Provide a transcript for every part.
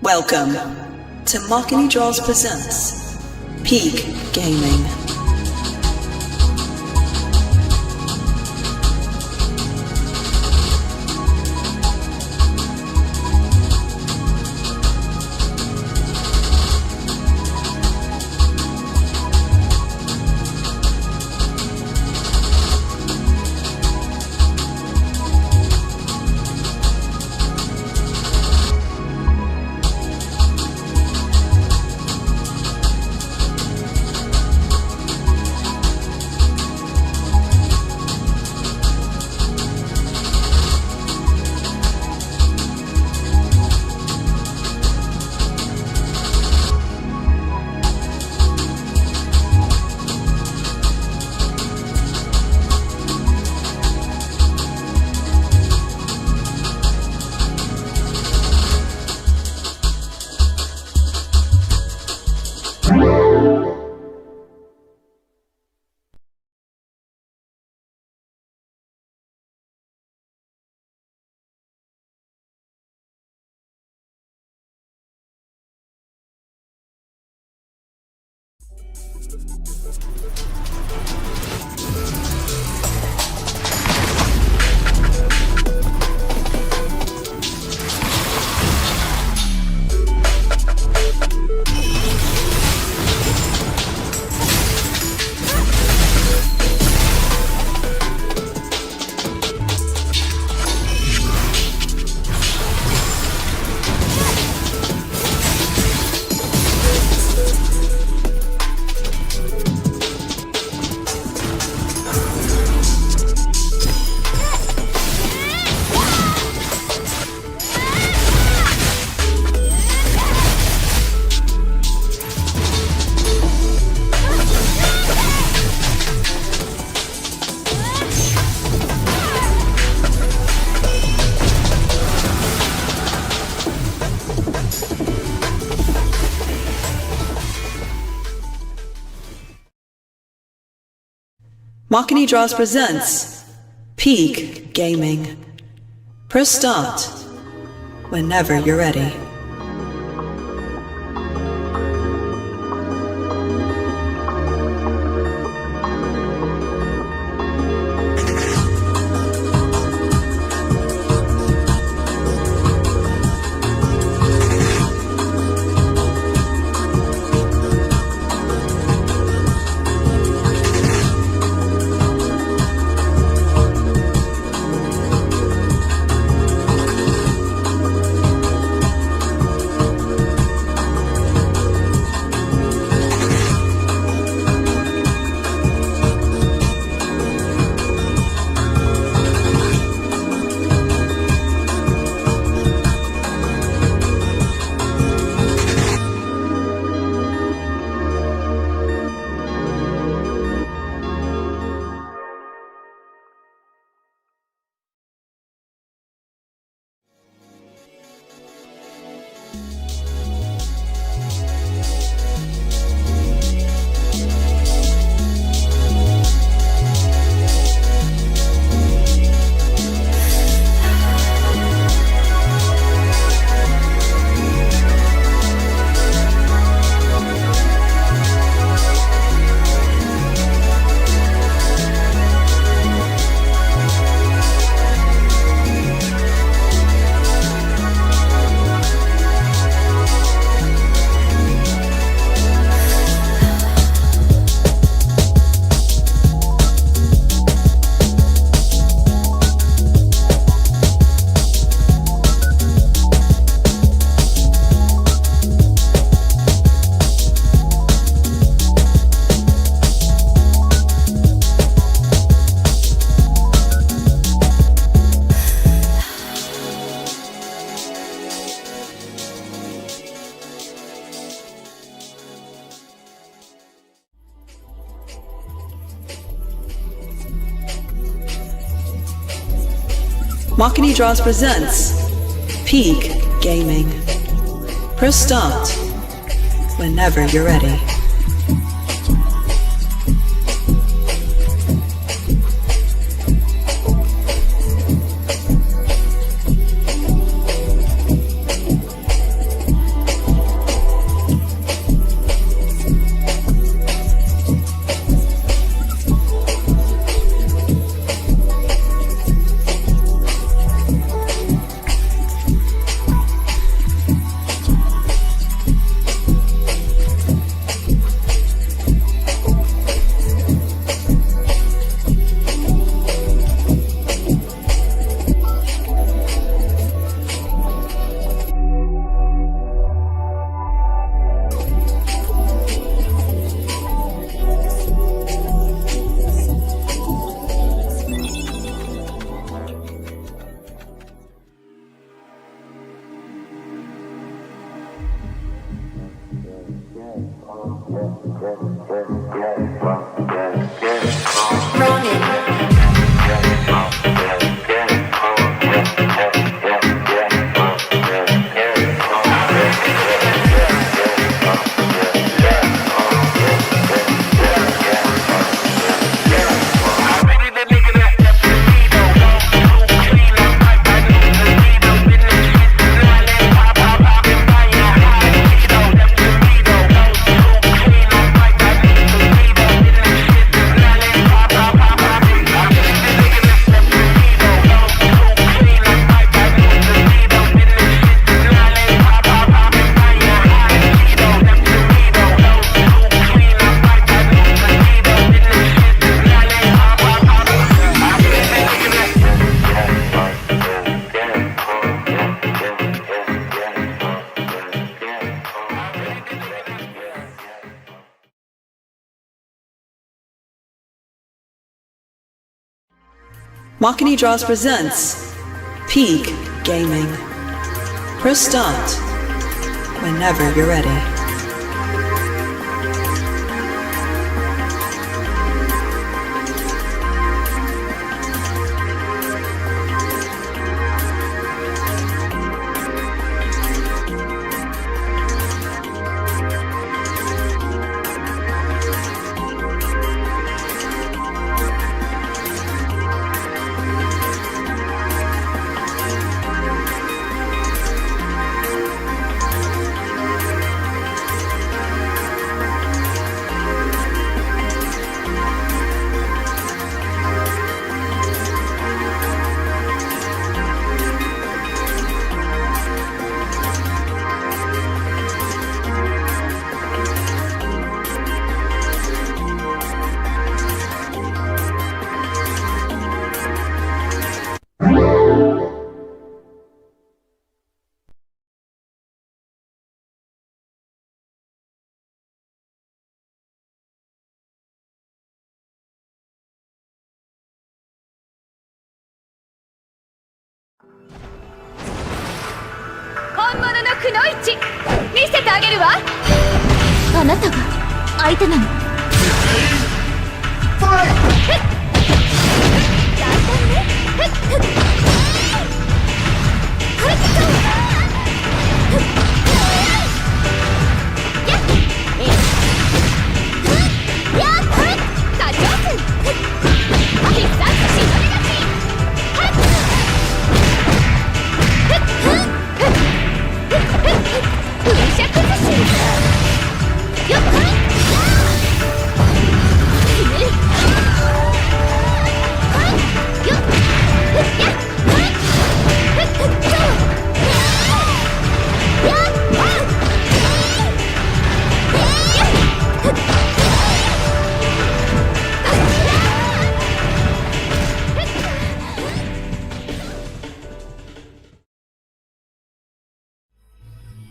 Welcome to Makini presents Peak Gaming. Makini presents Peak Gaming. Press start whenever you're ready. Makini Draws presents Peak Gaming. Press start whenever you're ready. Makini Draws presents Peak Gaming. Press start whenever you're ready.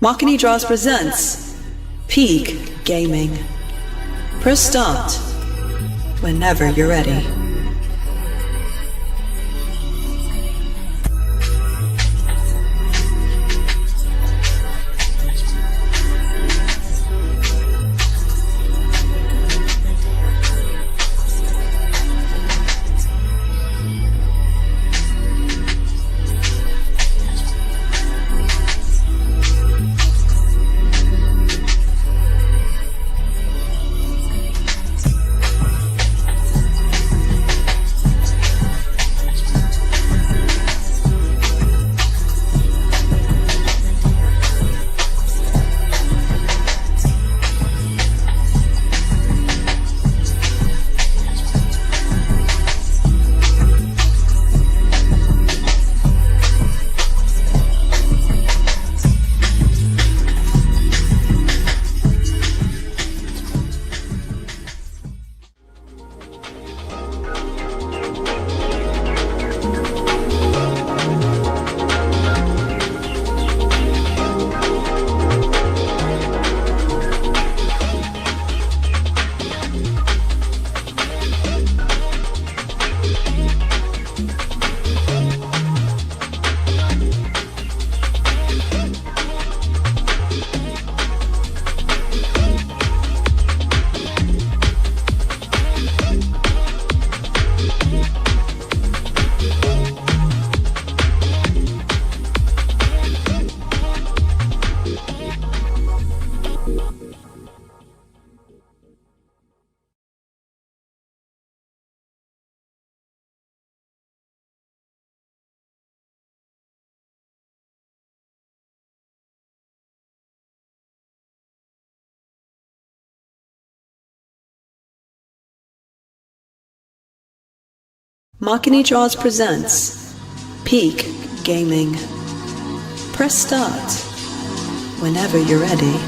Makini Draws presents Peak Gaming. Press start whenever you're ready. Makini Draws presents Peak Gaming. Press start whenever you're ready.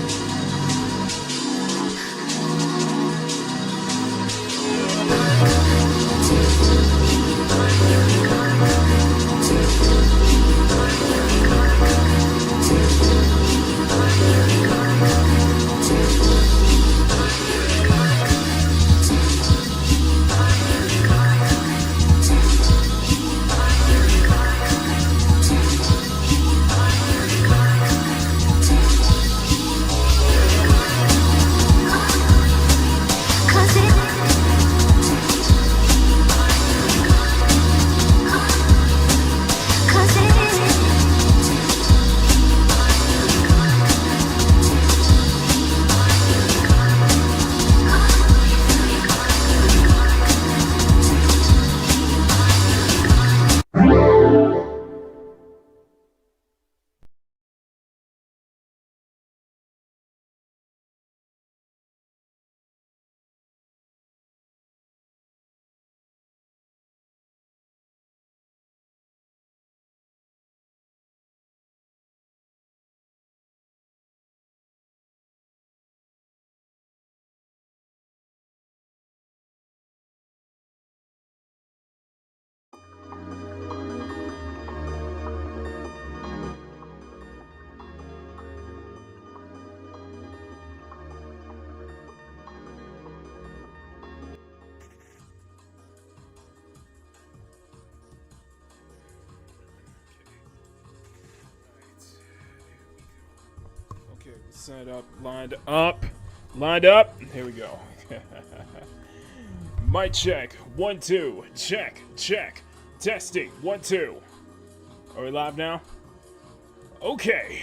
Set up, lined up. Here we go. Mic check, 1, 2, check. Testing, 1, 2. Are we live now? Okay.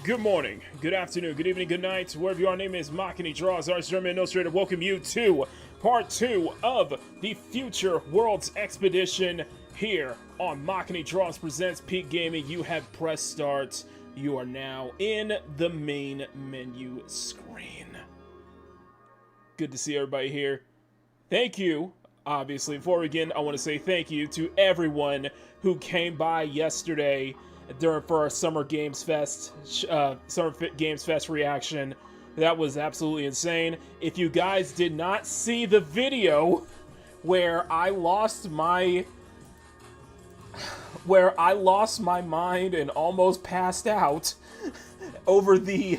Good morning, good afternoon, good evening, good night. Wherever you are, name is Makini Draws, Arts German Illustrator. Welcome you to part 2 of the Future Worlds Expedition here on Makini Draws Presents Peak Gaming. You have pressed start. You are now in the main menu screen. Good to see everybody here. Thank you. Obviously, before we begin, I want to say thank you to everyone who came by yesterday for our Summer Games Fest reaction. That was absolutely insane. If you guys did not see the video where I lost my mind and almost passed out over the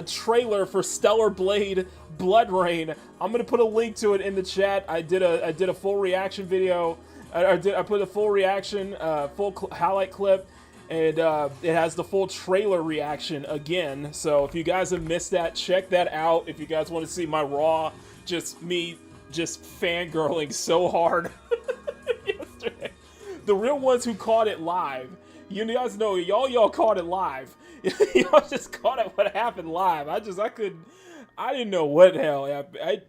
trailer for Stellar Blade Blood Rain, I'm gonna put a link to it in the chat. I did a full reaction video. I put a full reaction, highlight clip, and it has the full trailer reaction again. So if you guys have missed that, check that out. If you guys want to see my raw, just fangirling so hard yesterday. The real ones who caught it live. You guys know, y'all caught it live. Y'all just caught it what happened live. I didn't know what the hell happened.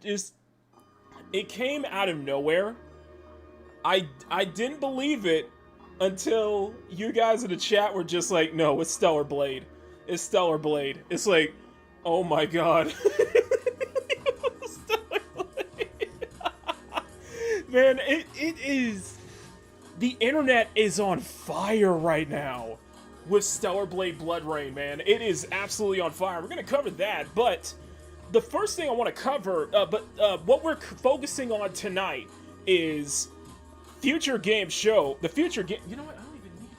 It came out of nowhere. I didn't believe it until you guys in the chat were just like, no, it's Stellar Blade. It's Stellar Blade. It's like, oh my god. Stellar Blade. Man, it is... The internet is on fire right now with Stellar Blade Blood Rain, man. It is absolutely on fire. We're going to cover that, but the first thing I want to cover, what we're focusing on tonight is Future Game Show. The Future Game... You know what? I don't even need...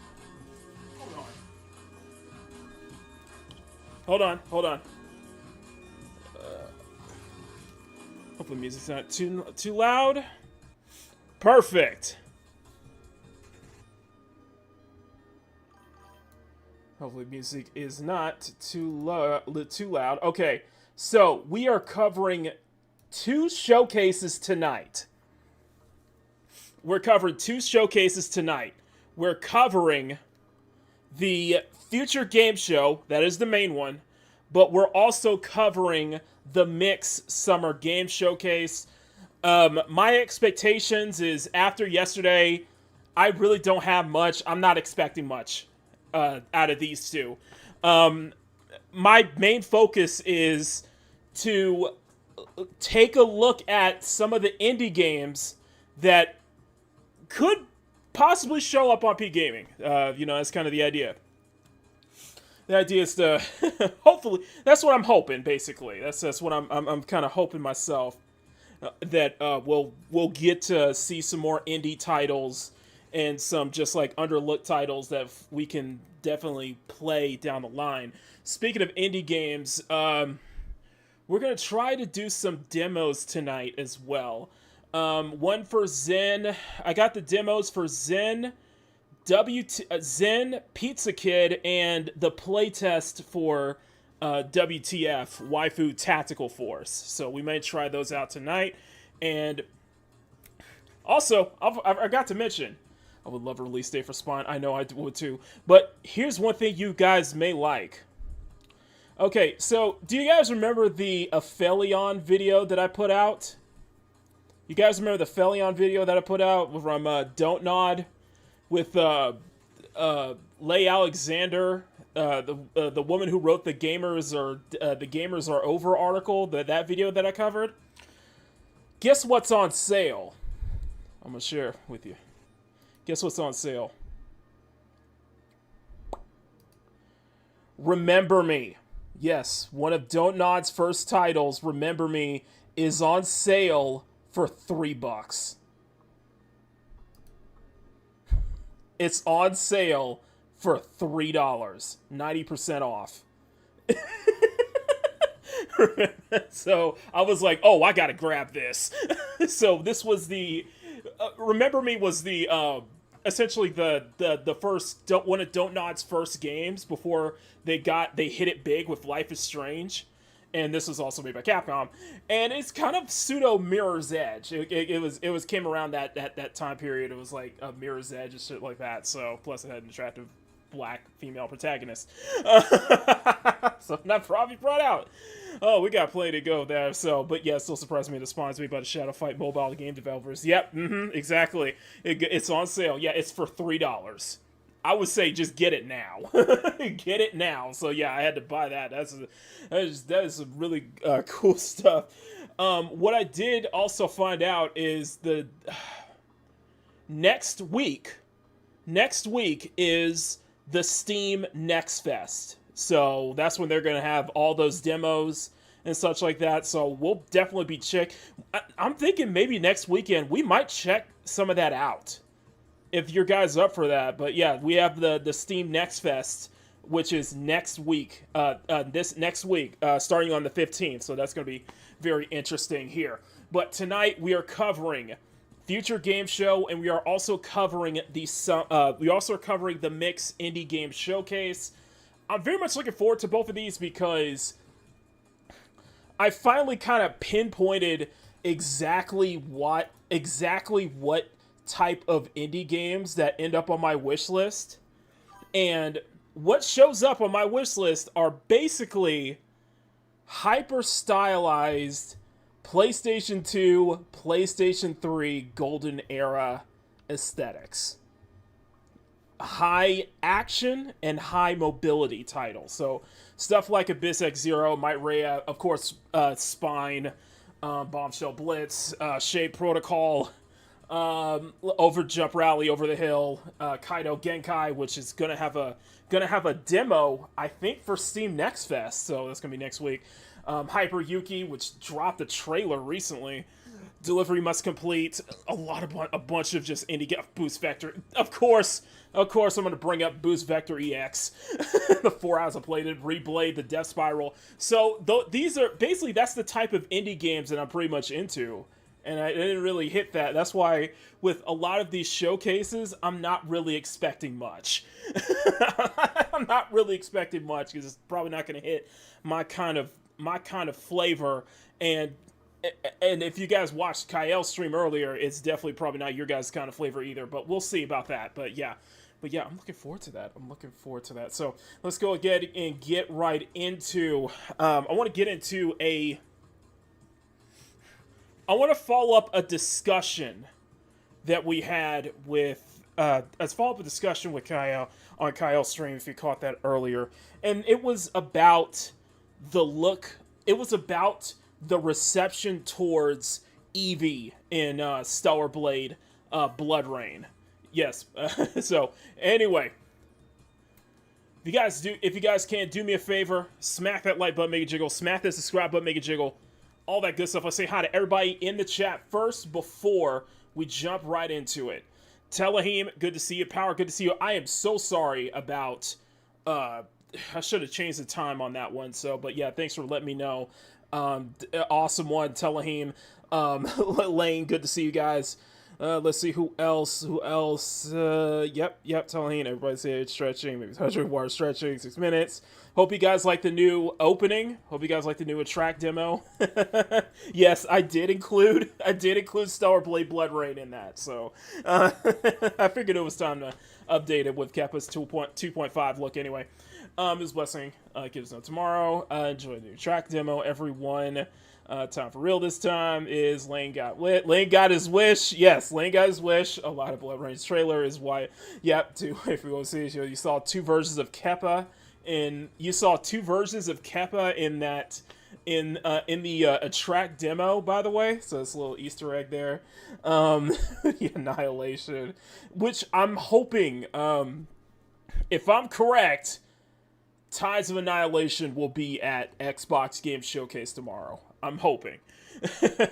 Hold on. Hopefully music's not too loud. Perfect. Hopefully music is not too loud. Okay, so we are covering 2 showcases tonight. We're covering the Future Game Show, that is the main one, but we're also covering the Mix Summer Game Showcase. My expectations is after yesterday, I really don't have much. I'm not expecting much out of these two. My main focus is to take a look at some of the indie games that could possibly show up on Peak Gaming. That's kind of the idea. The idea is to hopefully, that's what I'm hoping. Basically, that's what I'm kind of hoping myself, that we'll get to see some more indie titles and some just like underlooked titles that we can definitely play down the line. Speaking of indie games, we're gonna try to do some demos tonight as well. One for Zen. I got the demos for Zen, Zen, Pizza Kid, and the playtest for WTF, Waifu Tactical Force. So we might try those out tonight. And also, I got to mention, I would love a release date for Spawn. I know I would too. But here's one thing you guys may like. Okay, so do you guys remember the Aphelion video that I put out? You guys remember the Aphelion video that I put out from Don't Nod with Leigh Alexander, the woman who wrote the Gamers Are Over article, that video that I covered? Guess what's on sale? I'm gonna share with you. Guess what's on sale? Remember Me. Yes, one of Don't Nod's first titles, Remember Me, is on sale for $3. It's on sale for $3, 90% off. So I was like, oh, I gotta grab this. So this was the Remember Me was the essentially the first one of Don't Nod's first games before they hit it big with Life is Strange. And this was also made by Capcom, and it's kind of pseudo Mirror's Edge. It was came around that time period. It was like a Mirror's Edge and shit like that. So plus it had an attractive black female protagonist. So that probably brought out. Oh, we got plenty to go there. So, but yeah, it still surprised me. The spawn's made by the Shadow Fight mobile game developers. Yep, exactly. It's on sale. Yeah, it's for $3. I would say just get it now. Get it now. So yeah, I had to buy that. That is some really cool stuff. What I did also find out is the next week is the Steam Next Fest. So that's when they're going to have all those demos and such like that. So we'll definitely be I'm thinking maybe next weekend we might check some of that out, if your guys up for that. But yeah, we have the Steam Next Fest, which is next week, this next week, starting on the 15th. So that's going to be very interesting here. But tonight we are covering Future Game Show, and we are also covering the Mix Indie Game Showcase. I'm very much looking forward to both of these because I finally kind of pinpointed exactly what type of indie games that end up on my wish list. And what shows up on my wish list are basically hyper stylized PlayStation 2, PlayStation 3 golden era aesthetics. High action and high mobility titles. So stuff like Abyss X Zero, Might Rhea, of course, Spine, Bombshell Blitz, Shade Protocol, over Jump Rally, Over the Hill, Kaido Genkai, which is gonna have a demo, I think, for Steam Next Fest, so that's gonna be next week. Hyper Yuki, which dropped a trailer recently. Delivery Must Complete, a bunch of just indie Boost Vector. Of course, I'm gonna bring up Boost Vector EX, the 4 hours I played it, Reblade, the Death Spiral. So these are basically, that's the type of indie games that I'm pretty much into. And I didn't really hit that. That's why with a lot of these showcases, I'm not really expecting much. I'm not really expecting much because it's probably not going to hit my kind of flavor. And if you guys watched Kyle's stream earlier, it's definitely probably not your guys' kind of flavor either. But we'll see about that. But yeah, I'm looking forward to that. So let's go ahead and get right into. I want to follow up a discussion that we had with, let's follow up a discussion with Kyle on Kyle's stream, if you caught that earlier. And it was about the look, it was about the reception towards Eevee in Stellar Blade Blood Rain. Yes. So anyway, if you guys can, do me a favor, smack that like button, make it jiggle, smack that subscribe button, make it jiggle, all that good stuff. I'll say hi to everybody in the chat first before we jump right into it. Telahim, good to see you. Power, good to see you. I am so sorry about, I should have changed the time on that one, but yeah, thanks for letting me know. Awesome one, Telahim. Lane, good to see you guys. Let's see who else. Yep, Telahim. Everybody say it's stretching. Maybe touching water stretching. 6 minutes. Hope you guys like the new opening. Hope you guys like the new attract demo. Yes, I did include Stellar Blade Blood Rain in that. So I figured it was time to update it with Keppa's 2.5 look anyway. His blessing gives no tomorrow. Enjoy the new track demo, everyone. Time for real this time is Lane got lit. Lane got his wish. Yes, Lane got his wish. A lot of Blood Rain's trailer is why. Yep, if we go see, you saw two versions of Keppa in that in the attract demo, by the way. So it's a little Easter egg there. The Annihilation, which I'm hoping, if I'm correct, Tides of Annihilation will be at Xbox Game Showcase tomorrow. I'm hoping.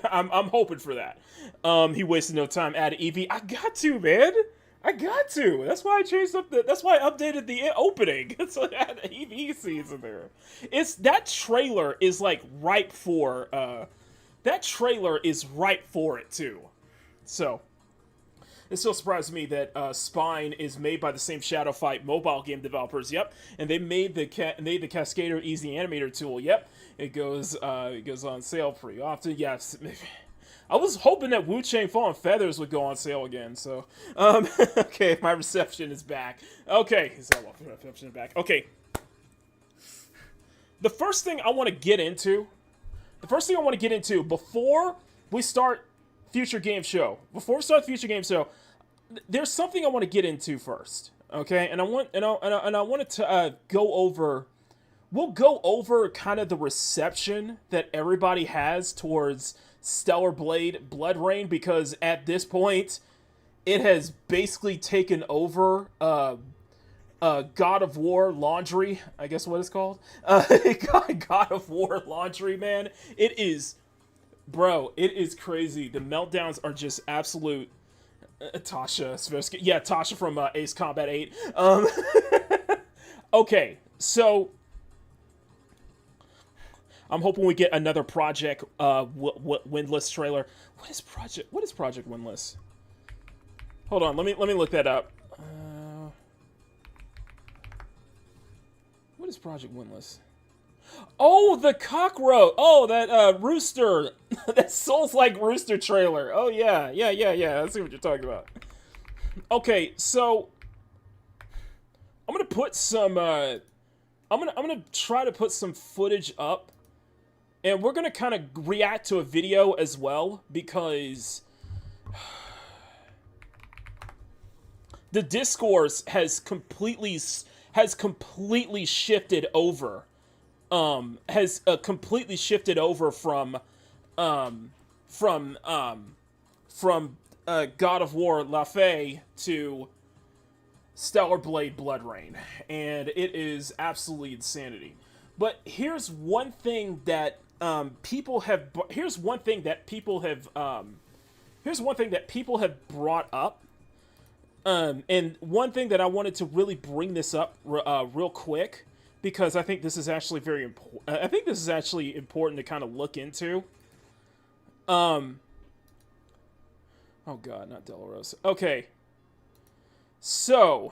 I'm hoping for that. He wasted no time adding Eevee. I got to, man. I got to. That's why I changed up that's why I updated the opening. So I had Eevee scenes in there. That trailer is like ripe for it too. So it still surprises me that Spine is made by the same Shadow Fight mobile game developers. Yep, and they made the Cascader Easy Animator tool. Yep, it goes on sale pretty often. Yes, I was hoping that Wu Chang Fallen Feathers would go on sale again. So, okay, my reception is back. Okay, reception is back. Okay, the first thing I want to get into before we start Future Game Show, there's something I want to get into first, okay? And I wanted to go over. We'll go over kind of the reception that everybody has towards Stellar Blade Blood Rain, because at this point, it has basically taken over God of War Laundry. I guess what it's called. God of War Laundry, man. It is, bro. It is crazy. The meltdowns are just absolute. Tasha Sversky. Yeah, Tasha from Ace Combat 8. Okay, so I'm hoping we get another Project Windless trailer. What is Project Windless? Hold on, let me look that up. What is Project Windless? Oh, the cockroach. Oh, that rooster. That Souls-like rooster trailer. Oh yeah. I see what you're talking about. Okay, so I'm gonna put some. I'm gonna try to put some footage up, and we're gonna kind of react to a video as well, because the discourse has completely shifted over. Has completely shifted over from God of War La Fey to Stellar Blade Blood Rain, and it is absolutely insanity. But here's one thing that people have brought up. And one thing that I wanted to really bring this up real quick, because I think this is actually very important. I think this is actually important to kind of look into. Oh God, not Delarosa. Okay. So,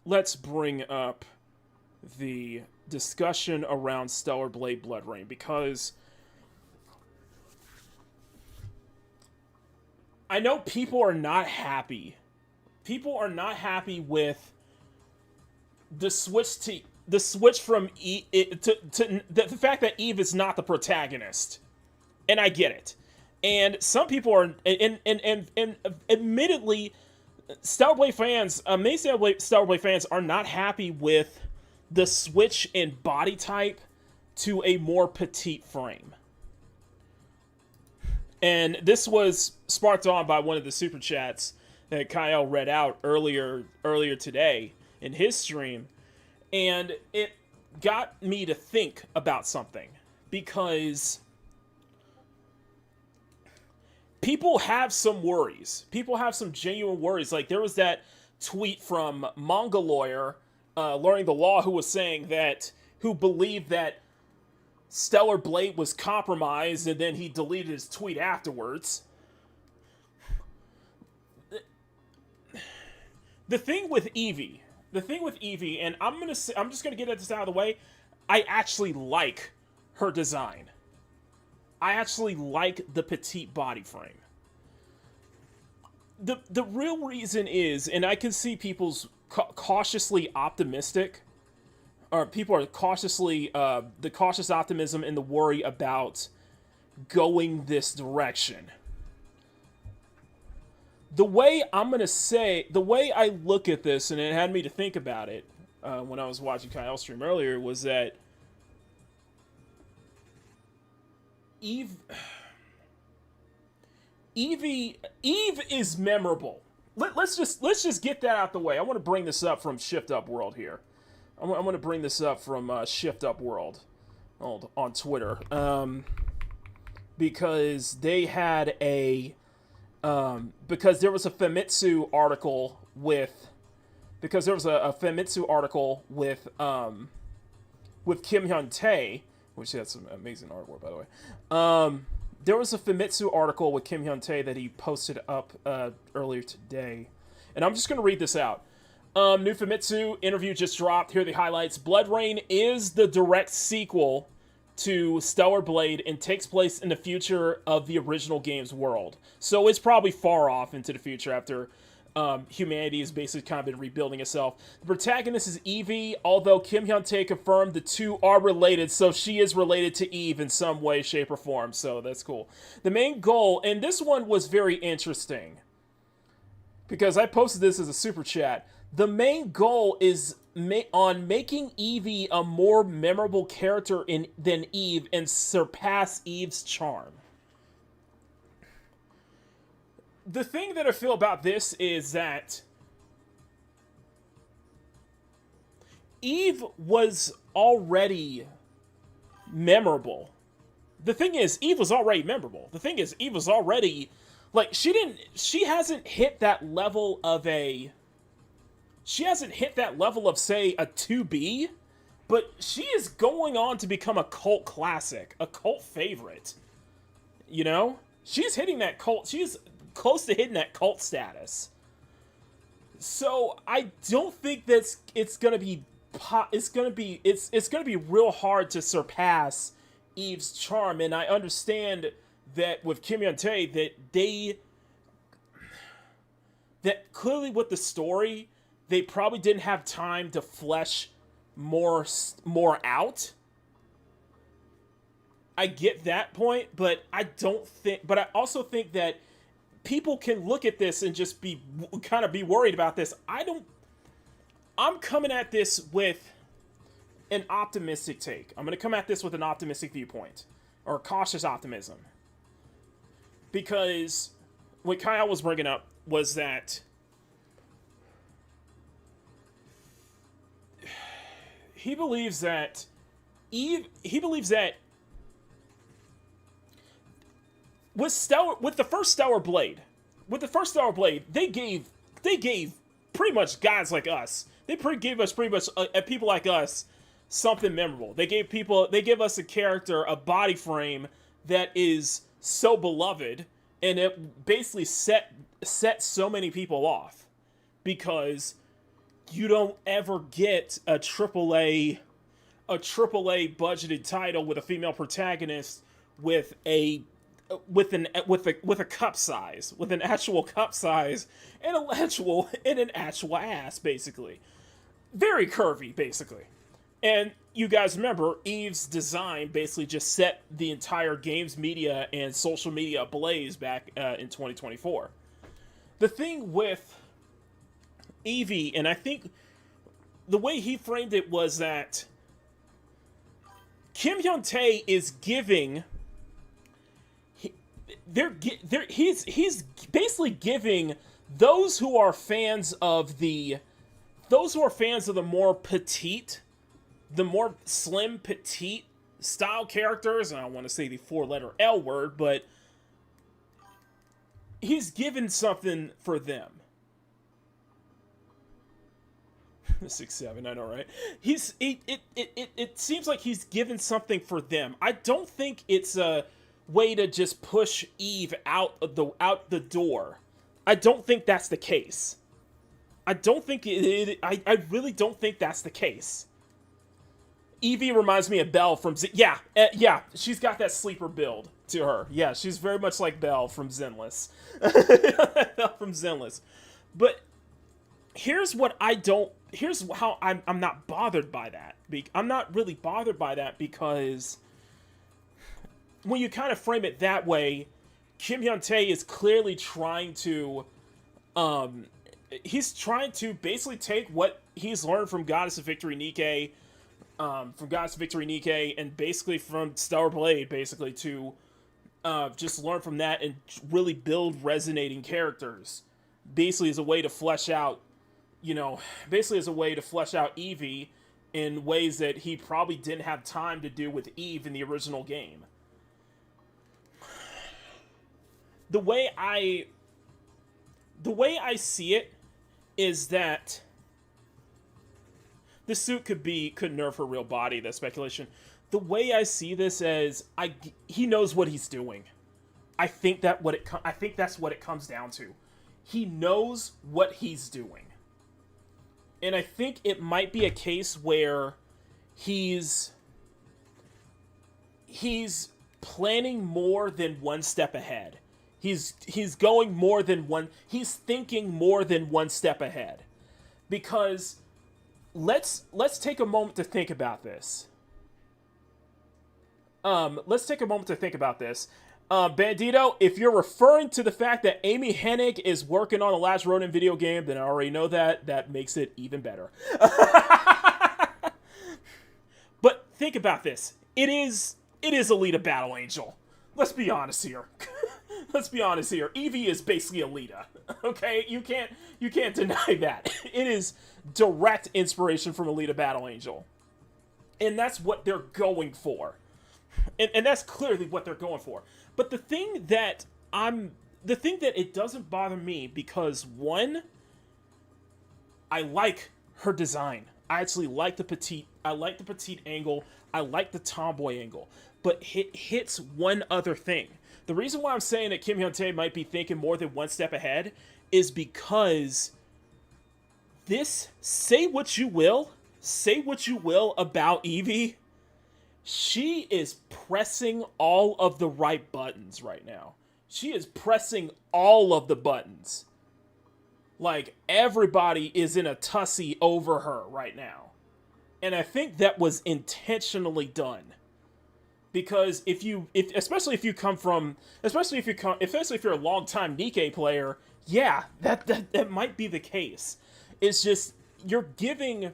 let's bring up the discussion around Stellar Blade Blood Rain, because I know people are not happy. People are not happy with the switch from Eve to the fact that Eve is not the protagonist, and I get it. And some people are, and admittedly, Stellar Blade fans, many Stellar Blade fans are not happy with the switch in body type to a more petite frame. And this was sparked on by one of the super chats that Kyle read out earlier today in his stream, and it got me to think about something, because people have some worries. People have some genuine worries. Like, there was that tweet from Manga Lawyer, learning the law, who was saying that, who believed that Stellar Blade was compromised, and then he deleted his tweet afterwards. The thing with Eevee, and I'm just gonna get this out of the way. I actually like her design. I actually like the petite body frame. The real reason is, and I can see people's cautiously optimistic, or people are cautiously, the cautious optimism and the worry about going this direction. The way I look at this, and it had me to think about it when I was watching Kyle's stream earlier, was that Eve is memorable. Let's just get that out the way. I want to bring this up from Shift Up World here. I'm going to bring this up from Shift Up World on Twitter, because they had because there was a Famitsu article with Kim Hyun Tae, which had some amazing artwork, by the way. There was a Famitsu article with Kim Hyun Tae that he posted up earlier today, and I'm just going to read this out. New Famitsu interview just dropped. Here are the highlights. Blood Rain is the direct sequel to Stellar Blade and takes place in the future of the original game's world. So it's probably far off into the future after humanity has basically kind of been rebuilding itself. The protagonist is Eevee, although Kim Hyun Tae confirmed the two are related, so she is related to Eve in some way, shape, or form. So that's cool. The main goal, and this one was very interesting, because I posted this as a super chat. The main goal is on making Eevee a more memorable character than Eve and surpass Eve's charm. The thing that I feel about this is that Eve was already memorable. The thing is, Eve was already memorable. The thing is, Eve was already, like, she hasn't hit that level of say, a 2B, but she is going on to become a cult classic, a cult favorite. You know? She's close to hitting that cult status. So I don't think that it's gonna be real hard to surpass Eve's charm, and I understand that with Kim Hyun Tae that clearly with the story, they probably didn't have time to flesh more out. I get that point, but I also think that people can look at this and just be worried about this. I'm coming at this with an optimistic take. I'm going to come at this with an optimistic viewpoint, or cautious optimism. Because what Kyle was bringing up was that he believes that with the first Stellar Blade, they gave pretty much guys like us. They gave us pretty much people like us something memorable. They give us a character, a body frame that is so beloved, and it basically set so many people off, because you don't ever get a AAA budgeted title with a female protagonist with a cup size, with an actual cup size, and an actual ass, basically. Very curvy, basically. And you guys remember, Eve's design basically just set the entire games media and social media ablaze back in 2024. The thing with Eevee, and I think the way he framed it was that Kim Hyun Tae is giving he's basically giving those who are fans of the more petite, the more slim petite style characters, and I don't want to say the 4-letter L word, but he's given something for them. 6'7", I know, right? It seems like he's given something for them. I don't think it's a way to just push Eve out the door. I don't think that's the case. I don't think I really don't think that's the case. Evie reminds me of Belle from yeah, she's got that sleeper build to her. Yeah, she's very much like Belle from Zenless. Belle from Zenless. But here's how I'm not bothered by that. I'm not really bothered by that because when you kind of frame it that way, Kim Hyun-tae is clearly trying to he's trying to basically take what he's learned from Goddess of Victory Nikke, and basically from Stellar Blade, basically to just learn from that and really build resonating characters. Basically, as a way to flesh out, Evie in ways that he probably didn't have time to do with Eve in the original game. The way I see it is that this suit could nerf her real body. That's speculation. The way I see this as he knows what he's doing. I think that's what it comes down to. He knows what he's doing. And I think it might be a case where he's planning more than one step ahead. He's going more than one. He's thinking more than one step ahead. Because let's take a moment to think about this. Bandito, if you're referring to the fact that Amy Hennig is working on a Last Ronin video game, then I already know that. That makes it even better. But think about this. It is Alita Battle Angel. Let's be honest here. Evie is basically Alita. Okay? You can't deny that. It is direct inspiration from Alita Battle Angel. And that's what they're going for. And that's clearly what they're going for. But the thing that it doesn't bother me because, one, I like her design. I actually like the petite angle. I like the tomboy angle. But it hits one other thing. The reason why I'm saying that Kim Hyun-tae might be thinking more than one step ahead is because say what you will about Evie, she is pressing all of the right buttons right now. She is pressing all of the buttons. Like, everybody is in a tussy over her right now. And I think that was intentionally done. Because especially if you're a long-time Nikke player, yeah, that might be the case. It's just you're giving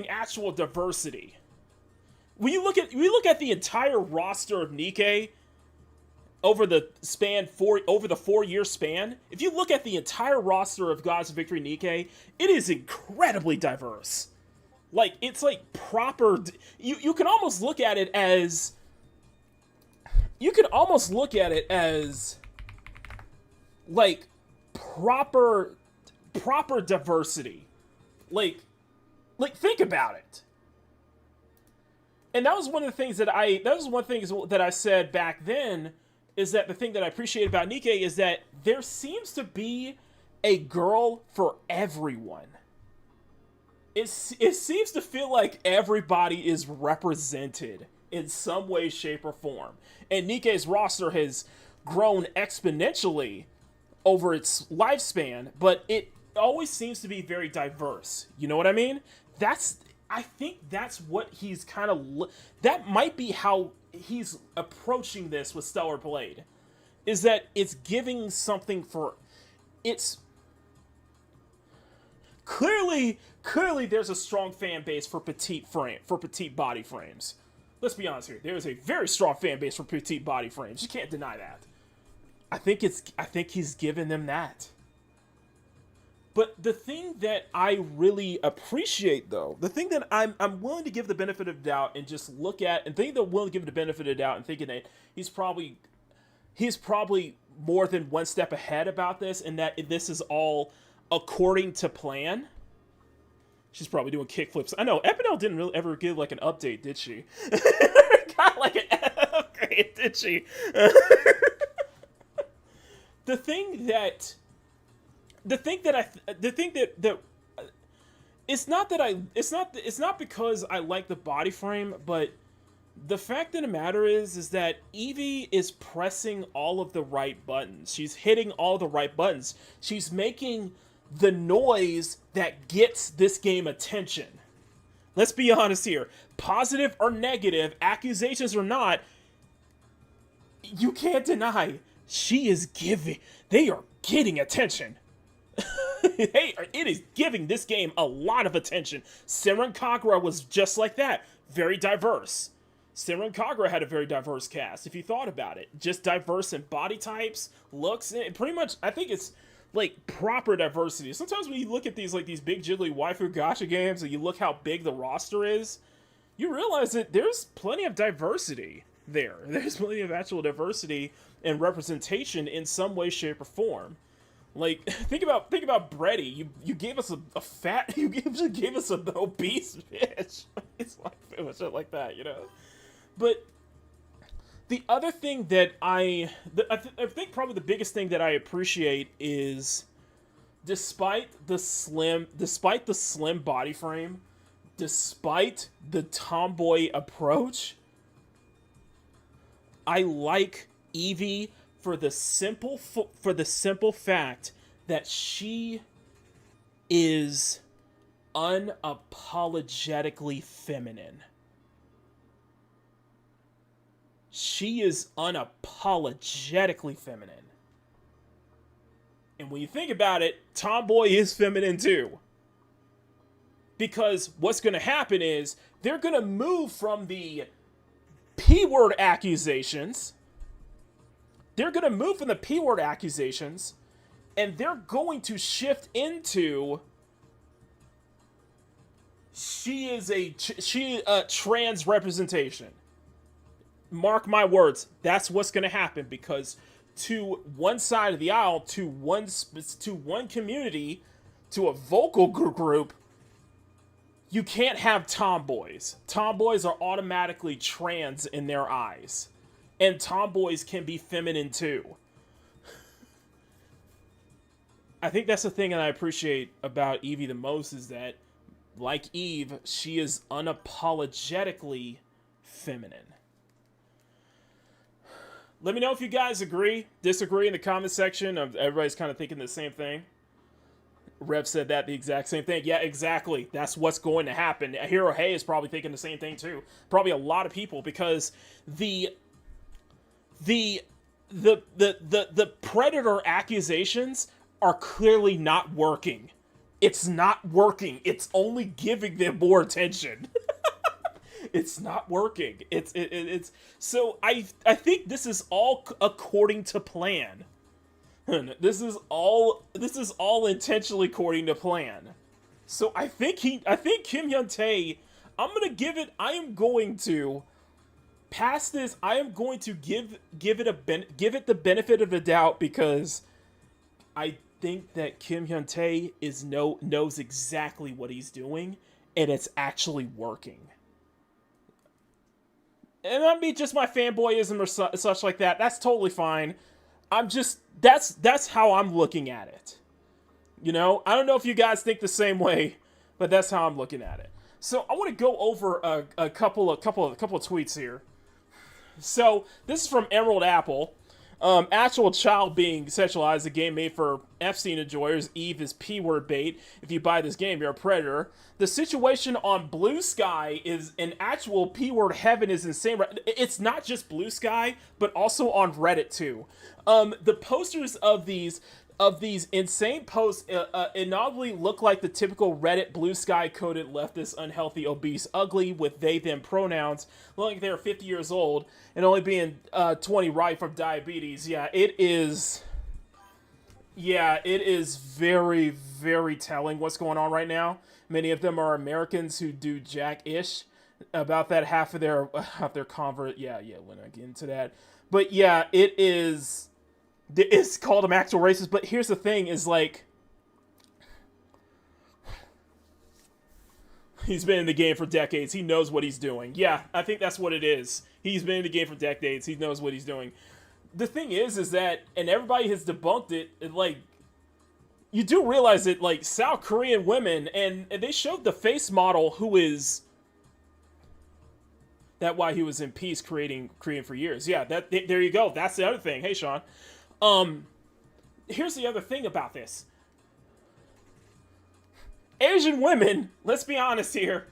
actual diversity. When you look at the entire roster of Nikke over the 4-year span, if you look at the entire roster of Gods of Victory Nikke, it is incredibly diverse. Like, it's like proper. You can almost look at it as. Like proper diversity. Like think about it. And that was one of the things that I said back then, is that the thing that I appreciate about Nikke is that there seems to be a girl for everyone. It seems to feel like everybody is represented in some way, shape, or form. And Nikke's roster has grown exponentially over its lifespan, but it always seems to be very diverse. You know what I mean? I think that's what he's kind of... That might be how he's approaching this with Stellar Blade. Is that it's giving something for... It's... Clearly there's a strong fan base for petite body frames. let's be honest here. There is a very strong fan base for petite body frames. You can't deny that. I think he's given them that. But the thing that I really appreciate, though, the thing that I'm willing to give the benefit of the doubt and just look at, and think that I'm willing to give the benefit of the doubt and thinking that he's probably more than one step ahead about this, and that this is all according to plan. She's probably doing kickflips. I know, Epinel didn't really ever give, like, an update, did she? Got, like, an upgrade, did she? The thing that it's not because I like the body frame, but the fact of the matter is that Eevee is pressing all of the right buttons. She's hitting all the right buttons. She's making the noise that gets this game attention. Let's be honest here. Positive or negative, accusations or not, you can't deny they are getting attention. Hey, it is giving this game a lot of attention. Senran Kagura was just like that. Very diverse. Senran Kagura had a very diverse cast, if you thought about it. Just diverse in body types, looks, and pretty much, I think it's like proper diversity. Sometimes when you look at these big jiggly waifu gacha games and you look how big the roster is, you realize that there's plenty of diversity there. There's plenty of actual diversity and representation in some way, shape, or form. Like, think about Breddy. You gave us a fat, you gave us an obese bitch. It's like shit like that, you know. But the other thing that I think probably the biggest thing that I appreciate is, despite the slim body frame, despite the tomboy approach, I like Eevee for the simple fact that she is unapologetically feminine. She is unapologetically feminine. And when you think about it, tomboy is feminine too. Because what's going to happen is they're going to move from the P-word accusations. They're going to move from the P-word accusations, and they're going to shift into she is a trans representation. Mark my words, that's what's going to happen, because to one side of the aisle, to one community, to a vocal group, you can't have tomboys. Tomboys are automatically trans in their eyes. And tomboys can be feminine too. I think that's the thing that I appreciate about Eevee the most, is that, like Eve, she is unapologetically feminine. Let me know if you guys agree, disagree in the comment section. Everybody's kind of thinking the same thing. Rev said that, the exact same thing. Yeah, exactly. That's what's going to happen. Hero Hay is probably thinking the same thing too. Probably a lot of people, because the predator accusations are clearly not working. It's not working. It's only giving them more attention. It's not working. It's so I think this is all according to plan. This is all intentionally according to plan. So I think Kim Hyun-tae, I am going to pass this. I am going to give it the benefit of the doubt, because I think that Kim Hyun-tae knows exactly what he's doing, and it's actually working. And I mean, just my fanboyism or such like that. That's totally fine. That's how I'm looking at it. You know, I don't know if you guys think the same way, but that's how I'm looking at it. So I want to go over a couple of tweets here. So this is from Emerald Apple. Actual child being sexualized, a game made for Epstein enjoyers. Eve is P-word bait. If you buy this game, you're a predator. The situation on Blue Sky is an actual P-word heaven is insane. It's not just Blue Sky, but also on Reddit too. The posters of these, of these insane posts inaudibly look like the typical Reddit blue sky coded leftist unhealthy obese ugly with they them pronouns, looking like they're 50 years old and only being 20 right from diabetes. Yeah, it is very, very telling what's going on right now. Many of them are Americans who do jack-ish. About that half of their convert. Yeah, we're not getting into that. But yeah, it's called them actual racist. But here's the thing: is like he's been in the game for decades. He knows what he's doing. Yeah, I think that's what it is. He's been in the game for decades. He knows what he's doing. The thing is that, and everybody has debunked it. Like, you do realize that, like, South Korean women, and they showed the face model who is. That why he was in peace creating for years. Yeah, there you go. That's the other thing. Hey, Sean. Here's the other thing about this. Asian women, let's be honest here.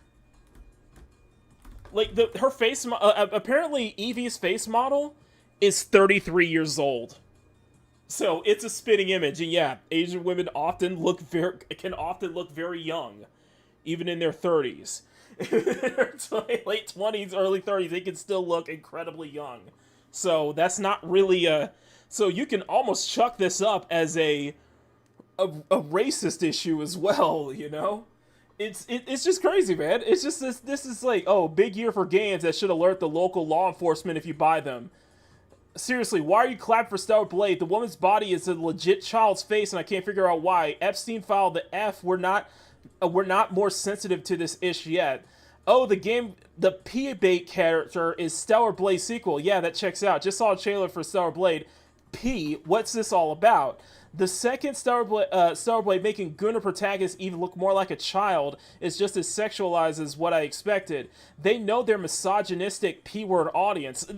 Like, her face, apparently Evie's face model is 33 years old. So, it's a spitting image. And yeah, Asian women can often look very young. Even in their 30s. Late 20s, early 30s, they can still look incredibly young. So that's not really so you can almost chuck this up as a racist issue as well, you know? It's just crazy, man. It's just this is like, oh, big year for games that should alert the local law enforcement if you buy them. Seriously, why are you clapping for Stellar Blade? The woman's body is a legit child's face and I can't figure out why. Epstein filed the F. We're not more sensitive to this ish yet. Oh, the P-bait character is Stellar Blade sequel. Yeah, that checks out. Just saw a trailer for Stellar Blade. P, what's this all about? The second Stellar Blade making Gunnar protagonist even look more like a child is just as sexualized as what I expected. They know their misogynistic P-word audience.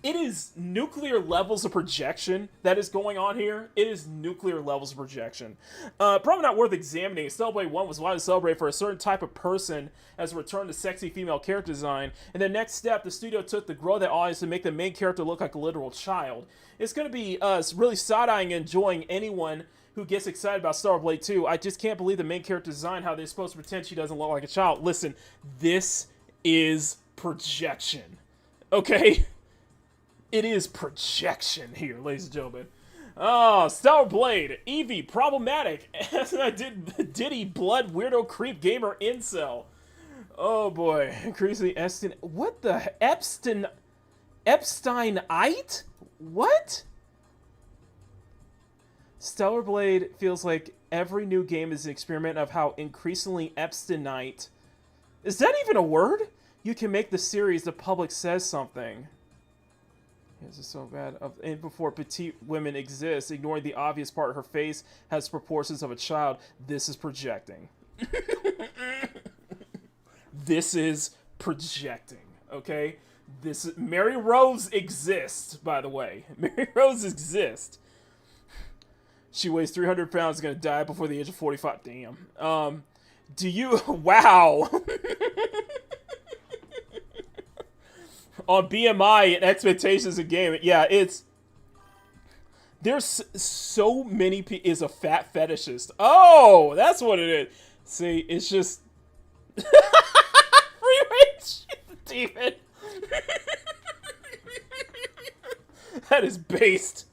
It is nuclear levels of projection that is going on here. It is nuclear levels of projection. Probably not worth examining. Cellblade 1 was widely celebrated for a certain type of person as a return to sexy female character design. And the next step, the studio took to grow that audience to make the main character look like a literal child. It's going to be really side-eyeing and enjoying anyone who gets excited about Stellar Blade 2. I just can't believe the main character design, how they're supposed to pretend she doesn't look like a child. Listen, this is projection. Okay? It is projection here, ladies and gentlemen. Oh, Stellar Blade, Evie, problematic. As I did Diddy, blood, weirdo, creep, gamer, incel. Oh boy, increasingly Epstein. What the Epsteinite? What? Stellar Blade feels like every new game is an experiment of how increasingly Epsteinite. Is that even a word? You can make the series the public says something. This is so bad. And before petite women exist, ignoring the obvious part, her face has proportions of a child. This is projecting. This is projecting. Okay? Mary Rose exists, by the way. Mary Rose exists. She weighs 300 pounds, is gonna die before the age of 45. Damn. Do you... Wow. On BMI and expectations of game, yeah, there's so many people is a fat fetishist. Oh, that's what it is. See, it's just free range demon. That is based.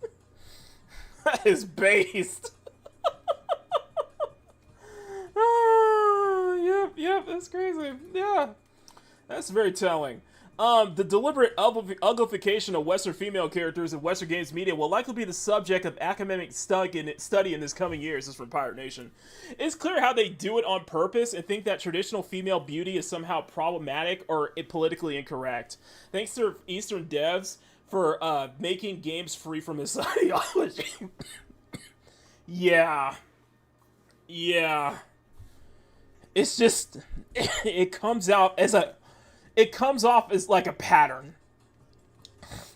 That is based. Oh, yep, that's crazy. Yeah, that's very telling. The deliberate uglification of Western female characters in Western games media will likely be the subject of academic study in this coming years. This is from Pirate Nation. It's clear how they do it on purpose and think that traditional female beauty is somehow problematic or politically incorrect. Thanks to Eastern devs for making games free from this ideology. Yeah. It's just, it comes off as like a pattern.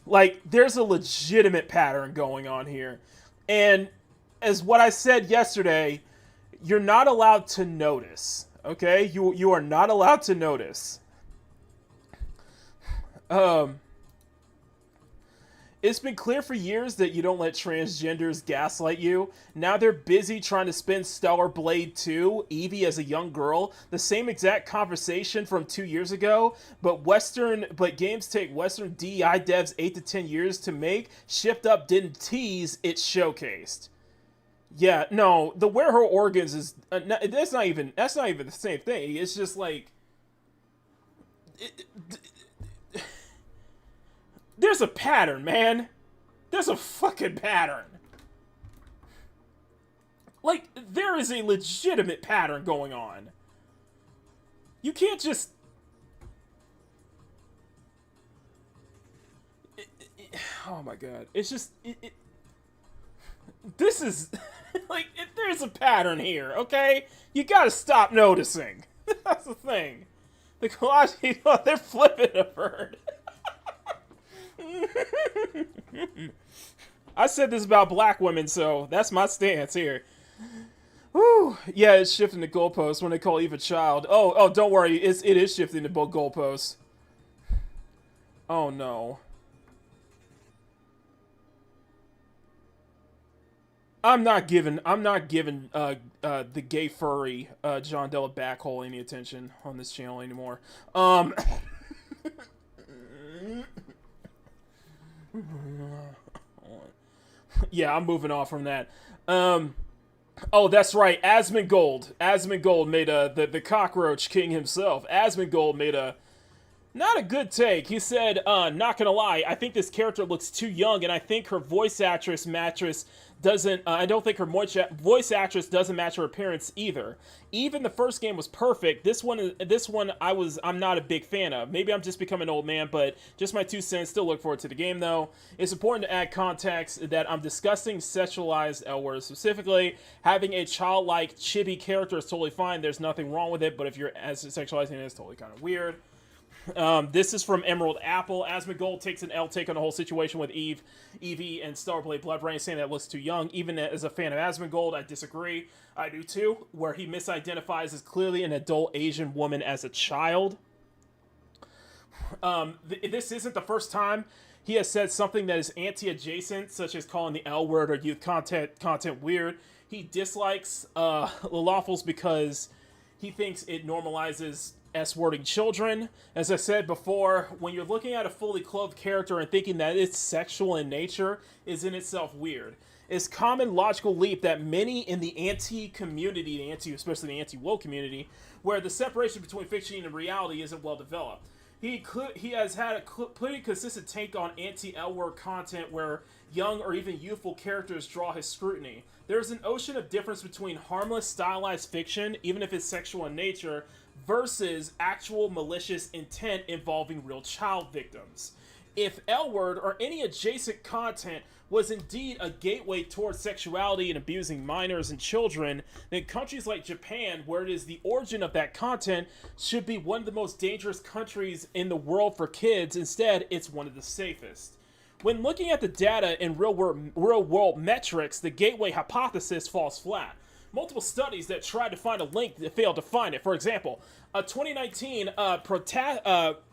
Like, there's a legitimate pattern going on here. And as what I said yesterday, you're not allowed to notice. Okay? You are not allowed to notice. It's been clear for years that you don't let transgenders gaslight you. Now they're busy trying to spin Stellar Blade 2, Evie as a young girl, the same exact conversation from 2 years ago, but games take Western DEI devs 8 to 10 years to make. Shipped Up didn't tease, it showcased. Yeah, no, the Where Her Organs is that's not even the same thing. It's just like there's a pattern, man. There's a fucking pattern. Like, there is a legitimate pattern going on. You can't just... oh my god. It's just... this is... like, there's a pattern here, okay? You gotta stop noticing. That's the thing. The collage, they're flipping a bird. I said this about black women, so that's my stance here. Whew. Yeah, it's shifting the goalposts when they call Eve a child. Oh, don't worry, it is shifting the goalposts. Oh no. I'm not giving the gay furry John Della Backhole any attention on this channel anymore. Yeah, I'm moving off from that. Oh, that's right. Asmongold made the cockroach king himself. Asmongold made not a good take. He said, not gonna lie, I think this character looks too young, and I think her voice actress doesn't. I don't think her voice actress doesn't match her appearance either. Even the first game was perfect. This one, I'm not a big fan of. Maybe I'm just becoming an old man, but just my 2 cents. Still look forward to the game though. It's important to add context that I'm discussing sexualized L words specifically. Having a childlike chibi character is totally fine. There's nothing wrong with it, but if you're as sexualizing it, it's totally kind of weird. This is from Emerald Apple. Asmongold takes an L take on the whole situation with Evie, and Starblade Bloodbrain, saying that looks too young. Even as a fan of Asmongold, I disagree. I do too, where he misidentifies as clearly an adult Asian woman as a child. This isn't the first time he has said something that is anti-adjacent, such as calling the L word or youth content weird. He dislikes Lawfuls because he thinks it normalizes S-wording children. As I said before, when you're looking at a fully clothed character and thinking that it's sexual in nature is in itself weird. It's common logical leap that many in the anti-community, especially the anti-woke community, where the separation between fiction and reality isn't well developed. He has had a pretty consistent take on anti-L-word content where young or even youthful characters draw his scrutiny. There's an ocean of difference between harmless stylized fiction, even if it's sexual in nature, versus actual malicious intent involving real child victims. If L-word or any adjacent content was indeed a gateway towards sexuality and abusing minors and children, then countries like Japan, where it is the origin of that content, should be one of the most dangerous countries in the world for kids. Instead, it's one of the safest. When looking at the data in real-world metrics, the gateway hypothesis falls flat. Multiple studies that tried to find a link that failed to find it. For example, a 2019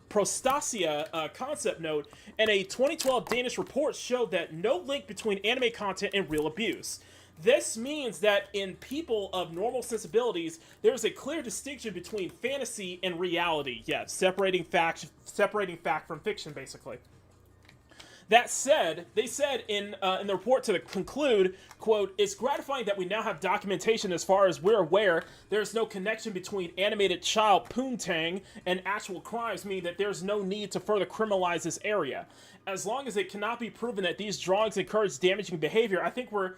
Prostasia concept note and a 2012 Danish report showed that no link between anime content and real abuse. This means that in people of normal sensibilities, there's a clear distinction between fantasy and reality. Yeah, separating fact from fiction, basically. That said, they said in the report to conclude, quote, "It's gratifying that we now have documentation as far as we're aware. There's no connection between animated child poontang and actual crimes, meaning that there's no need to further criminalize this area. As long as it cannot be proven that these drawings encourage damaging behavior, I think we're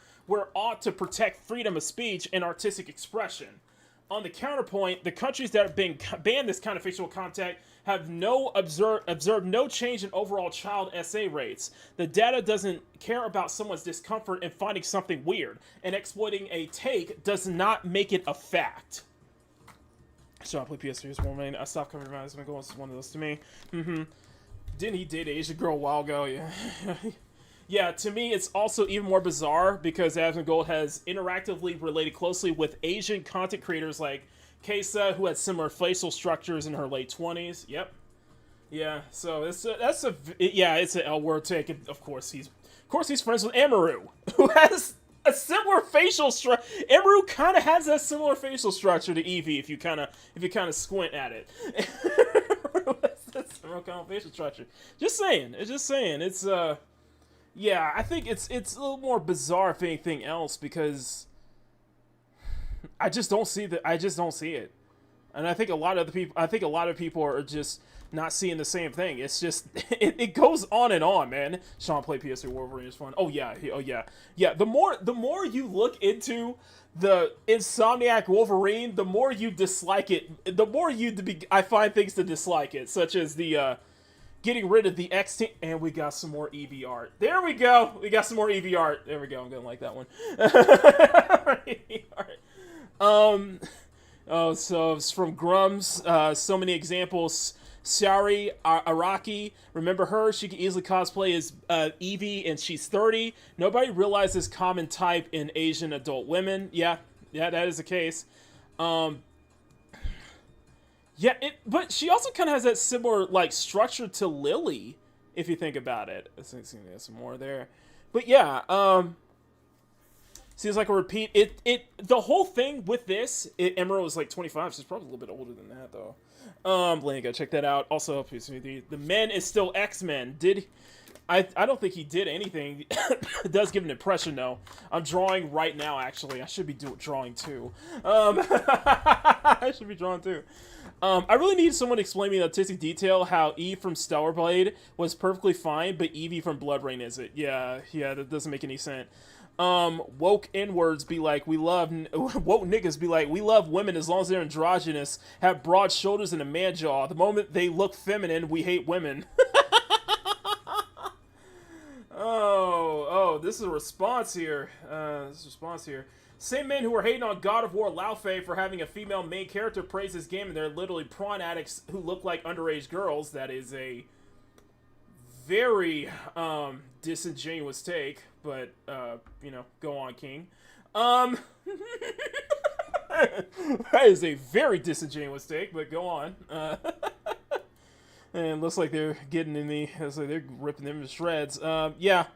ought to protect freedom of speech and artistic expression." On the counterpoint, the countries that have been banned this kind of fictional content have observed no change in overall child SA rates. The data doesn't care about someone's discomfort in finding something weird, and exploiting a take does not make it a fact. So I play PS3 this morning. I stopped coming around. It's been going. It's one of those to me. Didn't he date an Asian girl a while ago? Yeah. Yeah, to me, it's also even more bizarre because Asmongold has interactively related closely with Asian content creators like Kesa, who had similar facial structures in her late 20s. Yep. Yeah, so it's an L word take. And of course he's friends with Amaru, who has a similar facial structure. Amaru kind of has that similar facial structure to Eevee if you kind of squint at it. That's similar kind of facial structure. Just saying. It's yeah, I think it's a little more bizarre if anything else because I just don't see it. And I think a lot of people are just not seeing the same thing. It's just it goes on and on, man. Sean played PS3 Wolverine is fun. Oh yeah. The more you look into the Insomniac Wolverine, the more you dislike it. The more I find things to dislike it, such as the getting rid of the X team, and we got some more EV art. There we go. We got some more EV art. There we go. I'm gonna like that one. EV art. Oh, so it's from Grums. So many examples. Sari Araki, remember her? She can easily cosplay as Eevee, and she's 30. Nobody realizes common type in Asian adult women. Yeah, that is the case. Yeah, but she also kind of has that similar like structure to Lily, if you think about it. I think there's some more there, but yeah. Seems like a repeat. The whole thing with this, Emerald was like 25. She's probably a little bit older than that though. Blaine, go check that out. Also, the Men is still X-Men. I don't think he did anything. It does give an impression though. I'm drawing right now. Actually, I should be drawing too. I should be drawing too. I really need someone to explain me in artistic detail how Eve from Stellar Blade was perfectly fine, but Eevee from Blood Rain isn't. Yeah, that doesn't make any sense. Woke N-words be like, woke niggas be like, we love women as long as they're androgynous, have broad shoulders and a man jaw. The moment they look feminine, we hate women. This is a response here. Same men who were hating on God of War Laufey for having a female main character praise his game, and they're literally prawn addicts who look like underage girls. That is a very disingenuous take, but go on, King. That is a very disingenuous take, but go on. And it looks like they're they're ripping them to shreds. Yeah.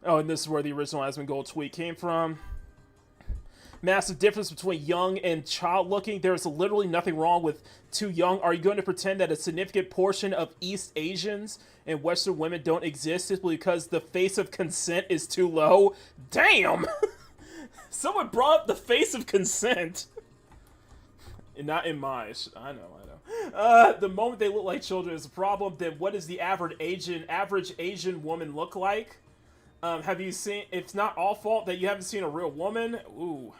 Oh, and this is where the original Asmongold tweet came from. Massive difference between young and child looking. There's literally nothing wrong with too young. Are you going to pretend that a significant portion of East Asians and Western women don't exist simply because the face of consent is too low? Damn! Someone brought up the face of consent. Not in my... I know. The moment they look like children is a problem. Then what does the average Asian woman look like? Have you seen... It's not all fault that you haven't seen a real woman. Ooh,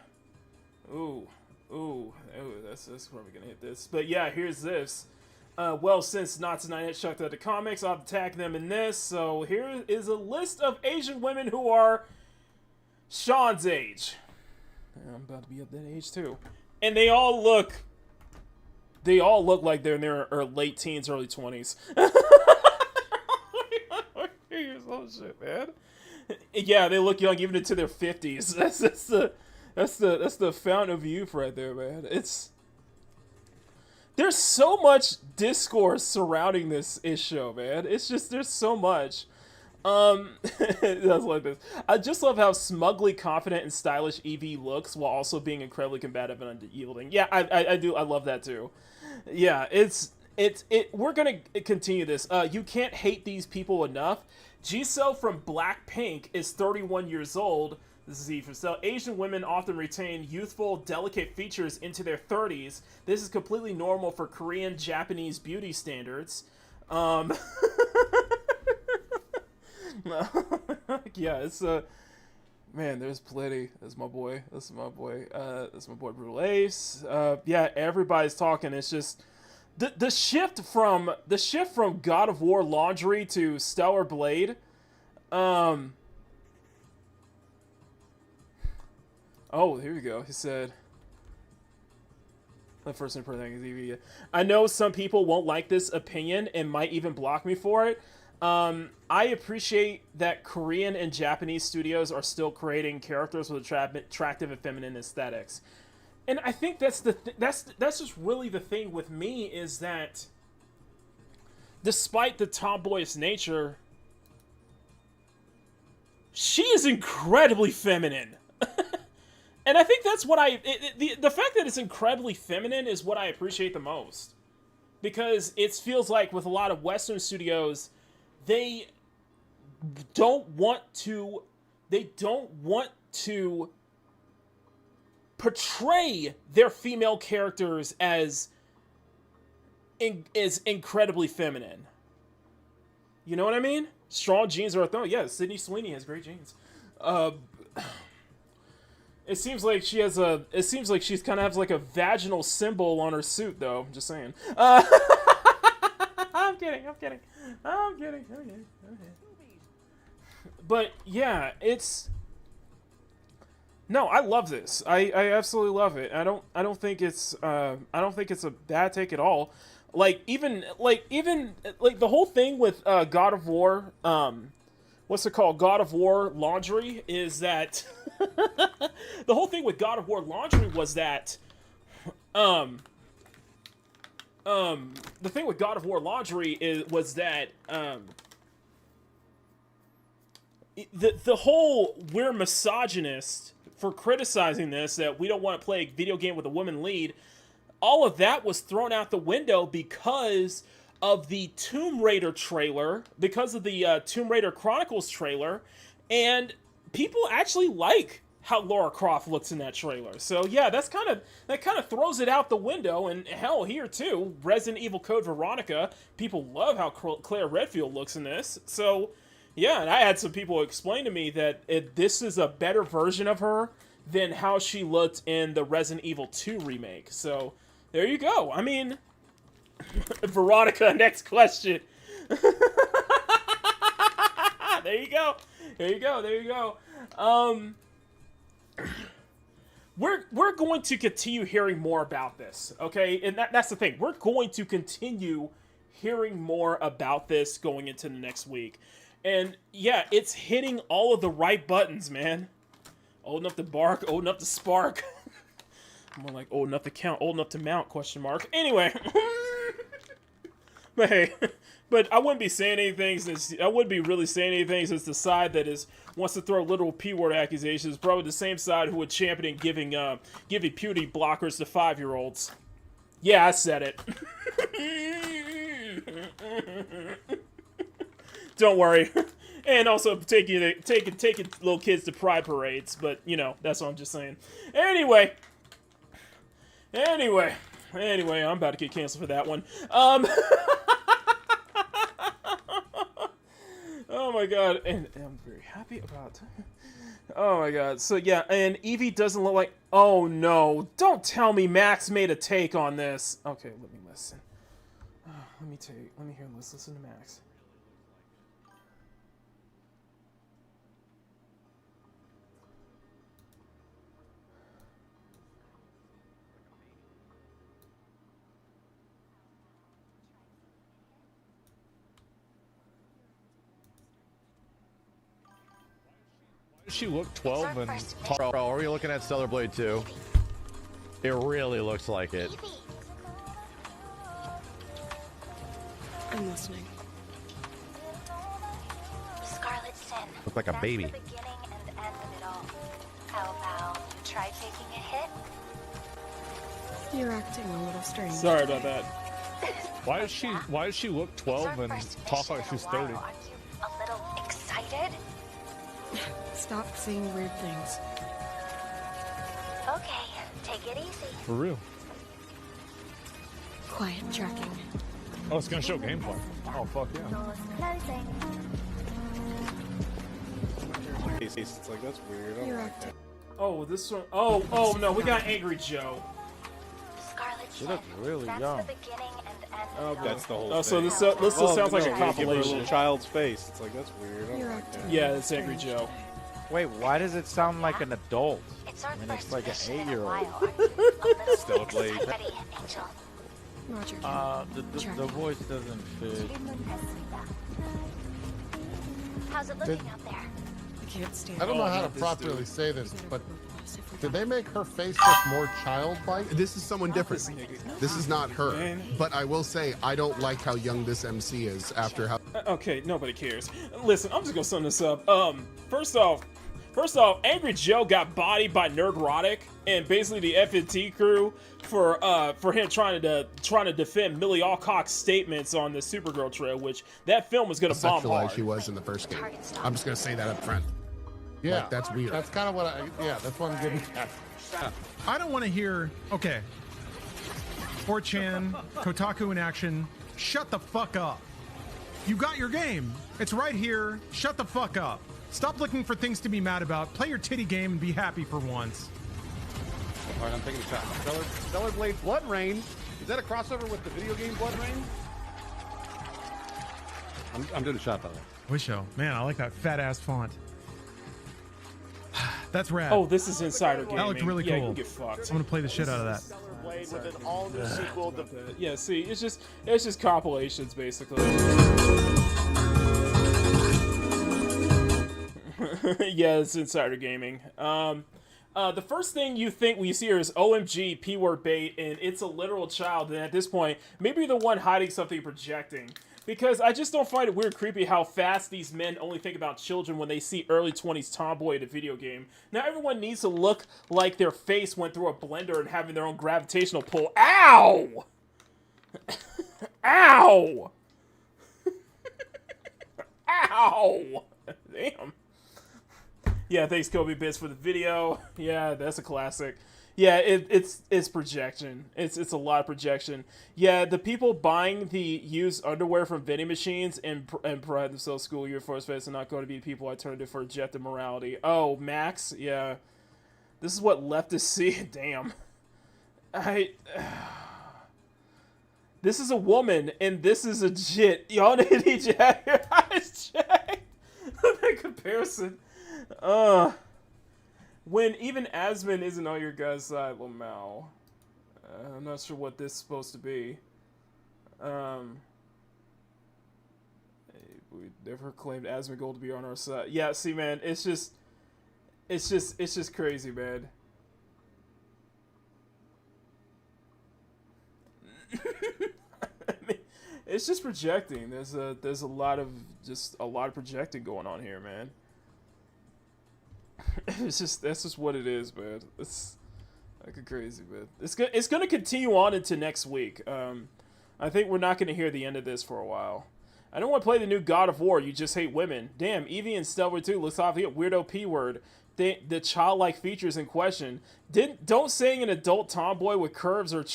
that's probably gonna hit this. But yeah, here's this. Well, since Knots and I chucked out the comics, I'll tag them in this. So here is a list of Asian women who are Sean's age. I'm about to be at that age too. And they all look like they're in their late teens, early 20s. Oh shit, man. Yeah, they look young even into their 50s. That's the fountain of youth right there, man. There's so much discourse surrounding this issue, man. It's just there's so much. That's like this. I just love how smugly confident and stylish Eevee looks while also being incredibly combative and unyielding. Yeah, I do. I love that too. Yeah, we're gonna continue this. You can't hate these people enough. Jisoo from Blackpink is 31 years old. This is Eve from Cell. Asian women often retain youthful, delicate features into their 30s. This is completely normal for Korean, Japanese beauty standards. Yeah, it's man, there's plenty. That's my boy. That's my boy Brutal Ace. Yeah, everybody's talking. It's just the shift from God of War Laundry to Stellar Blade. Oh, here we go. He said, the first important thing is EV. I know some people won't like this opinion and might even block me for it. I appreciate that Korean and Japanese studios are still creating characters with attractive and feminine aesthetics. And I think that's just really the thing with me is that despite the tomboyish nature, she is incredibly feminine. And I think that's what the fact that it's incredibly feminine is what I appreciate the most. Because it feels like with a lot of Western studios, they don't want to portray their female characters as incredibly feminine. You know what I mean? Strong genes are a thing. Yeah, Sydney Sweeney has great genes. It seems like she has she's kind of has like a vaginal symbol on her suit, though. I'm just saying. I'm kidding. But yeah, no, I love this. I absolutely love it. I don't think it's a bad take at all. Like even the whole thing with God of War, what's it called? God of War Laundry is that the whole thing with God of War Laundry was that the thing with God of War Laundry was that the whole we're misogynist for criticizing this, that we don't want to play a video game with a woman lead, all of that was thrown out the window because of the Tomb Raider trailer, because of the Tomb Raider Chronicles trailer, and people actually like how Lara Croft looks in that trailer. So yeah, that kind of throws it out the window. And hell, here too, Resident Evil Code Veronica, people love how Claire Redfield looks in this. So yeah, and I had some people explain to me that this is a better version of her than how she looked in the Resident Evil 2 remake. So there you go. I mean, Veronica, next question. There you go. We're going to continue hearing more about this, okay? And that's the thing. We're going to continue hearing more about this going into the next week. And yeah, it's hitting all of the right buttons, man. Old enough to bark, old enough to spark. More like old enough to count, old enough to mount, question mark. Anyway. But hey, but I wouldn't be saying anything since I wouldn't be really saying anything since the side that wants to throw literal P-word accusations is probably the same side who would champion giving puberty blockers to 5-year-olds. Yeah, I said it. Don't worry. And also taking little kids to pride parades, but you know, that's what I'm just saying. Anyway, I'm about to get canceled for that one. Oh my god, and I'm very happy about. Oh my god, so yeah, and Evie doesn't look like. Oh no! Don't tell me Max made a take on this. Okay, let me listen. Let's listen to Max. She looked 12 and bro, are we looking at Stellar Blade 2? It really looks like it. I'm listening. Scarlet Sin. Look like a baby. That's the beginning and end of it all. How about you try taking a hit? You're acting a little strange. Sorry about that. Why does she look 12 and talk like she's 30? Are you a little excited? Stop saying weird things. Okay, take it easy. For real. Quiet tracking. Oh, it's gonna show gameplay. Oh, fuck yeah. Doors closing. It's like, that's weird. You're acting. Oh, this one. Oh no, we got Angry Joe. Scarlet She looks really That's young. the beginning and end Oh, of it all. That's the whole Oh, so thing. this sounds like a Give her a compilation. little child's face. It's like, that's weird. I don't You're like acting. that. Yeah, it's Angry Joe. Wait, why does it sound like an adult? It's our I mean, first it's like an mission in a 8-year-old. while. Are you a little Stellar Blade. ready, Angel? Roger. The voice doesn't fit. How's it looking out there? I can't stand I don't know how to this properly dude. say this, but Did they make her face look more childlike? This is someone different. This is not her. Man. But I will say, I don't like how young this MC is after how. Okay, nobody cares. Listen, I'm just gonna sum this up. First off, Angry Joe got bodied by Nerdrotic and basically the FNT crew for him trying to defend Millie Alcock's statements on the Supergirl trail, which that film was gonna bomb hard. Sexualized she was in the first game. I'm just gonna say that up front. Yeah, Like, that's weird. That's kind of what that's what I'm getting at. I don't want to hear, okay, 4chan, Kotaku in action, shut the fuck up. You got your game. It's right here. Shut the fuck up. Stop looking for things to be mad about. Play your titty game and be happy for once. All right, I'm taking a shot. Stellar Blade Blood Rain. Is that a crossover with the video game Blood Rain? I'm doing a shot, by the way. Wisho. Man, I like that fat ass font. That's rad. Oh, this is Insider Gaming. That looked really Yeah, cool. you get fucked. I'm gonna play the shit out of that. Blade with an all-new sequel. Yeah, see, it's just compilations basically. Yeah, it's Insider Gaming. The first thing you think when you see her is OMG, P-word bait, and it's a literal child, and at this point, maybe you're the one hiding something projecting. Because I just don't find it weird creepy how fast these men only think about children when they see early 20s tomboy in a video game. Now everyone needs to look like their face went through a blender and having their own gravitational pull. Ow! Ow! Ow! Damn. Yeah, thanks Kobe Bits for the video. Yeah, that's a classic. Yeah, it's projection. It's a lot of projection. Yeah, the people buying the used underwear from vending machines and pride themselves school year first face are not going to be people I turn to for objective morality. Oh, Max, yeah. This is what leftists see. Damn. This is a woman, and this is a jit. Y'all need to check your eyes checked. That comparison. When even Asmon isn't on your guys' side, Lamau. I'm not sure what this is supposed to be. We never claimed Asmongold to be on our side. Yeah, see, man, it's just crazy, man. I mean, it's just projecting. There's a lot of projecting going on here, man. That's just what it is, man. It's like a crazy, man. It's gonna continue on into next week. I think we're not gonna hear the end of this for a while. I don't want to play the new God of War. You just hate women. Damn, Eevee and Stelvor 2 looks off the weirdo P word. The childlike features in question. Don't saying an adult tomboy with curves or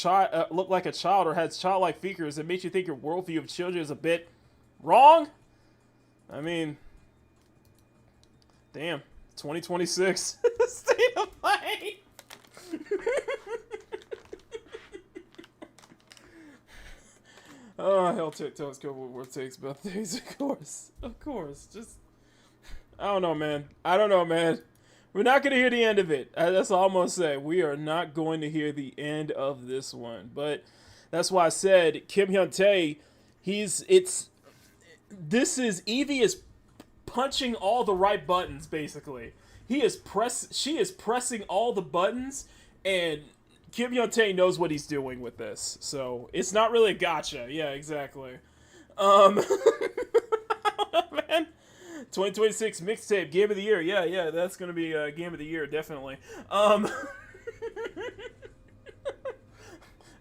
look like a child or has childlike features that makes you think your worldview of children is a bit wrong. I mean, damn. 2026 state of play. Oh, hell, TikTok's covered with what takes about things. Of course. Just, I don't know, man. We're not gonna hear the end of it. That's all I'm gonna say. We are not going to hear the end of this one. But that's why I said Kim Hyun Tae. Eevee is punching all the right buttons, basically. She is pressing all the buttons, and Kim Hyun Tae knows what he's doing with this. So it's not really a gotcha. Yeah, exactly. Man, 2026 mixtape game of the year. Yeah, that's gonna be game of the year, definitely.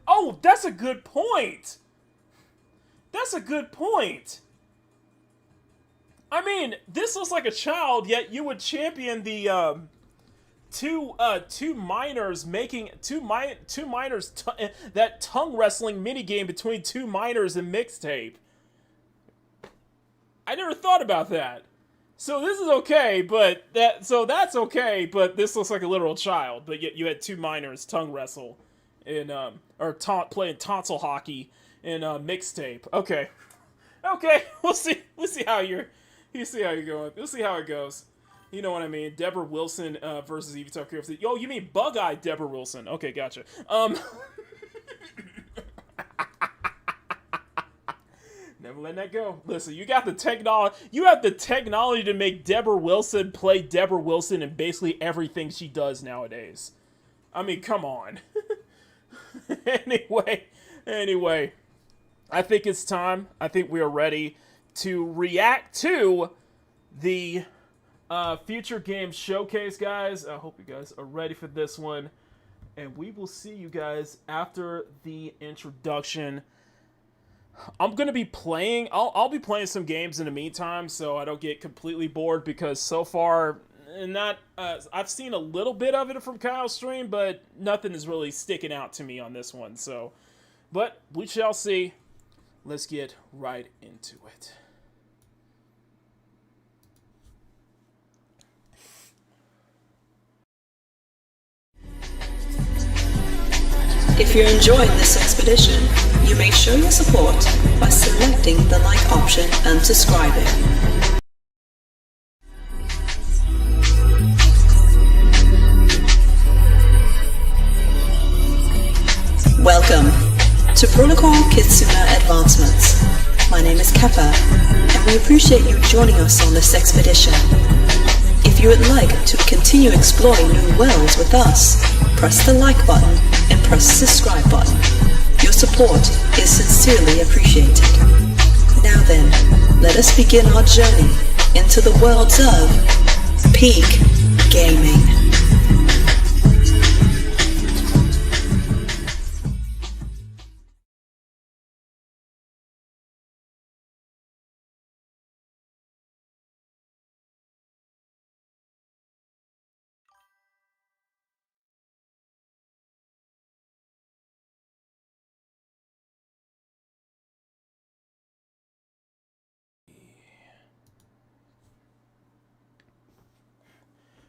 Oh, that's a good point. I mean, this looks like a child, yet you would champion the two minors that tongue wrestling minigame between two minors and mixtape. I never thought about that. So this is okay, but that's okay, but this looks like a literal child. But yet you had two minors tongue wrestle in playing tonsil hockey in mixtape. Okay, we'll see how you're going. We'll see how it goes. You know what I mean? Deborah Wilson versus Evie Tucker. Yo, you mean Bug-Eyed Deborah Wilson? Okay, gotcha. Never letting that go. Listen, you got the technology. You have the technology to make Deborah Wilson play Deborah Wilson in basically everything she does nowadays. I mean, come on. Anyway, I think it's time. I think we are ready to react to the Future Games Showcase, guys. I hope you guys are ready for this one. And we will see you guys after the introduction. I'm going to be playing, I'll be playing some games in the meantime, so I don't get completely bored, because so far, I've seen a little bit of it from Kyle's stream, but nothing is really sticking out to me on this one, so, but we shall see. Let's get right into it. If you're enjoying this expedition, you may show your support by selecting the like option and subscribing. Welcome to Protocol Kitsuna Advancements. My name is Kappa, and we appreciate you joining us on this expedition. If you would like to continue exploring new worlds with us, press the like button and press the subscribe button. Your support is sincerely appreciated. Now then, let us begin our journey into the worlds of Peak Gaming.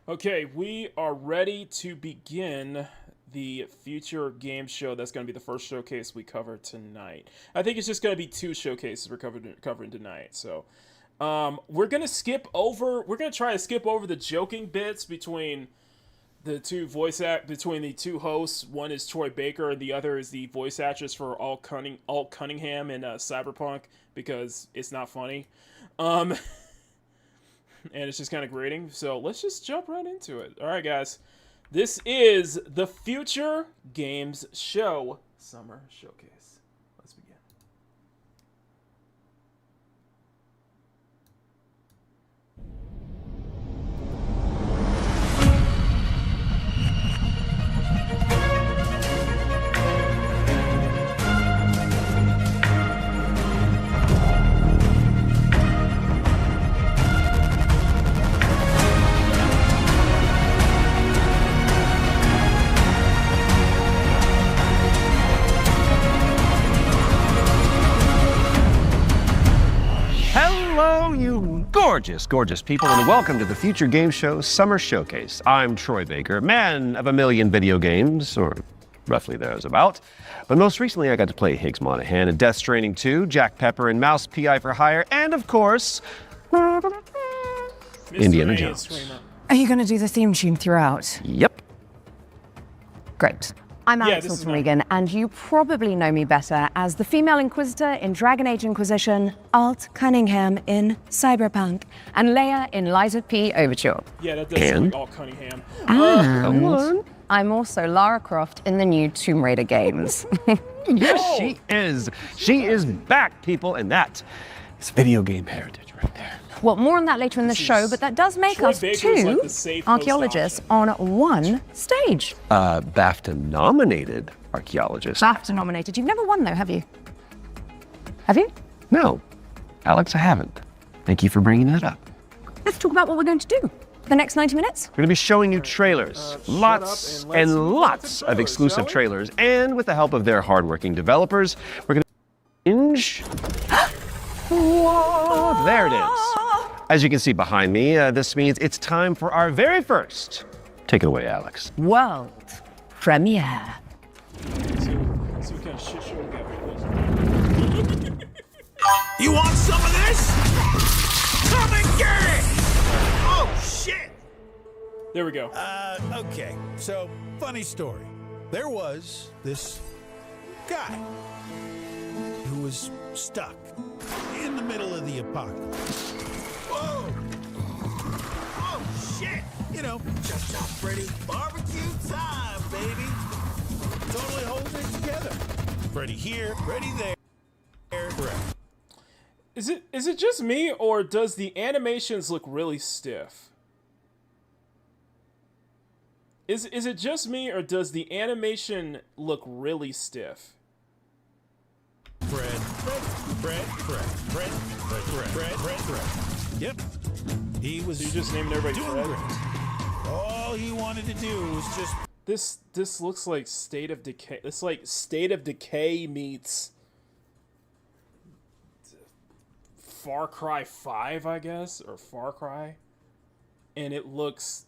Okay, we are ready to begin the Future Game Show. That's going to be the first showcase we cover tonight. I think it's just going to be 2 showcases we're covering tonight. So, we're going to try to skip over the joking bits between the two between the two hosts. One is Troy Baker, and the other is the voice actress for Alt Cunningham in Cyberpunk, because it's not funny. And it's just kind of grating. So let's just jump right into it. All right, guys. This is the Future Games Show Summer Showcase. Let's begin. Hello, you gorgeous, gorgeous people, and welcome to the Future Game Show Summer Showcase. I'm Troy Baker, man of a million video games, or roughly there's-about. But most recently, I got to play Higgs Monahan in Death Stranding 2, Jack Pepper in Mouse P.I. for Hire, and of course, Indiana Jones. Are you going to do the theme tune throughout? Yep. Great. I'm Alex Alton Regan, and you probably know me better as the female Inquisitor in Dragon Age Inquisition, Alt Cunningham in Cyberpunk, and Leia in Liza P. Overture. Yeah, that does sound like Alt Cunningham. And I'm also Lara Croft in the new Tomb Raider games. Yes, she is. She is back, people, and that is video game heritage right there. Well, more on that later in the show, but that does make us 2 archaeologists on 1 stage. BAFTA-nominated archaeologists. BAFTA-nominated. You've never won, though, have you? Have you? No, Alex, I haven't. Thank you for bringing that up. Let's talk about what we're going to do for the next 90 minutes. We're going to be showing you trailers. Lots and lots of exclusive trailers. And with the help of their hardworking developers, we're going to binge. Whoa, there it is. As you can see behind me, this means it's time for our very first. Take it away, Alex. World premiere. See what kind of shit show we got. You want some of this? Come and get it! Oh, shit! There we go. Okay. So, funny story. There was this guy. who was stuck in the middle of the apocalypse. Whoa! Oh, shit! You know, Chop Chop Freddy, barbecue time, baby! Totally holding it together. Freddy here, Freddy there. Correct. Is it just me, or does the animations look really stiff? Is it just me, or does the animation look really stiff? Fred. Yep. He was. You just named everybody doing Fred? great. All he wanted to do was just. This looks like State of Decay. It's like State of Decay meets Far Cry 5, I guess, or Far Cry, and it looks.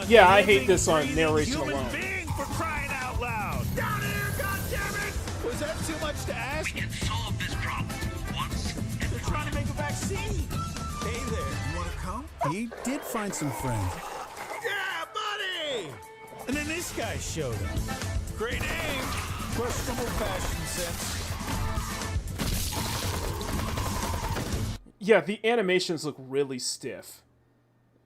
Yeah, I hate this on narration alone. Being for crying out loud! Down here, goddammit! Was that too much to ask? We can solve this problem once. They're trying to make a vaccine. Hey there, you want to come? He did find some friends. Yeah, buddy! And then this guy showed up. Great name, questionable fashion sense. Yeah, the animations look really stiff.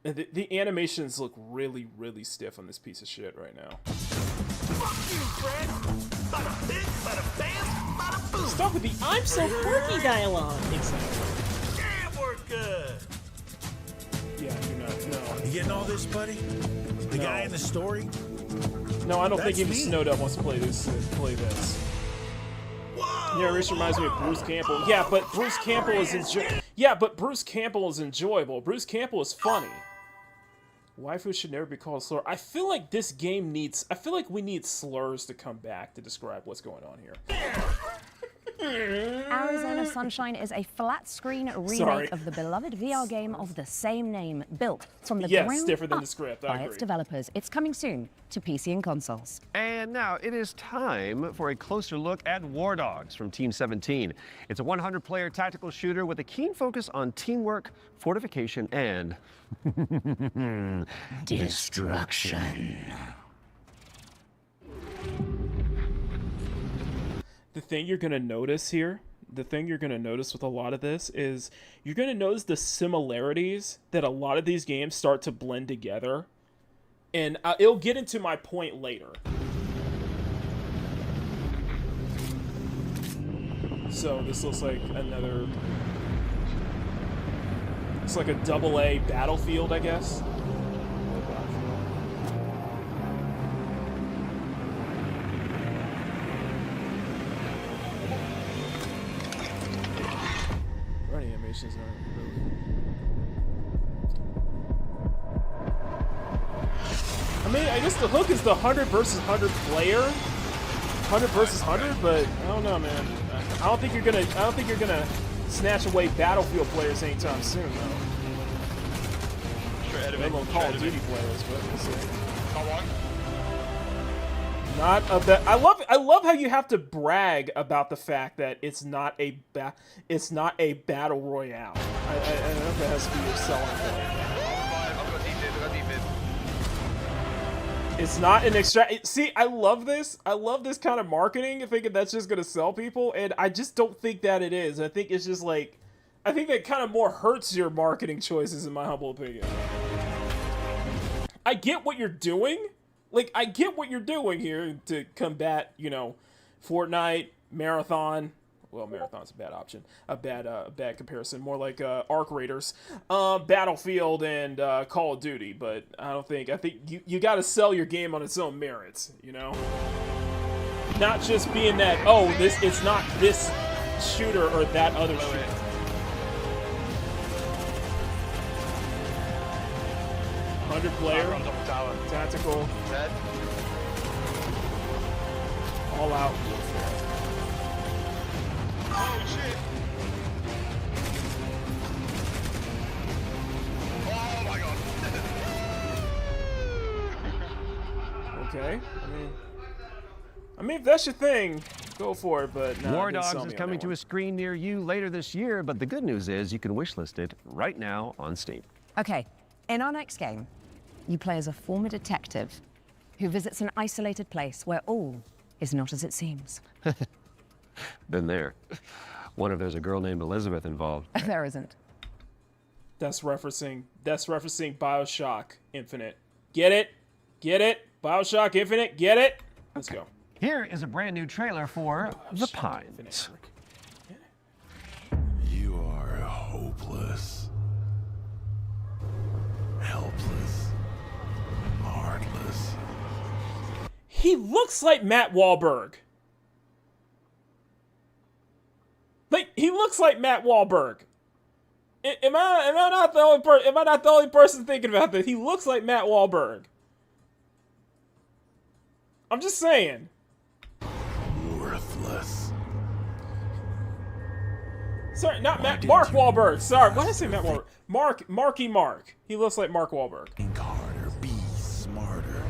The animations look really, really stiff on this piece of shit right now. Fuck you, Fred! Bada bing, bada bam, bada boom! Stop with the "I'm so quirky" dialogue. Exactly. Damn, we're good. Yeah, you're not. No. You getting all this, buddy? The guy in the story? No, I don't think That's even me. Snowed Up wants to play this. Yeah, this reminds me of Bruce Campbell. Yeah, but Bruce Campbell is Bruce Campbell is enjoyable. Bruce Campbell is funny. Waifu should never be called a slur. I feel like this game needs. I feel like we need slurs to come back to describe what's going on here. Arizona Sunshine is a flat-screen remake of the beloved VR game of the same name, built from the ground stiffer than up the script. I by agree. its developers. It's coming soon to PC and consoles. And now it is time for a closer look at War Dogs from Team 17. It's a 100-player tactical shooter with a keen focus on teamwork, fortification, and destruction. The thing you're going to notice here, the thing you're going to notice with a lot of this is you're going to notice the similarities that a lot of these games start to blend together. And it'll get into my point later. So this looks like another... It's like a AA Battlefield, I guess. Running animations aren't really... I mean, I guess the hook is the 100 versus 100 player. 100 versus 100, but I don't know, man. I don't think you're gonna snatch away Battlefield players anytime soon, though. Maybe Call of Duty players, but we'll see. Not a bet. I love how you have to brag about the fact that it's not a battle royale. I don't know if that has to be your selling point. It's not an extra. See, I love this. I love this kind of marketing, thinking that's just gonna sell people, and I just don't think that it is. I think it's just like, I think that kind of more hurts your marketing choices, in my humble opinion. I get what you're doing. Like, I get what you're doing here to combat, you know, Fortnite, Marathon. Well, Marathon's a bad option. A bad comparison. More like Arc Raiders, Battlefield, and Call of Duty. But I think you got to sell your game on its own merits, you know? Not just being that, oh, it's not this shooter or that other shooter. 100 player, tactical, all out warfare. Oh shit! Oh my god! Okay, I mean, if that's your thing, go for it. But no, War Dogs is coming to a screen near you later this year, but the good news is you can wishlist it right now on Steam. Okay, in our next game, you play as a former detective who visits an isolated place where all is not as it seems. Been there. Wonder if there's a girl named Elizabeth involved. There isn't. That's referencing BioShock Infinite. Get it? Get it? BioShock Infinite, get it? Let's go. Here is a brand new trailer for The Pines. You are hopeless, helpless, heartless. He looks like Matt Wahlberg. Like, he looks like Matt Wahlberg. Am I not the only person? Am I not the only person thinking about this? He looks like Matt Wahlberg. I'm just saying. Worthless. Sorry, not Matt. Mark Wahlberg. Sorry, why did I say Matt Wahlberg? Mark. He looks like Mark Wahlberg. Think harder, be smarter.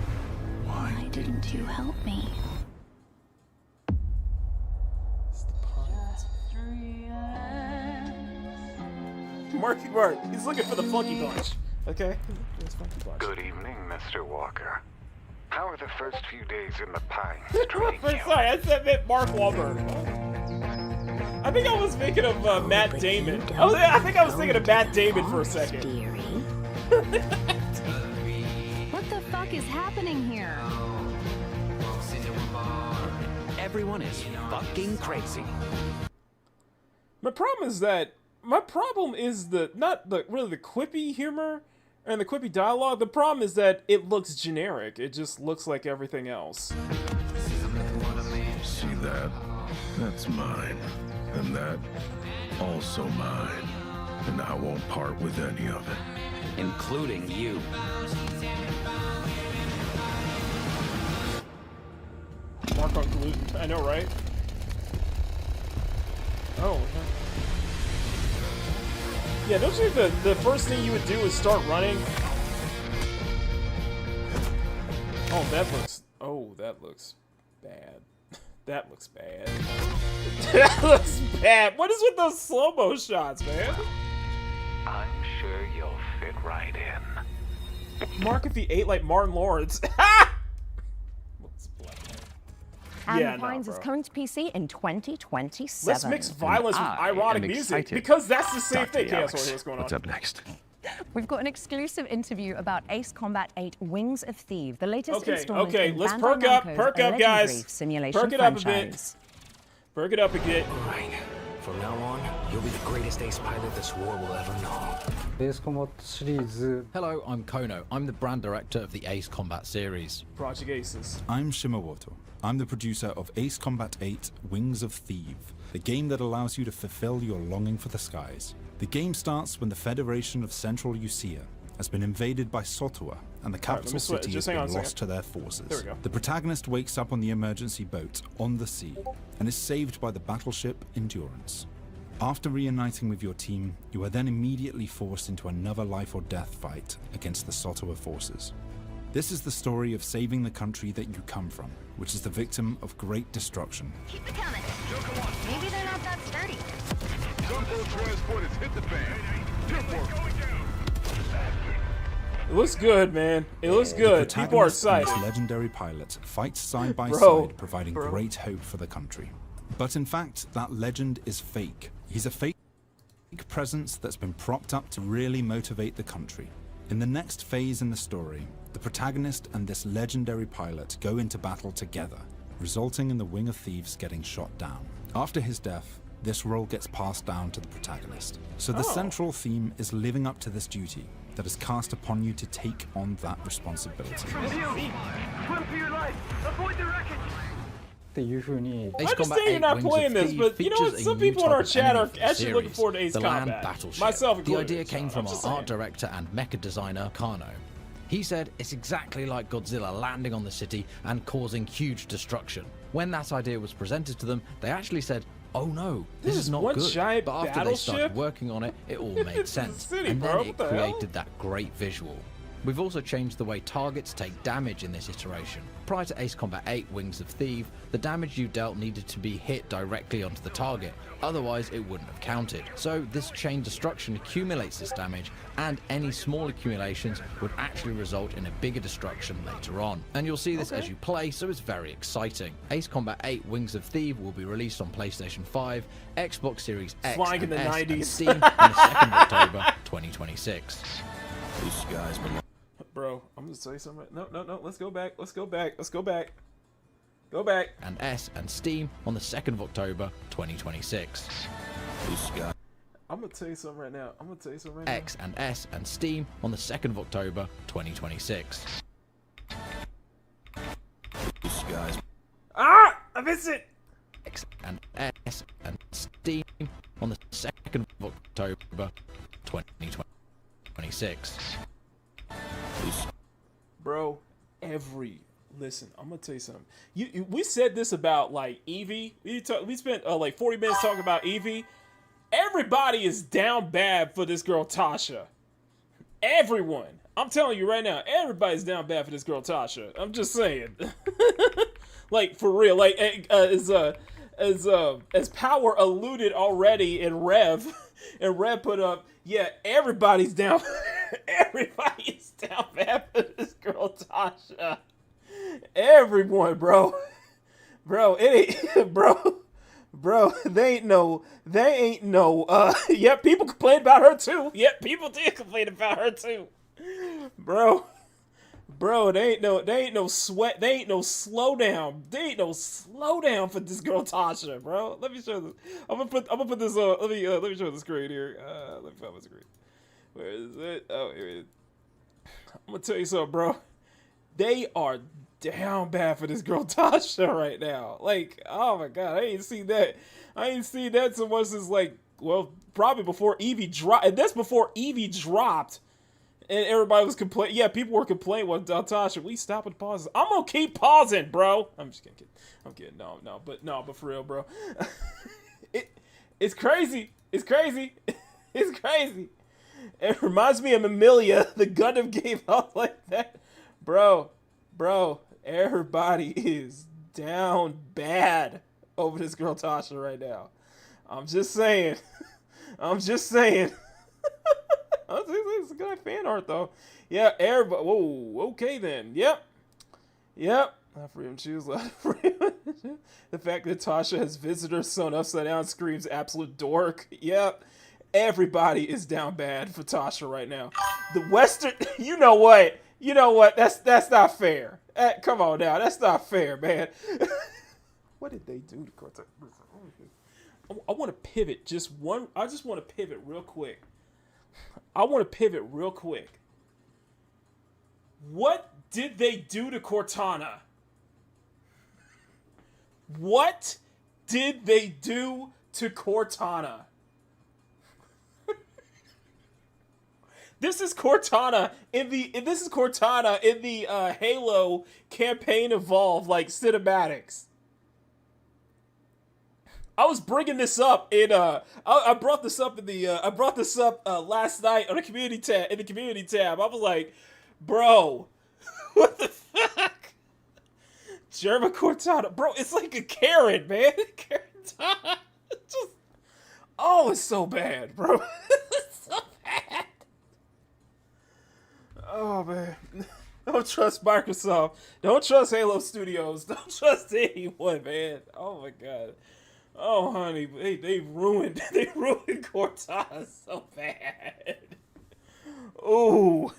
Why didn't you help me? Mark. He's looking for the Funky Bunch. Okay. Good evening, Mr. Walker. How are the first few days in the Pines treating you? Sorry, I said Mark Wahlberg. I think I was thinking of Matt Damon. Oh, yeah, I think I was thinking of Matt Damon for a second. What the fuck is happening here? Everyone is fucking crazy. My problem is not really the quippy humor and the quippy dialogue. The problem is that it looks generic. It just looks like everything else. See that? That's mine. And that, also mine. And I won't part with any of it. Including you. Mark on gluten. I know, right? Oh. Yeah, don't you think the first thing you would do is start running? Oh, that looks bad. That looks bad. That looks bad. What is with those slow-mo shots, man? I'm sure you'll fit right in. Mark, if he ate like Martin Lawrence. And Yeah, The Pines no, is bro. coming to PC in 2027. Let's mix violence with ironic music because that's the same thing. Chaos, what's going on? What's up next? We've got an exclusive interview about Ace Combat 8: Wings of Thieves, the latest Okay, installment okay, in let's Bandai perk up, Namco's perk up, legendary guys. simulation Perk it up a bit. franchise. Perk it up a bit. Right. From now on, you'll be the greatest ace pilot this war will ever know. Hello, I'm Kono. I'm the brand director of the Ace Combat series. Project Aces. I'm Shimawato. I'm the producer of Ace Combat 8: Wings of Thieves, the game that allows you to fulfill your longing for the skies. The game starts when the Federation of Central Usia has been invaded by Sotua, and the capital city has been lost to their forces. There we go. The protagonist wakes up on the emergency boat on the sea and is saved by the battleship Endurance. After reuniting with your team, you are then immediately forced into another life or death fight against the Sotua forces. This is the story of saving the country that you come from, which is the victim of great destruction. Keep it coming. Maybe they're not that sturdy. Gunboat transport has hit the fan. Tip It looks good, man. It looks good. People are excited. This legendary pilot fights side by Bro. side, providing great hope for the country. But in fact, that legend is fake. He's a fake presence that's been propped up to really motivate the country. In the next phase in the story, the protagonist and this legendary pilot go into battle together, resulting in the Wing of Thieves getting shot down. After his death, this role gets passed down to the protagonist. So the central theme is living up to this duty that is cast upon you to take on that responsibility. Swim for your life! Avoid the wreckage! I understand you're not playing this, but you know what? Some people in our chat are actually looking forward to Ace Combat. Myself included. The idea came from our art director and mecha designer, Kano. He said it's exactly like Godzilla landing on the city and causing huge destruction. When that idea was presented to them, they actually said, "Oh no, this is not one good." giant But after they started battleship? working on it, it all made sense. city, and bro. then it What the hell? created that great visual. We've also changed the way targets take damage in this iteration. Prior to Ace Combat 8 Wings of Thief, the damage you dealt needed to be hit directly onto the target, otherwise it wouldn't have counted. So this chain destruction accumulates this damage, and any small accumulations would actually result in a bigger destruction later on. And you'll see this as you play, so it's very exciting. Ace Combat 8 Wings of Thief will be released on PlayStation 5, Xbox Series X Flying and in the S 90s. and Steam on the 2nd of October 2026. These guys belong. Bro, I'm gonna tell you something. No. Let's go back. Let's go back. Go back. And S and Steam on the 2nd of October 2026. These guys. I'm gonna tell you something right now. X and S and Steam on the 2nd of October 2026. These guys. Ah! I missed it! X and S and Steam on the 2nd of October 2026. Bro, listen, I'm gonna tell you something. We said this about like Eevee. We spent like 40 minutes talking about Eevee. Everybody is down bad for this girl Tasha. Everyone. I'm telling you right now, everybody's down bad for this girl Tasha. I'm just saying. Like for real. Like as Power alluded already in Rev, and Rev put up, yeah, everybody's down. Everybody's down bad for this girl Tasha. Everyone, bro. Bro, it ain't, bro, they ain't no, yep, people complain about her too. Yep, people did complain about her too. Bro, they ain't no sweat, they ain't no slowdown. They ain't no slowdown for this girl Tasha, bro. Let me show this. I'm gonna put this let me show the screen here. Let me find my screen. Where is it? Oh, here it is. I'm gonna tell you something, bro. They are down bad for this girl Tasha right now. Like, oh my god, I ain't seen that. I ain't seen that so much since like, well, probably before Eevee dropped. And that's before Eevee dropped. And everybody was complaining. Yeah, people were complaining with Tasha. We stop and pause. I'm gonna keep pausing, bro. I'm just kidding. I'm kidding. No, but for real, bro. It's crazy. It's crazy. It's crazy. It reminds me of Amelia, the Gundam game out like that. Bro, everybody is down bad over this girl Tasha right now. I'm just saying. It's a good fan art though. Yeah, everybody. Whoa, okay then. Yep. Not freedom choose, loud freedom. The fact that Tasha has visitor sewn upside down screams absolute dork. Yep. Everybody is down bad for Tasha right now. The Western, you know what? That's not fair. Come on now, that's not fair, man. What did they do to Cortez? I want to pivot just one. I just want to pivot real quick. What did they do to Cortana? What did they do to Cortana? This is Cortana in the Halo campaign evolve like cinematics. I was bringing this up in I brought this up last night on the community tab. I was like, bro, what the fuck? German Cortana, bro, it's like a Karen, man. Cortana, it's so bad, bro. It's so bad. Oh man, don't trust Microsoft. Don't trust Halo Studios. Don't trust anyone, man. Oh my god. Oh honey, they ruined Cortana so bad. Ooh,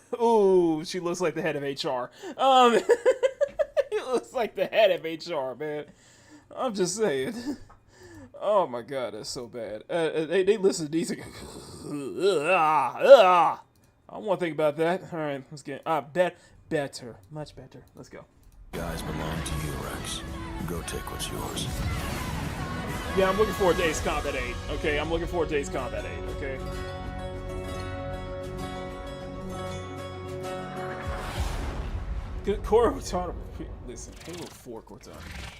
she looks like the head of HR. It looks like the head of HR, man. I'm just saying. Oh my god, that's so bad. They listen to these. I don't want to think about that. All right, let's get better, much better. Let's go. Guys belong to you, Rex. Go take what's yours. Yeah, I'm looking forward to Ace Combat 8. Okay, I'm looking forward to Ace Combat 8. Okay. Good Cortana. Listen, Halo 4 Cortana.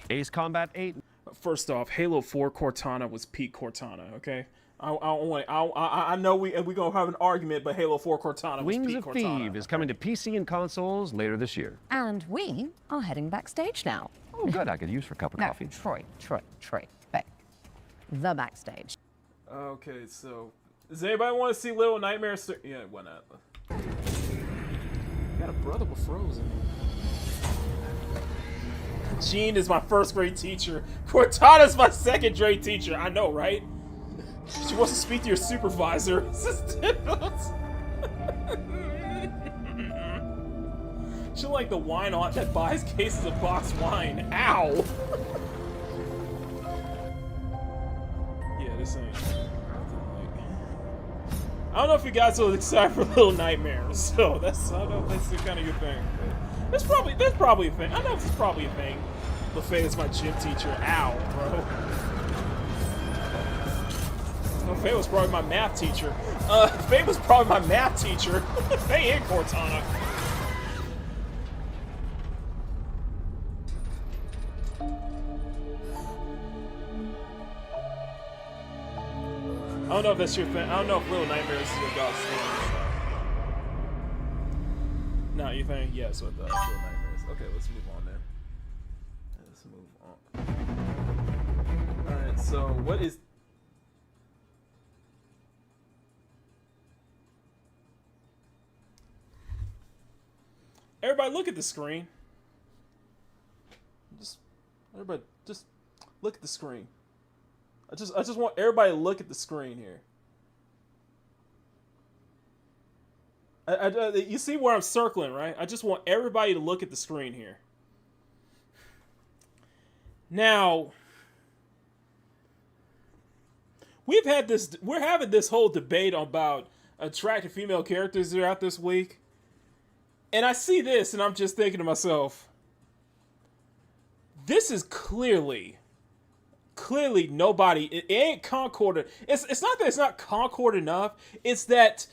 Ace Combat 8. First off, Halo 4 Cortana was peak Cortana. Okay. I know we gonna have an argument, but Halo 4 Cortana. Wings of Thieves is coming to PC and consoles later this year. And we are heading backstage now. Oh, good. I could use for a cup of coffee. Troy. Back. The backstage. Okay, so does anybody want to see Little Nightmares? Yeah, why not? Got a brother with Frozen. Jean is my first grade teacher. Cortana's my second grade teacher. I know, right? She wants to speak to your supervisor. She like the wine aunt that buys cases of boxed wine. Ow! Yeah, this ain't. I don't know if you guys are excited for Little Nightmares, so I don't know if that's kind of your thing. That's probably a thing. I know this is probably a thing. LaFay is my gym teacher. Ow, bro. LaFay was probably my math teacher. Faye was probably my math teacher. Faye and Cortana. I don't know if that's your thing. I don't know if Little Nightmares is your dog's thing. No, you think? Yes, with Little Nightmares. Okay, let's move on then. Let's move on. Alright, so what is... Everybody look at the screen. Everybody just look at the screen. I just want everybody to look at the screen here. You see where I'm circling, right? I just want everybody to look at the screen here. Now, we're having this whole debate about attractive female characters throughout this week. And I see this and I'm just thinking to myself, this is clearly nobody. It ain't Concord. It's not that it's not Concord enough. It's that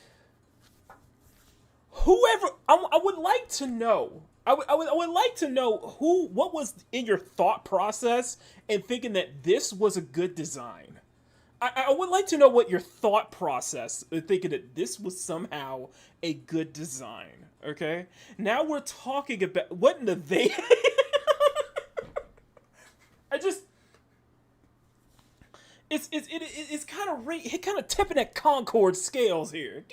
whoever I would like to know. I would like to know what was in your thought process in thinking that this was a good design. I would like to know what your thought process in thinking that this was somehow a good design. Okay, now we're talking about what in the they. It's kind of tipping at Concord scales here.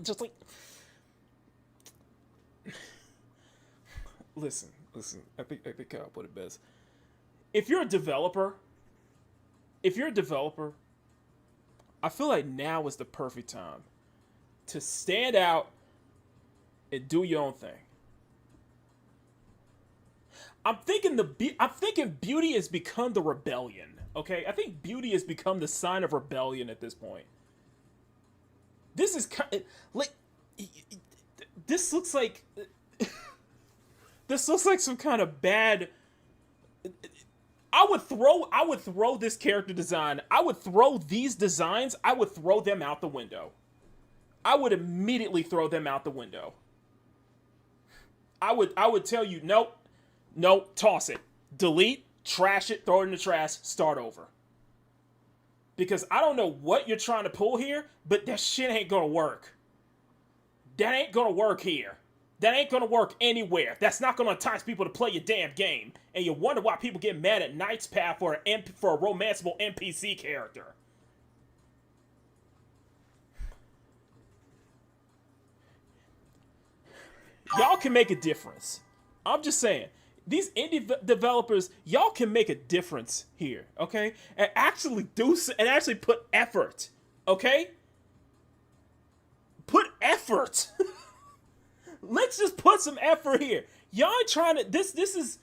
Just like, listen. I think I'll put it best. If you're a developer, I feel like now is the perfect time to stand out and do your own thing. I'm thinking beauty has become the rebellion. Okay, I think beauty has become the sign of rebellion at this point. This is kind of, like, this looks like some kind of bad. I would throw this character design. I would throw these designs. I would throw them out the window. I would immediately throw them out the window. I would tell you, nope, toss it, delete. Trash it, throw it in the trash, start over. Because I don't know what you're trying to pull here, but that shit ain't gonna work. That ain't gonna work here. That ain't gonna work anywhere. That's not gonna entice people to play your damn game. And you wonder why people get mad at Knight's Path for a romanceable NPC character. Y'all can make a difference. I'm just saying. These indie developers, y'all can make a difference here, okay? And actually put effort, okay? Put effort. Let's just put some effort here. Y'all ain't trying to. This is.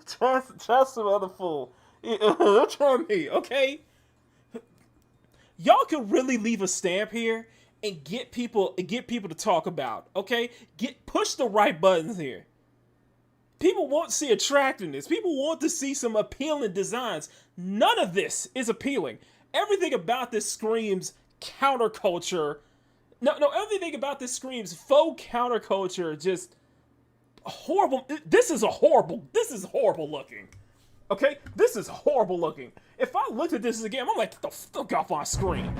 Try some other fool. Try me, okay? Y'all can really leave a stamp here and get people to talk about, okay? Push the right buttons here. People want to see attractiveness. People want to see some appealing designs. None of this is appealing. Everything about this screams counterculture. No, everything about this screams faux counterculture. Just horrible. This is horrible looking. Okay, this is horrible looking. If I looked at this again, I'm like, get the fuck off my screen.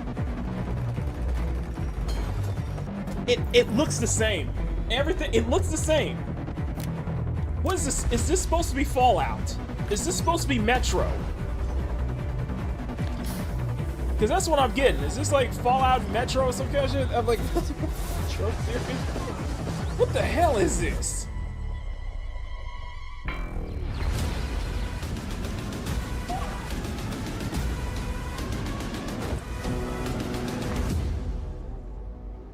It looks the same. Everything, it looks the same. What is this? Is this supposed to be Fallout? Is this supposed to be Metro? Because that's what I'm getting. Is this like Fallout Metro or some kind of shit? I'm like, Metro series? What the hell is this?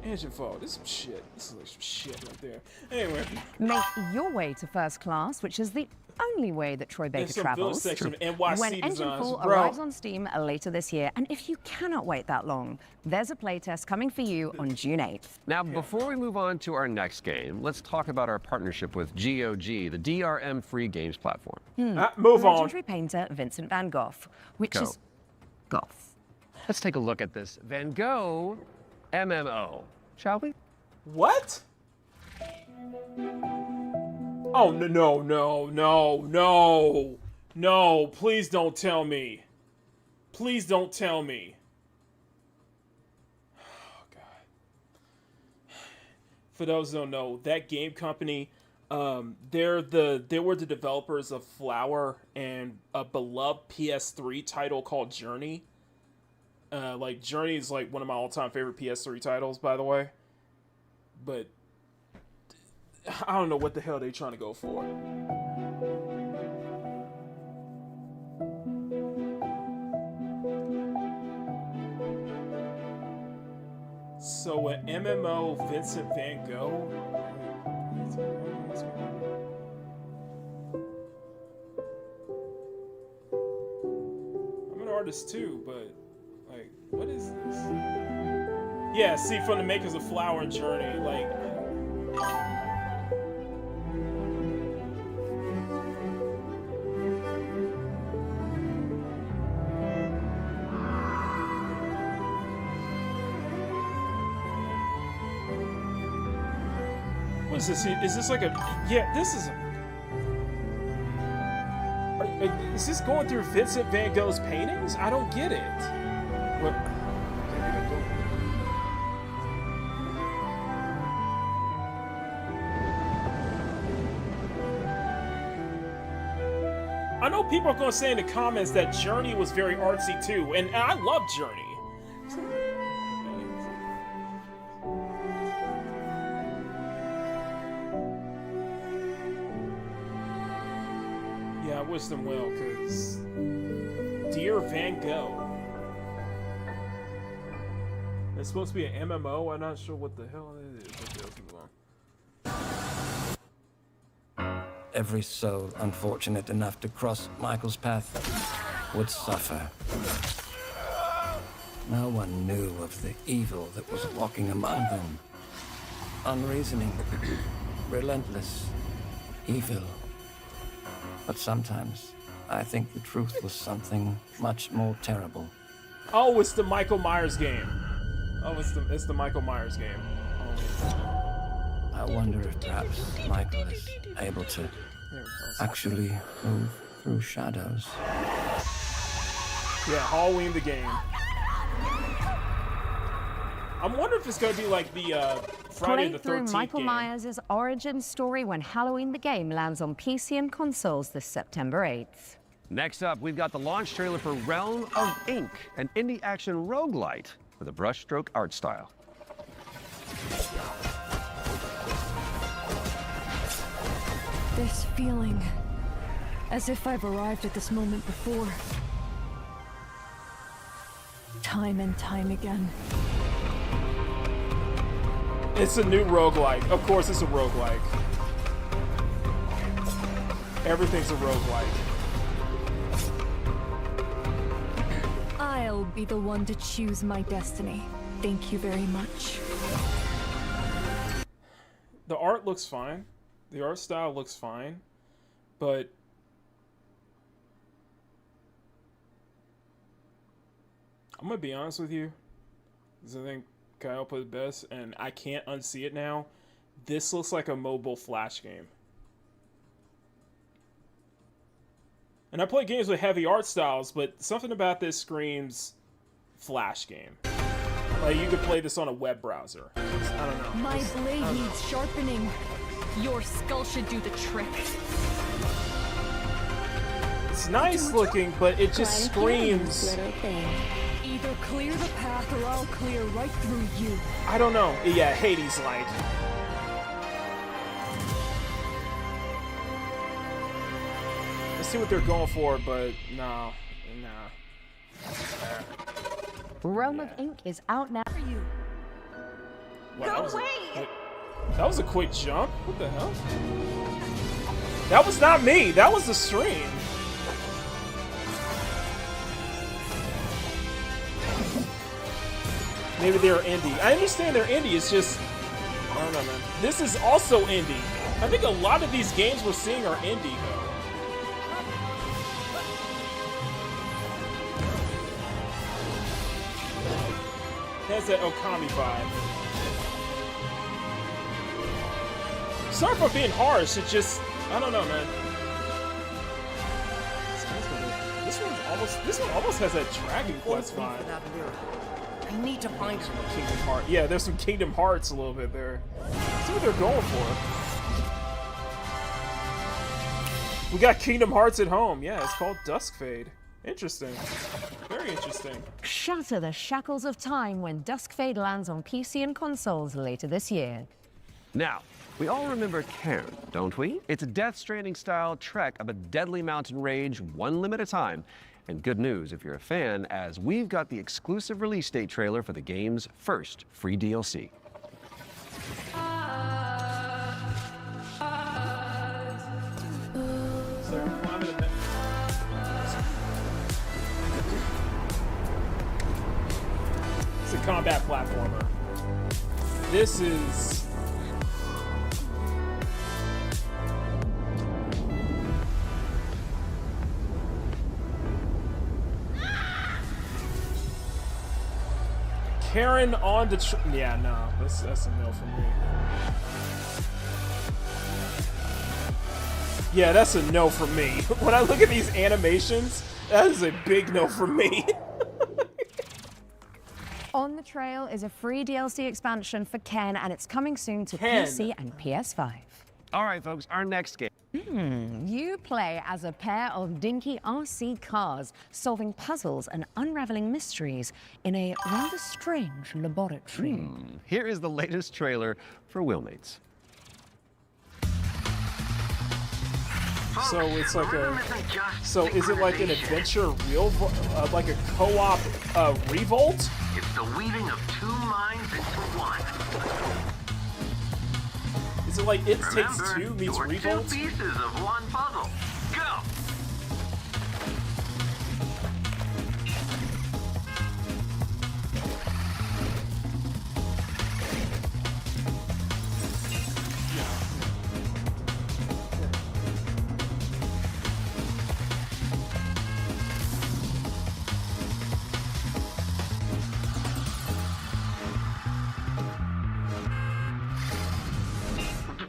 Engine fall. This is some shit. This is like some shit right there. Anyway. Make your way to first class, which is the only way that Troy Baker travels. When Engine Fall arrives on Steam later this year, and if you cannot wait that long, there's a playtest coming for you on June 8th. Now, before we move on to our next game, let's talk about our partnership with GOG, the DRM-free games platform. Move on. Legendary painter Vincent van Gogh, which is Goth. Let's take a look at this Van Gogh MMO, shall we? What? Oh, no, please don't tell me. Please don't tell me. Oh, God. For those who don't know, that game company, they were the developers of Flower and a beloved PS3 title called Journey. Like, Journey is like one of my all-time favorite PS3 titles, by the way. But I don't know what the hell they're trying to go for. So an MMO Vincent van Gogh? I'm an artist too, but like, what is this? Yeah, see, from the makers of Flower and Journey, like. What is this? Is this like a? Yeah, this is. Is this going through Vincent van Gogh's paintings? I don't get it. What? I know people are going to say in the comments that Journey was very artsy too, and I love Journey. Yeah, I wish them well, because Dear Van Gogh. It's supposed to be an MMO. I'm not sure what the hell it is. Okay, let's move on. Every soul unfortunate enough to cross Michael's path would suffer. No one knew of the evil that was walking among them. Unreasoning, relentless, evil. But sometimes I think the truth was something much more terrible. Oh, it's the Michael Myers game. Oh, it's the Michael Myers game. I wonder if perhaps Michael is able to actually move through shadows. Yeah, Halloween the game. I'm wondering if it's going to be like the Friday the 13th Play through Michael game. Myers' origin story when Halloween the game lands on PC and consoles this September 8th. Next up, we've got the launch trailer for Realm of Ink, an indie action roguelite with a brushstroke art style. This feeling, as if I've arrived at this moment before. Time and time again. It's a new roguelike. Of course it's a roguelike. Everything's a roguelike. I'll be the one to choose my destiny. Thank you very much. The art looks fine. The art style looks fine. But I'm gonna be honest with you, because I think Kyle put it best, and I can't unsee it now. This looks like a mobile Flash game. And I play games with heavy art styles, but something about this screams Flash game. Like, you could play this on a web browser. I don't know. My blade needs sharpening. Your skull should do the trick. It's nice looking, but it just screams. Either clear the path or I'll clear right through you. I don't know. Yeah, Hades-like. Let's see what they're going for, but no. Realm of Ink is out now. Wow, that was a quick jump. What the hell? That was not me. That was the stream. Maybe they're indie. I understand they're indie. It's just, I don't know, man. This is also indie. I think a lot of these games we're seeing are indie, though. It has that Okami vibe. Sorry for being harsh. It just, I don't know, man. This one almost has that Dragon Quest vibe. I need to find some Kingdom Hearts. Yeah, there's some Kingdom Hearts a little bit there. See what they're going for. We got Kingdom Hearts at home. Yeah, it's called Dusk Fade. Interesting. Very interesting. Shatter the shackles of time when Dusk Fade lands on PC and consoles later this year. Now, we all remember Cairn, don't we? It's a Death Stranding-style trek of a deadly mountain rage, one limb at a time. And good news if you're a fan, as we've got the exclusive release date trailer for the game's first free DLC. It's a combat platformer. This is... Karen on the yeah, no, that's a no for me. Yeah, that's a no for me. When I look at these animations, that is a big no for me. On the trail is a free DLC expansion for Ken, and it's coming soon to Ken. PC and PS5. All right, folks, our next game. You play as a pair of dinky RC cars, solving puzzles and unraveling mysteries in a rather strange laboratory. Here is the latest trailer for Wheelmates. So it's like a... So is it like an adventure like a co-op revolt? It's the weaving of two minds into one. Is it like It Takes Two meets you're Revolt? two pieces of one puzzle. Go!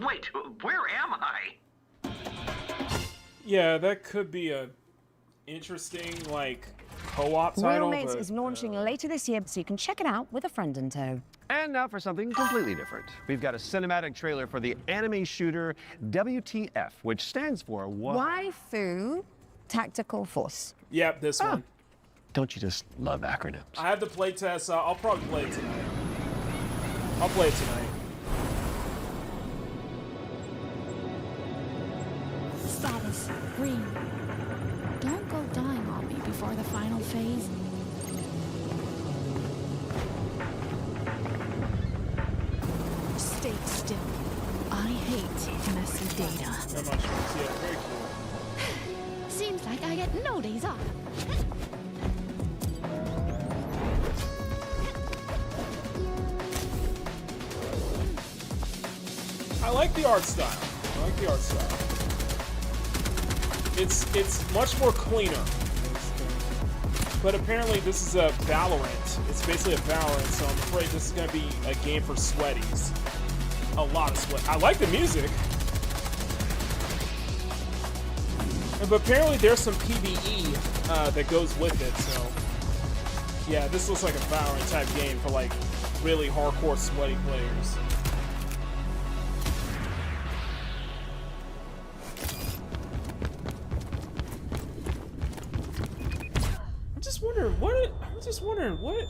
Wait, where am I? Yeah, that could be a interesting, like, co-op title. Wheelmates but, is launching later this year, so you can check it out with a friend in tow. And now for something completely different. We've got a cinematic trailer for the anime shooter WTF, which stands for Waifu Tactical Force. Yep, this one. Don't you just love acronyms? I have the playtest, so I'll probably play it tonight. I'll play it tonight. Status green. Don't go dying on me before the final phase. Stay still. I hate messy data. Yeah, very cool. Seems like I get no days off. I like the art style. I like the art style. It's much more cleaner. But apparently this is a Valorant. It's basically a Valorant, so I'm afraid this is going to be a game for sweaties. A lot of sweat. I like the music. But apparently there's some PvE that goes with it, so yeah, this looks like a Valorant type game for like really hardcore sweaty players. I'm just wondering what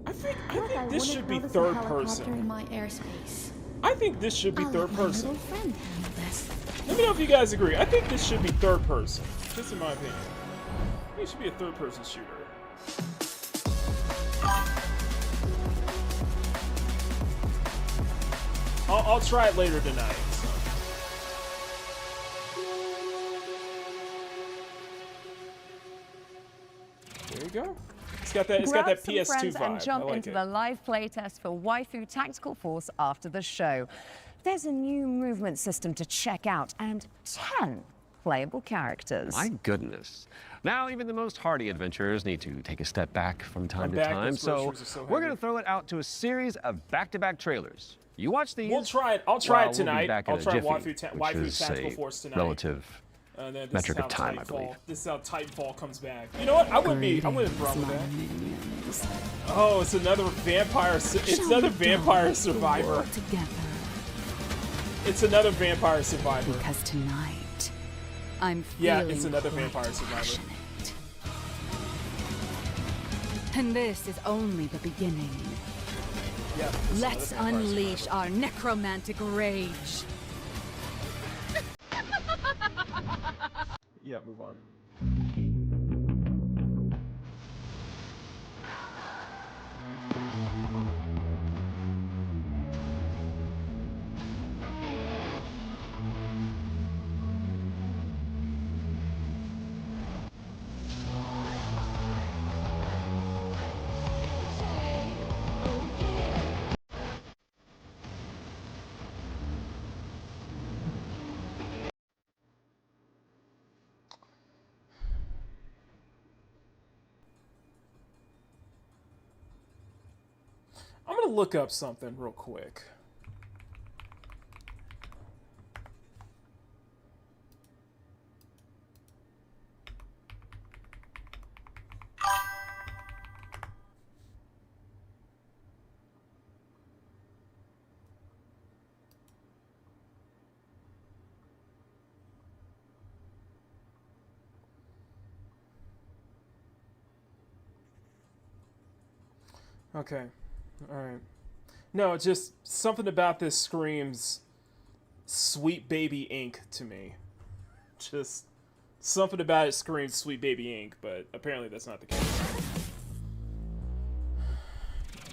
I think this should be third person. In my airspace. I think this should be I'll third let my person. little friend handle this. Let me know if you guys agree. I think this should be third person, just in my opinion. I think it should be a third person shooter. I'll try it later tonight. So. There you go. It's got that PS2 friends vibe. and jump I like into it. the live playtest for Waifu Tactical Force after the show. There's a new movement system to check out and 10 playable characters. My goodness. Now, even the most hardy adventurers need to take a step back from time to back, time, those so groceries are so we're heavy. going to throw it out to a series of back-to-back trailers. You watch these. We'll try it. I'll try it We'll be tonight. back in I'll a try jiffy, Waifu which is Tactical a Force tonight. relative And then this metric is of how time, I believe. This is how Titanfall comes back. You know what? I wouldn't be wrong with that. Oh, it's another vampire. It's another vampire survivor. It's another vampire survivor. Because tonight, I'm feeling Yeah, it's another quite vampire survivor. passionate. And this is only the beginning. Yeah. Let's unleash our necromantic rage. Yeah, move on. I'm gonna look up something real quick. Okay. Alright. No, just something about this screams Sweet Baby Inc. to me. Just something about it screams Sweet Baby Inc., but apparently that's not the case.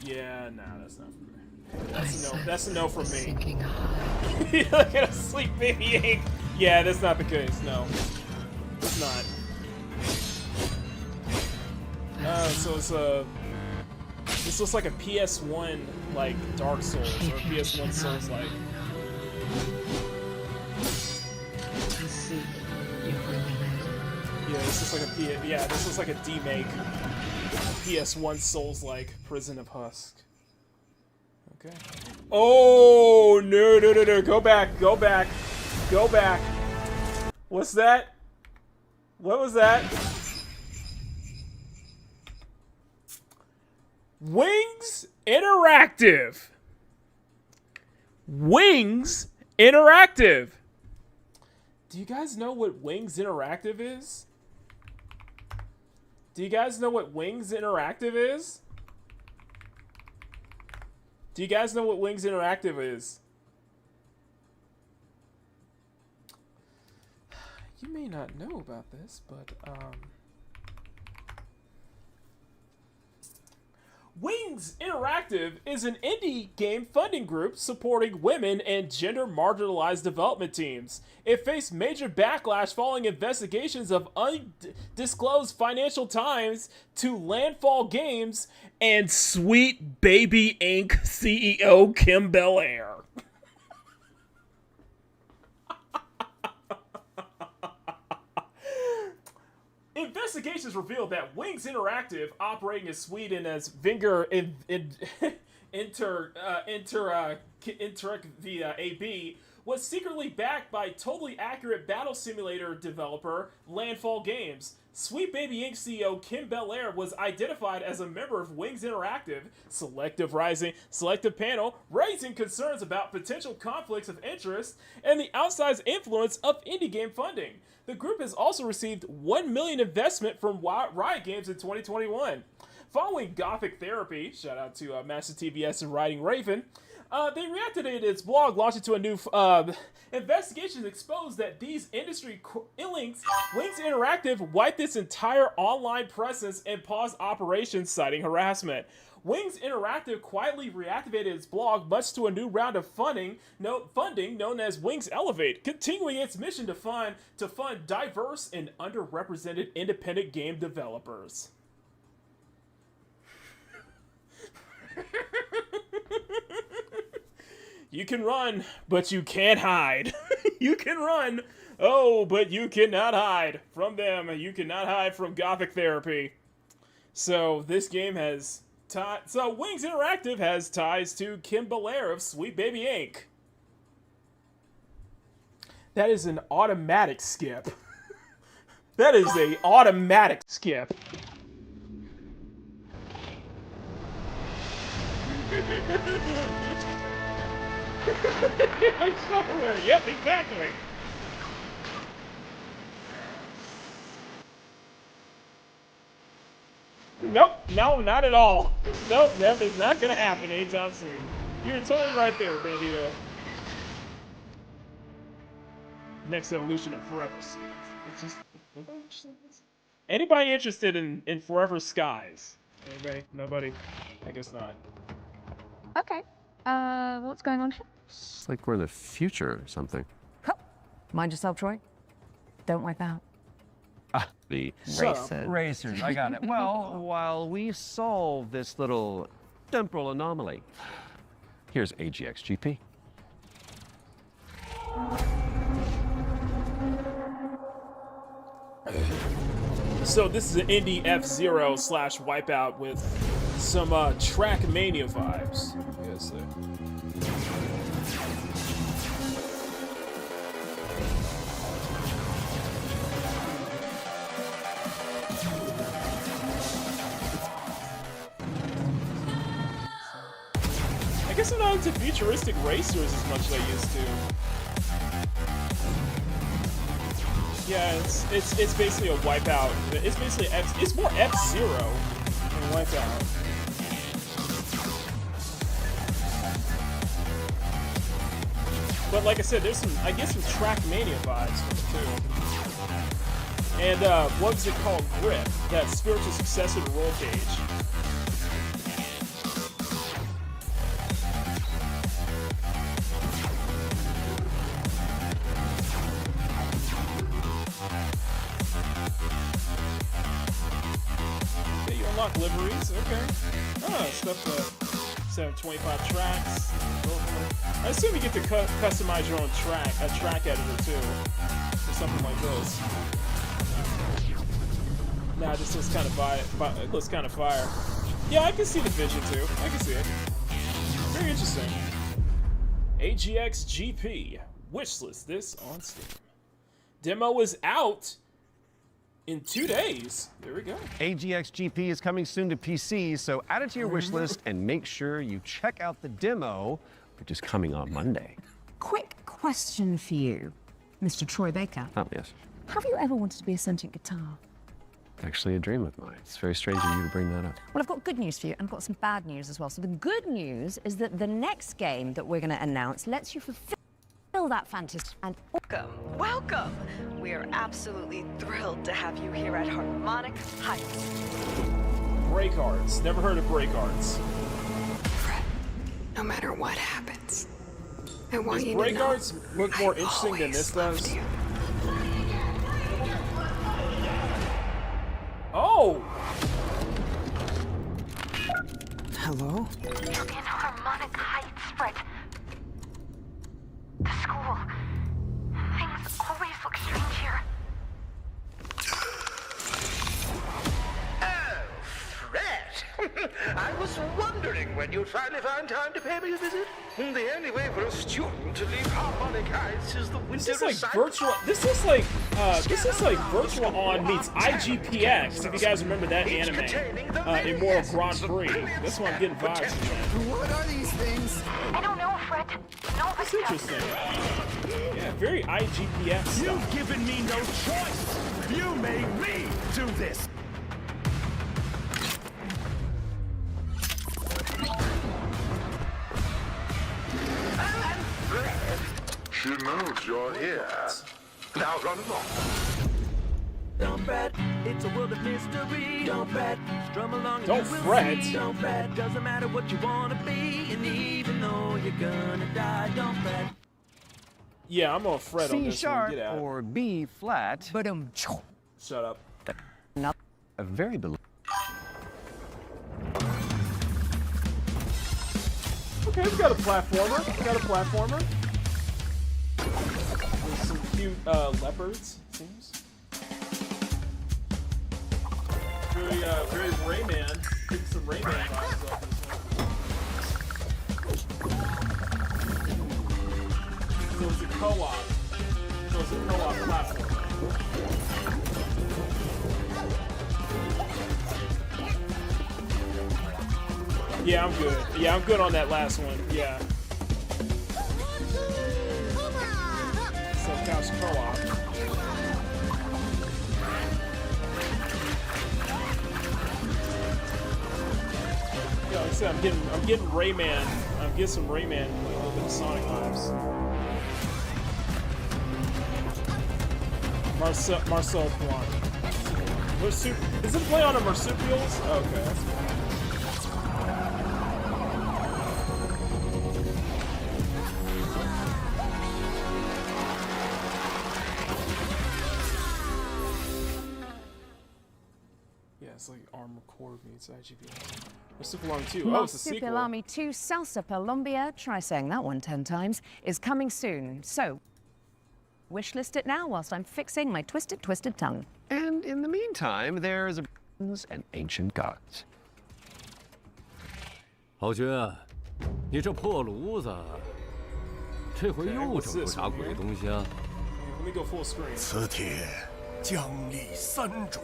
Yeah, nah, that's not for me. That's a no. That's a no from me. Look at a Sweet Baby Inc. Yeah, that's not the case. No, it's not. So it's a. This looks like a PS1 like Dark Souls or a PS1 Souls like. Yeah, this looks like a this looks like a demake. PS1 Souls like Prison of Husk. Okay. Oh no! Go back! Go back! Go back! What's that? What was that? Wings Interactive. Wings Interactive. Do you guys know what Wings Interactive is? Do you guys know what Wings Interactive is? Do you guys know what Wings Interactive is? You may not know about this, but Wings Interactive is an indie game funding group supporting women and gender marginalized development teams. It faced major backlash following investigations of undisclosed financial ties to Landfall Games and Sweet Baby Inc. CEO Kim Belair. Investigations revealed that Wings Interactive, operating in Sweden as Interact via AB, was secretly backed by totally accurate battle simulator developer Landfall Games. Sweet Baby Inc. CEO Kim Belair was identified as a member of Wings Interactive selective panel, raising concerns about potential conflicts of interest and the outsized influence of indie game funding. The group has also received $1 million investment from Riot Games in 2021. Following Gothic Therapy, shout out to Master TBS and Writing Raven, they reactivated its blog, launched into a new investigation exposed that these industry links, Wings Interactive wiped its entire online presence and paused operations, citing harassment. Wings Interactive quietly reactivated its blog, much to a new round of funding known as Wings Elevate, continuing its mission to fund diverse and underrepresented independent game developers. You can run, but you can't hide. You can run, but you cannot hide from them. You cannot hide from Gothic Therapy. So this game has Wings Interactive has ties to Kim Belair of Sweet Baby Inc. That is an automatic skip. That is an automatic skip. Yep, exactly. Nope, no, not at all. Nope, that is not gonna happen anytime soon. You're totally right there, Bandito. Next evolution of Forever Skies. It's just anybody interested in Forever Skies? Anybody? Nobody? I guess not. Okay. What's going on here? It's like we're in the future or something. Mind yourself, Troy. Don't wipe out. The Racers. Racers, I got it. Well, while we solve this little temporal anomaly, here's AGXGP. So this is an indie F-Zero / Wipeout with some Trackmania vibes. Yes, I guess I'm not into futuristic racers as much as I used to. Yeah, it's basically a Wipeout. It's basically it's more F-Zero than Wipeout. But like I said, there's some, I guess, some Trackmania vibes from it too. And what was it called? Grip, that spiritual successor to Roll Cage. Okay, you unlock liveries. Okay. Oh, stuff to 725 tracks. I assume you get to customize your own track editor too, or something like this. Nah, this looks kind of it looks kind of fire. Yeah, I can see the vision too. I can see it. Very interesting. AGXGP. Wishlist this on Steam. Demo is out in 2 days. There we go. AGXGP is coming soon to PC, so add it to your wish list and make sure you check out the demo, which is coming on Monday. Quick question for you, Mr. Troy Baker. Oh, yes. Have you ever wanted to be a sentient guitar? Actually a dream of mine. It's very strange of you to bring that up. Well, I've got good news for you, and I've got some bad news as well. So the good news is that the next game that we're going to announce lets you fulfill that fantasy and... Welcome! We are absolutely thrilled to have you here at Harmonic Heights. Break Arts. Never heard of Break Arts. Fred, no matter what happens, I want you to know Break Arts look more interesting than this does? Oh! Hello? You're in Harmonic Heights, Fred. The school. Things always look strange here. Oh, Fred! I was wondering when you finally find time to pay me a visit? The only way for a student to leave harmonic heights is the winter recital. This is like Virtual On meets IGPX. If you guys remember that anime, Immortal Grand Prix. That's why I'm getting vibes from that. What are these things? I don't know, Fred. That's interesting. Yeah, very IGPX stuff. You've given me no choice. You made me do this. She knows you're here. Now run along. Don't fret, it's a world of mystery. Don't fret, strum along. Don't fret. Don't fret, doesn't matter what you wanna be, and even though you're gonna die, don't fret. Yeah, I'm gonna fret on this one. Get out. Or B flat. But Shut up. Not a very Okay, we got a platformer. With some cute leopards, seems. Very Rayman. Getting some Rayman vibes off this one. So it's a co-op. Platform. Yeah, I'm good. Yeah, I'm good on that last one. Yeah. So couch co-op. Yeah, like I said, I'm getting Rayman. I'm getting some Rayman, like a little bit of Sonic vibes. Marcel Kwan. Is it play on a marsupials? Oh, okay, that's cool. It's like Armored Core meets IGPX. Marsupilami 2. Oh, it's a sequel. Marsupilami 2 Salsa Colombia, try saying that one 10 times, is coming soon. So, wishlist it now whilst I'm fixing my twisted tongue. And in the meantime, there's and ancient gods. 豪爵，你这破炉子，这回又整出啥鬼东西啊？ Let me go full screen. 此帖将立三主。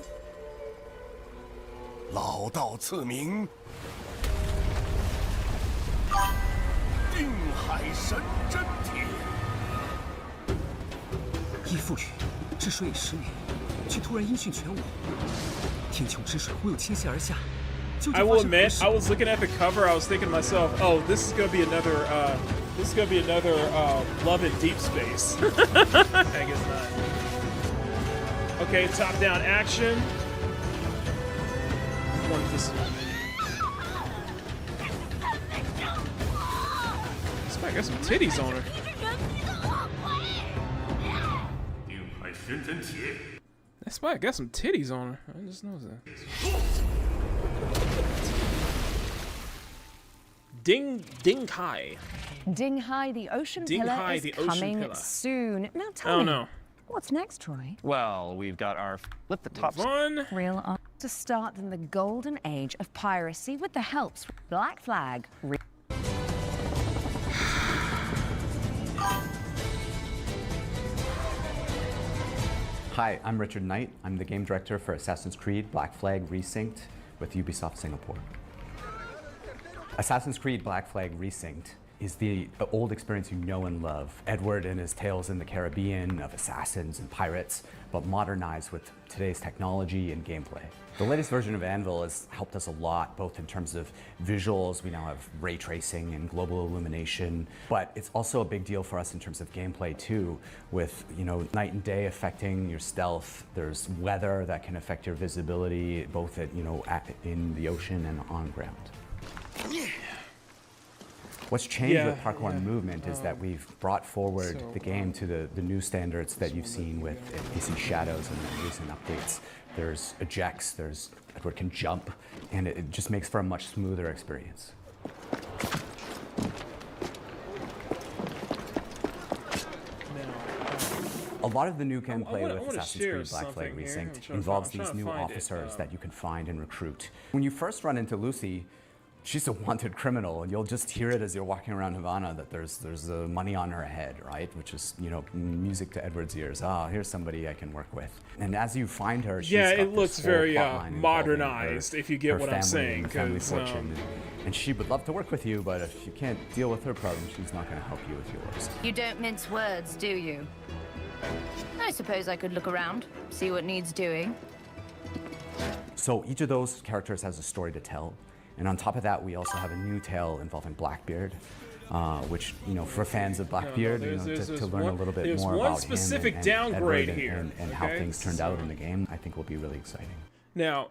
老道赐名，定海神针帖。依附于治水已10年，却突然音讯全无，天穹之水忽又倾泻而下。 I will admit, I was looking at the cover. I was thinking to myself, "Oh, this is gonna be another. Love in Deep Space." I guess not. Okay, top-down action. What is this? This guy got some titties on her. That spy got some titties on her. I just noticed that. Ding Hai. Ding Hai, the ocean pillar is coming soon. Now tell me, what's next, Troy? Well, we've got our flip the top one. Real art to start in the golden age of piracy with the helps from Black Flag. Hi, I'm Richard Knight. I'm the game director for Assassin's Creed Black Flag Resynced with Ubisoft Singapore. Assassin's Creed Black Flag Resynced is the old experience you know and love. Edward and his tales in the Caribbean of assassins and pirates, but modernized with today's technology and gameplay. The latest version of Anvil has helped us a lot, both in terms of visuals. We now have ray tracing and global illumination, but it's also a big deal for us in terms of gameplay too, with night and day affecting your stealth. There's weather that can affect your visibility, both in the ocean and on ground. What's changed with parkour and movement is that we've brought forward the game to the new standards that you've seen with PC Shadows and the recent updates. There's ejects, there's Edward can jump, and it just makes for a much smoother experience. A lot of the new gameplay with Assassin's Creed Black Flag Resynced involves these new officers that you can find and recruit. When you first run into Lucy, she's a wanted criminal, and you'll just hear it as you're walking around Havana that there's money on her head, right? Which is, you know, music to Edward's ears. Ah, here's somebody I can work with. And as you find her, she's got it looks this whole very plot line modernized, her, if you get her what I'm family saying. and family fortune. And she would love to work with you, but if you can't deal with her problems, she's not going to help you with yours. You don't mince words, do you? I suppose I could look around, see what needs doing. So each of those characters has a story to tell. And on top of that, we also have a new tale involving Blackbeard, which, you know, for fans of Blackbeard, to learn a little bit more about specific him and downgrade Edward here, and how things turned out in the game, I think will be really exciting. Now,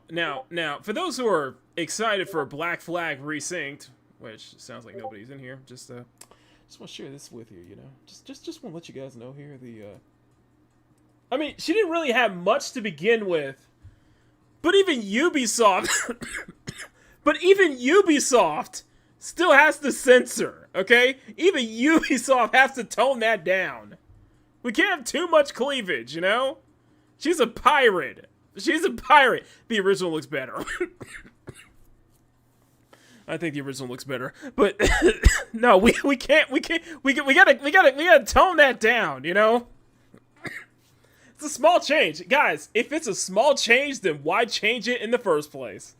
for those who are excited for Black Flag Resynced, which sounds like nobody's in here, just want to share this with you, you know, just want to let you guys know here I mean, she didn't really have much to begin with, but even Ubisoft, still has to censor, okay? Even Ubisoft has to tone that down. We can't have too much cleavage, you know? She's a pirate. The original looks better. I think the original looks better, but no, we gotta tone that down, you know? It's a small change. Guys, if it's a small change, then why change it in the first place?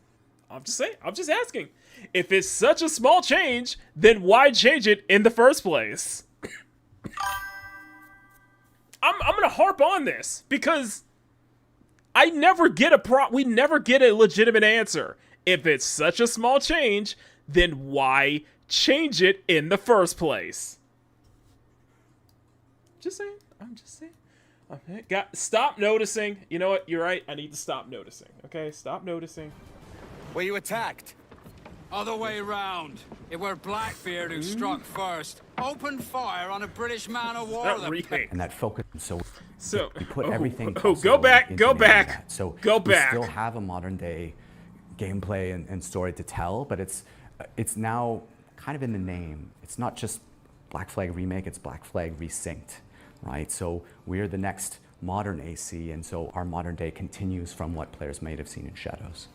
I'm just saying. I'm just asking. If it's such a small change, then why change it in the first place? I'm gonna harp on this because we never get a legitimate answer. If it's such a small change, then why change it in the first place? Just saying. I'm just saying. Stop noticing. You know what? You're right. I need to stop noticing. Okay? Stop noticing. Were you attacked? Other way round. It were Blackbeard who struck first. Opened fire on a British man of war. And that focus. So we put everything. Go back. So go back. We still have a modern day gameplay and story to tell, but it's now kind of in the name. It's not just Black Flag Remake. It's Black Flag Resynced. Right, so we're the next modern AC, and so our modern day continues from what players may have seen in Shadows.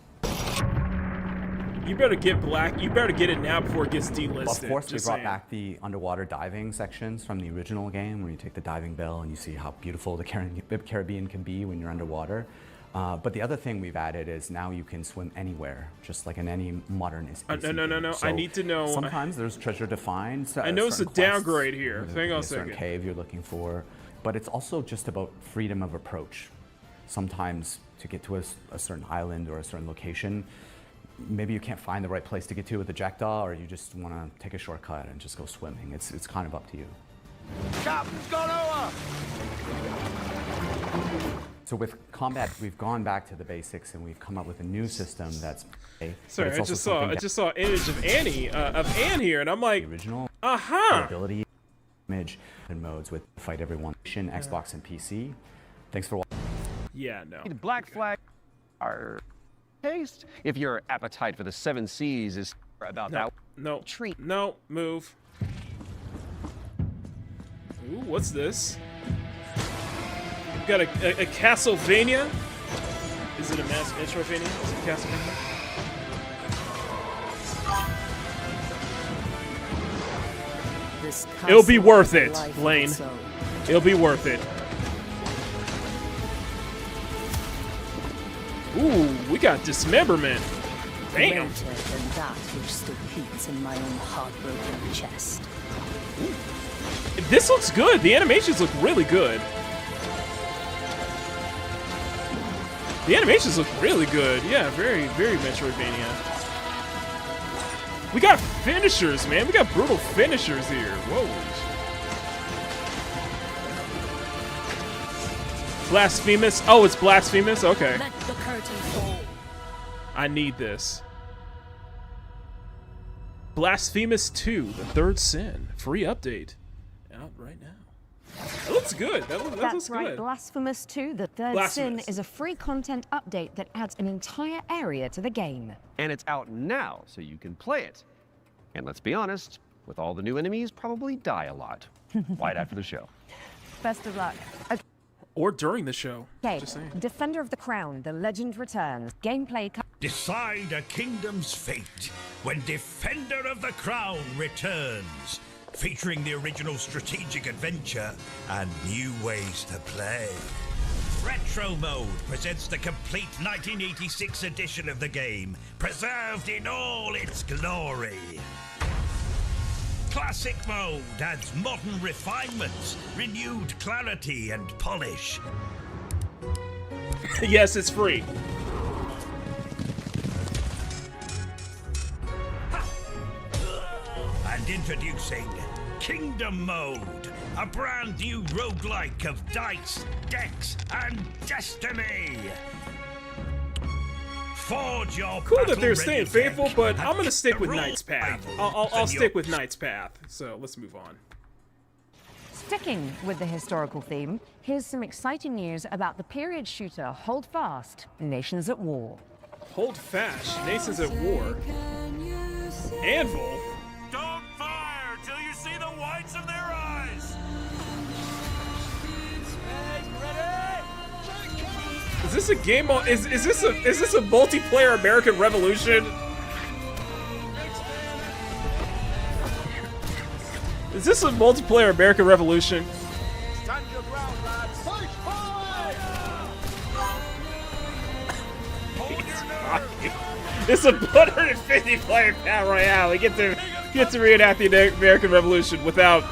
You better get it now before it gets delisted. Well, of course, we brought back the underwater diving sections from the original game, where you take the diving bell and you see how beautiful the Caribbean can be when you're underwater. But the other thing we've added is now you can swim anywhere, just like in any modern AC. No. So I need to know. Sometimes there's treasure to find. I know it's a downgrade here. Hang on a second. Certain cave you're looking for, but it's also just about freedom of approach. Sometimes to get to a certain island or a certain location, maybe you can't find the right place to get to with the jackdaw, or you just want to take a shortcut and just go swimming. It's kind of up to you. Captain's gone over! So with combat, we've gone back to the basics and we've come up with a new system that's. Sorry, I just saw an image of Anne here, and I'm like, the original ability, image and modes with Fight Everyone, Xbox and PC. Thanks for watching. Yeah, no. Black Flag are taste. If your appetite for the 7 Seas is about that. No, treat. No, move. Ooh, what's this? We've got a Castlevania. Is it a Metrovania? Is it Castlevania? It'll be worth it, Lane. It'll be worth it. Ooh, we got dismemberment. Damn. Than that which still beats in my own heartbroken chest. Ooh. This looks good. The animations look really good. The animations look really good. Yeah, very, very Metroidvania. We got finishers, man. We got brutal finishers here. Whoa. Blasphemous. Oh, it's blasphemous? Okay. Let the curtain fall. I need this. Blasphemous 2, the third sin. Free update. Out right now. That looks good. That looks right. good. Blasphemous 2, the third sin, is a free content update that adds an entire area to the game. And it's out now, so you can play it. And let's be honest, with all the new enemies, probably die a lot. Right after the show. Best of luck. Okay. Or during the show. Okay, Just saying. Defender of the Crown, the legend returns. Gameplay Decide a kingdom's fate when Defender of the Crown returns, featuring the original strategic adventure and new ways to play. Retro Mode presents the complete 1986 edition of the game, preserved in all its glory. Classic Mode adds modern refinements, renewed clarity and polish. Yes, it's free. And introducing Kingdom Mode, a brand new roguelike of dice, decks, and destiny. Forge your Cool that they're battle-ready staying faithful, deck but I'm and gonna stick with the Knight's Path. rivals I'll and stick your- with Knight's Path. So let's move on. Sticking with the historical theme, here's some exciting news about the period shooter Hold Fast, Nations at War. Hold Fast, Nations at War. Anvil? Don't fire till you see the whites of their eyes. Is this a game on? Is this a multiplayer American Revolution? Is this a multiplayer American Revolution? Stand your ground, lads. Push forward. It's a 150 player battle royale. We get to reenact the American Revolution without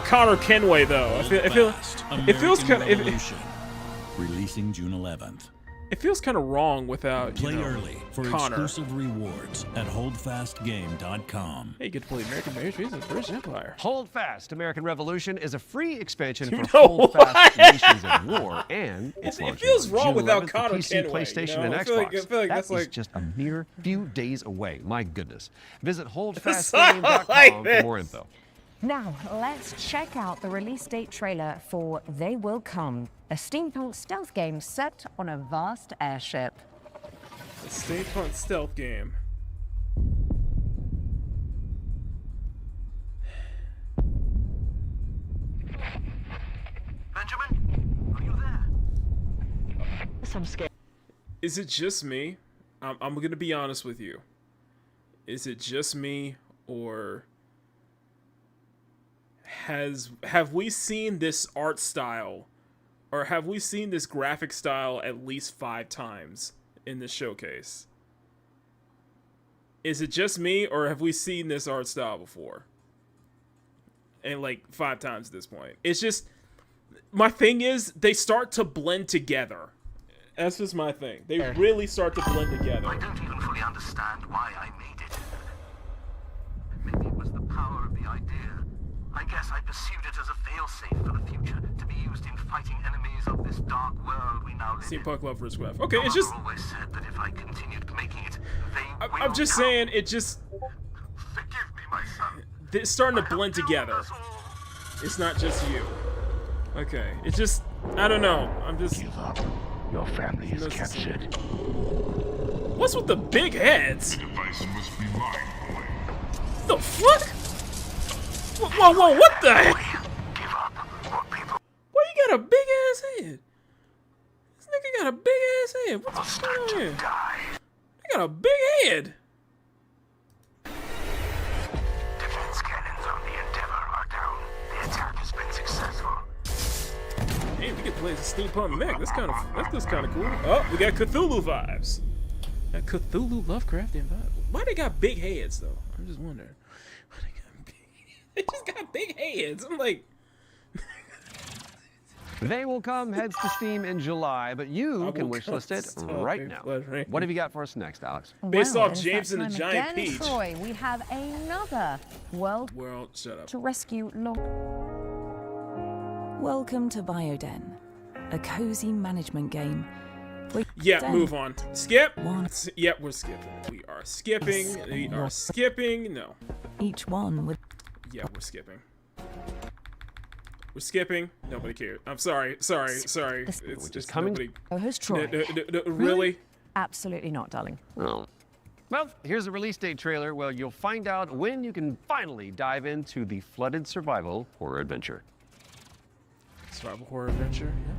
Connor Kenway though. It feels kind of Releasing June 11th. It feels kind of wrong without Play early for Connor. exclusive rewards at holdfastgame.com. Hey, you get to play American Revolution of the British Empire. Hold Fast American Revolution is a free expansion for know Hold what? Fast Nations at War, and it's It launching feels on wrong June without 11th Connor for PC, Kenway, PlayStation, you know? and I Xbox. feel like That that's is like- just a mere few days away. My goodness. Visit Sound holdfastgame.com like for this. more info. Now, let's check out the release date trailer for They Will Come, a steampunk stealth game set on a vast airship. A steampunk stealth game. Benjamin, are you there? I'm scared. Is it just me? I'm gonna be honest with you. Is it just me, or have we seen this art style, or have we seen this graphic style at least 5 times in this showcase? Is it just me, or have we seen this art style before? And like 5 times at this point. It's just, my thing is, they start to blend together. That's just my thing. They really start to blend together. I don't even fully understand why I made it. Maybe it was the power of the idea. I guess I pursued it as a failsafe for the future, to be used in fighting enemies of this dark world we now live in. Steampunk Love vs. Graph. Okay, it's just, always said that if I continued making it, they I'm just saying, it just, Forgive me, my son. it's starting to blend together. It's not just you. Okay, it's just, I don't know. I'm just. Give up. Your family is captured. What's with the big heads? The device must be mine, boy. The fuck? Whoa, what the heck? Give up. What people Why you got a big ass head? This nigga got a big ass head. What's going on here? He got a big head. defense cannons on the Endeavor are down. The attack has been successful. Hey, we can play as a steampunk mech. That's just kind of cool. Oh, we got Cthulhu vibes. That Cthulhu Lovecraftian vibe. Why they got big heads though? I'm just wondering. Why they got big? They just got big heads. I'm like. They Will Come heads to Steam in July, but you can Will wishlist Come. it Stop right it, now. Fluttering. What have you got for us next, Alex? Based off in James fact, and the time Giant again, Peach. Troy, we have another World Shut up. to Rescue log. Welcome to Bioden, a cozy management game. Yeah, move on. Skip. Yep, we're skipping. We are skipping. We are skipping. No. Each one with. Yeah, we're skipping. We're skipping. Nobody cares. I'm sorry. It's just coming. nobody. Oh, who's Troy? Really? Absolutely not, darling. Oh. Well, here's a release date trailer where you'll find out when you can finally dive into the flooded survival horror adventure. Survival horror adventure. Yeah.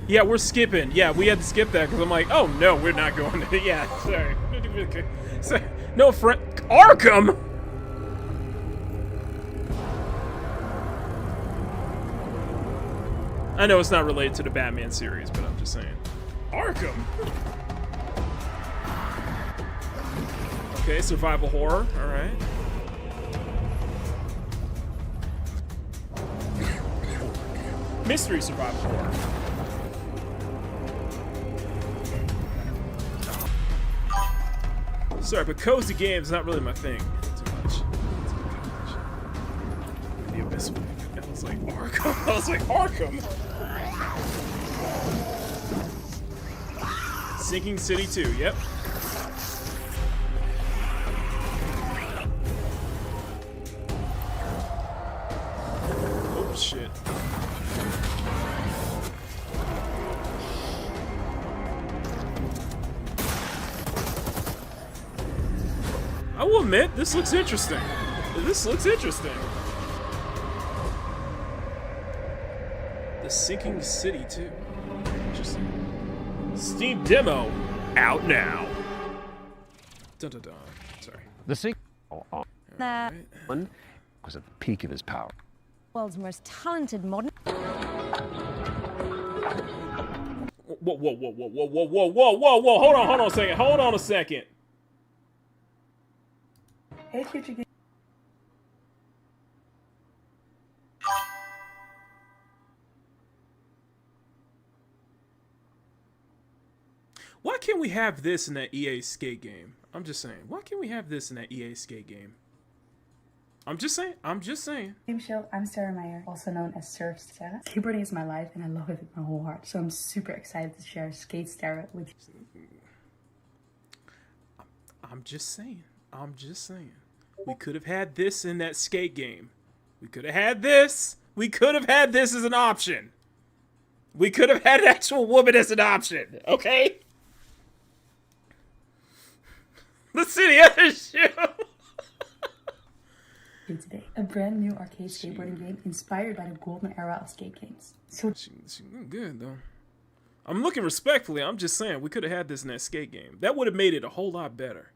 Yeah, we're skipping. Yeah, we had to skip that because I'm like, oh no, we're not going to. Yeah, sorry. No, friend. Arkham? I know it's not related to the Batman series, but I'm just saying. Arkham? Okay, survival horror. Alright. Mystery survival horror. Sorry, but cozy games is not really my thing too much. The Abyss. I was like Arkham. I was like Arkham. Sinking City 2. Yep. Oh shit. I will admit, this looks interesting. This looks interesting. The Sinking City 2. Interesting. Steam demo out now. Dun dun dun. Sorry. The sequel one was at the peak of his power. World's most talented modern. Whoa, whoa, whoa, whoa, whoa, whoa, whoa, whoa, whoa, whoa. Hold on a second. Hold on a second. Hey, future game. Why can't we have this in that EA Skate game? I'm just saying. Why can't we have this in that EA Skate game? I'm just saying. I'm just saying. Game show. I'm Sarah Meyer, also known as Surf Sarah. Skateboarding is my life, and I love it with my whole heart. So I'm super excited to share Skate Sarah with you. I'm just saying. I'm just saying. We could have had this in that skate game. We could have had this. We could have had this as an option. We could have had an actual woman as an option. Okay? Let's see the other show. Today, a brand new arcade skateboarding game inspired by the golden era of skate games. So she good though. I'm looking respectfully. I'm just saying we could have had this in that skate game. That would have made it a whole lot better.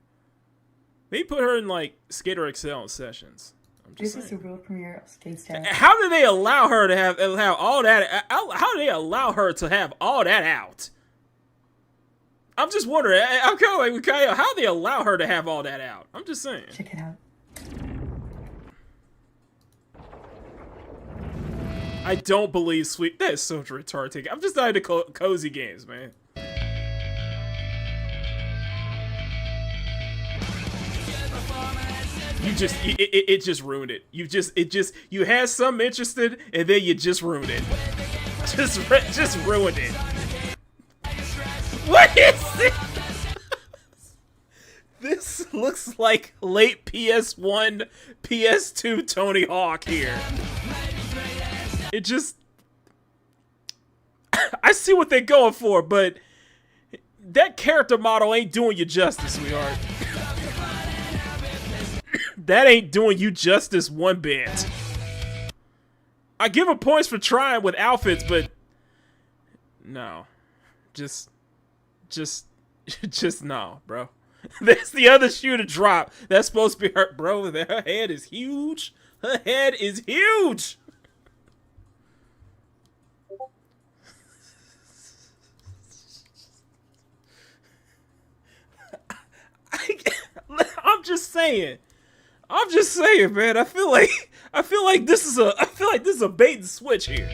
Maybe put her in like Skater XL sessions. I'm just saying. This is the world premiere of Skate Sarah. How did they allow her to have all that? How did they allow her to have all that out? I'm just wondering. I'm kind of like with Kyle. How do they allow her to have all that out? I'm just saying. Check it out. I don't believe Sweet. That is so retarded. I'm just not into cozy games, man. You just it just ruined it. You had something interested and then you just ruined it. Just ruined it. What is this? This looks like late PS1, PS2 Tony Hawk here. It just I see what they're going for, but that character model ain't doing you justice, sweetheart. That ain't doing you justice one bit. I give her points for trying with outfits, but no. Just no, bro. That's the other shoe to drop. That's supposed to be her, bro. Her head is huge. Her head is huge. I'm just saying. I'm just saying, man. I feel like this is a bait and switch here.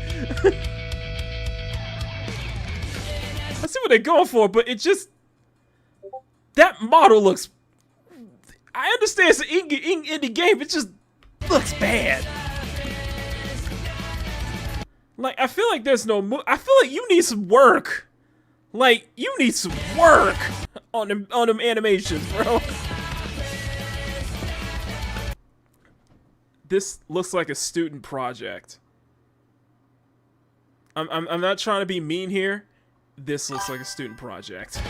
I see what they're going for, but it just that model looks. I understand it's an indie game, it just looks bad. Like I feel like there's no. I feel like you need some work. Like you need some work on them animations, bro. This looks like a student project. I'm not trying to be mean here. This looks like a student project.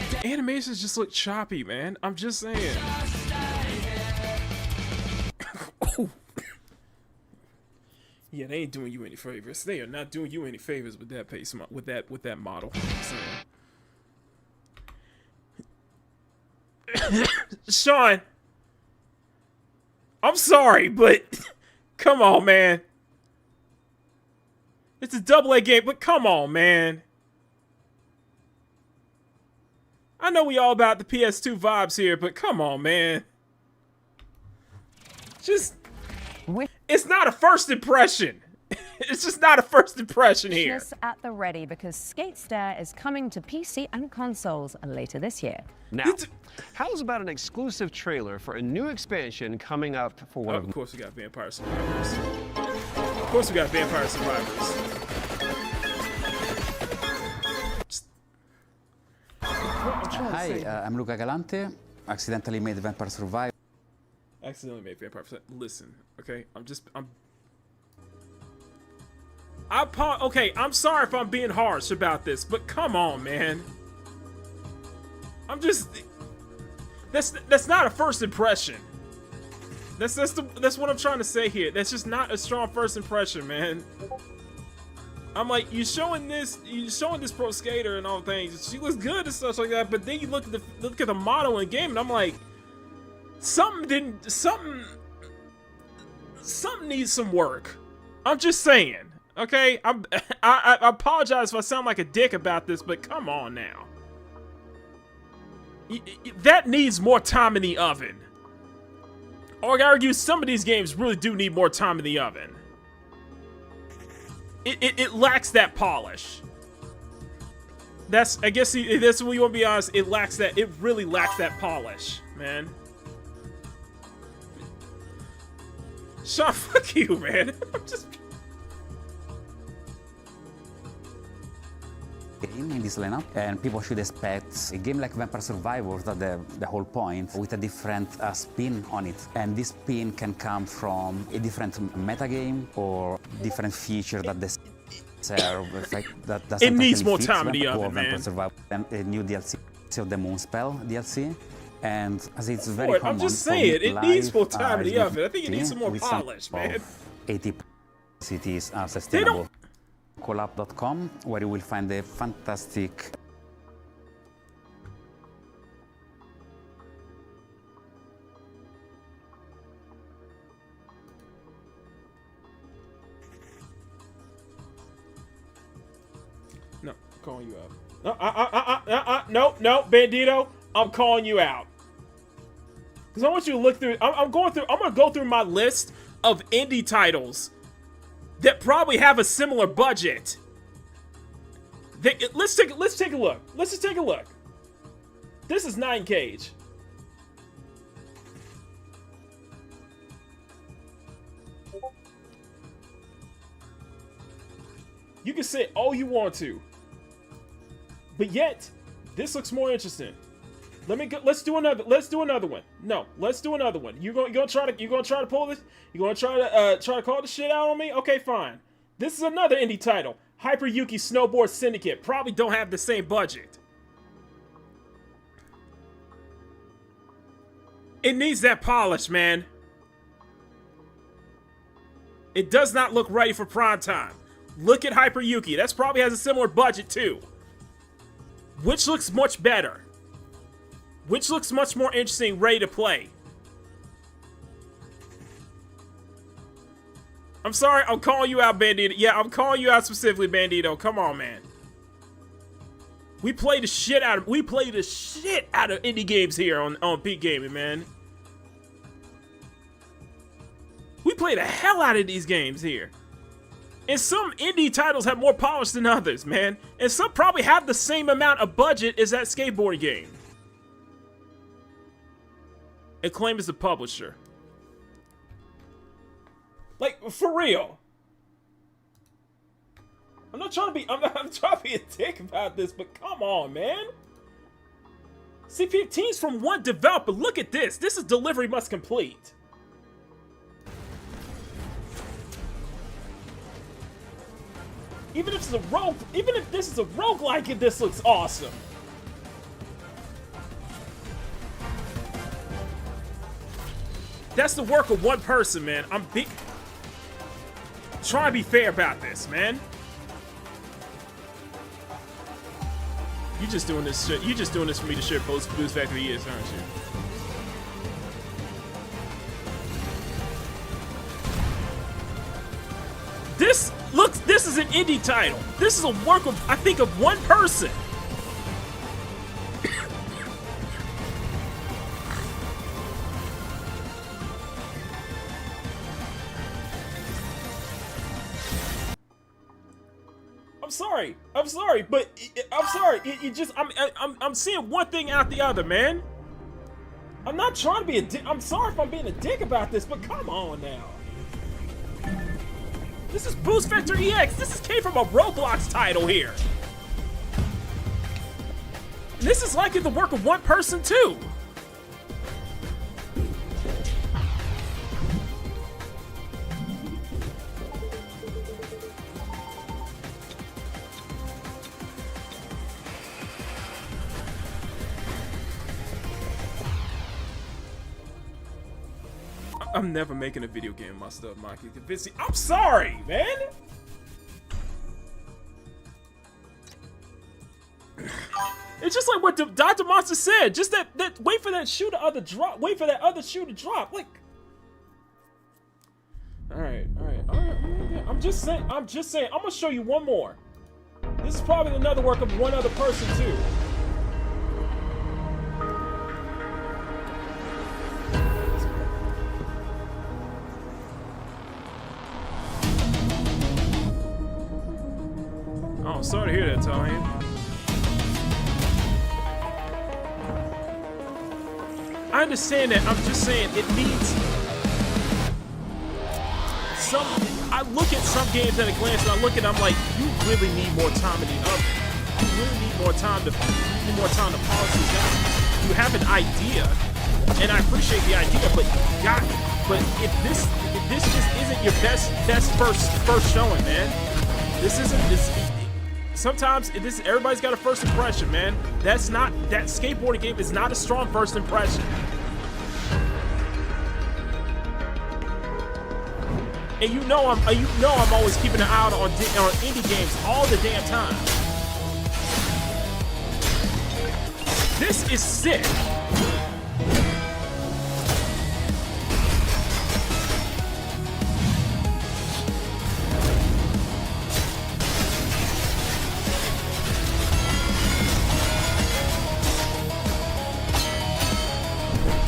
The animations just look choppy, man. I'm just saying. Yeah, they ain't doing you any favors. They are not doing you any favors with that pace, with that model. Sean, I'm sorry, but come on, man. It's a double-A game, but come on, man. I know we all about the PS2 vibes here, but come on, man. Just, it's not a first impression. It's just not a first impression here. Just at the ready, because Skate Stair is coming to PC and consoles later this year. Now, how's about an exclusive trailer for a new expansion coming up for one of course we got Vampire Survivors. Of course we got Vampire Survivors. Hi, I'm Luca Galante. Accidentally made Vampire Survivor. Accidentally made Vampire Survivor. Listen, okay? Okay, I'm sorry if I'm being harsh about this, but come on, man. That's not a first impression. That's what I'm trying to say here. That's just not a strong first impression, man. I'm like, you're showing this pro skater and all things. She looks good and stuff like that, but then you look at the model in the game, and I'm like, something needs some work. I'm just saying. Okay, I apologize if I sound like a dick about this, but come on now. That needs more time in the oven. Or I argue some of these games really do need more time in the oven. It lacks that polish. I guess that's when you want to be honest. It really lacks that polish, man. Sean, fuck you, man. I'm just. Game in this lineup, and people should expect a game like Vampire Survivors, that the whole point, with a different spin on it. And this spin can come from a different metagame or different feature that they serve. It needs more time in the oven, man. And a new DLC of the Moonspell DLC. And as it's very common, I'm just saying, it needs more time in the oven. I think it needs some more polish, man. 80 cities are sustainable. Collab.com, where you will find a fantastic No, I'm calling you out. No, Bandito, I'm calling you out. Because I want you to look through, I'm going to go through my list of indie titles that probably have a similar budget. Let's take a look. Let's just take a look. This is 9 Cage. You can say all you want to, but yet this looks more interesting. Let's do another one. No, let's do another one. You gonna try to pull this? You gonna try to call this shit out on me? Okay, fine. This is another indie title. Hyper Yuki Snowboard Syndicate. Probably don't have the same budget. It needs that polish, man. It does not look ready for prime time. Look at Hyper Yuki. That's probably has a similar budget too. Which looks much better? Which looks much more interesting, ready to play? I'm sorry, I'm calling you out, Bandito. Yeah, I'm calling you out specifically, Bandito. Come on, man. We play the shit out of indie games here on Peak Gaming, man. We play the hell out of these games here. And some indie titles have more polish than others, man. And some probably have the same amount of budget as that skateboard game. Acclaim is the publisher. Like, for real. I'm trying to be a dick about this, but come on, man. C15's from one developer. Look at this. This is delivery must complete. Even if this is a roguelike, this looks awesome. That's the work of one person, man. Try to be fair about this, man. You just doing this shit. You just doing this for me to share Boost Factor EX, aren't you? This is an indie title. This is a work of, I think, of one person. I'm sorry, but I'm sorry. I'm seeing one thing out the other, man. I'm not trying to be a dick. I'm sorry if I'm being a dick about this, but come on now. This is Boost Factor EX. This came from a Roblox title here. And this is likely the work of one person too. I'm never making a video game of my stuff, Makini. I'm sorry, man. It's just like what Dr. Monster said. Just that wait for that shoe to other drop. Wait for that other shoe to drop. Like, all right. I'm just saying. I'm gonna show you one more. This is probably another work of one other person too. Oh, sorry to hear that, Tony. I understand that. I'm just saying it needs some. I look at some games at a glance and I look at them, I'm like, you really need more time in the oven. You really need more time to polish this out. You have an idea, and I appreciate the idea, but if this just isn't your best first showing, man. This isn't this. Sometimes everybody's got a first impression, man. That skateboarding game is not a strong first impression. And you know I'm always keeping an eye on indie games all the damn time. This is sick.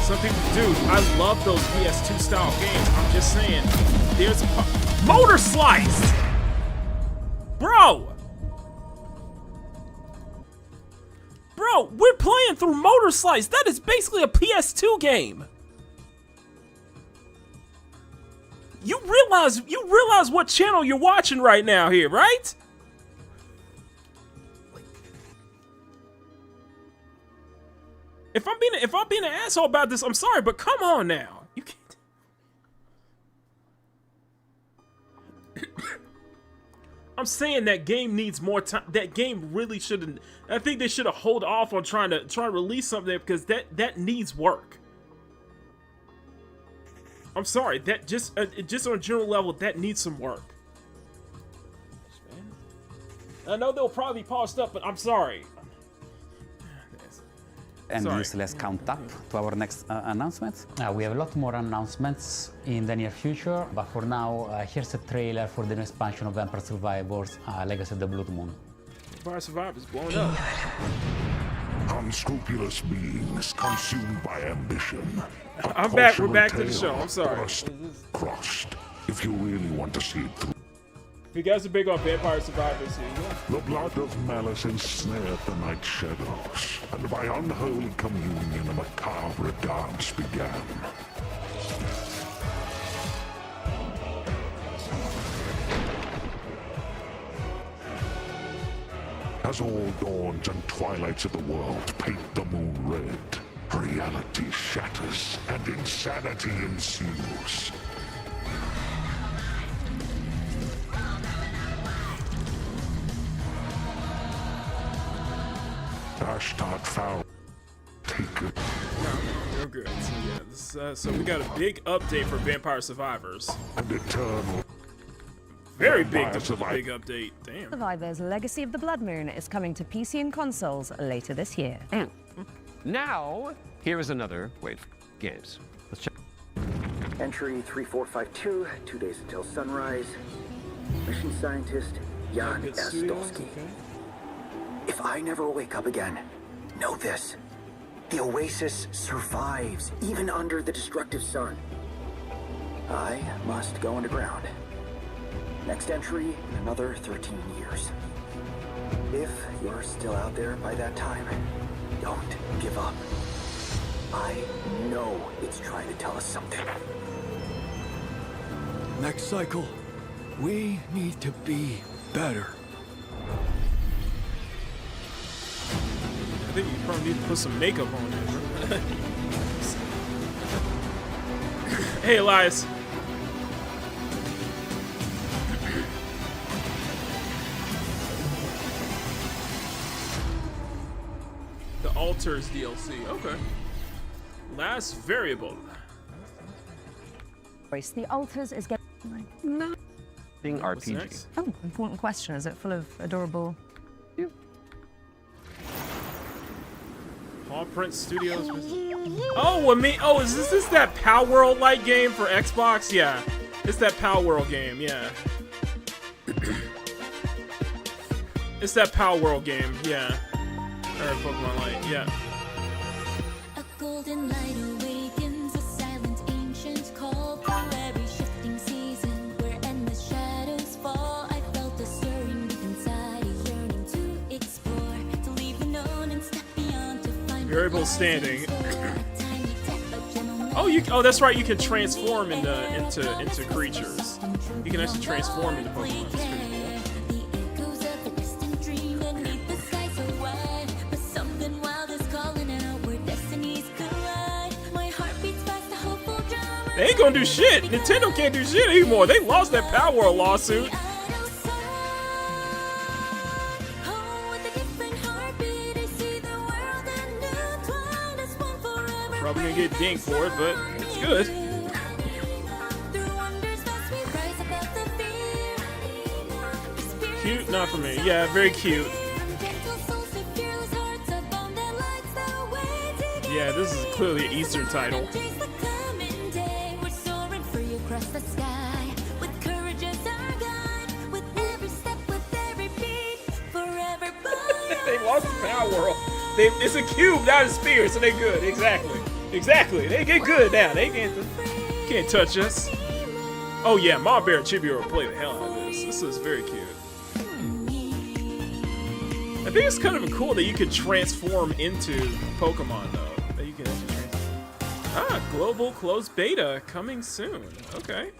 Some people, dude, I love those PS2 style games. I'm just saying, there's a Motor Slice, bro, we're playing through Motor Slice. That is basically a PS2 game. You realize what channel you're watching right now here, right? If I'm being an asshole about this, I'm sorry, but come on now. You can't. I'm saying that game needs more time. That game really shouldn't. I think they should have hold off on trying to release something because that needs work. I'm sorry. That just on a general level, that needs some work. I know they'll probably be polished up, but I'm sorry. And this, let's count up to our next announcement. We have a lot more announcements in the near future, but for now, here's a trailer for the new expansion of Vampire Survivors, Legacy of the Blood Moon. Vampire Survivors blown up. Unscrupulous beings consumed by ambition. I'm back. We're back to the show. I'm sorry. Crossed. If you really want to see it through. You guys are big on Vampire Survivors here. The blood of malice ensnared the night shadows, and by unholy communion a macabre dance began. As all dawns and twilights of the world paint the moon red, reality shatters and insanity ensues. Foul. Take it. No, we're good. So yeah, so we got a big update for Vampire Survivors. And eternal. Very big Vampire update. Damn. Survivors Legacy of the Blood Moon is coming to PC and consoles later this year. Now, here is another wait for games. Let's check. Entry 3452, 2 days until sunrise. Mission scientist Jan Astolsky. If I never wake up again, know this. The Oasis survives, even under the destructive sun. I must go underground. Next entry in another 13 years. If you're still out there by that time, don't give up. I know it's trying to tell us something. Next cycle, we need to be better. I think you probably need to put some makeup on it. Hey, Elias. The Altars DLC. Okay. Last variable. The Altars is getting Being RPG. Oh, important question. Is it full of adorable? Paw Print Studios. Oh, oh, is this that Power World like game for Xbox? Yeah, it's that Power World game. Yeah, it's that Power World game. Yeah, or Pokemon Light. Yeah. A golden light awakens, a silent ancient call through every shifting season, where endless shadows fall. I felt a stirring deep inside, a yearning to explore, to leave the known and step beyond to find Variable standing. Oh, that's right. You can transform into creatures. You can actually transform into Pokemon. That's pretty cool. They ain't gonna do shit. Nintendo can't do shit anymore. They lost that Power World lawsuit. Probably gonna get dinged for it, but it's good. Cute? Not for me. Yeah, very cute. Yeah, this is clearly an Eastern title. They lost the Power World. It's a cube, not a spear, so they good. Exactly. They get good now. They can't touch us. Oh yeah, Mom Bear and Chibi will play the hell out of this. This is very cute. I think it's kind of cool that you could transform into Pokemon though. That you can actually transform. Global closed beta coming soon. Okay.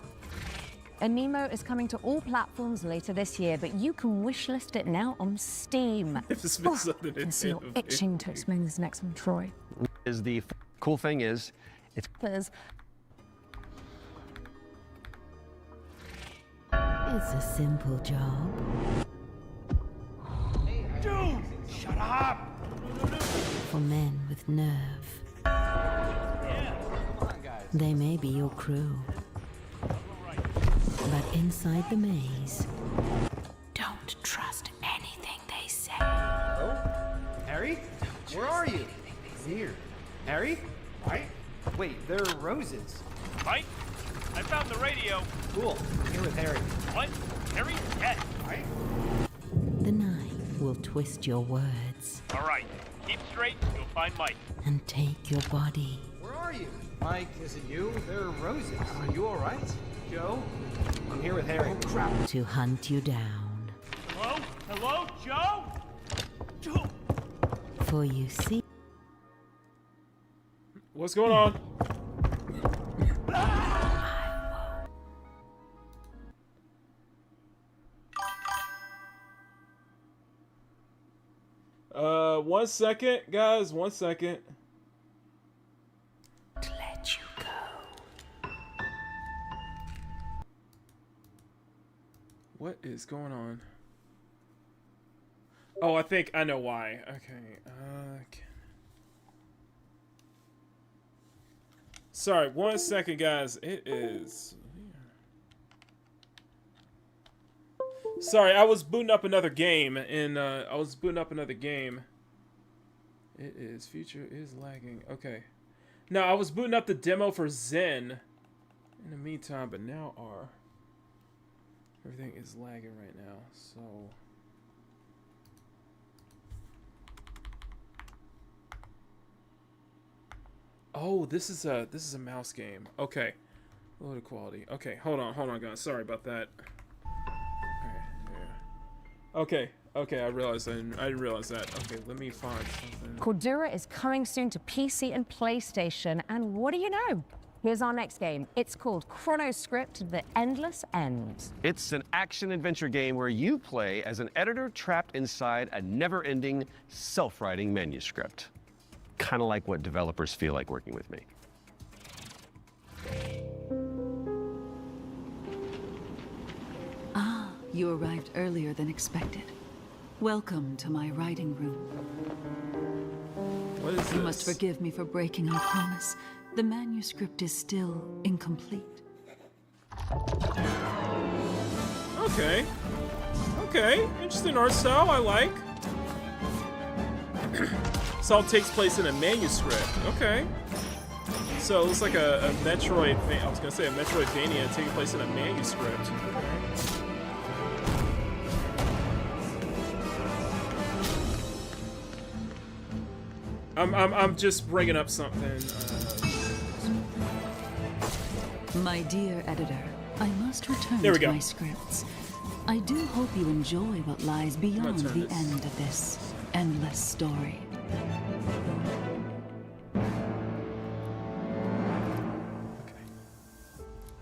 Anemo is coming to all platforms later this year, but you can wishlist it now on Steam. If this means something, I see you're itching to explain this next one, Troy. The cool thing is, it's a simple job. Dude, shut up! For men with nerve. They may be your crew. But inside the maze, don't trust anything they say. Oh? Harry? Where are you? Here. Harry? Right? Wait, there are roses. Mike, I found the radio. Cool. I'm here with Harry. What? Harry's dead. Right? The knife will twist your words All right. Keep straight. You'll find Mike. and take your body. Where are you? Mike, is it you? There are roses. Are you all right? Joe? I'm here with Harry. Oh, crap. To hunt you down. Hello? Hello, Joe? Joe? For you see. What's going on? One second, guys. 1 second. To let you go. What is going on? Oh, I think I know why. Okay. Sorry, 1 second, guys. It is. Sorry, I was booting up another game, and It is future is lagging. Okay. No, I was booting up the demo for Zen in the meantime, but now everything is lagging right now. So oh, this is a mouse game. Okay. Load of quality. Okay, hold on, guys. Sorry about that. Okay, I realized I didn't realize that. Okay, let me find something. Cordura is coming soon to PC and PlayStation, and what do you know? Here's our next game. It's called ChronoScript: The Endless End. It's an action-adventure game where you play as an editor trapped inside a never-ending, self-writing manuscript. Kind of like what developers feel like working with me. Ah, you arrived earlier than expected. Welcome to my writing room. What is You this? must forgive me for breaking our promise. The manuscript is still incomplete. Okay. Interesting art style, I like. This all takes place in a manuscript. Okay. So it looks like a Metroid. I was gonna say a Metroidvania taking place in a manuscript. I'm just bringing up something. My dear editor, I must return There we to go. my scripts. I do hope you enjoy what lies beyond turn the this. end of this endless story.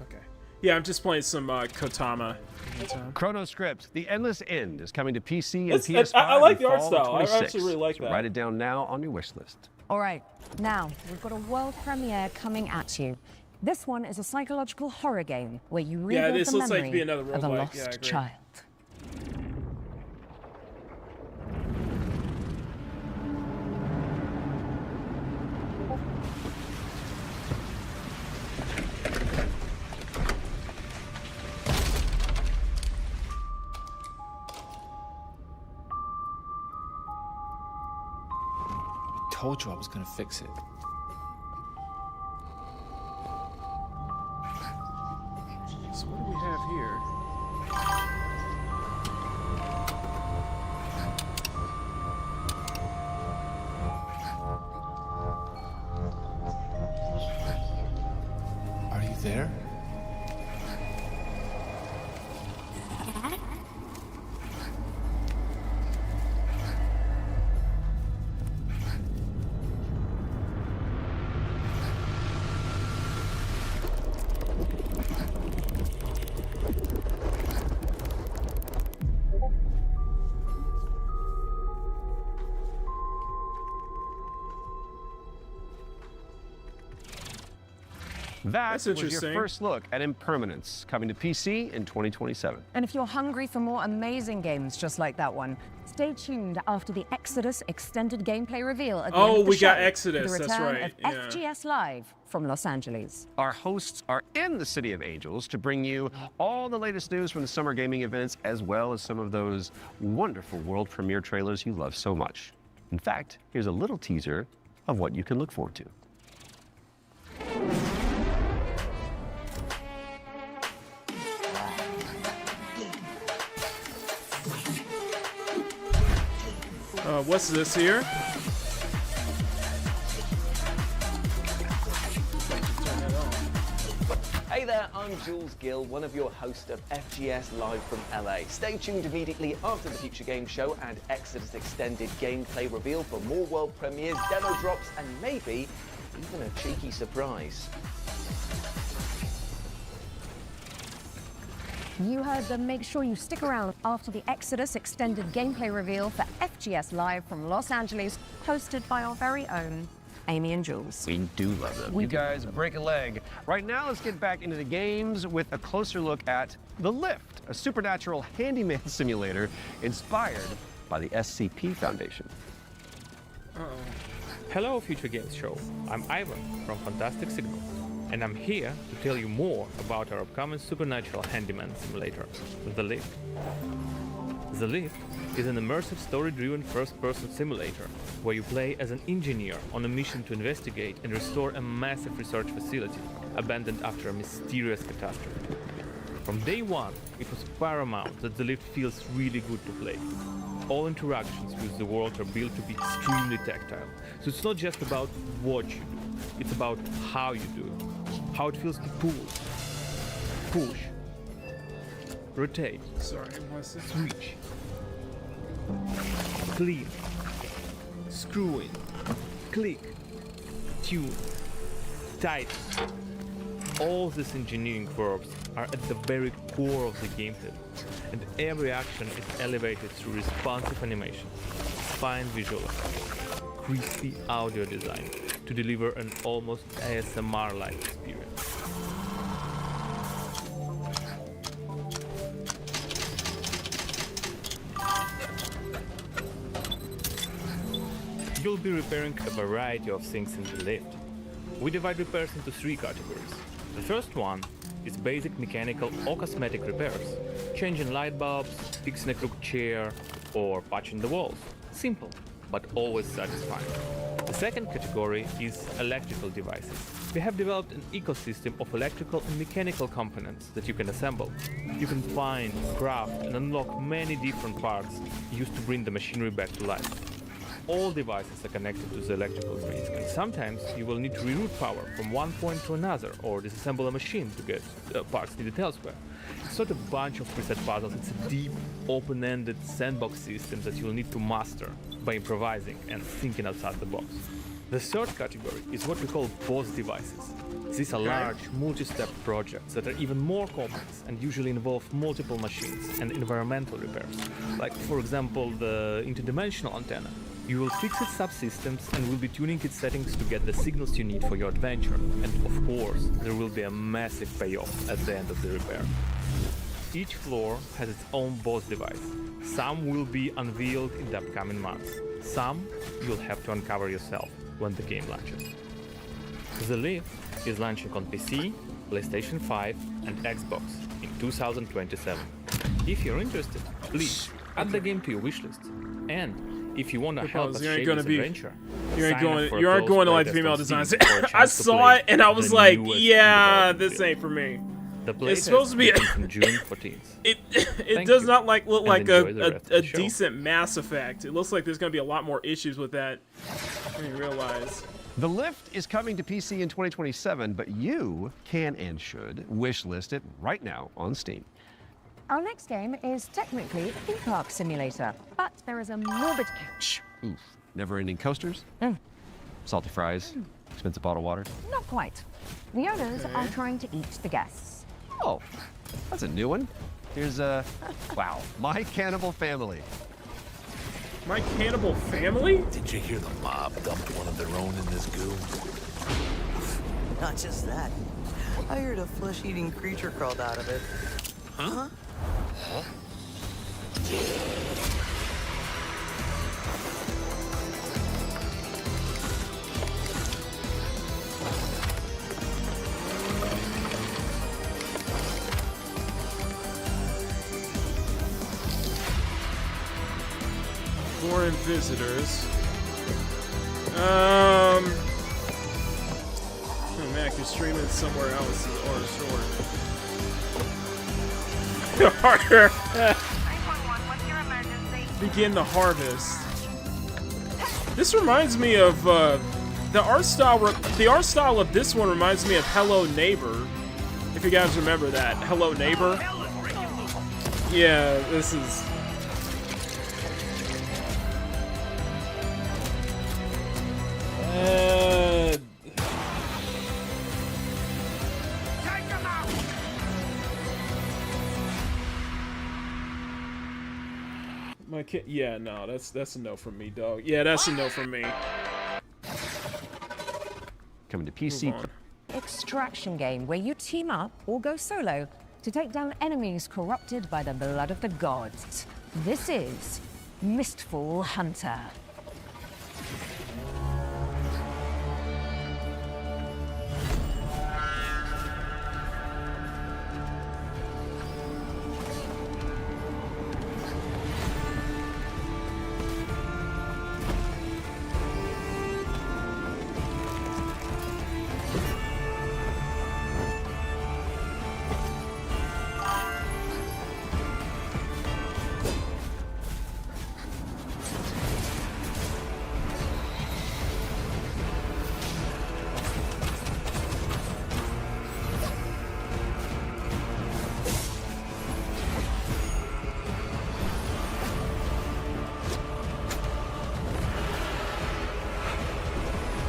Okay. Yeah, I'm just playing some Kotama. ChronoScript: The Endless End is coming to PC and It's- PS5 I like in the art fall of style. I 26. actually really like So that. write it down now on your wish list. All right, now we've got a world premiere coming at you. This one is a psychological horror game where you Yeah, rebuild this the looks like memory to be another of a roguelike. lost Yeah, I agree. child. Told you I was gonna fix it. So what do we have here? Are you there? That was your interesting. first look at Impermanence, coming to PC in 2027. And if you're hungry for more amazing games just like that one, stay tuned after the Exodus extended gameplay reveal at the end of the we got show Exodus, for the that's return right, of yeah. FGS Live from Los Angeles. Our hosts are in the City of Angels to bring you all the latest news from the summer gaming events, as well as some of those wonderful world premiere trailers you love so much. In fact, here's a little teaser of what you can look forward to. What's this here? Hey there, I'm Jules Gill, one of your hosts of FGS Live from LA. Stay tuned immediately after the Future Game Show and Exodus Extended gameplay reveal for more world premieres, demo drops, and maybe even a cheeky surprise. You heard them. Make sure you stick around after the Exodus extended gameplay reveal for FGS Live from Los Angeles, hosted by our very own Amy and Jules. We do love them. You guys break a leg. Right now, let's get back into the games with a closer look at The Lift, a supernatural handyman simulator inspired by the SCP Foundation. Hello, Future Games Show. I'm Ivan from Fantastic Signal. and I'm here to tell you more about our upcoming supernatural handyman simulator, The Lift. The Lift is an immersive story-driven first-person simulator where you play as an engineer on a mission to investigate and restore a massive research facility abandoned after a mysterious catastrophe. From day one, it was paramount that The Lift feels really good to play. All interactions with the world are built to be extremely tactile, so it's not just about what you do, it's about how you do it, how it feels to pull, push, rotate, switch, clean, screw in, click, tune, tighten. All these engineering verbs are at the very core of the gameplay, and every action is elevated through responsive animation, fine visual effects, crispy audio design to deliver an almost ASMR-like experience. You'll be repairing a variety of things in The Lift. We divide repairs into 3 categories. The first one is basic mechanical or cosmetic repairs, changing light bulbs, fixing a crooked chair, or patching the walls. Simple, but always satisfying. The second category is electrical devices. We have developed an ecosystem of electrical and mechanical components that you can assemble. You can find, craft, and unlock many different parts used to bring the machinery back to life. All devices are connected to the electrical grid, and sometimes you will need to reroute power from one point to another or disassemble a machine to get parts needed elsewhere. It's not a bunch of preset puzzles, it's a deep, open-ended sandbox system that you'll need to master by improvising and thinking outside the box. The third category is what we call boss devices. These are large, multi-step projects that are even more complex and usually involve multiple machines and environmental repairs, like, for example, the interdimensional antenna. You will fix its subsystems and will be tuning its settings to get the signals you need for your adventure. And of course, there will be a massive payoff at the end of the repair. Each floor has its own boss device. Some will be unveiled in the upcoming months. Some you'll have to uncover yourself when the game launches. The Lift is launching on PC, PlayStation 5 and Xbox in 2027. If you're interested, please add the game to your wishlist. And if you want to help us shape this adventure, you aren't going to like the female designs. I saw it and I was like, yeah, this ain't for me. It's supposed to be from June 14th. It does not look like a decent Mass Effect. It looks like there's going to be a lot more issues with that than you realize. The Lift is coming to PC in 2027, but you can and should wishlist it right now on Steam. Our next game is technically a theme park simulator, but there is a morbid catch. Oof. Never-ending coasters? Salty fries? Expensive bottled water? Not quite. The owners are trying to eat the guests. Oh, that's a new one. Here's wow, My Cannibal Family. My Cannibal Family? Did you hear the mob dumped one of their own in this goo? Not just that. I heard a flesh-eating creature crawled out of it. Huh? Foreign visitors. Oh man, I can stream it somewhere else or harder. Begin the harvest. This reminds me of the art style. The art style of this one reminds me of Hello Neighbor. If you guys remember that, Hello Neighbor. Yeah, this is. My kid, yeah, no, that's a no from me, dog. Yeah, that's a no from me. Coming to PC. Extraction game where you team up or go solo to take down enemies corrupted by the blood of the gods. This is Mistfall Hunter.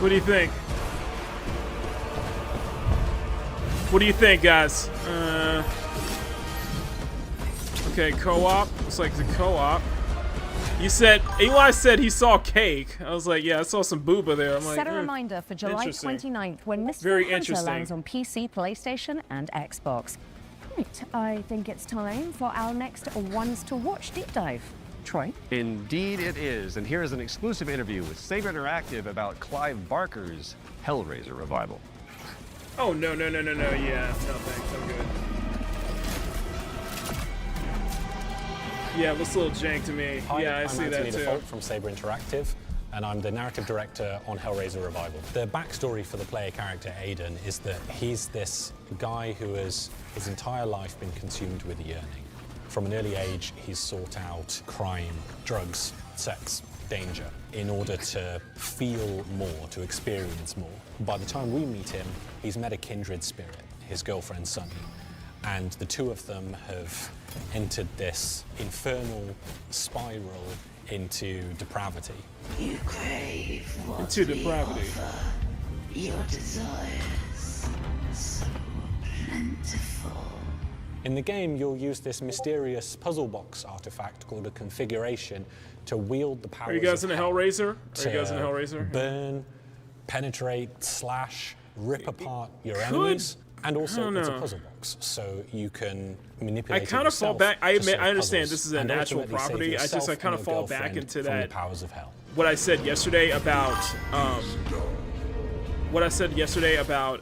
What do you think? What do you think, guys? Okay, co-op. Looks like the co-op. You said, Eli said he saw cake. I was like, yeah, I saw some booba there. I'm like, set a reminder for July 29th when Mr. Hunter lands on PC, PlayStation, and Xbox. Right, I think it's time for our next Ones to Watch deep dive. Troy? Indeed it is, and here is an exclusive interview with Saber Interactive about Clive Barker's Hellraiser revival. Oh, no, yeah, no thanks, I'm good. Yeah, it looks a little jank to me. Hi, yeah, I see that Anthony too. Default from Saber Interactive, and I'm the narrative director on Hellraiser Revival. The backstory for the player character Aiden is that he's this guy who has his entire life been consumed with yearning. From an early age, he's sought out crime, drugs, sex, danger, in order to feel more, to experience more. By the time we meet him, he's met a kindred spirit, his girlfriend Sunny, and the two of them have entered this infernal spiral into depravity. You crave what's into depravity. Your desires so plentiful. In the game, you'll use this mysterious puzzle box artifact called a configuration to wield the powers. Are you guys in a Hellraiser? To Are you guys in a Hellraiser? burn, penetrate, slash, rip apart your enemies. And also, it's a puzzle box, so you can manipulate it. I kind of fall back. I admit, I understand this is an and actual ultimately save property. I yourself kind of and your fall back girlfriend into from that. the powers of hell. What I said yesterday about.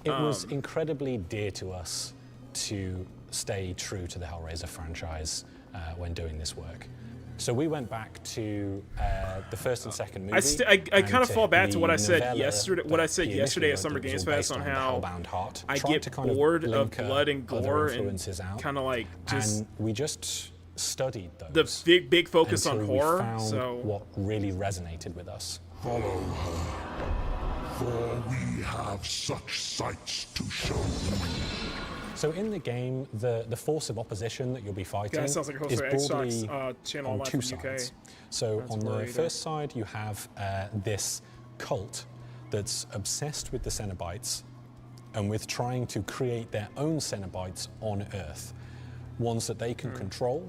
It was incredibly dear to us to stay true to the Hellraiser franchise when doing this work. So we went back to the first and second movie. I kind of fall back to what I said yesterday. What I said yesterday at Summer Games Fest on how I get bored of blood and gore and kind of like just. And we just studied those. The big focus on until horror. We found so what really resonated with us. Follow her, for we have such sights to show you. So in the game, the force of opposition that you'll be fighting Guy sounds like a host is for broadly channel on live two from UK. sides. So That's on the worried. first side, you have this cult that's obsessed with the Cenobites and with trying to create their own Cenobites on Earth, ones that they can control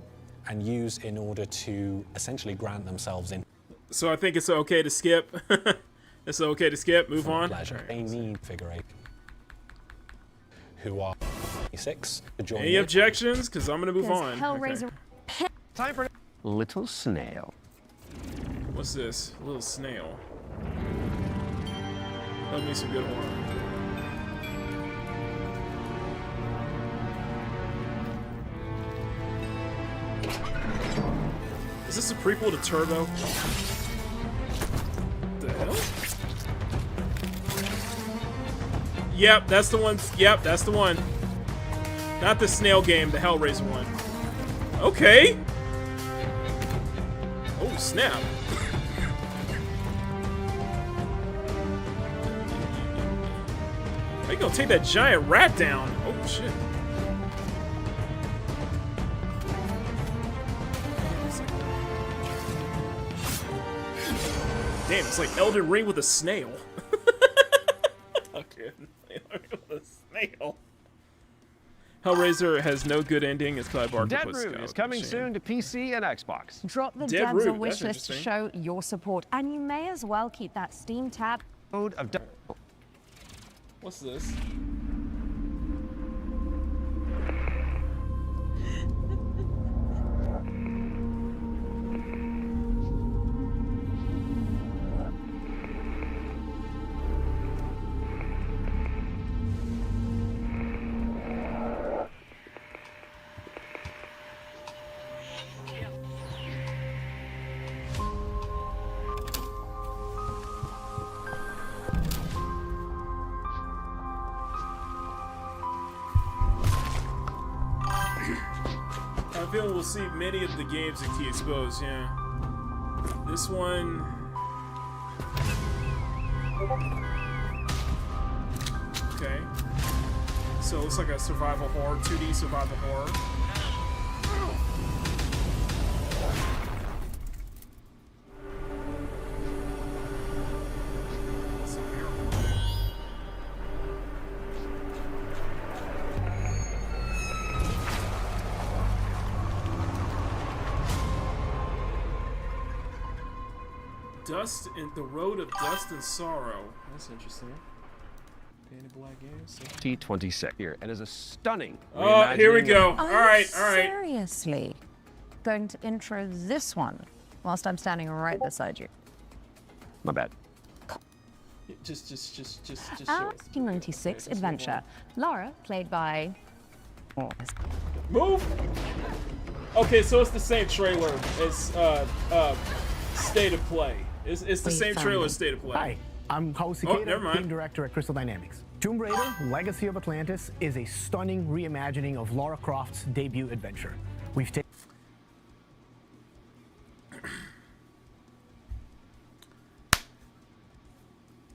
and use in order to essentially grant themselves in. So I think it's okay to skip. It's okay to skip. Move on. Pleasure. They need figure 8 who are 6 to join. Any objections? Because I'm gonna move on. Hellraiser. Okay. Time for Little Snail. What's this? A little snail. Love me some good horror. Is this a prequel to Turbo? What the hell? Yep, that's the one. Yep, that's the one. Not the snail game, the Hellraiser one. Okay. Oh, snap. Are you gonna take that giant rat down? Oh, shit. Damn, it's like Elden Ring with a snail. Okay. With a snail. Hellraiser has no good ending. It's Clive Barker. Dead Root is coming soon to PC and Xbox. Drop the Dead devs Root, on wish that's list to interesting. show your support, and you may as well keep that Steam tab. Mode of What's this? I feel we'll see many of the games at Key Exposed, yeah. This one... Okay. So it looks like a survival horror, 2D survival horror. Dust and the Road of Dust and Sorrow. That's interesting. Danny Black Games. Pt.II here, and is a stunning. Oh, here we go. All right. Seriously, going to intro this one whilst I'm standing right beside you. My bad. Just show us. 1996 adventure. Lara, played by. Move. Okay, so it's the same trailer as State of Play. It's the same trailer as State of Play. Hi, I'm Hao Cicada, game director at Crystal Dynamics. Tomb Raider: Legacy of Atlantis is a stunning reimagining of Lara Croft's debut adventure. We've taken.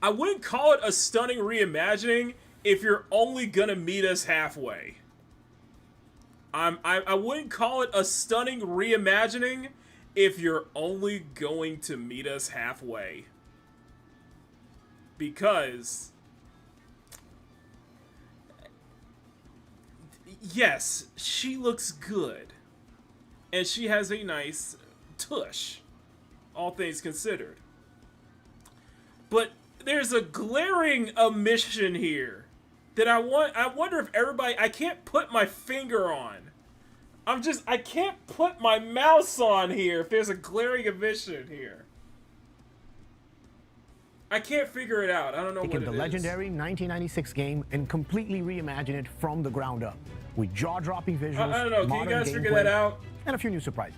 I wouldn't call it a stunning reimagining if you're only gonna meet us halfway. I wouldn't call it a stunning reimagining if you're only going to meet us halfway. Because yes, she looks good. And she has a nice tush, all things considered. But there's a glaring omission here that I wonder if everybody, I can't put my finger on. I can't put my mouse on here if there's a glaring omission here. I can't figure it out. I don't know what it is. The legendary 1996 game and completely reimagine it from the ground up with jaw-dropping visuals, I don't know. Can you guys figure that out? And a few new surprises.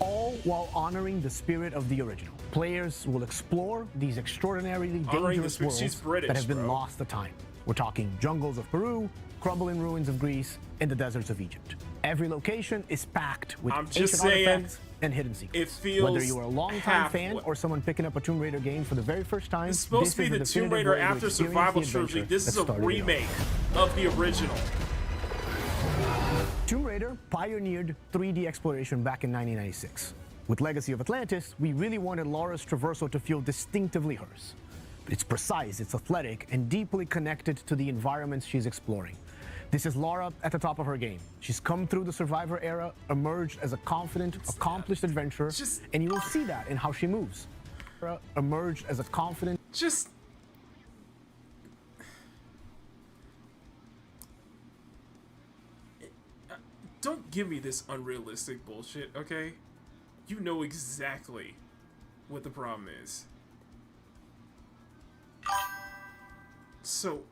All while honoring the spirit of the original. Players will explore these extraordinarily dangerous worlds that have been lost to time. We're talking jungles of Peru, crumbling ruins of Greece, and the deserts of Egypt. Every location is packed with ancient artifacts and hidden secrets. It feels Whether you are a long-time fan or someone picking up a Tomb Raider game for the very first time, it's supposed to be the Tomb Raider after Survival Trilogy. This is a remake of the original. Tomb Raider pioneered 3D exploration back in 1996. With Legacy of Atlantis, we really wanted Lara's traversal to feel distinctively hers. It's precise, it's athletic, and deeply connected to the environments she's exploring. This is Lara at the top of her game. She's come through the Survivor era, emerged as a confident, accomplished adventurer, and you will see that in how she moves. Lara emerged as a confident... Don't give me this unrealistic bullshit, okay? You know exactly what the problem is. So,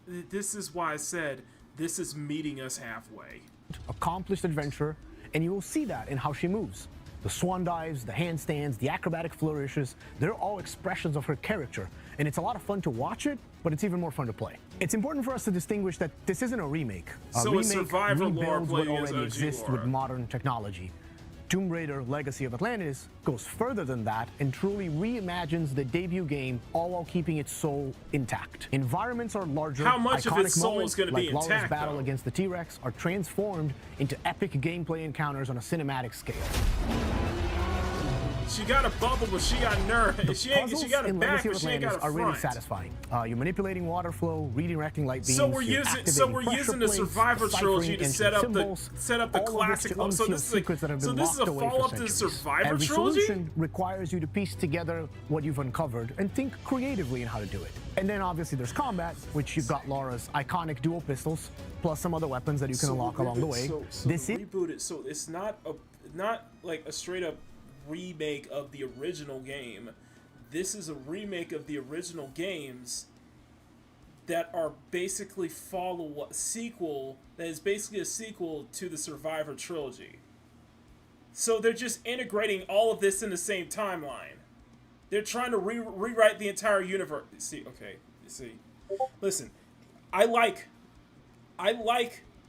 this is why I said this is meeting us halfway. Accomplished adventurer, and you will see that in how she moves. The swan dives, the handstands, the acrobatic flourishes, they're all expressions of her character, and it's a lot of fun to watch it, but it's even more fun to play. It's important for us to distinguish that this isn't a remake. So remake a Survivor Lara rebuilds what playing as already OG exists Lara. with modern technology. Tomb Raider: Legacy of Atlantis goes further than that and truly reimagines the debut game, all while keeping its soul intact. Environments are larger. How much of iconic its soul moments, is going to be like Lara's intact, battle though? against the T-Rex, are transformed into epic gameplay encounters on a cinematic scale. She got a bubble, but she got nerve. She got a back, but she ain't got a front. Are really satisfying. You're manipulating water flow, redirecting light beams. So we're using the Survivor Trilogy to set up the classic. So this is a follow-up to the Survivor Every Trilogy. Solution requires you to piece together what you've uncovered and think creatively in how to do it. And then obviously there's combat, which you've got Lara's iconic dual pistols, plus some other weapons that you can unlock along the way. This is rebooted. So it's not like a straight up remake of the original game. This is a remake of the original games that are basically sequel that is basically a sequel to the Survivor Trilogy. So they're just integrating all of this in the same timeline. They're trying to rewrite the entire universe. Listen, I like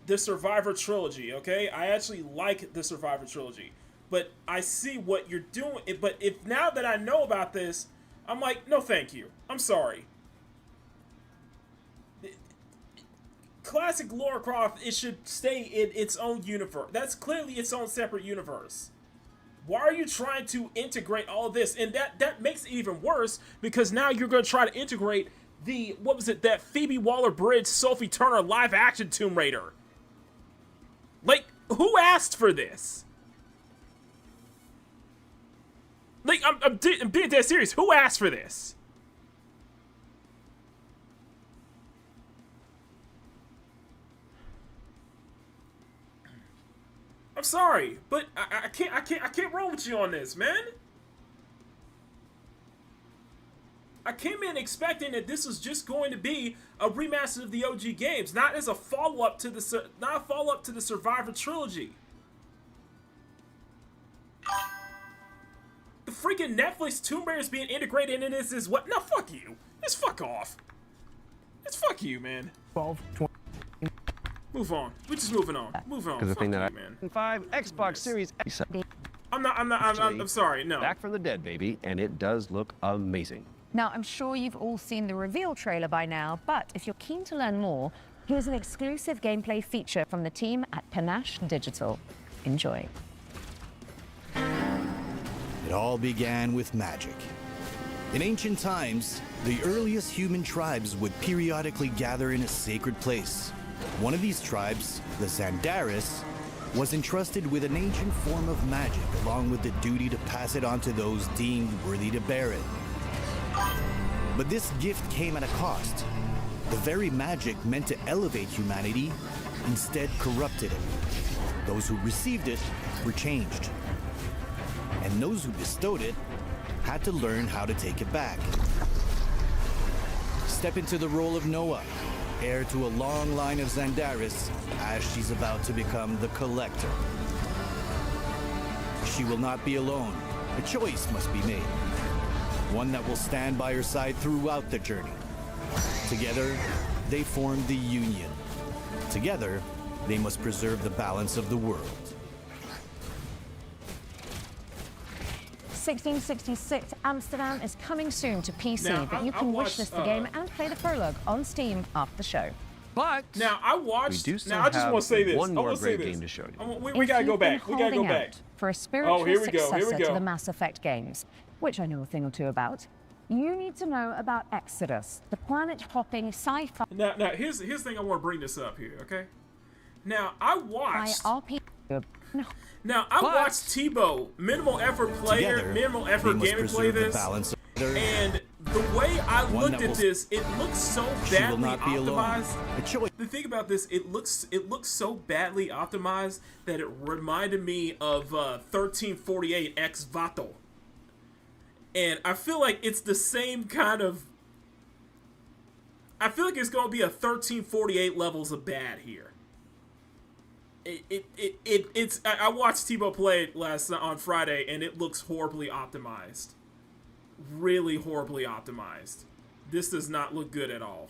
the Survivor Trilogy, okay? I actually like the Survivor Trilogy. But I see what you're doing. But if now that I know about this, I'm like, no, thank you. I'm sorry. Classic Lara Croft, it should stay in its own universe. That's clearly its own separate universe. Why are you trying to integrate all of this? And that makes it even worse because now you're going to try to integrate that Phoebe Waller-Bridge, Sophie Turner live-action Tomb Raider. Like, who asked for this? Like, I'm being dead serious. Who asked for this? I'm sorry, but I can't roll with you on this, man. I came in expecting that this was just going to be a remaster of the OG games, not as a follow-up to the Survivor trilogy. The freaking Netflix Tomb Raider is being integrated into this is what? No, fuck you. Just fuck off. It's fuck you, man. 12, 20. Move on. We're just moving on. Move on. Because the Fuck thing you, that man. 5 Xbox Series X. I'm sorry. No. Back from the dead, baby, and it does look amazing. Now, I'm sure you've all seen the reveal trailer by now, but if you're keen to learn more, here's an exclusive gameplay feature from the team at Pt.II Digital. Enjoy. It all began with magic. In ancient times, the earliest human tribes would periodically gather in a sacred place. One of these tribes, the Zandaris, was entrusted with an ancient form of magic, along with the duty to pass it on to those deemed worthy to bear it. But this gift came at a cost. The very magic meant to elevate humanity instead corrupted it. Those who received it were changed. And those who bestowed it had to learn how to take it back. Step into the role of Noah, heir to a long line of Zandaris, as she's about to become the Collector. She will not be alone. A choice must be made. One that will stand by her side throughout the journey. Together, they form the Union. Together, they must preserve the balance of the world. 1666 Amsterdam is coming soon to PC, Now, but you can wish list the game and play the prologue on Steam after the show. But now I watched. We do still now I just have want to say this. one I more want to say great this. game to show you. We gotta go back. We gotta go back. For a spiritual here we go. successor Here we to go. the Mass Effect games, which I know a thing or two about, you need to know about Exodus, the planet-hopping sci-fi. Now here's the thing I want to bring this up here, okay? Now I watched. Now I watched Tebow, minimal effort player, Together, minimal effort they must gamer play preserve the this, balance of and the way I One looked that at will- this, it looks so She will badly not be alone. optimized. A choice. The thing about this, it looks so badly optimized that it reminded me of 1348 X Vato. And I feel like it's the same kind of. I feel like it's gonna be a 1348 levels of bad here. It's. I watched Tebow play it on Friday, and it looks horribly optimized. Really horribly optimized. This does not look good at all.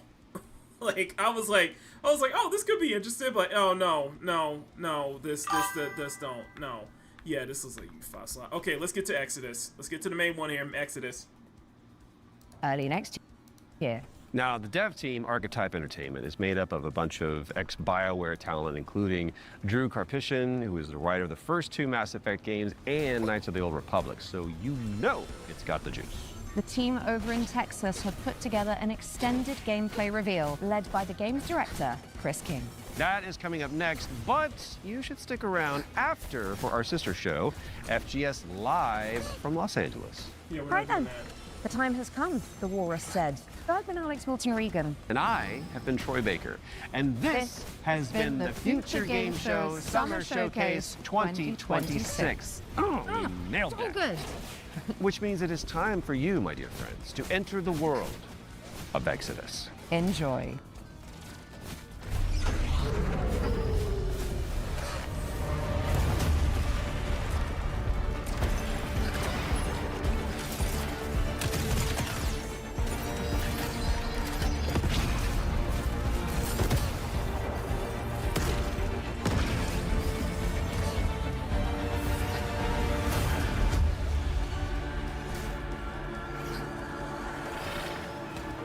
Like I was like, oh, this could be interesting, but oh no, this don't, no. Yeah, this is like U5 slot. Okay, let's get to Exodus. Let's get to the main one here, Exodus. Early next year. Now, the dev team, Archetype Entertainment, is made up of a bunch of ex-BioWare talent, including Drew Karpyshyn, who is the writer of the first 2 Mass Effect games, and Knights of the Old Republic, so you know it's got the juice. The team over in Texas have put together an extended gameplay reveal led by the game's director, Chris King. That is coming up next, but you should stick around after for our sister show, FGS Live from Los Angeles. Yeah, we're Right not doing then, the time has come, the walrus said. I've been Alex Milton-Regan. And I have been Troy Baker. And this has been the Future Game Show Summer Showcase 2026. Oh, we nailed It's all that. good. Which means it is time for you, my dear friends, to enter the world of Exodus. Enjoy.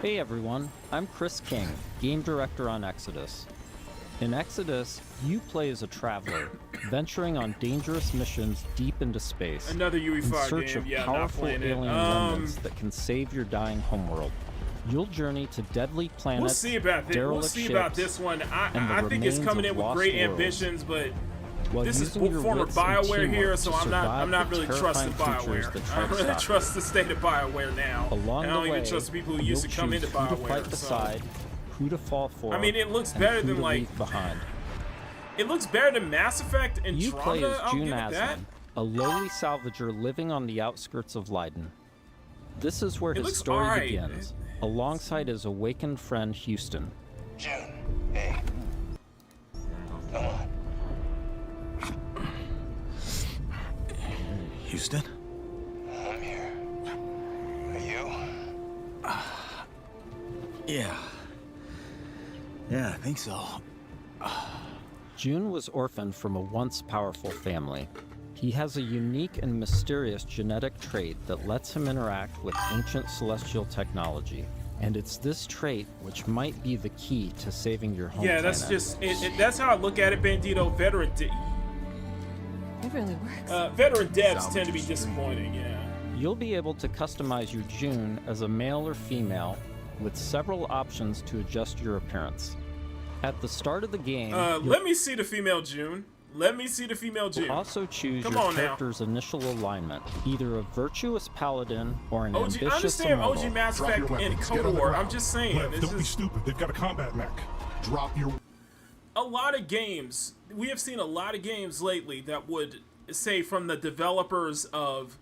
Hey everyone, I'm Chris King, Game Director on Exodus. In Exodus, you play as a traveler, venturing on dangerous missions deep into space Another in UE5 search game. of Yeah, not powerful playing it. alien remnants that can save your dying homeworld. You'll journey to deadly planets, We'll see about this. We'll derelict see about ships, this one. and the I think it's remains coming of in with lost great worlds. ambitions, but While This is using your former wits and BioWare here, teamwork so to I'm not survive really the trusting terrifying creatures BioWare. that I try don't to really stop trust the state of BioWare now. Along and I the don't way, even trust the people who used to you'll come into choose who to BioWare. fight beside, who to fall for. I mean, it looks and better who than to like leave behind. it looks better than Mass Effect and You play Andromeda. as I'll June give it that. Aslan, a lowly salvager living on the outskirts of Leiden. This is where It his looks story alright. begins, alongside his awakened friend Houston. June, hey. Come on. Houston? I'm here. Are you? Yeah. Yeah, I think so. June was orphaned from a once powerful family. He has a unique and mysterious genetic trait that lets him interact with ancient celestial technology. And it's this trait which might be the key to saving your home Yeah, planet. that's just that's how I look at it, Bandito. It really works. Veteran devs tend to be disappointing. Yeah. You'll be able to customize your June as a male or female with several options to adjust your appearance. At the start of the game, Let me see the female June. Let me see the female June. you'll also choose Come your on now. character's initial alignment, either a virtuous paladin or an I ambitious understand immortal. OG Mass Drop Effect your and weapons. Cold Get on the War. ground. I'm just saying. Lev, This don't be is stupid. They've got a combat mech. Drop your... a lot of games. We have seen a lot of games lately that would say from the developers of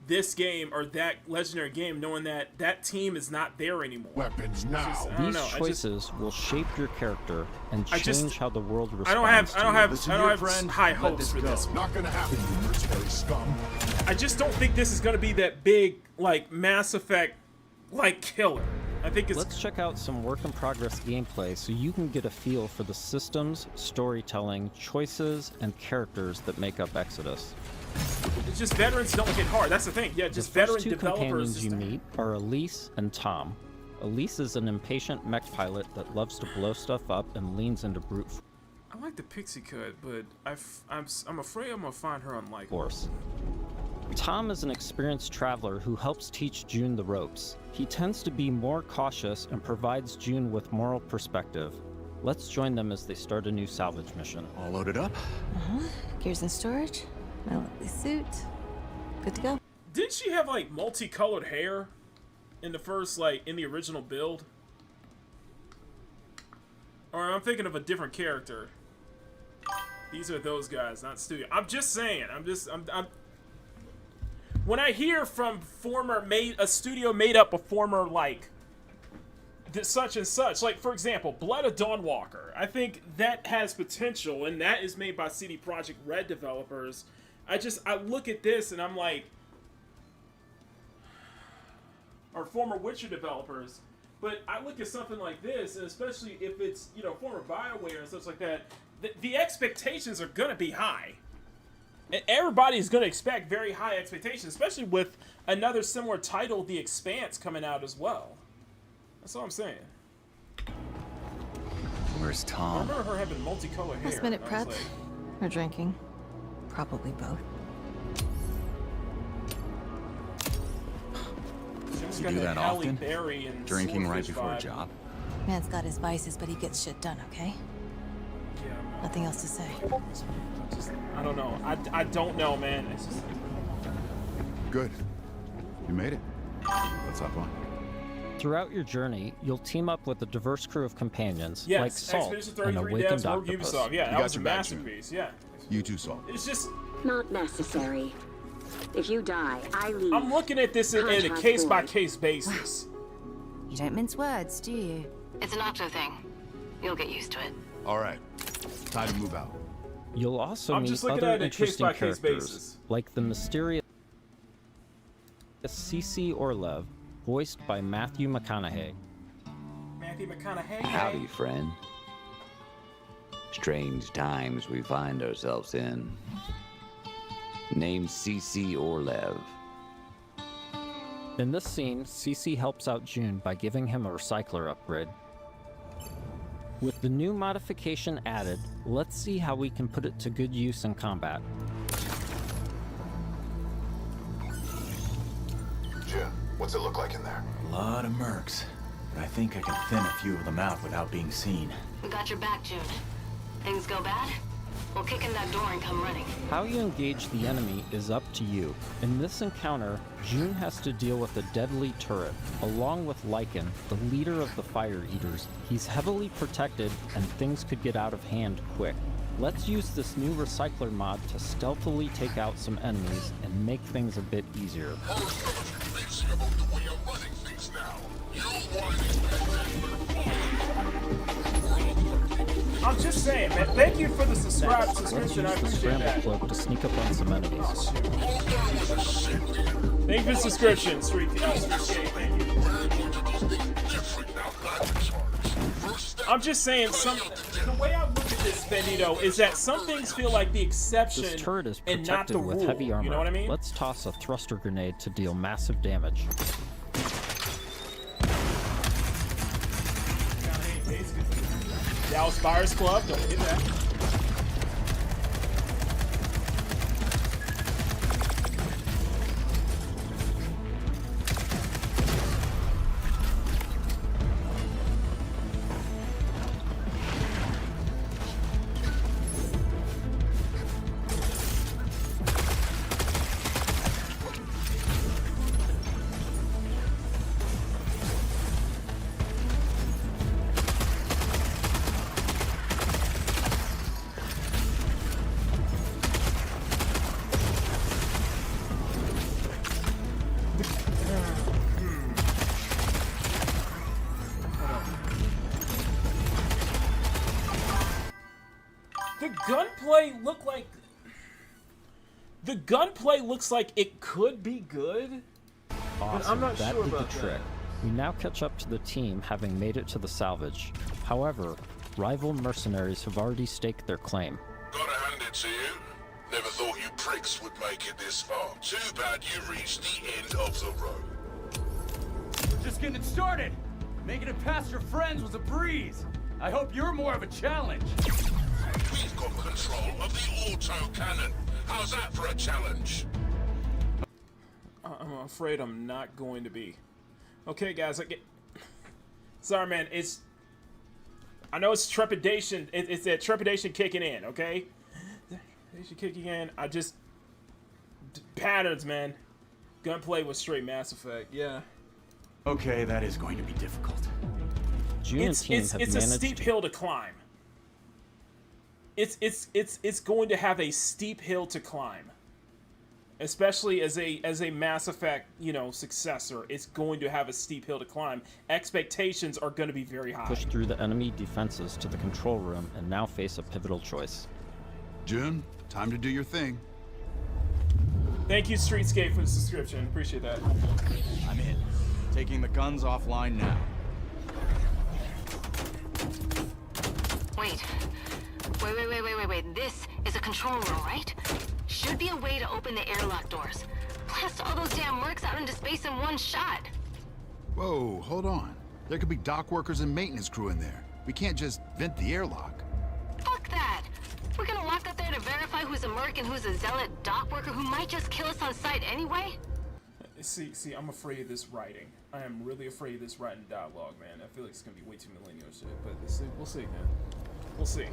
this game or that legendary game, knowing that that team is not there anymore. Weapons now. These choices will shape your character and I change just- how the world responds I don't have Listen, high let hopes this for go. this. Not gonna happen, you mercenary scum. I just don't think this is going to be that big like Mass Effect like killer. I think it's Let's check out some work-in-progress gameplay so you can get a feel for the systems, storytelling, choices, and characters that make up Exodus. it's just veterans don't hit hard. That's the thing. Yeah, just The veteran first two developers. companions you meet are Elise and Tom. Elise is an impatient mech pilot that loves to blow stuff up and leans into brute I like the pixie cut, but I'm afraid I'm gonna find her unlikable. force. Tom is an experienced traveler who helps teach June the ropes. He tends to be more cautious and provides June with moral perspective. Let's join them as they start a new salvage mission. All loaded up? Gears in storage. My lovely suit. Good to go. Didn't she have like multicolored hair in the first in the original build? Or I'm thinking of a different character. These are those guys, not studio. I'm just saying. I'm when I hear from a studio made up of former such and such, like for example, Blood of Dawnwalker, I think that has potential, and that is made by CD Projekt Red developers. I look at this and I'm like, or former Witcher developers, but I look at something like this, and especially if it's former BioWare and stuff like that, the expectations are gonna be high. And everybody's going to expect very high expectations, especially with another similar title, The Expanse, coming out as well. That's all I'm saying. Where's I Tom? remember her having multicolored hair. Last minute and I was prep. like, Or drinking. Probably both. she almost You got do that Halle often? Berry and Drinking right Swordfish before a vibe. job? Man's got his vices, but he gets shit done, okay? Yeah, Nothing else to say. I don't know. I don't know, man. It's just... Good. You made it. Let's hop on. Throughout your journey, you'll team up with a diverse crew of companions like Yes, Salt, Expedition an 33 awakened devs, Rogue octopus. Ubisoft. Yeah, You that got was a your back, June. masterpiece. Yeah. You too, Saul. It's just... Not necessary. If you die, I leave. I'm looking at this in a Contract case-by-case basis. You don't mince words, do you? It's an octo thing. You'll get used to it. All right. Time to move out. You'll also I'm meet just looking other at it on a interesting case-by-case characters, basis. like the mysterious CC Orlev, voiced by Matthew McConaughey. Matthew McConaughey. Howdy, friend. Strange times we find ourselves in. Named CC Orlev. In this scene, CC helps out June by giving him a recycler upgrade. With the new modification added, let's see how we can put it to good use in combat. Jim, what's it look like in there? A lot of mercs, but I think I can thin a few of them out without being seen. We got your back, June. Things go bad? we'll kick in that door and come running. How you engage the enemy is up to you. In this encounter, June has to deal with a deadly turret, along with Lycan, the leader of the Fire Eaters. He's heavily protected, and things could get out of hand quick. Let's use this new recycler mod to stealthily take out some enemies and make things a bit easier. I'm just saying, man. Thank you for the subscription. I appreciate that. Cloak to sneak up on some enemies. Thank you for the subscription, Street. Thank you. I'm just saying, the way I look at this, Pt.II, is that some things feel like the exception This turret is and not the protected with rule. heavy armor. You know what I mean? Let's toss a thruster grenade to deal massive damage. Dallas Buyers Club, don't forget that. The gunplay looks like it could be good, but I'm not that sure did about the trick. that. We now catch up to the team, having made it to the salvage. However, rival mercenaries have already staked their claim. Gotta hand it to you. Never thought you pricks would make it this far. Too bad you reached the end of the road. Just getting it started. Making it past your friends was a breeze. I hope you're more of a challenge. We've got control of the auto cannon. How's that for a challenge? I'm afraid I'm not going to be. Okay, guys, sorry, man. I know it's trepidation. It's that trepidation kicking in. Okay, trepidation kicking in. Patterns, man. Gunplay was straight Mass Effect. Yeah. Okay, that is going to be difficult. It's a steep hill to climb. It's going to have a steep hill to climb, especially as a Mass Effect, successor. It's going to have a steep hill to climb. Expectations are going to be very high. Push through the enemy defenses to the control room and now face a pivotal choice. June, time to do your thing. Thank you, Streetscape, for the subscription. Appreciate that. I'm in. Taking the guns offline now. Wait. Wait. This is a control room, right? Should be a way to open the airlock doors. Blast all those damn mercs out into space in one shot. Whoa, hold on. There could be dock workers and maintenance crew in there. We can't just vent the airlock. Fuck that. We're gonna walk up there to verify who's a merc and who's a zealot dock worker who might just kill us on sight anyway. See, I'm afraid of this writing. I am really afraid of this writing dialogue, man. I feel like it's gonna be way too millennial shit, but we'll see, man. We'll see.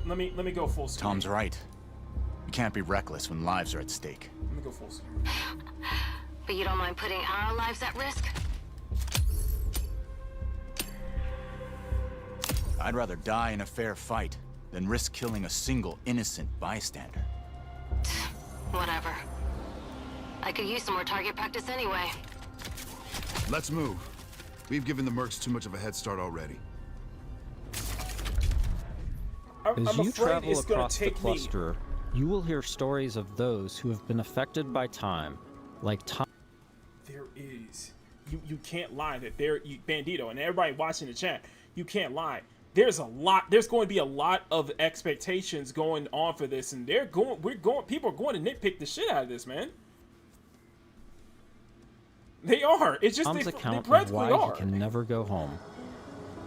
Let me go full screen. Tom's right. We can't be reckless when lives are at stake. Let me go full screen. But you don't mind putting our lives at risk? I'd rather die in a fair fight than risk killing a single innocent bystander. Whatever. I could use some more target practice anyway. Let's move. We've given the mercs too much of a head start already. As you travel across the cluster, you will hear stories of those who have been affected by time, like Tom. There is. You can't lie that Pt.II, and everybody watching the chat, you can't lie. There's going to be a lot of expectations going on for this, and people are going to nitpick the shit out of this, man. They are. It's just Tom's they account practically of why are. he can never go home.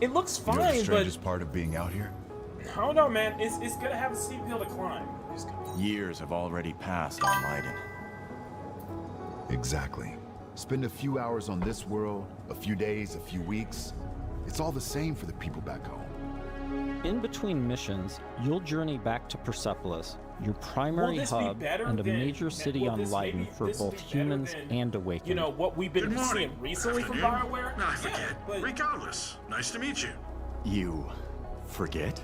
It looks fine, You know the but strangest part of being out here? I don't know, man. It's gonna have a steep hill to climb. Years have already passed on Leiden. Exactly. Spend a few hours on this world, a few days, a few weeks. It's all the same for the people back home. In between missions, you'll journey back to Persepolis, your primary hub and a major city on Lydon for both humans and Awakened. You know, what we've been seeing recently from BioWare? I forget. Regardless, nice to meet you. You forget?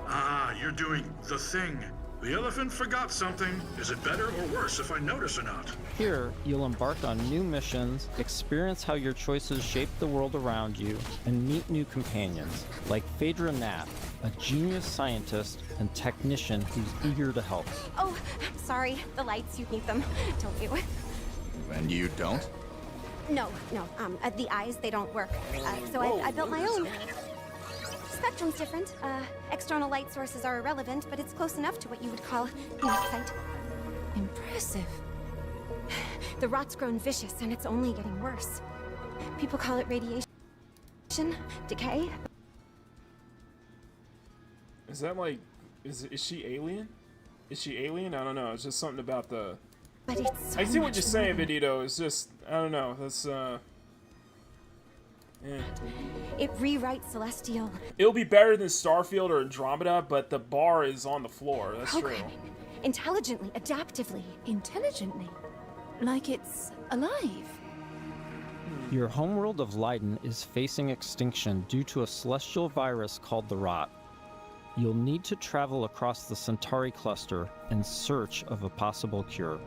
Ah, you're doing the thing. The elephant forgot something. Is it better or worse if I notice or not? Here, you'll embark on new missions, experience how your choices shape the world around you, and meet new companions, like Phaedra Knapp, a genius scientist and technician who's eager to help. Oh, sorry. The lights, you need them, don't you? And you don't? No. The eyes, they don't work. So I built my own. Spectrum's different. External light sources are irrelevant, but it's close enough to what you would call insight. Impressive. The rot's grown vicious, and it's only getting worse. People call it radiation, decay. Is that like, is she alien? Is she alien? I don't know. It's just something about the. But it's so I see what you're saying, Benito. It's just, I don't know. That's yeah. It rewrites Celestial. It'll be better than Starfield or Andromeda, but the bar is on the floor. That's true. Intelligently, adaptively. Intelligently? Like it's alive? Your homeworld of Lydon is facing extinction due to a celestial virus called the Rot. You'll need to travel across the Centauri cluster in search of a possible cure.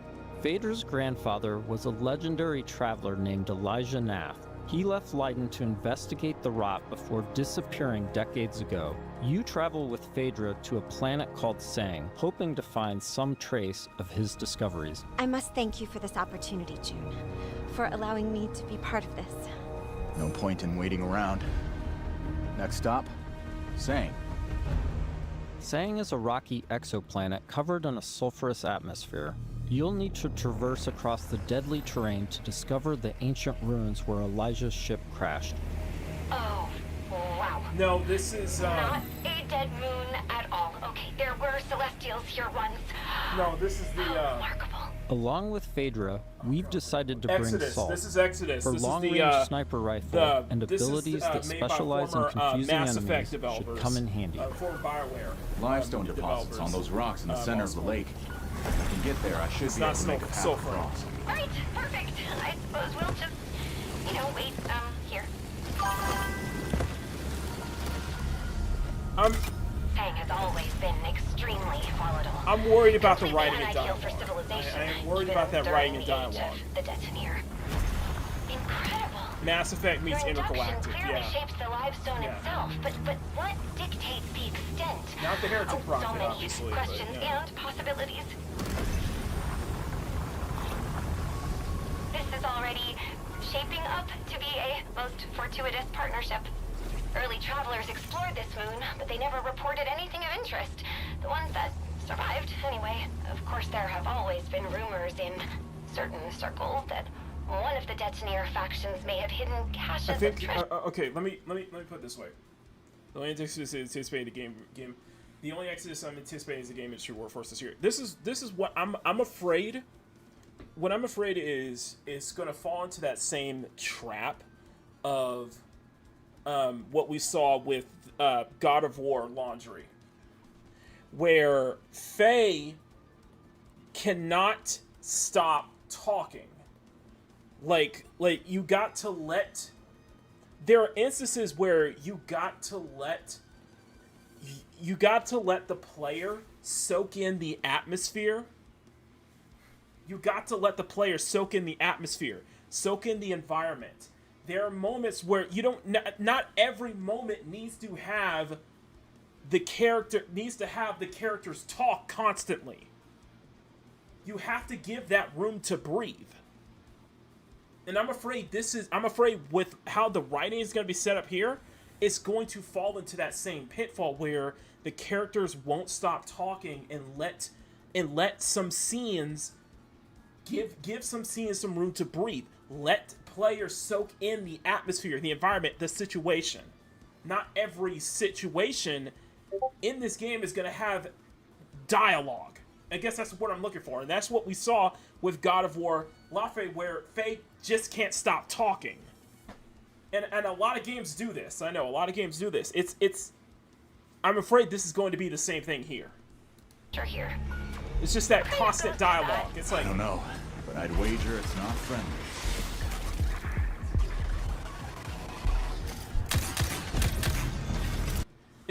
Phaedra's grandfather was a legendary traveler named Elijah Nath. He left Lydon to investigate the Rot before disappearing decades ago. You travel with Phaedra to a planet called Sang, hoping to find some trace of his discoveries. I must thank you for this opportunity, June, for allowing me to be part of this. No point in waiting around. Next stop, Sang. Sang is a rocky exoplanet covered in a sulfurous atmosphere. You'll need to traverse across the deadly terrain to discover the ancient ruins where Elijah's ship crashed. Oh, wow. No, this is not a dead moon at all. Okay, there were Celestials here once. No, this is the remarkable. Along with Phaedra, we've decided to bring Exodus. Salt. This is Exodus. Her This long-range is the sniper rifle and abilities that made by specialize former, in confusing Mass enemies Effect should developers, come in handy. Former BioWare. Limestone deposits on those rocks in the center of the lake. If I can get there, I should be able to make a path across. Right, perfect. I suppose we'll just, wait, here. Sang has always been extremely volatile. I'm worried about the Completely writing and unideal dialogue. for civilization, I am worried even about that during writing and the age dialogue. of the Detoneer. Incredible. Mass Effect meets Your induction Intergalactic, clearly yeah. shapes the limestone itself, but what dictates the extent? Not the Heretic So Rocket, many obviously, but, questions yeah. and possibilities. This is already shaping up to be a most fortuitous partnership. Early travelers explored this moon, but they never reported anything of interest. The ones that survived, anyway. Of course, there have always been rumors in certain circles that one of the Detoneer factions may have hidden caches I of think. treasure. Okay, let me put it this way. The only Exodus anticipating the game. The only Exodus I'm anticipating is the game Industry Workforce this year. This is what I'm afraid. What I'm afraid is going to fall into that same trap of what we saw with God of War Laundry, where Faye cannot stop talking. Like you got to let. There are instances where you got to let the player soak in the atmosphere. You got to let the player soak in the atmosphere, soak in the environment. There are moments where you don't. Not every moment needs to have the characters talk constantly. You have to give that room to breathe. And I'm afraid with how the writing is going to be set up here, it's going to fall into that same pitfall where the characters won't stop talking and let some scenes give some scenes some room to breathe. Let players soak in the atmosphere, the environment, the situation. Not every situation in this game is going to have dialogue. I guess that's what I'm looking for, and that's what we saw with God of War Laundry, where Faye just can't stop talking. And a lot of games do this. I know a lot of games do this. It's I'm afraid this is going to be the same thing here. Here. It's just that constant dialogue. It's like, I don't know, but I'd wager it's not friendly.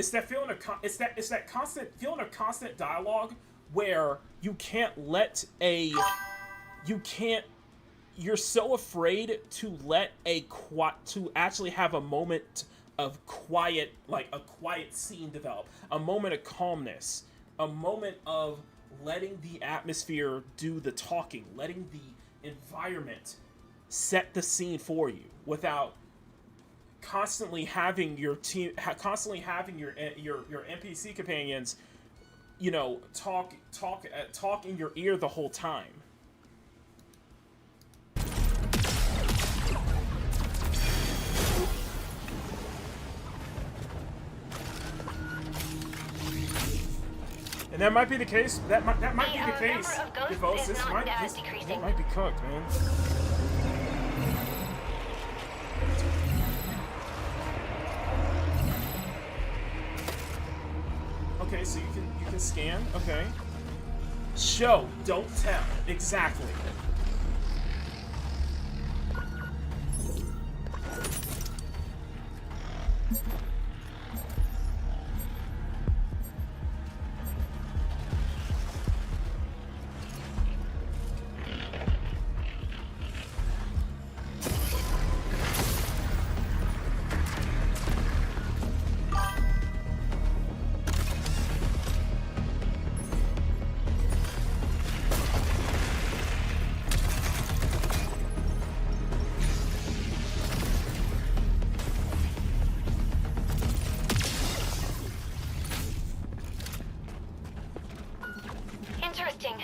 it's that feeling of it's that constant feeling of constant dialogue where you can't let you're so afraid to let to actually have a moment of quiet, like a quiet scene develop, a moment of calmness, a moment of letting the atmosphere do the talking, letting the environment set the scene for you without constantly having your team, constantly having your NPC companions, you know, talk in your ear the whole time. And that might be the case. That might be the case. Devos, this might be cooked, man. Okay, so you can scan. Okay. Show, don't tell. Exactly. Interesting.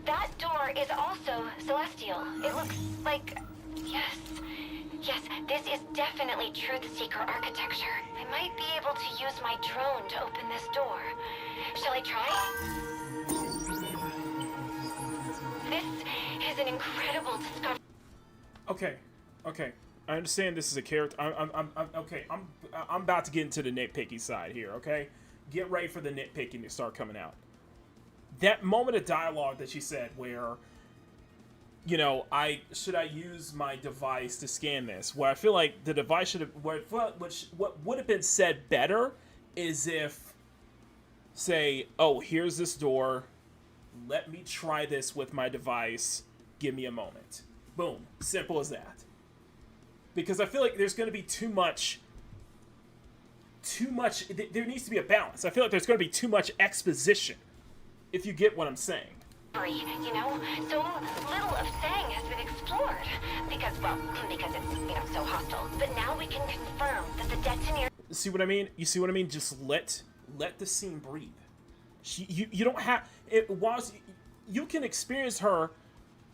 That door is also celestial. It looks like... Yes, this is definitely Truth Seeker architecture. I might be able to use my drone to open this door. Shall I try? This is an incredible discovery. Okay. I understand this is a character. I'm about to get into the nitpicky side here. Okay, get ready for the nitpicking to start coming out. That moment of dialogue that she said, where, you know, should I use my device to scan this? Where I feel like the device should have, what would have been said better is if, say, oh, here's this door. Let me try this with my device. Give me a moment. Boom. Simple as that. Because I feel like there's going to be too much, there needs to be a balance. I feel like there's going to be too much exposition, if you get what I'm saying. You know, so little of Sang has been explored. Because it's, you know, so hostile. But now we can confirm that the detonator... See what I mean? You see what I mean? Just let the scene breathe. You don't have... You can experience her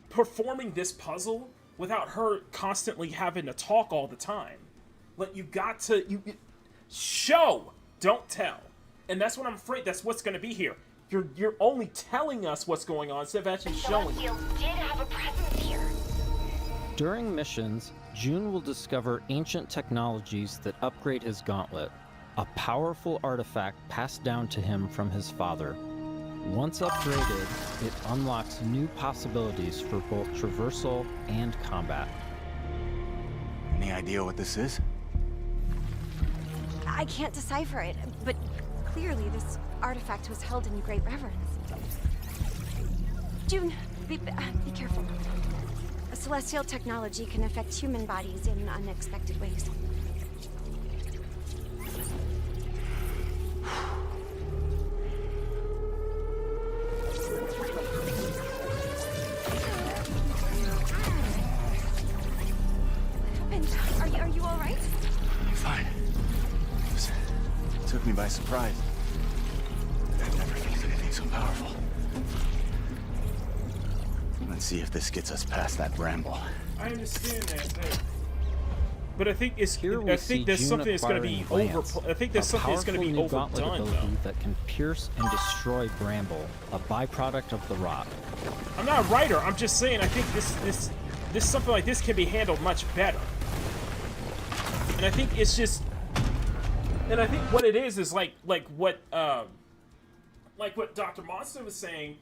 performing this puzzle without her constantly having to talk all the time. Like, you got to... show, don't tell. And that's what I'm afraid, that's what's going to be here. You're only telling us what's going on instead of actually showing. Did have a presence here. During missions, June will discover ancient technologies that upgrade his gauntlet, a powerful artifact passed down to him from his father. Once upgraded, it unlocks new possibilities for both traversal and combat. Any idea what this is? I can't decipher it, but clearly this artifact was held in great reverence. June, be careful. A celestial technology can affect human bodies in unexpected ways. What happened? Are you all right? I'm fine. It took me by surprise. I've never felt anything so powerful. Let's see if this gets us past that bramble. I understand that, but I think there's something that's going to be overdone, though. That can pierce and destroy bramble, a byproduct of the rock. I'm not a writer. I'm just saying. I think something like this can be handled much better. And I think it's just, and I think what it is like what Dr. Monster was saying.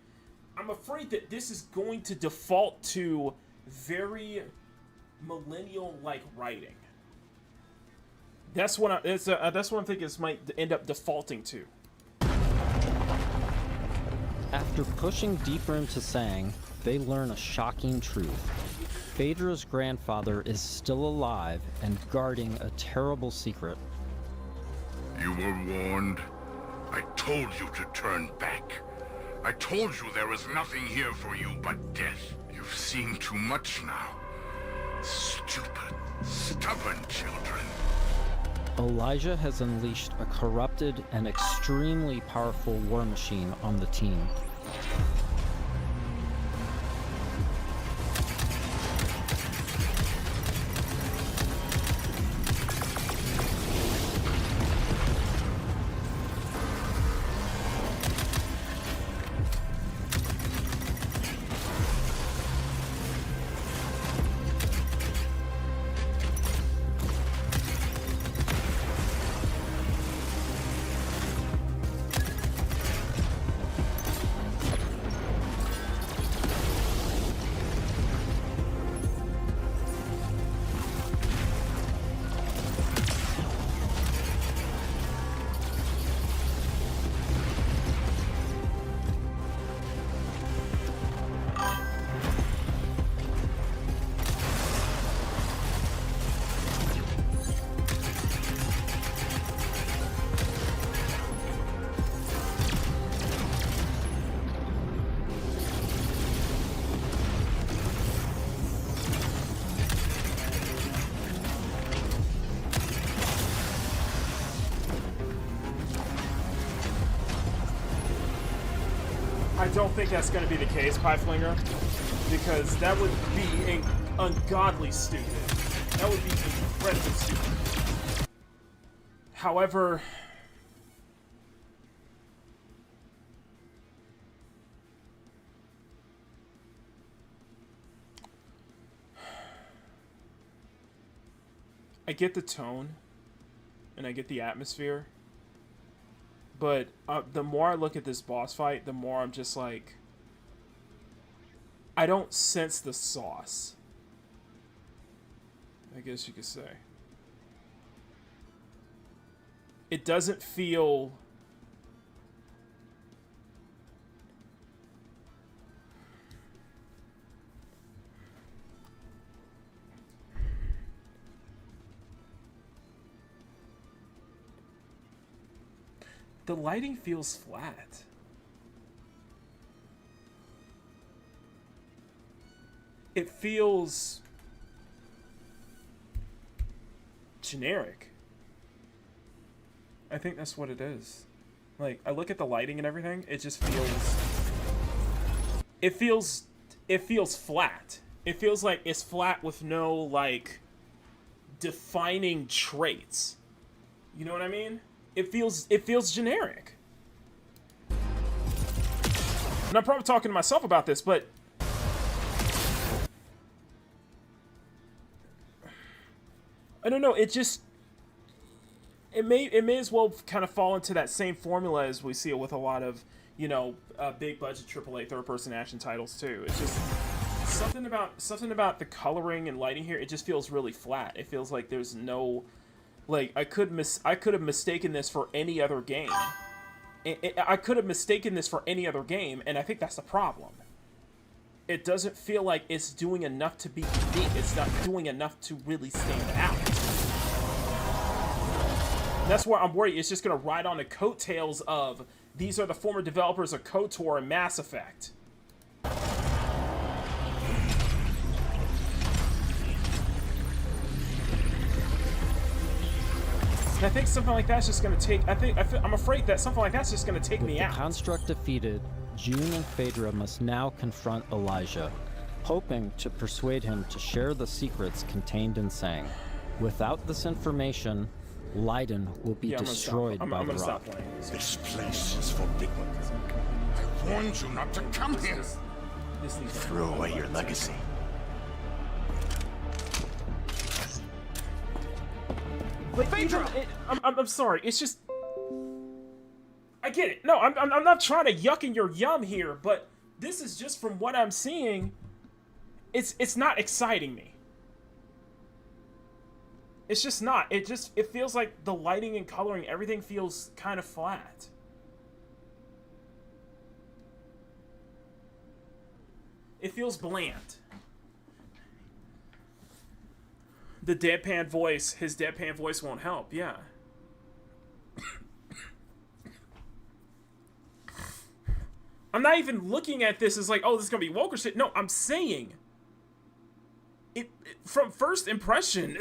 I'm afraid that this is going to default to very millennial-like writing. That's what I'm thinking this might end up defaulting to. After pushing deeper into Sang, they learn a shocking truth. Phaedra's grandfather is still alive and guarding a terrible secret. You were warned. I told you to turn back. I told you there was nothing here for you but death. You've seen too much now. Stupid, stubborn children. Elijah has unleashed a corrupted and extremely powerful war machine on the team. I don't think that's going to be the case, Pieflinger, because that would be ungodly stupid. That would be incredibly stupid. However, I get the tone and I get the atmosphere. But the more I look at this boss fight, the more I'm just like, I don't sense the sauce, I guess you could say. It doesn't feel... The lighting feels flat. It feels generic. I think that's what it is. Like, I look at the lighting and everything, it just feels... It feels flat. It feels like it's flat with no, like, defining traits. You know what I mean? It feels generic. And I'm probably talking to myself about this, but I don't know, it may as well kind of fall into that same formula as we see it with a lot of, you know, big budget AAA third-person action titles too. It's just something about the coloring and lighting here, it just feels really flat. It feels like there's no... Like, I could have mistaken this for any other game. I could have mistaken this for any other game, and I think that's the problem. It doesn't feel like it's doing enough to be unique. It's not doing enough to really stand out. That's where I'm worried. It's just going to ride on the coattails of, these are the former developers of KOTOR and Mass Effect. And I think something like that's just going to take... I'm afraid that something like that's just going to take me out. With the construct defeated, June and Phaedra must now confront Elijah, hoping to persuade him to share the secrets contained in Sang. Without this information, Leiden will be destroyed by the rock. This place is forbidden. I warned you not to come here. You threw away your legacy. But even, I'm sorry. It's just, I get it. No, I'm not trying to yuck in your yum here, but this is just from what I'm seeing. It's not exciting me. It's just not. It feels like the lighting and coloring, everything feels kind of flat. It feels bland. The deadpan voice, his deadpan voice won't help, yeah. I'm not even looking at this as like, oh, this is gonna be woke or shit. No, I'm saying it from first impression.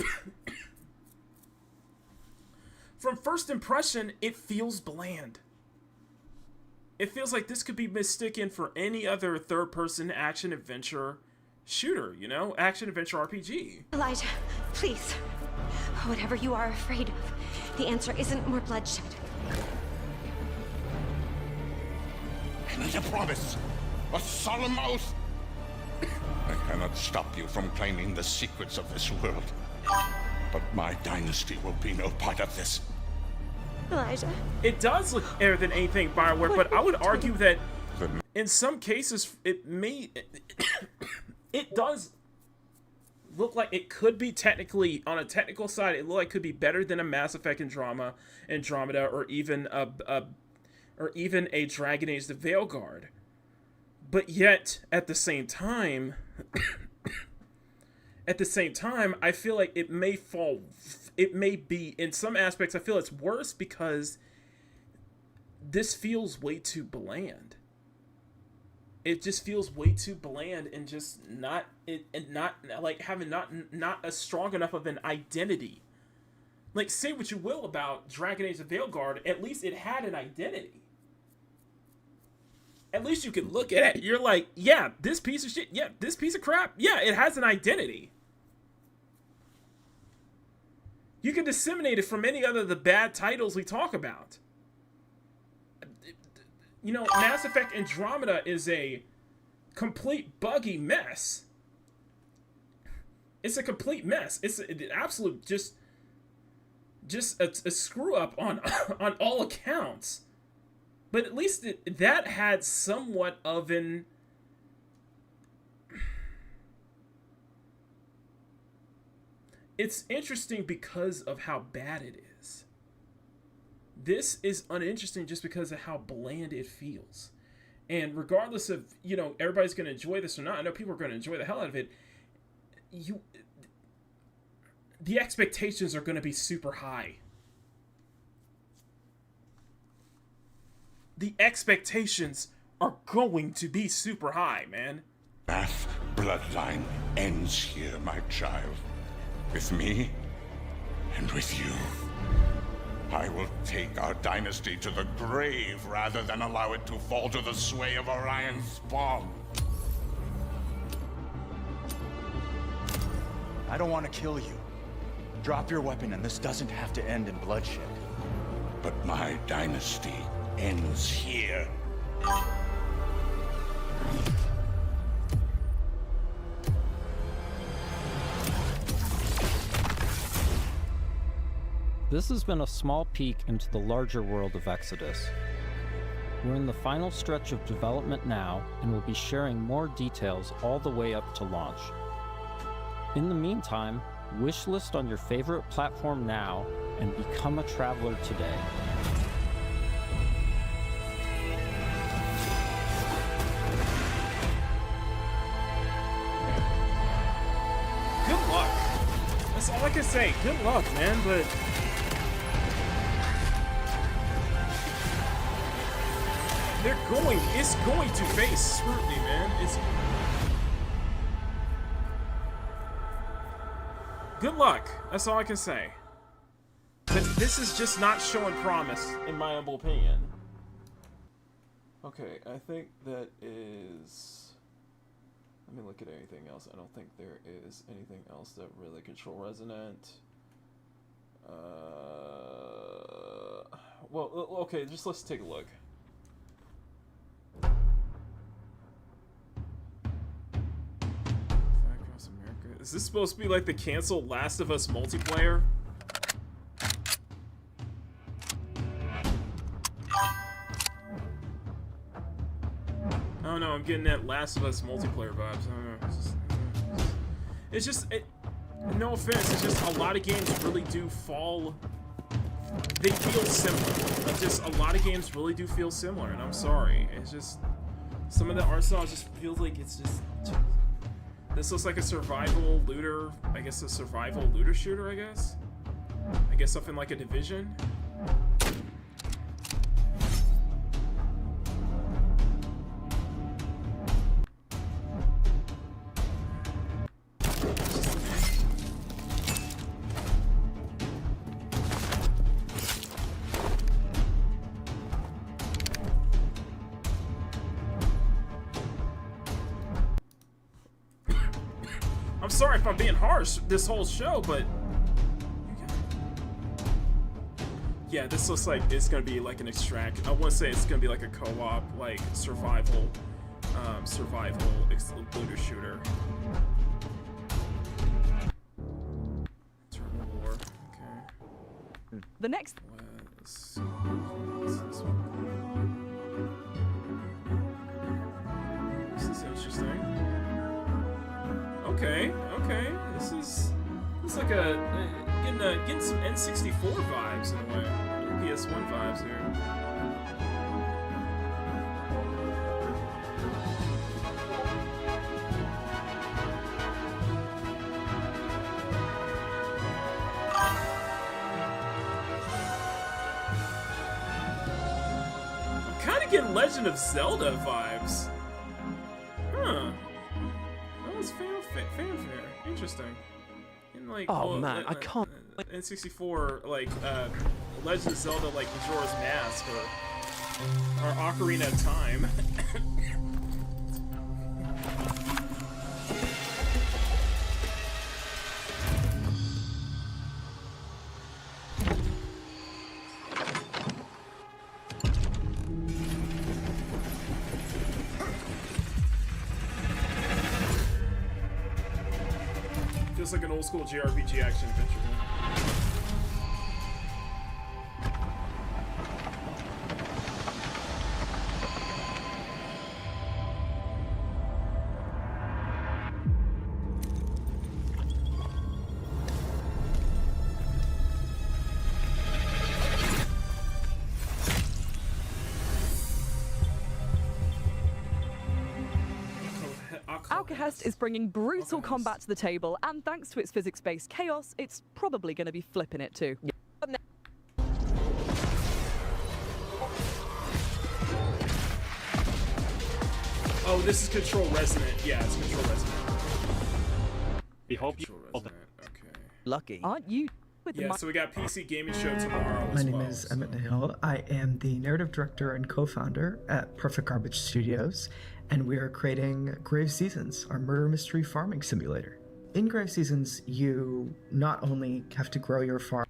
From first impression, it feels bland. It feels like this could be mistaken for any other third-person action-adventure shooter, you know? Action-adventure RPG. Elijah, please. Whatever you are afraid of, the answer isn't more bloodshed. I need a promise. A solemn oath. I cannot stop you from claiming the secrets of this world. But my dynasty will be no part of this. Elijah. It does look better than anything Bioware, but I would argue that in some cases it may... it does look like it could be technically, on a technical side, it look like it could be better than a Mass Effect Andromeda, or even a Dragon Age: The Veilguard. But yet, at the same time, I feel like it may fall. It may be, in some aspects, I feel it's worse because this feels way too bland. It just feels way too bland and just not like having not a strong enough of an identity. Like, say what you will about Dragon Age: The Veilguard, at least it had an identity. At least you can look at it. You're like, yeah, this piece of shit, yeah, this piece of crap, yeah, it has an identity. You can disseminate it from any other of the bad titles we talk about. You know, Mass Effect Andromeda is a complete buggy mess. It's a complete mess. It's an absolute just a screw up on on all accounts. But at least that had somewhat of an... It's interesting because of how bad it is. This is uninteresting just because of how bland it feels. And regardless of, you know, everybody's going to enjoy this or not, I know people are going to enjoy the hell out of it, the expectations are going to be super high. The expectations are going to be super high, man. Math bloodline ends here, my child. With me and with you. I will take our dynasty to the grave rather than allow it to fall to the sway of Orion's spawn. I don't want to kill you. Drop your weapon and this doesn't have to end in bloodshed. But my dynasty ends here. This has been a small peek into the larger world of Exodus. We're in the final stretch of development now, and we'll be sharing more details all the way up to launch. In the meantime, wishlist on your favorite platform now and become a traveler today. Good luck. That's all I can say. Good luck, man, but... it's going to face scrutiny, man. Good luck. That's all I can say. But this is just not showing promise, in my humble opinion. Okay, I think that is... Let me look at anything else. I don't think there is anything else that really Control Resonant. Well, okay, just let's take a look. Is this supposed to be like the canceled Last of Us multiplayer? don't know. I'm getting that Last of Us multiplayer vibes. I don't know. It's just no offense. It's just a lot of games really do fall. They feel similar. Just a lot of games really do feel similar, and I'm sorry. It's just some of the art style just feels like it's just. This looks like a survival looter. I guess a survival looter shooter. I guess something like a Division. I'm sorry if I'm being harsh this whole show, but yeah, this looks like it's gonna be like an extract. I want to say it's gonna be like a co-op, like survival looter shooter. Turtle War. Okay. The next. Let's see. What's this one? This is interesting. Okay. This is like getting some N64 vibes in a way, PS1 vibes here. I'm kind of getting Legend of Zelda vibes. Huh. That was fanfare. Interesting. In like, oh man, I can't. N64, like Legend of Zelda, like Majora's Mask or Ocarina of Time. Feels like an old school JRPG action adventure game. Alcahest is bringing brutal combat to the table, and thanks to its physics-based chaos, it's probably going to be flipping it too. Oh, this is Control Resonant. Yeah, it's Control Resonant. We hope you. Okay. Lucky. Aren't you? Yeah, so we got PC Gaming Show tomorrow. My name is Emmett Nahil. I am the narrative director and co-founder at Perfect Garbage Studios, and we are creating Grave Seasons, our murder mystery farming simulator. In Grave Seasons, you not only have to grow your farm.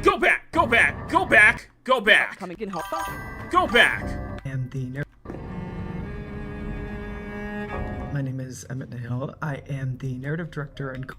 Go back! Go back! Go back! Go back! Coming in hot. Go back! And the My name is Emmett Nahil. I am the narrative director and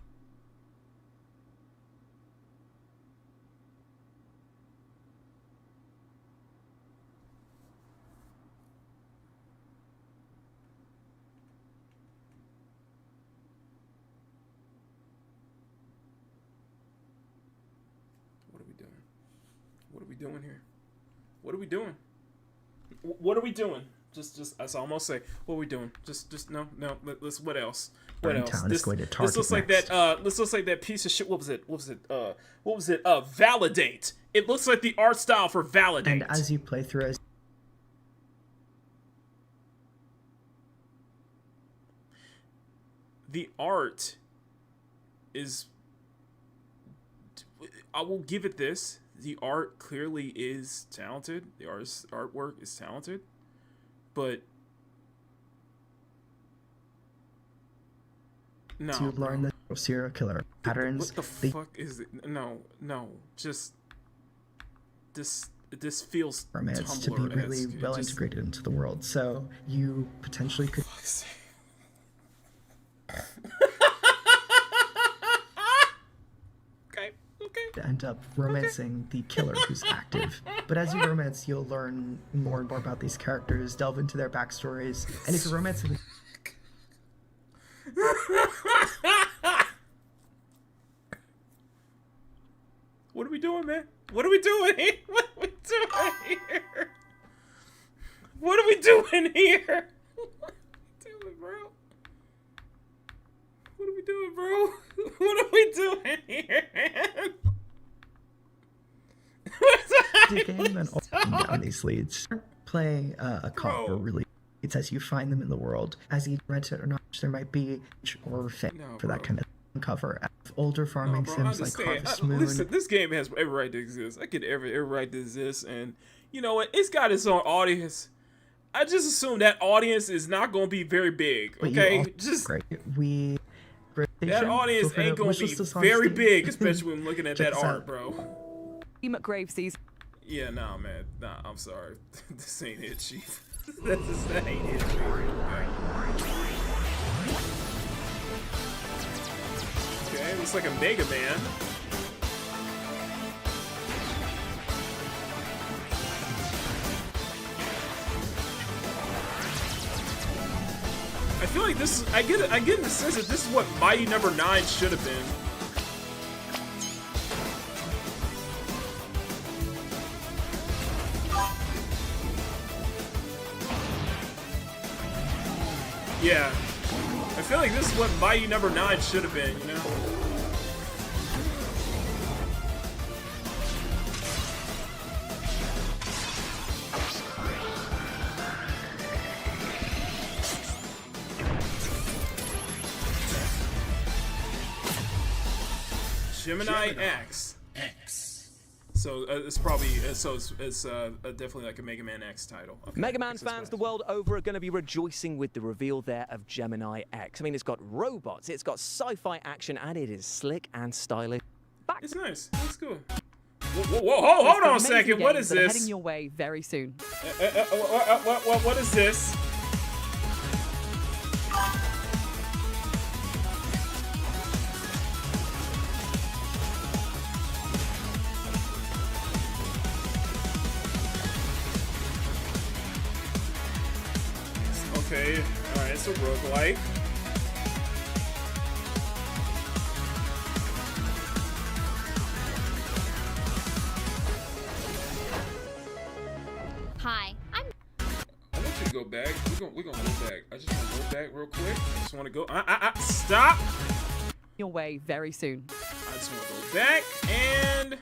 What are we doing here? What are we doing? What are we doing? Just that's all I'm gonna say. What are we doing? Just no. Let's. What else? What else? This looks like that. This looks like that piece of shit. What was it? Validate. It looks like the art style for Validate. And as you play through, the art is. I will give it this. The art clearly is talented. The artwork is talented, but no. To learn the serial killer patterns. What the fuck is it? No. Just this feels Tumblr to be really well integrated into the world. So you potentially could. Okay. end up romancing the killer who's active. But as you romance, you'll learn more and more about these characters, delve into their backstories, and if you're romancing... What are we doing, man? What are we doing here? What are we doing here? What are we doing here? What are we doing, bro? What are we doing, bro? What are we doing here, man? The game and all down these leads. Play a cop or really it's as you find them in the world. As you rent it or not, there might be or fit for that kind of cover. Older farming sims like Harvest Moon. Listen, this game has every right to exist. I get every right to exist, and you know what? It's got its own audience. I just assume that audience is not going to be very big. Okay, just that audience ain't going to be very big, especially when looking at that art, bro. McGrave sees. Yeah, nah, man. Nah, I'm sorry. This ain't it, Chief. That ain't it, Chief. Okay, looks like a Mega Man. I feel like this is, I get in the sense that this is what Mighty Number 9 should have been. Yeah. I feel like this is what Mighty Number 9 should have been, you know? Gemini X. So it's probably it's definitely like a Mega Man X title. Okay. Mega Man fans the world over are going to be rejoicing with the reveal there of Gemini X. I mean, it's got robots, it's got sci-fi action, and it is slick and stylish. It's nice. That's cool. Whoa, hold on a second. What is this? Heading your way very soon. What is this? Okay, alright, it's a roguelike. Hi, I'm... I want you to go back. We're gonna go back. I just want to go back real quick. I just want to go... stop! Your way very soon. I just want to go back and...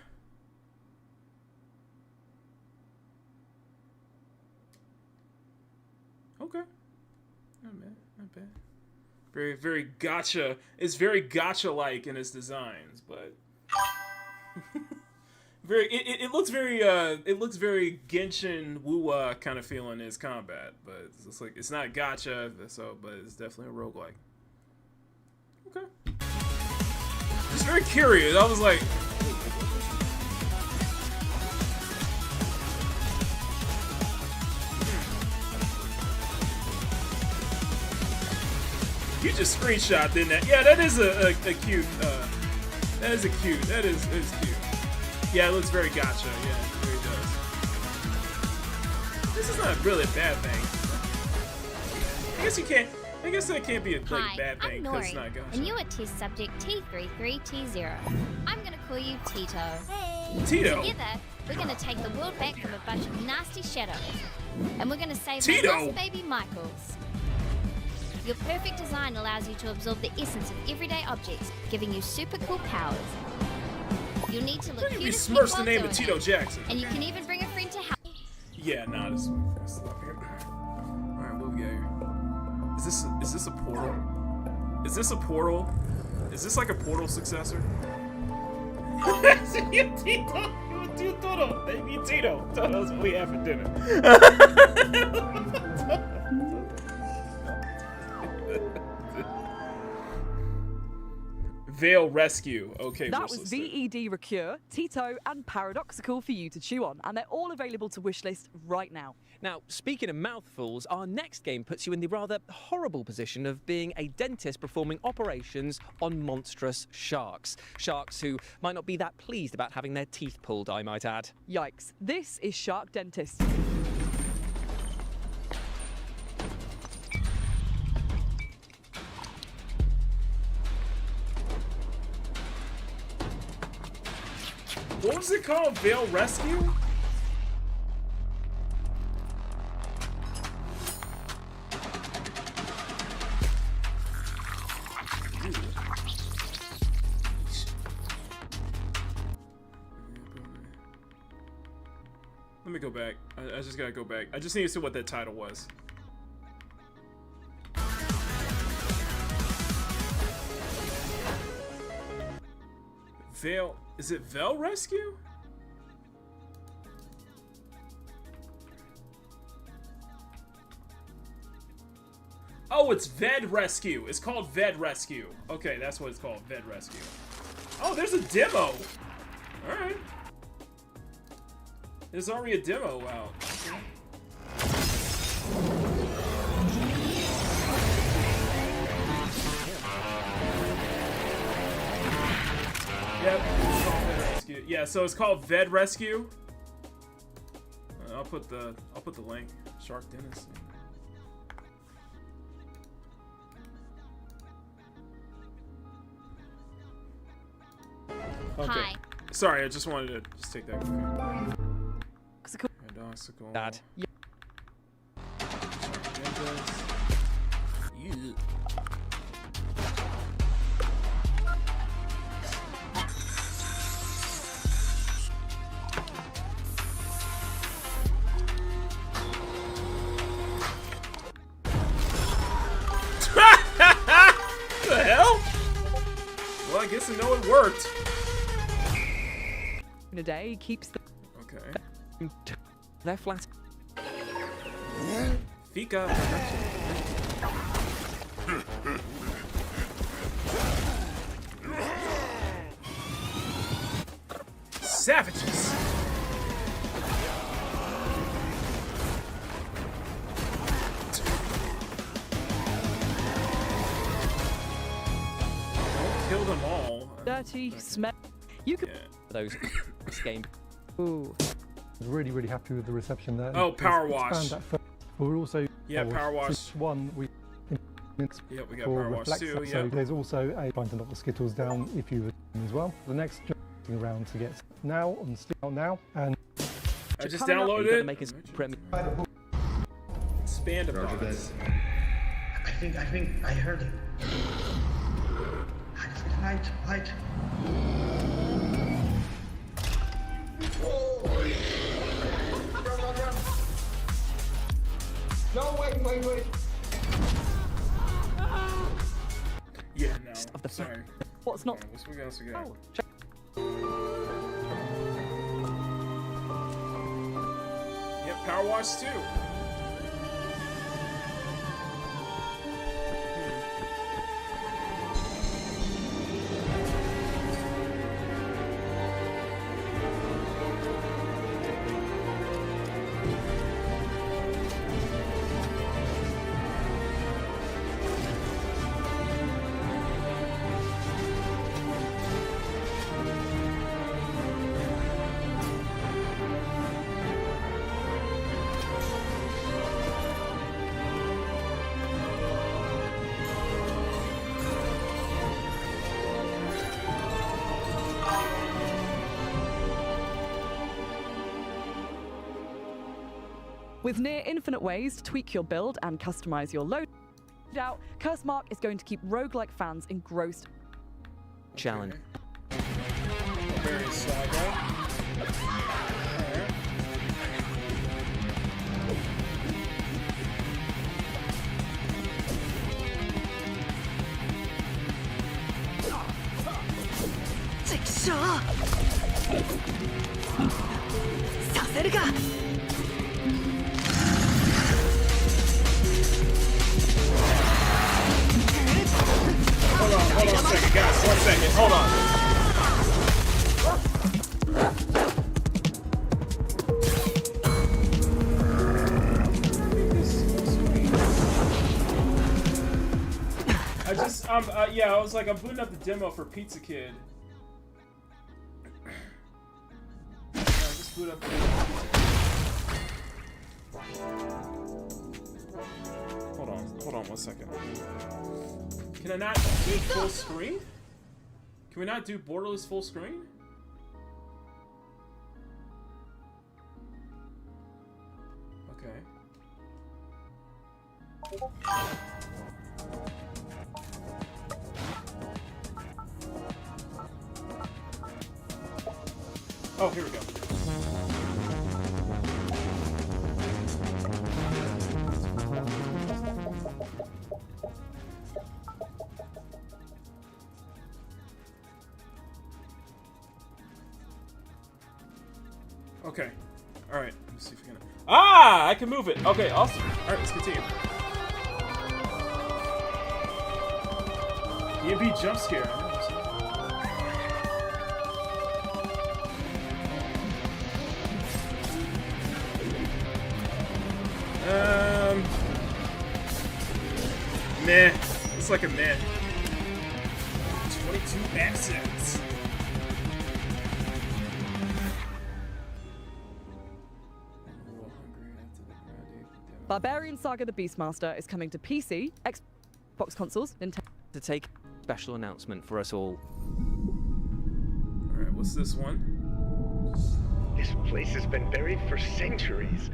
Okay. Not bad, not bad. Very, very gacha. It's very gacha-like in its designs, but very. It looks very. It looks very Genshin Wuwa kind of feeling in its combat, but it's like it's not gacha, so but it's definitely a roguelike. Okay. Just very curious. I was like. You just screenshot, didn't that? Yeah, that is a cute. That is cute. That is cute. Yeah, it looks very gacha. Yeah, it really does. This is not really a bad thing. I guess you can't. I guess that can't be a bad thing because it's not gacha. And you are test subject T33T0. I'm gonna call you Tito. Hey. Tito. Together, we're gonna take the world back from a bunch of nasty shadows, and we're gonna save Tito. my lost baby Michaels. Your perfect design allows you to absorb the essence of everyday objects, giving you super cool powers. You'll need to look cute as you smirched the name of Tito Jackson. And you can even bring a friend to help. Yeah, nah, this is alright, what we got here? Is this a portal? Is this a portal? Is this like a portal successor? Tito, baby Tito. Toto's what we have for dinner. Veil Rescue. Okay, That was VED Recure, Tito, and Paradoxical for you to chew on, and they're all available to wishlist right now. Now, speaking of mouthfuls, our next game puts you in the rather horrible position of being a dentist performing operations on monstrous sharks. Sharks who might not be that pleased about having their teeth pulled, I might add. Yikes. This is Shark Dentist. What was it called? Veil Rescue? Let me go back. I just gotta go back. I just need to see what that title was. Veil. Is it Veil Rescue? Oh, it's Ved Rescue. It's called Ved Rescue. Okay, that's what it's called. Ved Rescue. Oh, there's a demo. Alright. There's already a demo out. Okay. Yep, it's called Ved Rescue. Yeah, so it's called Ved Rescue. I'll put the link. Shark Dentist. Okay. Hi. Sorry, I just wanted to just take that quick. Dad. Yeah. The hell? Well, I guess I know it worked. In a day keeps the They're flat. Fika. Savages. Don't kill them all. Dirty smell. You could those game. Ooh. Really, really happy with the reception there. Oh, Power Wash. Expand that further. But we're also Power Wash. One we. Yeah, we got Power Wash too. So there's also a trying to knock the Skittles down if you would as well. The next around to get now on Steam now and. I just downloaded it. Make it Expand about this. I think I heard it. Right. No, wait. Yeah, no. Sorry. What's not? What else we got? Yep, Power Wash too. With near infinite ways to tweak your build and customize your load out, Curse Mark is going to keep roguelike fans engrossed. Challenge. Very saga. Hold on a second. second, guys. 1 second. Hold on. Yeah, I was like, I'm booting up the demo for Pizza Kid. Yeah, just boot up the demo for Pizza Kid. Hold on 1 second. Can I not do full screen? Can we not do borderless full screen? Okay. Oh, here we go. Okay. Alright, let me see if we can... Ah! I can move it! Okay, awesome. Alright, let's continue. EMP jump scare. Meh. It's like a meh. 22 accents. Barbarian Saga the Beastmaster is coming to PC, Xbox consoles, Nintendo. To take a special announcement for us all. Alright, what's this one? This place has been buried for centuries.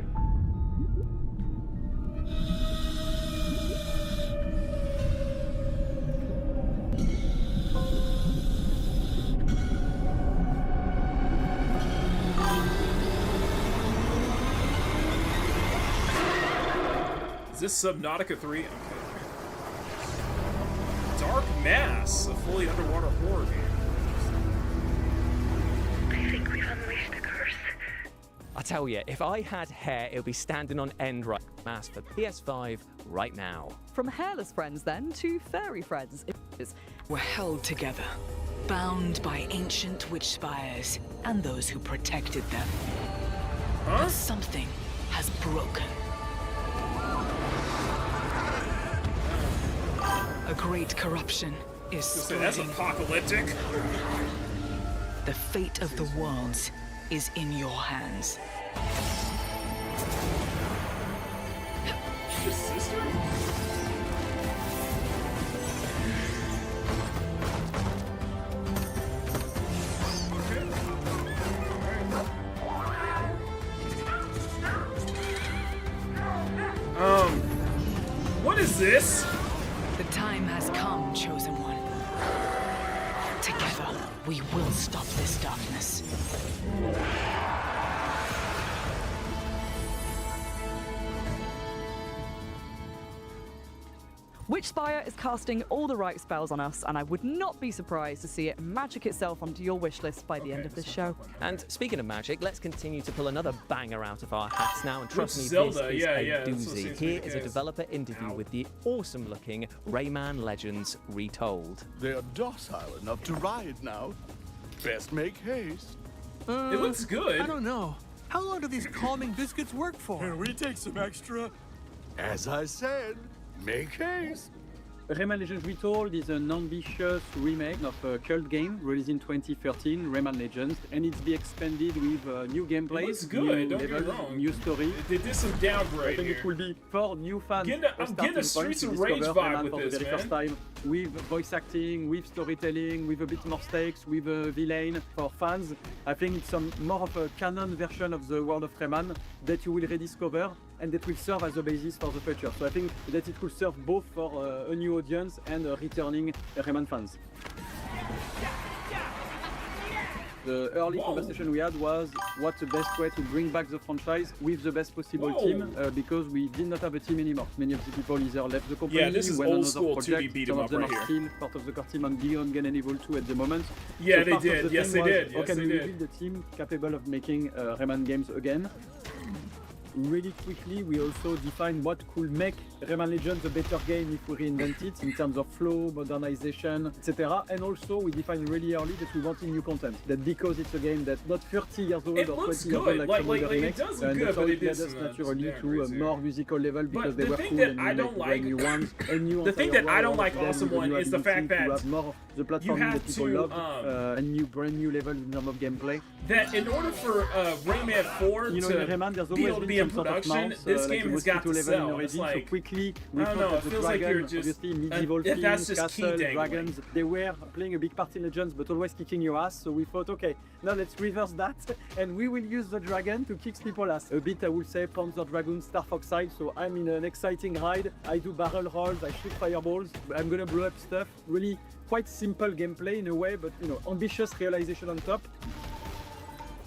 Is this Subnautica 3? Okay. Dark Mass, a fully underwater horror game. I think we've unleashed the curse. I tell you, if I had hair, it would be standing on end right mass for PS5 right now. From hairless friends, then, to furry friends. We're held together, bound by ancient witch spires and those who protected them. Huh? But something has broken. A great corruption is spreading. That's apocalyptic. The fate of the worlds is in your hands. His sister? What is this? The time has come, Chosen One. Together, we will stop this darkness. Witchspire is casting all the right spells on us, and I would not be surprised to see it magic itself onto your wish list by the end of this show. And speaking of magic, let's continue to pull another banger out of our hats now. And trust me, Zelda? this is Yeah, a that's what doozy. seems Here to be is the a case. developer interview with the awesome-looking Rayman Legends Retold. They are docile enough to ride now. Best make haste. It looks good. I don't know. How long do these calming biscuits work for? Can we take some extra? As I said, make haste. Rayman Legends Retold is an ambitious remake of a cult game released in 2013, Rayman Legends, and it's be expanded with new gameplay, It looks good, new don't get me levels, wrong. new story. They did some downgrade I think here. it will be for new fans. I'm getting a Streets of Rage vibe with this, the very man. first time, with voice acting, with storytelling, with a bit more stakes, with a villain for fans. I think it's some more of a canon version of the world of Rayman that you will rediscover and that will serve as a basis for the future. So I think that it could serve both for a new audience and returning Rayman fans. The early conversation we had was what's the best way to bring back the franchise with the best possible team, because we did not have a team anymore. Many of the people either left the company, Yeah, this is went on old other school 2D projects. beat 'em Some up of them right are here. still part of the core team and beyond Good and Evil 2 at the moment. Yeah, So they part of did. the Yes, thing they was, did. how Yes, can they we did. build a team capable of making Rayman games again? really quickly we also define what could make Rayman Legends a better game if we reinvent it in terms of flow, modernization, etc. And also we define really early that we wanted new content. That because it's a game that's not 30 years old It or 20 looks years old good. like some Like other it remakes, does look and good, that's how but it it led is us naturally damn to a crazy. more musical level because But they the were thing cool that and I we don't make like- brand new ones. A new the thing entire that I don't world, like then Awesome with a One new is the fact ability to that have more of the you platforming have that people to, love, and brand new levels in terms of gameplay. That in order for Rayman 4 You know, to in Rayman, there's be always able to been be in some sort of production, mounts, this like game the has got mosquito to level sell. already. It's So like, quickly, we I don't thought know, that it the feels like dragon, you're just, obviously medieval that's themes, just key castle, dangling. dragons, they were playing a big part in Legends, but always kicking your ass. So we thought, okay, now let's reverse that, and we will use the dragon to kick people's ass. A bit, I would say, Panzer Dragoon, Star Fox side. So I'm in an exciting ride. I do barrel rolls, I shoot fireballs. I'm gonna blow up stuff. Really quite simple gameplay in a way, but you know, ambitious realization on top.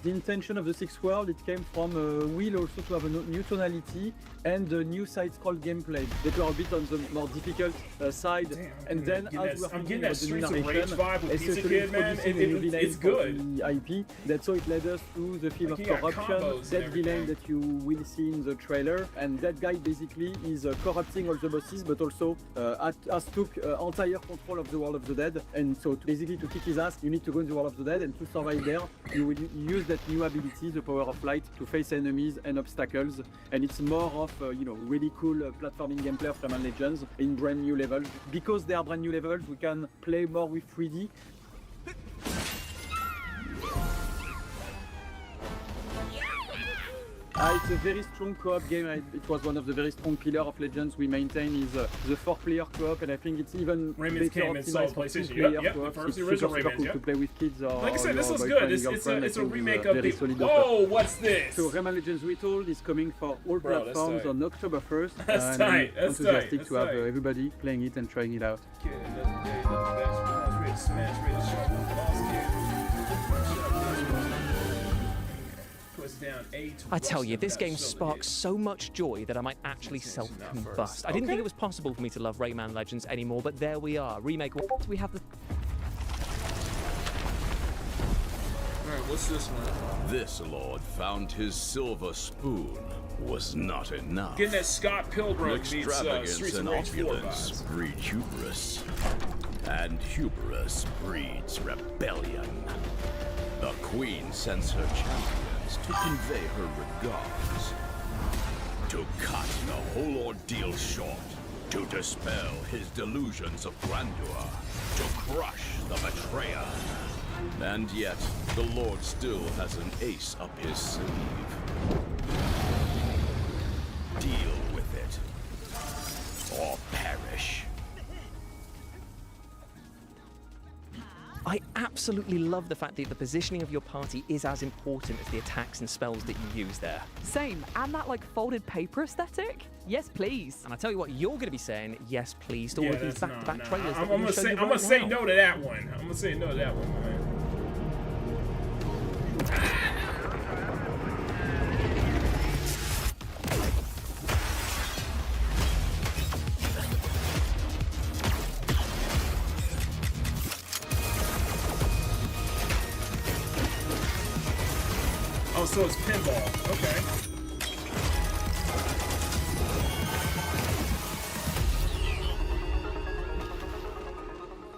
The intention of the sixth world, it came from a will also to have a new tonality and a new side-scroll gameplay. They were a bit on the more difficult side. And then as I'm we're getting thinking that about the new Streets of Rage narration, vibe with Pizza especially Kid, man. introducing a new villain It's for good. the IP, that's how it led us to the theme Like, of you got corruption, combos and that everything. villain that you will see in the trailer. And that guy basically is corrupting all the bosses, but also has took entire control of the world of the dead. And so basically to kick his ass, you need to go in the world of the dead, and to survive there, you will use that new ability, the power of light, to face enemies and obstacles. And it's more of you know, really cool platforming gameplay of Rayman Legends in brand new levels. Because they are brand new levels, we can play more with 3D. It's a very strong co-op game. It was one of the very strong pillars of Legends we maintain is the 4-player co-op, and I think it's even Rayman's better came installed optimized for PlayStation. 2-player Yep, co-op. the first It's original super Rayman's, cool yep. to play with kids or Like I said, this your looks boyfriend, good. It's girlfriend. I a think remake a of very the. solid Whoa, what's this? So Rayman Legends Retold is coming for all Bro, that's platforms tight. on October 1st. That's and tight, I'm that's enthusiastic tight, to have that's tight. everybody playing it and trying it out. Kid, another day, another best. Ready to smash, ready to show. Boss kid. Push down A to I tell you, Rustin, this that's game so sparks so much joy that I might actually self-combust. first. I didn't Okay. think it was possible for me to love Rayman Legends anymore, but there we are. Remake. We have the Alright, what's this one? This lord found his silver spoon was not enough. Getting that Scott Pilgrim beats Extravagance Streets of and Rage 4 opulence vibes. breed hubris, and hubris breeds rebellion. The queen sends her champions to convey her regards, to cut the whole ordeal short, to dispel his delusions of grandeur, to crush the betrayer. And yet, the Lord still has an ace up his sleeve. Deal with it, or perish. I absolutely love the fact that the positioning of your party is as important as the attacks and spells that you use there. same, and that like folded paper aesthetic. Yes, please. And I tell you what, you're going to be saying, yes, please, to all Yeah, of these that's back-to-back nah. trailers. I'm that we're gonna show say you I'm right gonna say now. no to that one. I'm gonna say no to that one, man. Oh, so it's pinball. Okay.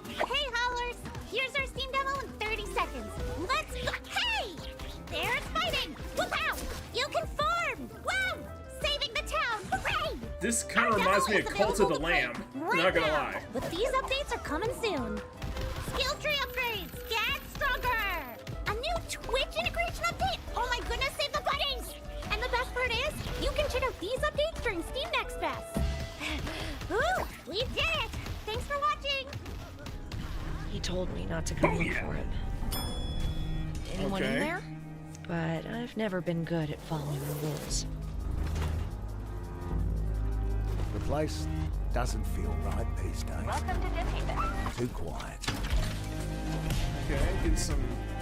Hey, Howlers! Here's our Steam demo in 30 seconds. Let's go! Hey! There's fighting! Whoop-ow! You can form! Wow! Saving the town! Hooray! This kind of reminds me of Cult of the Lamb. Not gonna lie. But these updates are coming soon. Skill tree upgrades! Get stronger! A new Twitch integration update! Oh my goodness, save the buddies! And the best part is, you can check out these updates during Steam Next Fest. Ooh, we did it! Thanks for watching! He told me not to come look for him. Anyone in Okay. there? But I've never been good at following the rules. The place doesn't feel right these days. Welcome to Disney. Too quiet. Okay, getting some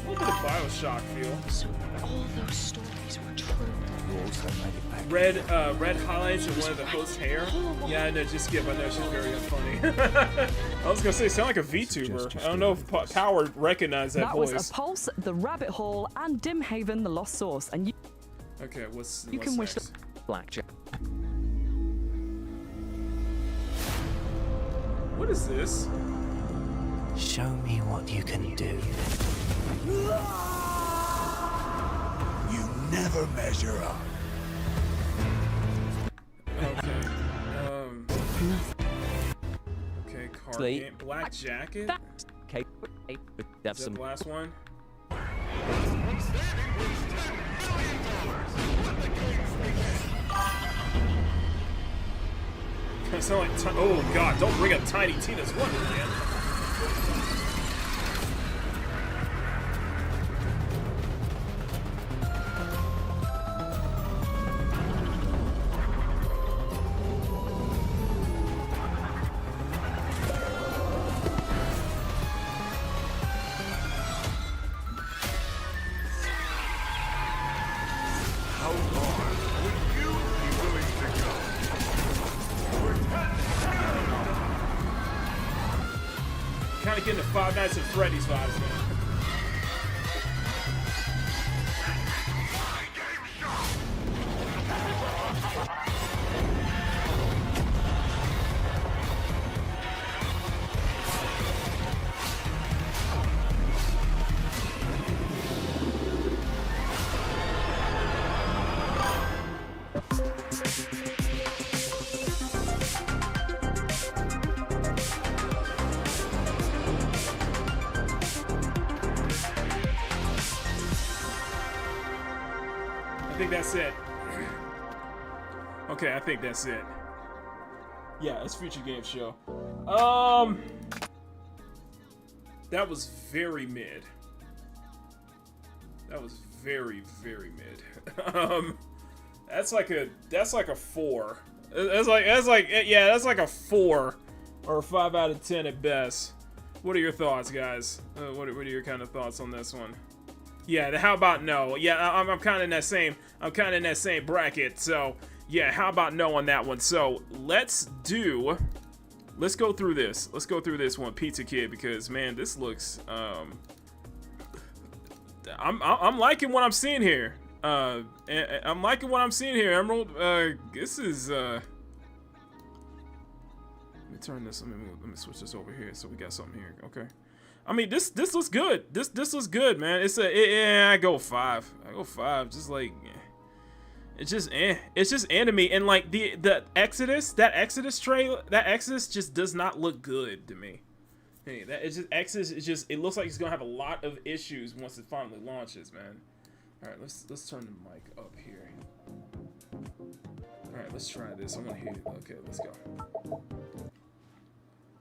a little bit of Bioshock feel. So all those stories were true. You also made it back. Red highlights of one of the host's hair. Yeah, I know, just skip. I know she's very unfunny. I was gonna say, sound like a VTuber. I don't know if Power recognized that voice. was A Pulse, The Rabbit Hole, and Dimhaven, The Lost Source. And you Okay, what's can wish next? blackjack. What is this? Show me what you can do. You never measure up. Okay. Okay, card game. Black jacket. Okay. Is that the last one? I sound like oh god! Don't bring up Tiny Tina's Wonderland. How far would you be willing to go? Kind of getting the Five Nights at Freddy's vibes, man. I think that's it. Okay, I think that's it. Yeah, it's Future Game Show. That was very mid. That was very, very mid. That's like a 4. That's like a 4 or a 5 out of 10 at best. What are your thoughts, guys? What are your kind of thoughts on this one? Yeah, how about no? Yeah, I'm kind of in that same bracket. So yeah, how about no on that one? So let's go through this. Let's go through this one, Pizza Kid, because man, this looks I'm liking what I'm seeing here. I'm liking what I'm seeing here, Emerald. This is let me turn this. Let me switch this over here so we got something here. Okay. I mean, this looks good. This looks good, man. I go 5. I go 5. Just like, it's just anime, and like the Exodus, that Exodus just does not look good to me. Hey, Exodus is just, it looks like it's gonna have a lot of issues once it finally launches, man. All right, let's turn the mic up here. All right, let's try this. I want to hear it. Okay, let's go.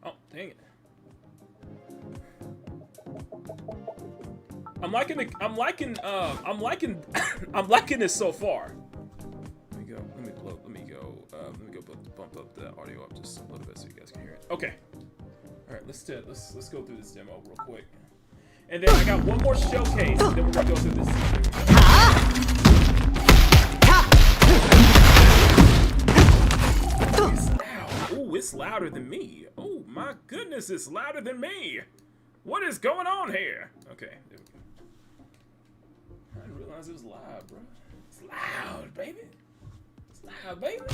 Oh, dang it. I'm liking this so far. Let me bump up the audio up just a little bit so you guys can hear it. Okay. All right, let's go through this demo real quick. And then I got one more showcase, and then we're gonna go through this. Ooh, it's louder than me. Oh my goodness, it's louder than me. What is going on here? Okay, there we go. I didn't realize it was loud, bro. It's loud, baby. It's loud, baby.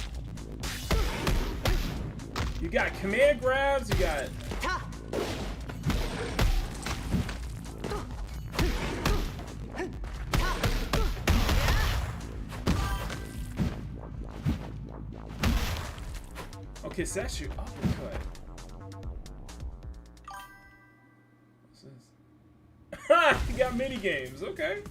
You got command grabs, you got... Okay, so that's your uppercut. What's this? Ha! You got mini games, okay.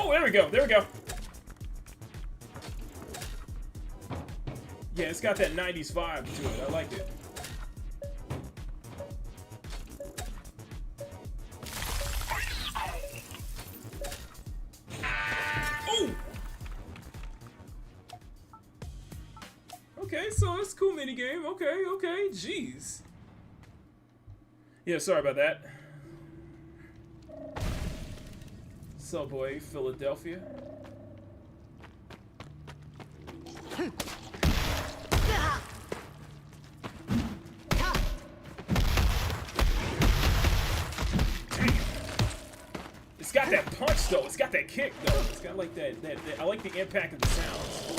Oh, there we go. There we go. Yeah, it's got that 90s vibe to it. I like it. Oh! Okay, so it's a cool minigame. Okay, okay. Jeez. Yeah, sorry about that. Subway, Philadelphia. It's got that punch though. It's got that kick though. It's got like that. I like the impact of the sounds.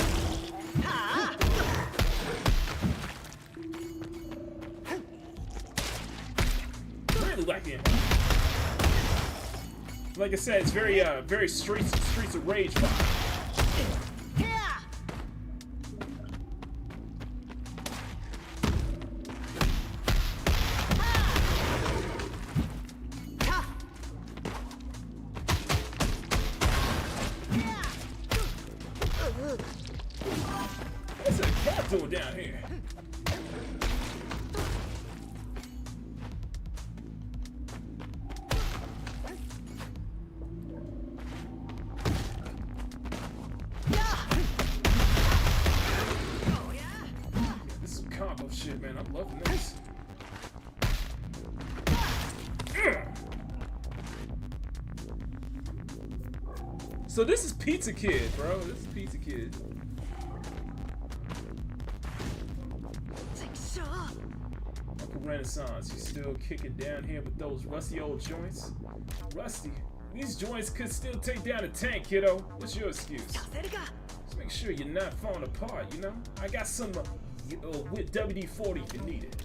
Really like the impact. Like I said, it's very, very Streets of Rage vibe. What's a cat doing down here? This is some combo shit, man. I'm loving this. So this is Pizza Kid, bro. This is Pizza Kid. Uncle Renaissance, you still kicking down here with those rusty old joints? Rusty? These joints could still take down a tank, kiddo. What's your excuse? Just make sure you're not falling apart, you know? I got some with WD-40 if you need it.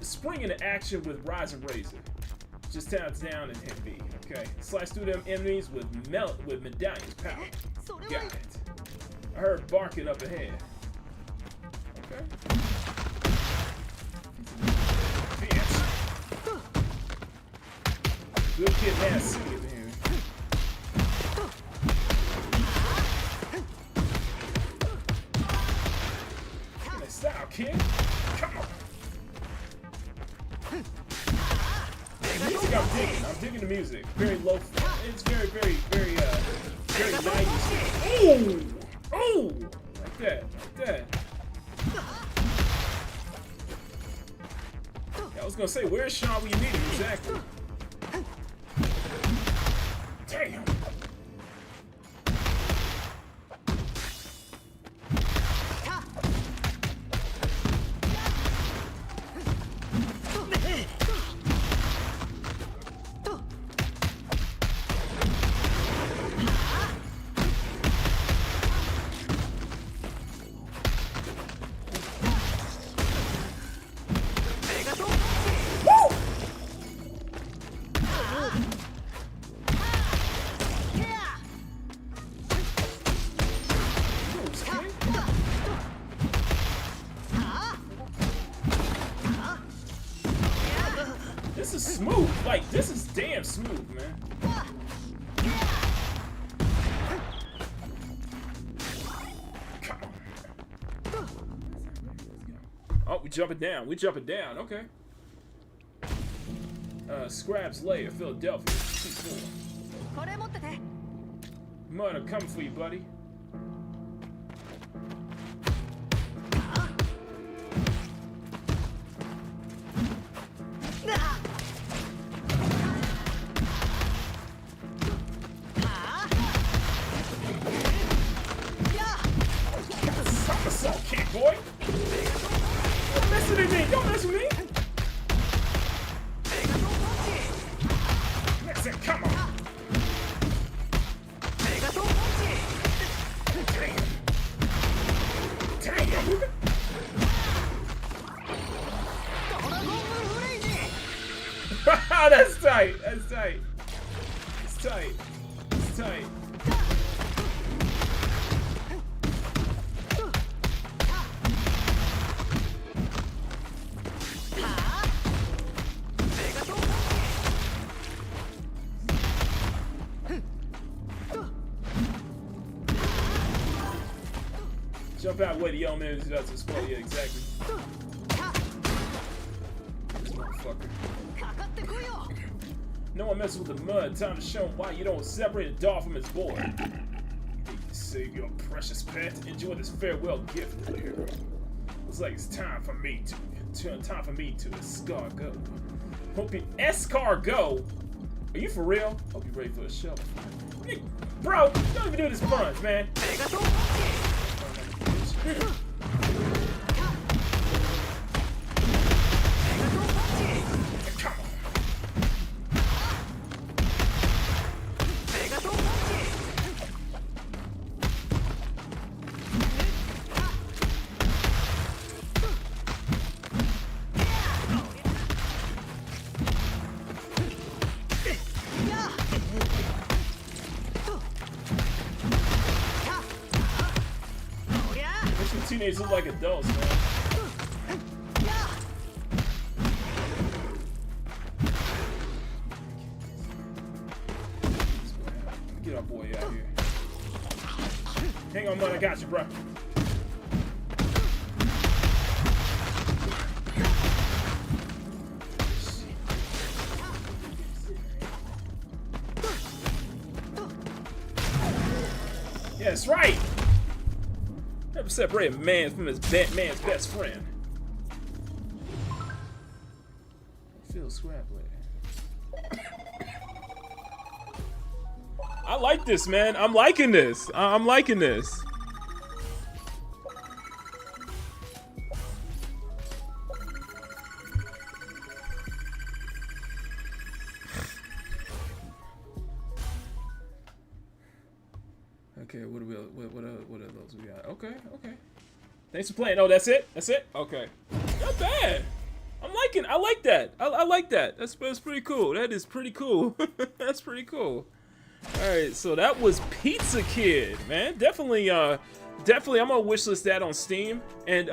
Spring into action with Rising Razor. Just tap down and hit B, okay? Slice through them enemies with medallions power. Got it. I heard barking up ahead. Okay. Good kid, man. See it here. Nice style, kid. Come on. Music, I'm digging the music. Very low. It's very 90s. Oh! Oh! Like that. Like that. Yeah, I was gonna say, where's Sean when you need him? Exactly. Damn. This is smooth. Like, this is damn smooth, man. Come on. Oh, we jumping down. We jumping down. Okay. Scrab's Lair, Philadelphia. C4. Mud, I'm coming for you, buddy. Kid, boy. Don't mess with me. Don't mess with me. Listen, come on. Damn. That's tight. That's tight. It's tight. It's tight. Jump out where the yellow man is about to explode. Yeah, exactly. This motherfucker. No one messes with the mud. Time to show him why you don't separate a dog from its boy. Save your precious pet. Enjoy this farewell gift, player. Looks like it's time for me to escargot. Hope you escargot. Are you for real? Hope you're ready for a show. Hey, bro, don't even do this punch, man. Teenagers look like adults, man. Get our boy out here. Hang on, man, I got you, bro. Yeah, that's right. Never separate a man from his man's best friend. Feel scrappy. I like this, man. I'm liking this. I'm liking this. Okay, what are those we got? Okay. Thanks for playing. Oh, that's it? That's it? Okay. Not bad. I like that. I like that. That's pretty cool. That is pretty cool. That's pretty cool. Alright, so that was Pizza Kid, man. Definitely, I'm gonna wishlist that on Steam. And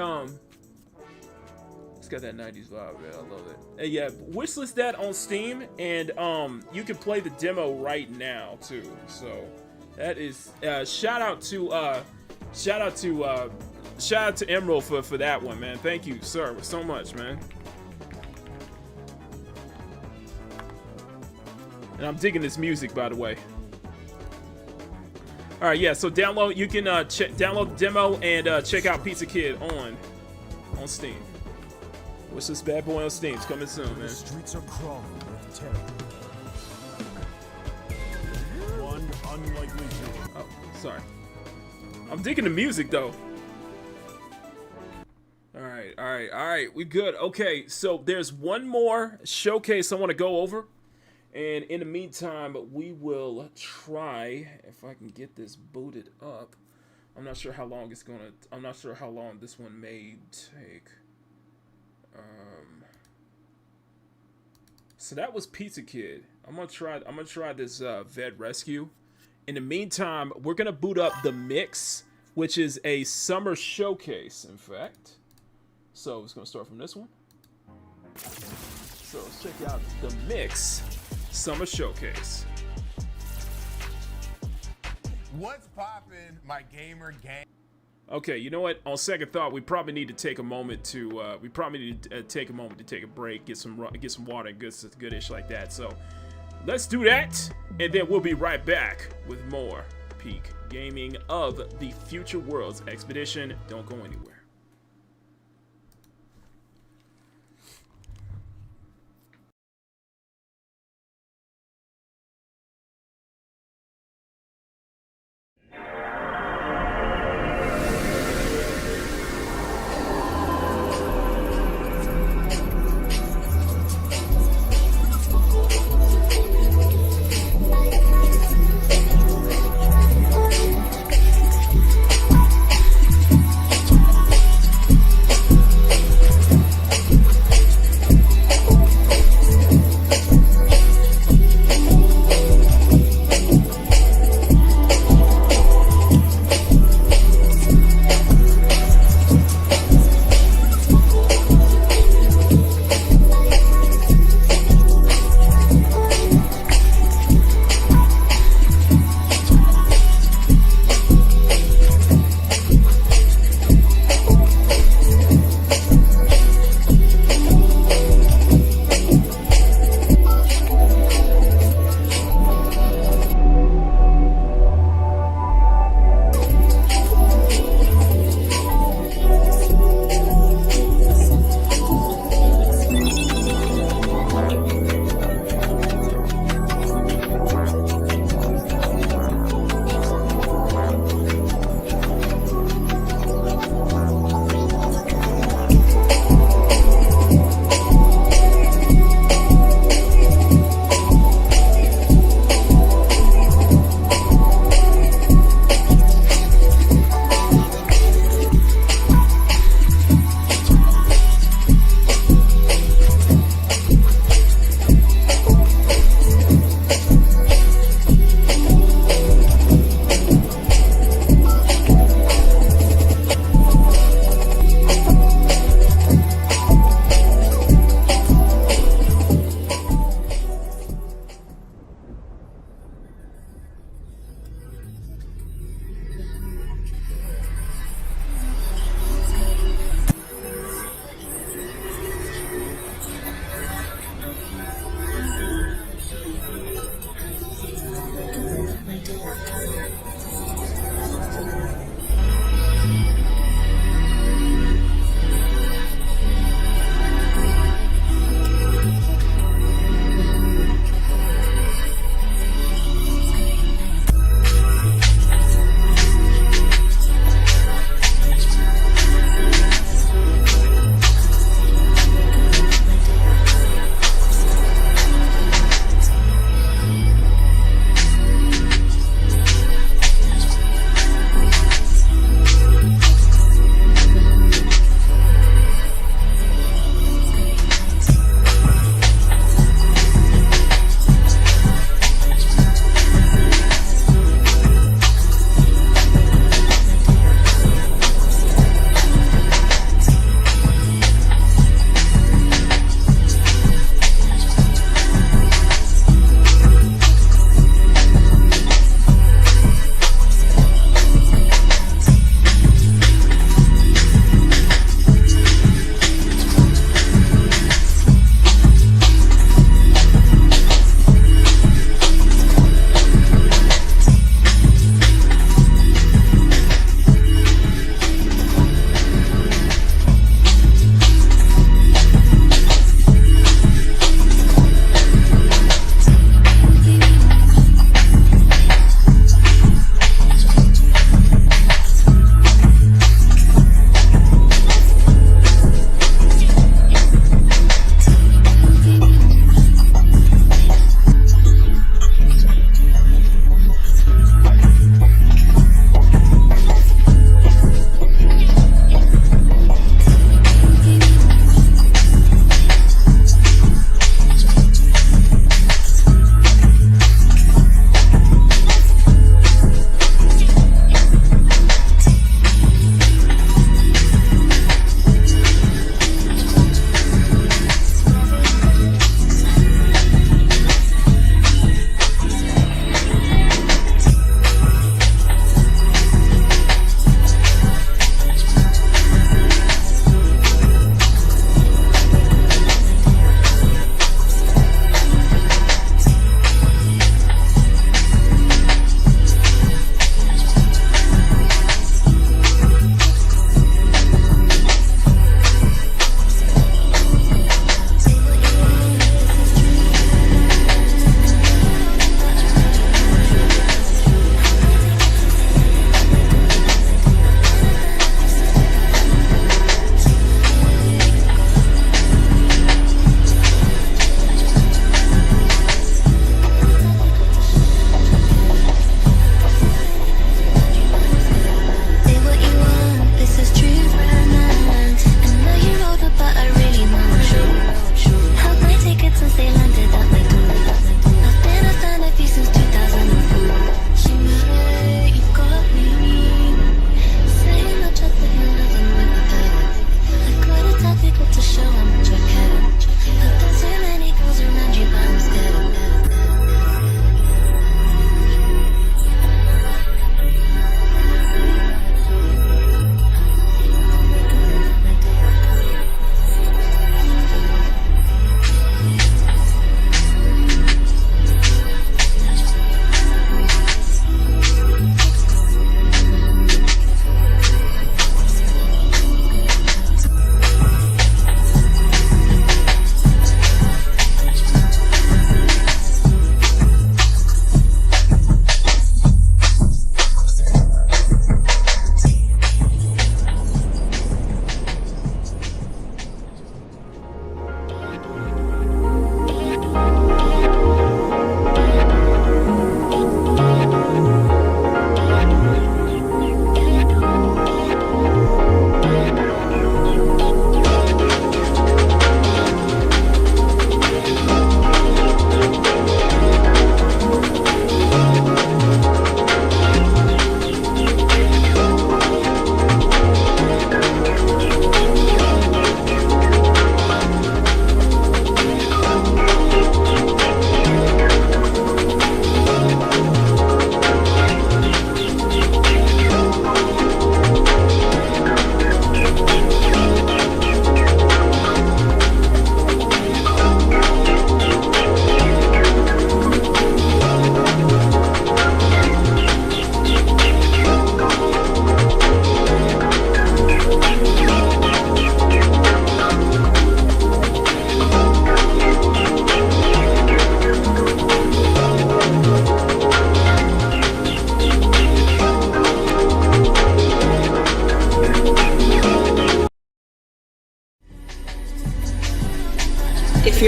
it's got that 90s vibe, man. I love it. Yeah, wishlist that on Steam, and you can play the demo right now too. So that is shout out to Emerald for that one, man. Thank you, sir, so much, man. And I'm digging this music, by the way. All right, yeah. So download. You can download the demo and check out Pizza Kid on Steam. What's this bad boy on Steam? It's coming soon, man. The streets are crawling with terror. One unlikely hero. Oh, sorry. I'm digging the music though. All right. We good. Okay, so there's one more showcase I want to go over. And in the meantime, we will try if I can get this booted up. I'm not sure how long it's gonna. I'm not sure how long this one may take. So that was Pizza Kid. I'm gonna try this Vet Rescue. In the meantime, we're gonna boot up the Mix, which is a summer showcase. In fact, so it's gonna start from this one. So let's check out the Mix. Summer Showcase. What's poppin', my gamer gang? Okay, you know what? On second thought, we probably need to take a moment to take a break, get some water and goodish like that. So let's do that, and then we'll be right back with more Peak Gaming of the Future Worlds Expedition. Don't go anywhere.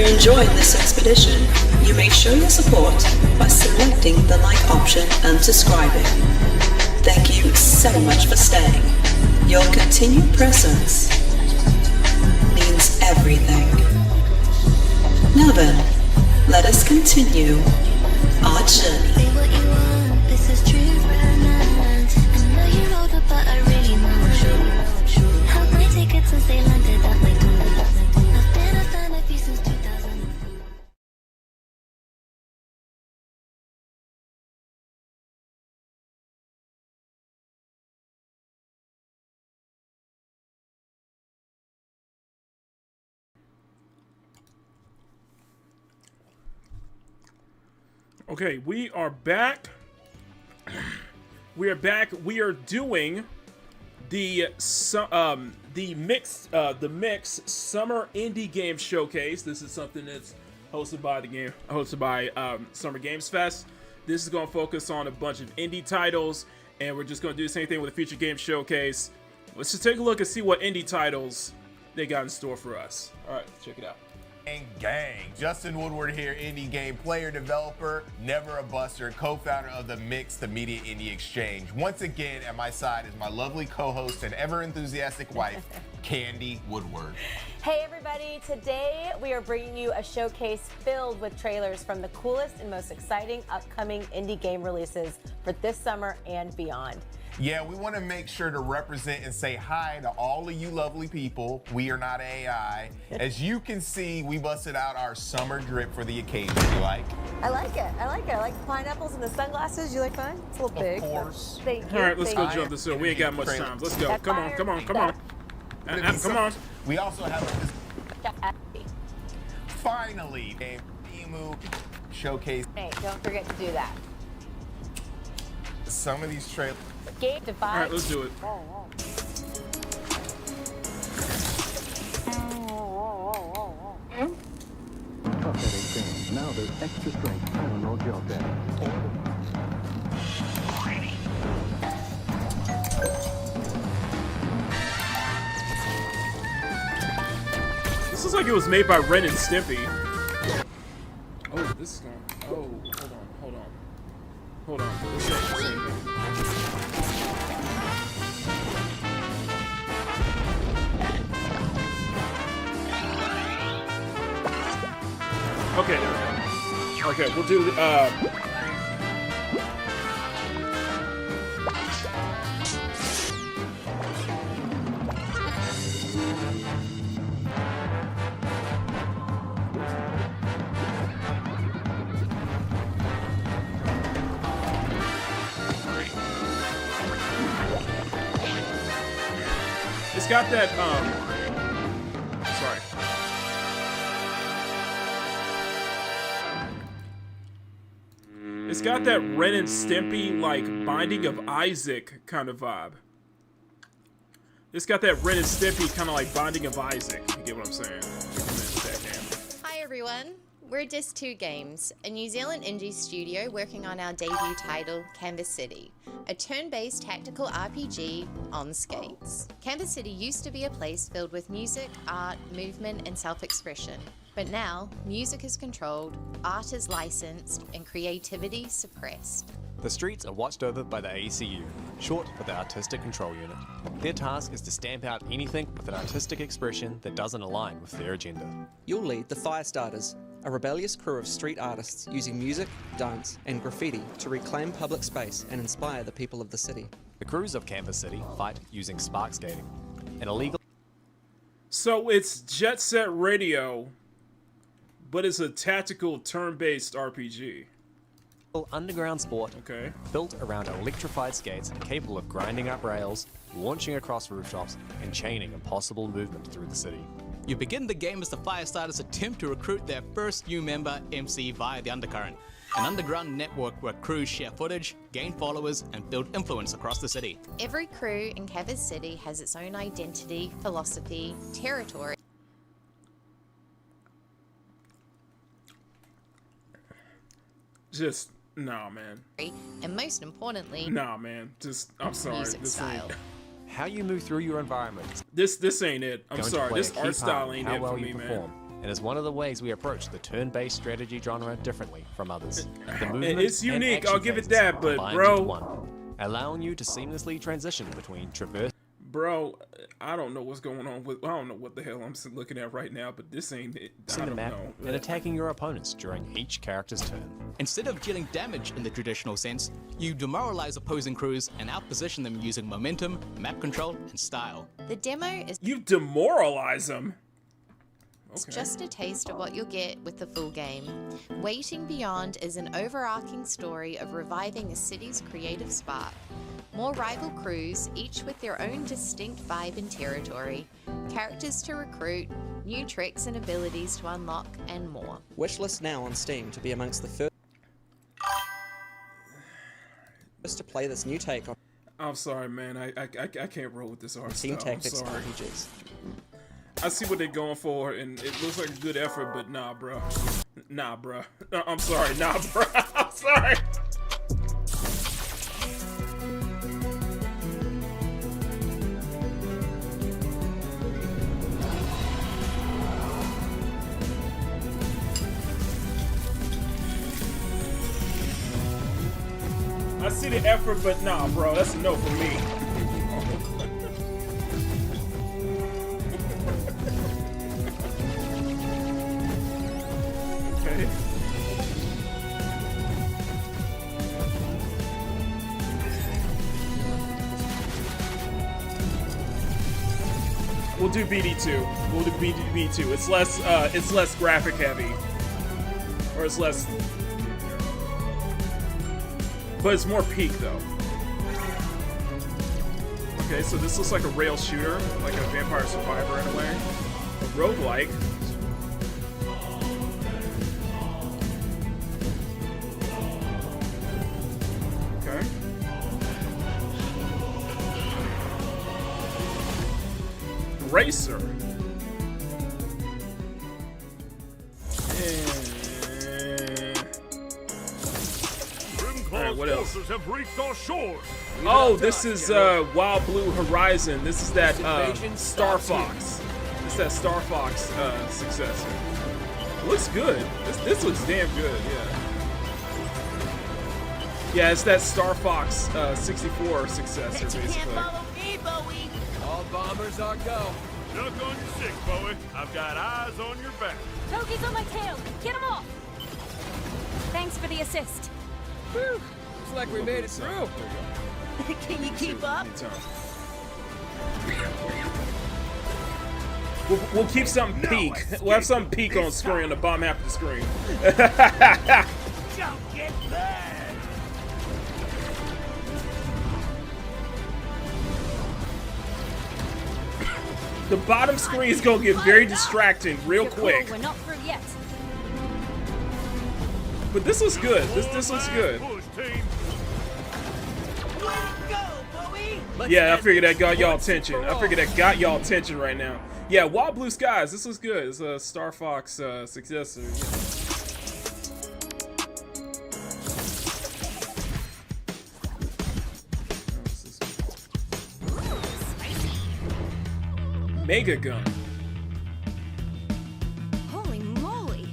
you're enjoying this expedition, you may show your support by selecting the like option and subscribing. Thank you so much for staying. Your continued presence means everything. Now then, let us continue our journey. Say what you want, this is truth romance. I know you wrote it, but I really know. Have my tickets since they landed at my door. I've been a fan of you since 2000. Okay, we are back. We are back. We are doing the mix summer indie game showcase. This is something that's hosted by Summer Games Fest. This is going to focus on a bunch of indie titles, and we're just going to do the same thing with the Future Game Showcase. Let's just take a look and see what indie titles they got in store for us. All right, let's check it out. Gang. Justin Woodward here, indie game player, developer, never a buster, co-founder of the Mix, the Media Indie Exchange. Once again, at my side is my lovely co-host and ever-enthusiastic wife, Candy Woodward. Hey everybody, today we are bringing you a showcase filled with trailers from the coolest and most exciting upcoming indie game releases for this summer and beyond. Yeah, we want to make sure to represent and say hi to all of you lovely people. We are not AI. As you can see, we busted out our summer drip for the occasion. You like? I like it. I like the pineapples and the sunglasses. You like mine? It's a little big. Of course. Thank you. All right, let's go jump this hill. We ain't got much time. Let's go. Come on. Come on. We also have finally a Emu showcase. Hey, don't forget to do that. Some of these trailers. Game Divide. All right, let's do it. Now there's extra strength parallel gel This looks like it was made by Ren and Stimpy. Oh, this is going. Oh, hold on. This ain't the same thing. Okay, there we go. Okay, we'll do it's got that sorry. It's got that Ren and Stimpy, like, Binding of Isaac kind of vibe. It's got that Ren and Stimpy kind of like Binding of Isaac. You get what I'm saying? Hi everyone, we're Pt.II Games, a New Zealand indie studio working on our debut title, Canvas City, a turn-based tactical RPG on skates. Canvas City used to be a place filled with music, art, movement, and self-expression. But now, music is controlled, art is licensed, and creativity suppressed. The streets are watched over by the ACU, short for the Artistic Control Unit. Their task is to stamp out anything with an artistic expression that doesn't align with their agenda. You'll lead the Firestarters, a rebellious crew of street artists using music, dance, and graffiti to reclaim public space and inspire the people of the city. The crews of Canvas City fight using spark skating, an illegal... So it's Jet Set Radio, but it's a tactical turn-based RPG. Underground sport built around electrified skates capable of grinding up rails, launching across rooftops, and chaining impossible movement through the city. You begin the game as the Firestarters attempt to recruit their first new member, MC, via the Undercurrent, an underground network where crews share footage, gain followers, and build influence across the city. Every crew in Canvas City has its own identity, philosophy, territory. Just, nah, man. And most importantly, nah, man. Just, I'm sorry. Music This style. ain't, How you move through your environment. this ain't it. I'm Going to sorry. play This a key art part style in ain't how it well for you me, man. perform. and is one of the ways we approach the turn-based strategy genre differently from others. The It's unique, and action I'll give it phases that, but combined bro, into one, allowing you to seamlessly transition between traverse. Bro, I don't know what's going on with. I don't know what the hell I'm looking at right now, but this ain't it. I the don't map know. and attacking your opponents during each character's turn. Instead of dealing damage in the traditional sense, you demoralize opposing crews and outposition them using momentum, map control, and style. The demo is You demoralize them. It's just a taste of what you'll get with the full game. Waiting Beyond is an overarching story of reviving a city's creative spark. More rival crews, each with their own distinct vibe and territory, characters to recruit, new tricks and abilities to unlock, and more. Wishlist now on Steam to be amongst the first to play this new take on I'm sorry, man. I can't roll with this art team style. I'm tactics sorry. RPGs. I see what they're going for, and it looks like a good effort, but nah, bro. Nah, bro. I'm sorry. Nah, bro. I'm sorry. I see the effort, but nah, bro. That's a no for me. Okay. We'll do BD2. We'll do BD2. It's less graphic heavy, or it's less, but it's more peak though. Okay, so this looks like a rail shooter, like a Vampire Survivor in a way, a roguelike. Okay. Racer. Alright, what else? Have reached our shores. Oh, this is Wild Blue Horizon. This is that Star Fox. It's that Star Fox successor. Looks good. This looks damn good. Yeah. Yeah, it's that Star Fox 64 successor, basically. All bombers are go. Duck on your six, Bowie. I've got eyes on your back. Toki's on my tail. Get him off. Thanks for the assist. Whew. Looks like we made it through. Can you keep up? We'll keep something peak. We'll have something peak on screen, on the bottom half of the screen. Don't get bad. The bottom screen is gonna get very distracting real quick. We're not through yet. But this looks good. This looks good. Yeah, I figured that got y'all attention. I figured that got y'all attention right now. Yeah, Wild Blue Skies. This looks good. It's a Star Fox successor. Mega Gun. Holy moly.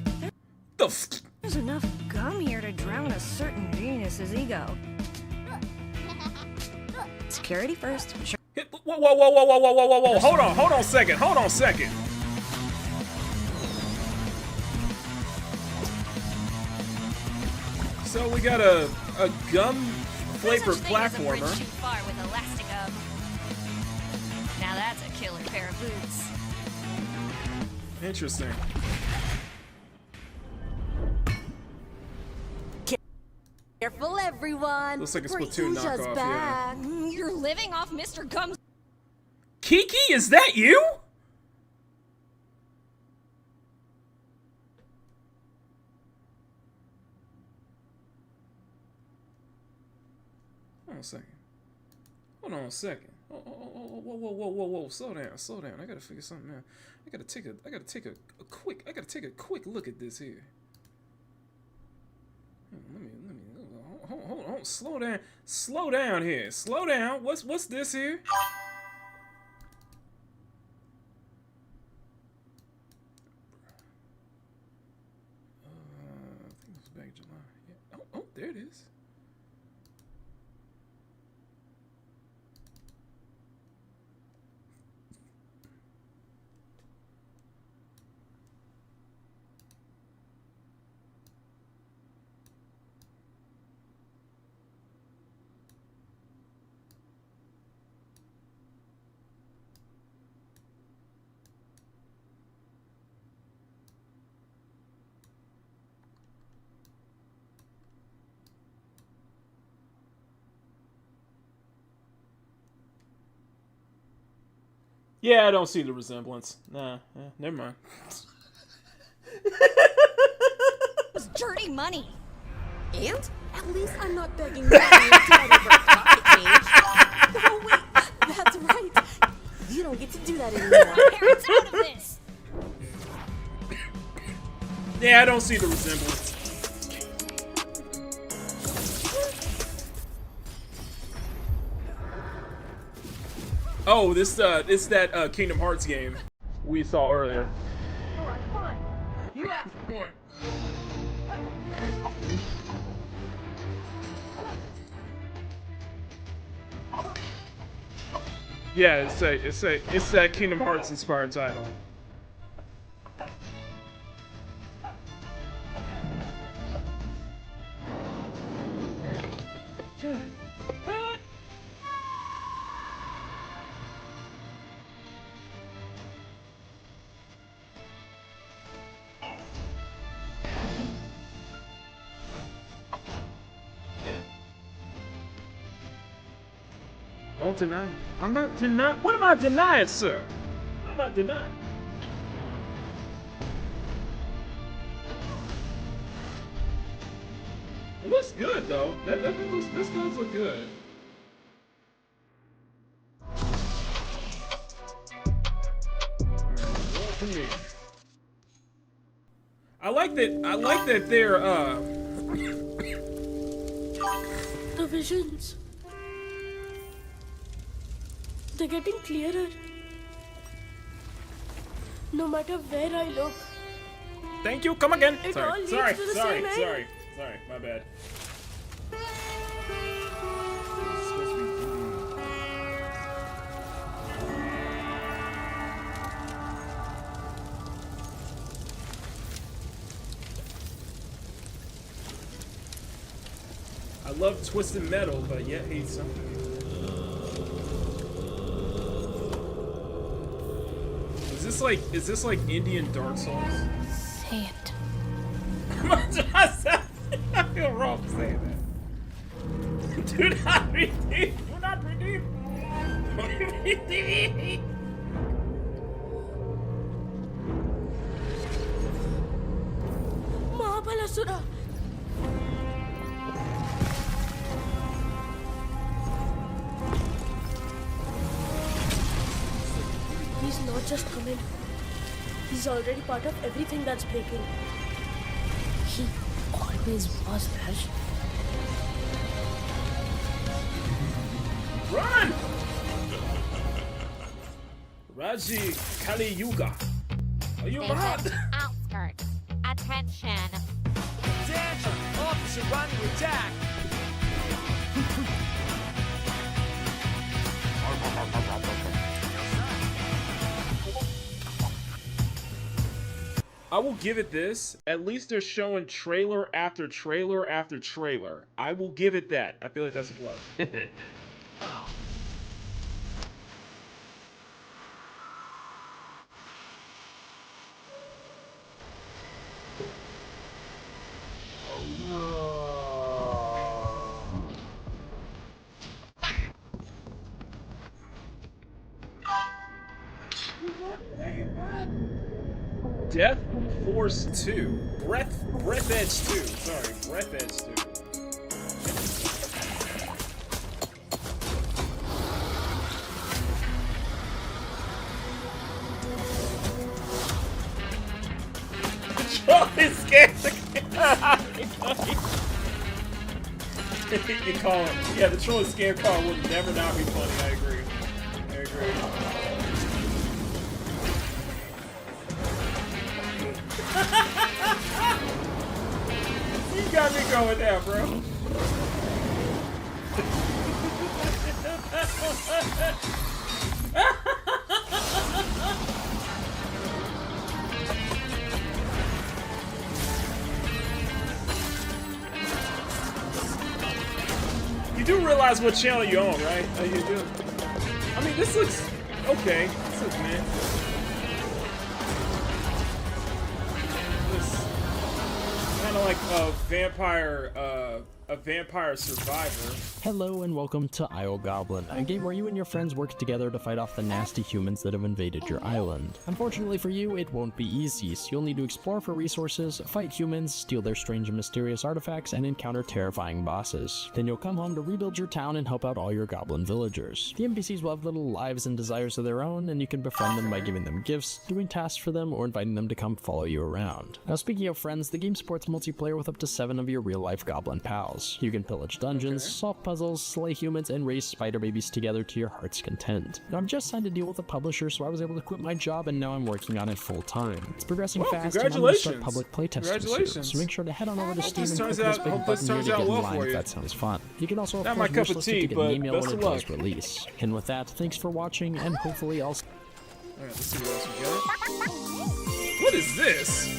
There's enough gum here to drown a certain genius's ego. Security first. Sure. Whoa, whoa, whoa, whoa, whoa, whoa, whoa, whoa, whoa. Hold on a second. Hold on a second. So we got a gum-flavored platformer. Too far with Elastigum. Now that's a killer pair of boots. Interesting. Careful, everyone. Looks like a Splatoon knockoff, back. You're living off Mr. Gum's. Kiki, is that you? Hold on a second. Hold on a second. Whoa. Slow down. I gotta figure something out. I gotta take a quick look at this here. Let me hold on. Slow down here. Slow down. What's this here? is. Yeah, I don't see the resemblance. Nah, never mind. It's dirty money. And at least I'm not begging you to daddy for a pocket change. Oh wait, that's right. You don't get to do that anymore. My parents out of this. Yeah, I don't see the resemblance. Oh, it's that Kingdom Hearts game we saw earlier. Alright, fine. You asked for it. Yeah, it's that Kingdom Hearts inspired title. Don't deny. I'm not denying. What am I denying, sir? I'm not denying. It looks good though. This does look good. Roll for me. I like that they're The visions. They're getting clearer. No matter where I look. Thank you. Come again. It Sorry. all leads Sorry. to the Sorry. same end. Sorry. Sorry. My bad. I love Twisted Metal, but yet hate something. Is this like Indian Dark Souls? Say it. I feel wrong for saying that. Do not redeem. Do not redeem. Mahabalasura. He's not just coming. He's already part of everything that's breaking. He always was, Raj. Run! Raji Kali Yuga. Are you mad? Outskirts. Attention. Attention! Officer run to attack! I will give it this. At least they're showing trailer after trailer after trailer. I will give it that. I feel like that's a plus. Death Force 2. Breath Edge 2. Sorry, Breath Edge 2. Troll is scared. You call him. Yeah, the troll is scared call would never not be funny. I agree. I agree. You got me going there, bro. You do realize what channel you're on, right? Oh, you do. I mean, this looks okay. This looks man. This kind of like a vampire survivor. Hello and welcome to Isle Goblin, a game where you and your friends work together to fight off the nasty humans that have invaded your island. Unfortunately for you, it won't be easy, so you'll need to explore for resources, fight humans, steal their strange and mysterious artifacts, and encounter terrifying bosses. Then you'll come home to rebuild your town and help out all your goblin villagers. The NPCs will have little lives and desires of their own, and you can befriend them by giving them gifts, doing tasks for them, or inviting them to come follow you around. Now speaking of friends, the game supports multiplayer with up to 7 of your real-life goblin pals. You can pillage dungeons, solve puzzles, slay humans, and raise spider babies together to your heart's content. Now, I've just signed a deal with a publisher, so I was able to quit my job, and now I'm working on it full time. It's progressing fast, and I'm going to start public playtesting soon, so make sure to head on over to Steam and click this big button here to get in line if that sounds fun. You can also, of course, wish list it to get an email when it does release. And with that, thanks for watching, and hopefully I'll... Alright, let's see what else we got. What is this?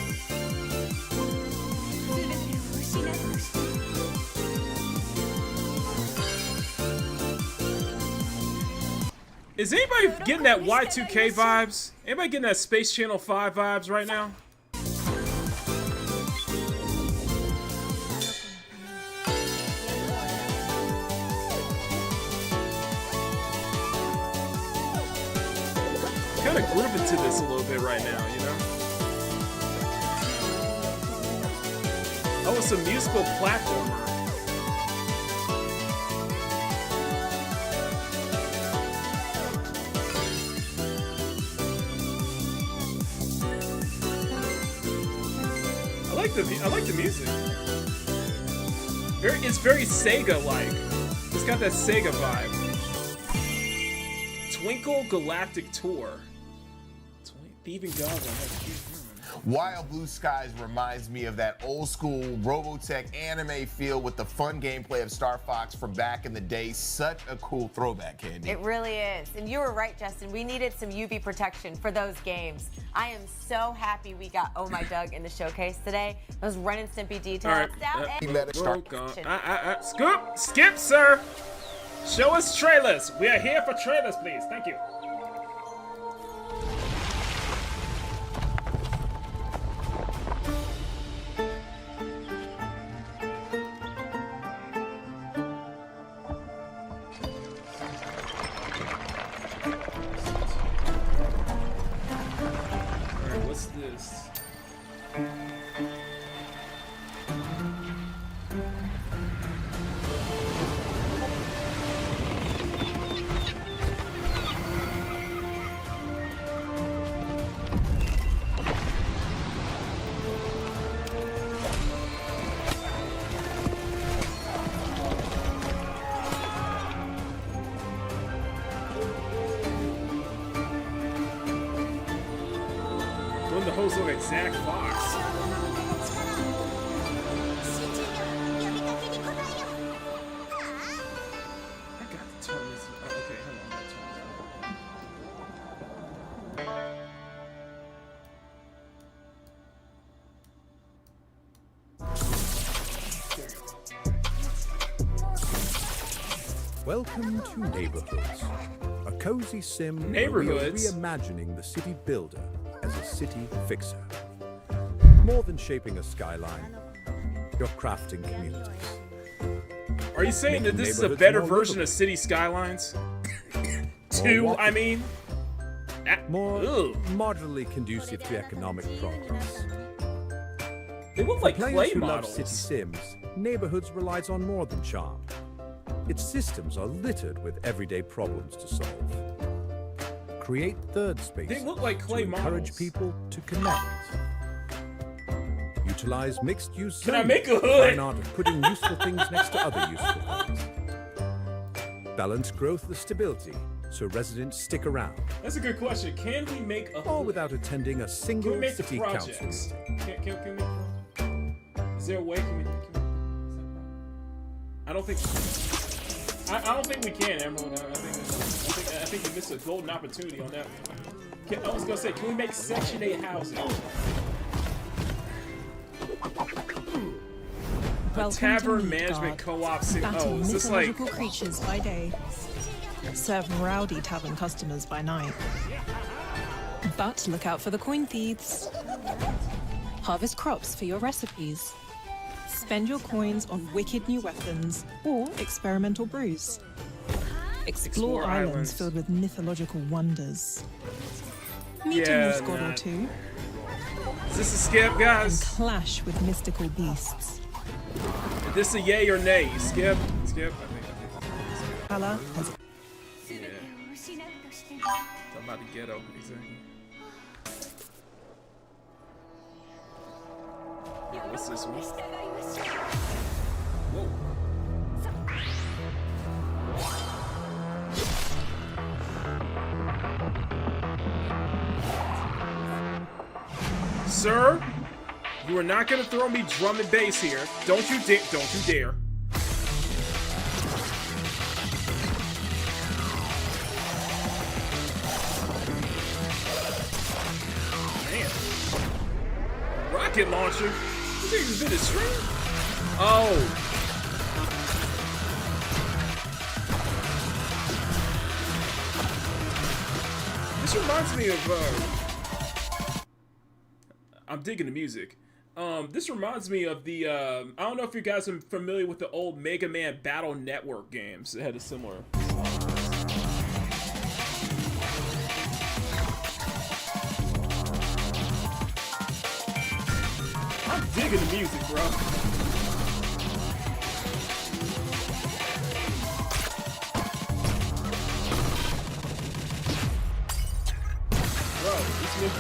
Is anybody getting that Y2K vibes? Anybody getting that Space Channel 5 vibes right now? Kind of grooving to this a little bit right now, you know? Oh, it's a musical platformer. I like the music. It's very Sega-like. It's got that Sega vibe. Twinkle Galactic Tour. Thieving Goblin. Wild Blue Skies reminds me of that old school Robotech anime feel with the fun gameplay of Star Fox from back in the day. Such a cool throwback, Candy. It really is. And you were right, Justin. We needed some UV protection for those games. I am so happy we got Oh My Doug in the showcase today. Those Ren and Stimpy details. Skip, sir. Show us trailers. We are here for trailers, please. Thank you. What's this? One of the hosts look like Zach Fox. I got to turn this. Oh, okay, hold on. Welcome to Neighborhoods, a cozy sim where we are Neighborhoods? reimagining the city builder as a city fixer. More than shaping a skyline, you're crafting communities. Are you saying that Making this is a neighborhoods better more version livable. of City Skylines? Or 2, what? I mean? More moderately conducive to economic progress. They look For like players clay who models. love city sims, Neighborhoods relies on more than charm. Its systems are littered with everyday problems to solve. Create third spaces They look like clay to encourage models. people to connect. Utilize mixed-use Can I zoning make a with the hood? fine art of putting useful things next to other useful things. Balance growth with stability so residents stick around, That's a good question. Can we make a all without attending a Can we single make the city council projects? meeting. Can we? Is there a way? Can we I don't think we can, Emerald. I think you missed a golden opportunity on that one. I was gonna say, can we make Section 8 housing? A tavern management co-op. Oh, is this like mythological creatures by day, serve rowdy tavern customers by night. But look out for the coin thieves. Harvest crops for your recipes. Spend your coins on wicked new weapons or experimental brews. Explore islands filled with mythological wonders. Meet a wolf god or two. Is this a skip, guys? And clash with mystical beasts. Is this a yay or nay? Skip? Skip? I think. Allah has. Yeah. Talking about the ghetto, exactly. What's this one? Whoa. Sir, you are not gonna throw me drum and bass here. Don't you dare! Don't you dare! Man, rocket launcher. You think this been a stream? Oh. This reminds me of, I'm digging the music. This reminds me of the, I don't know if you guys are familiar with the old Mega Man Battle Network games. It had a similar I'm digging the music, bro.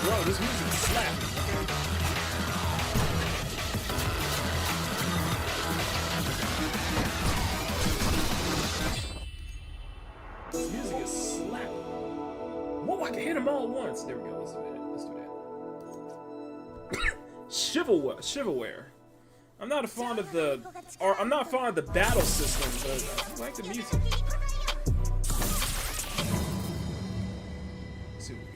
Bro, this music is slapping. This music is slapping. Whoa, I can hit them all at once. There we go. Let's do that. Chivalware. I'm not fond of the battle system, but I like the music. Let's see what we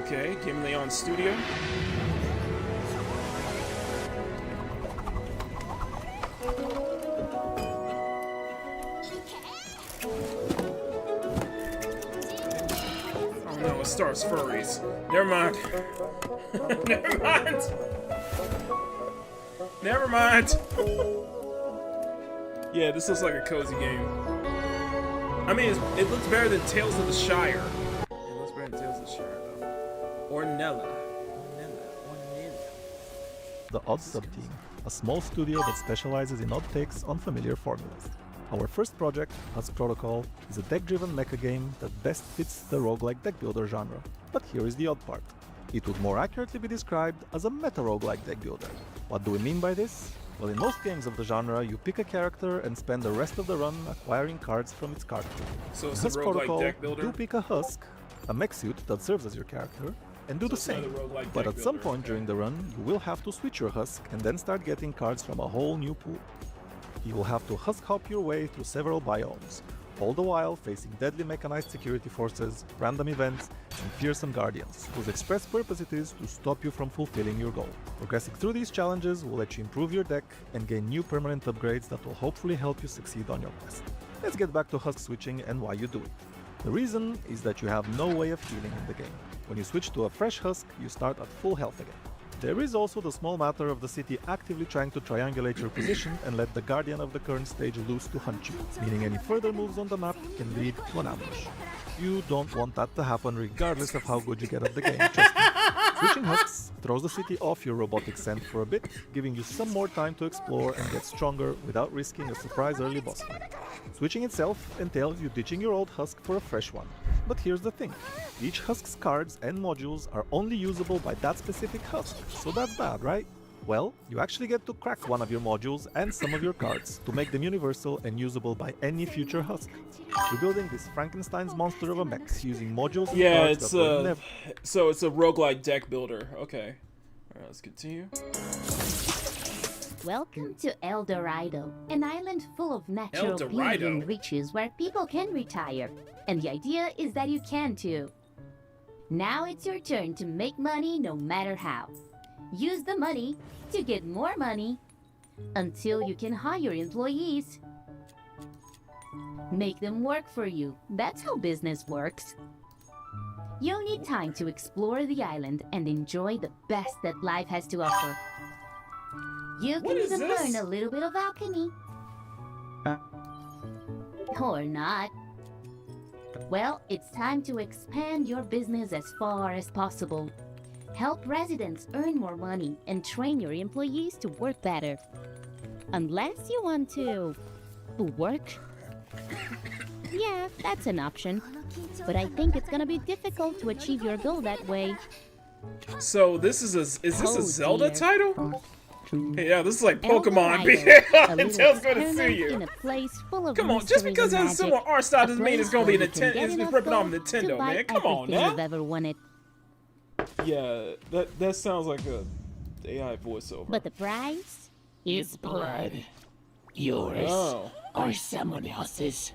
got. Okay, Game Leon Studio. No, it stars furries. Never mind. Never mind. Never mind. Yeah, this looks like a cozy game. I mean, it looks better than Tales of the Shire. It looks better than Tales of the Shire, though. Ornella. The Odd Sub-Team, a small studio that specializes in odd takes on familiar formulas. Our first project, Husk Protocol, is a deck-driven mecha game that best fits the roguelike deck builder genre. But here is the odd part. It would more accurately be described as a meta-roguelike deck builder. What do we mean by this? Well, in most games of the genre, you pick a character and spend the rest of the run acquiring cards from its card pool. So it's a roguelike deck builder? You pick a Husk, a mech suit that serves as your character, and do the same. But at some point during the run, you will have to switch your Husk and then start getting cards from a whole new pool. You will have to Husk hop your way through several biomes, all the while facing deadly mechanized security forces, random events, and fearsome guardians, whose express purpose it is to stop you from fulfilling your goal. Progressing through these challenges will let you improve your deck and gain new permanent upgrades that will hopefully help you succeed on your quest. Let's get back to Husk switching and why you do it. The reason is that you have no way of healing in the game. When you switch to a fresh Husk, you start at full health again. There is also the small matter of the city actively trying to triangulate your position and let the guardian of the current stage loose to hunt you, meaning any further moves on the map can lead to an ambush. You don't want that to happen regardless of how good you get at the game, trust me. Switching Husks throws the city off your robotic scent for a bit, giving you some more time to explore and get stronger without risking a surprise early boss fight. Switching itself entails you ditching your old Husk for a fresh one. But here's the thing, each Husk's cards and modules are only usable by that specific Husk, so that's bad, right? Well, you actually get to crack one of your modules and some of your cards to make them universal and usable by any future Husk. You're building this Frankenstein's monster of a mech using modules and cards that will never... So it's a roguelike deck builder, okay. Alright, let's continue. Welcome to El Dorado, an island full of natural beauty and riches where people can retire. And the idea is that you can too. Now it's your turn to make money no matter how. Use the money to get more money until you can hire employees. Make them work for you. That's how business works. You'll need time to explore the island and enjoy the best that life has to offer. You can even learn a little bit of alchemy. Or not. Well, it's time to expand your business as far as possible. Help residents earn more money and train your employees to work better. Unless you want to work. Yeah, that's an option. But I think it's gonna be difficult to achieve your goal that way. So this is this a Zelda title? Yeah, this is like Pokemon. Nintendo's gonna sue you. Come on, just because it has a similar art style doesn't mean it's gonna be Nintendo. It's ripping off Nintendo, man. Come on now. You've ever wanted. Yeah, that sounds like a AI voiceover. But the price is blood. Yours or someone else's.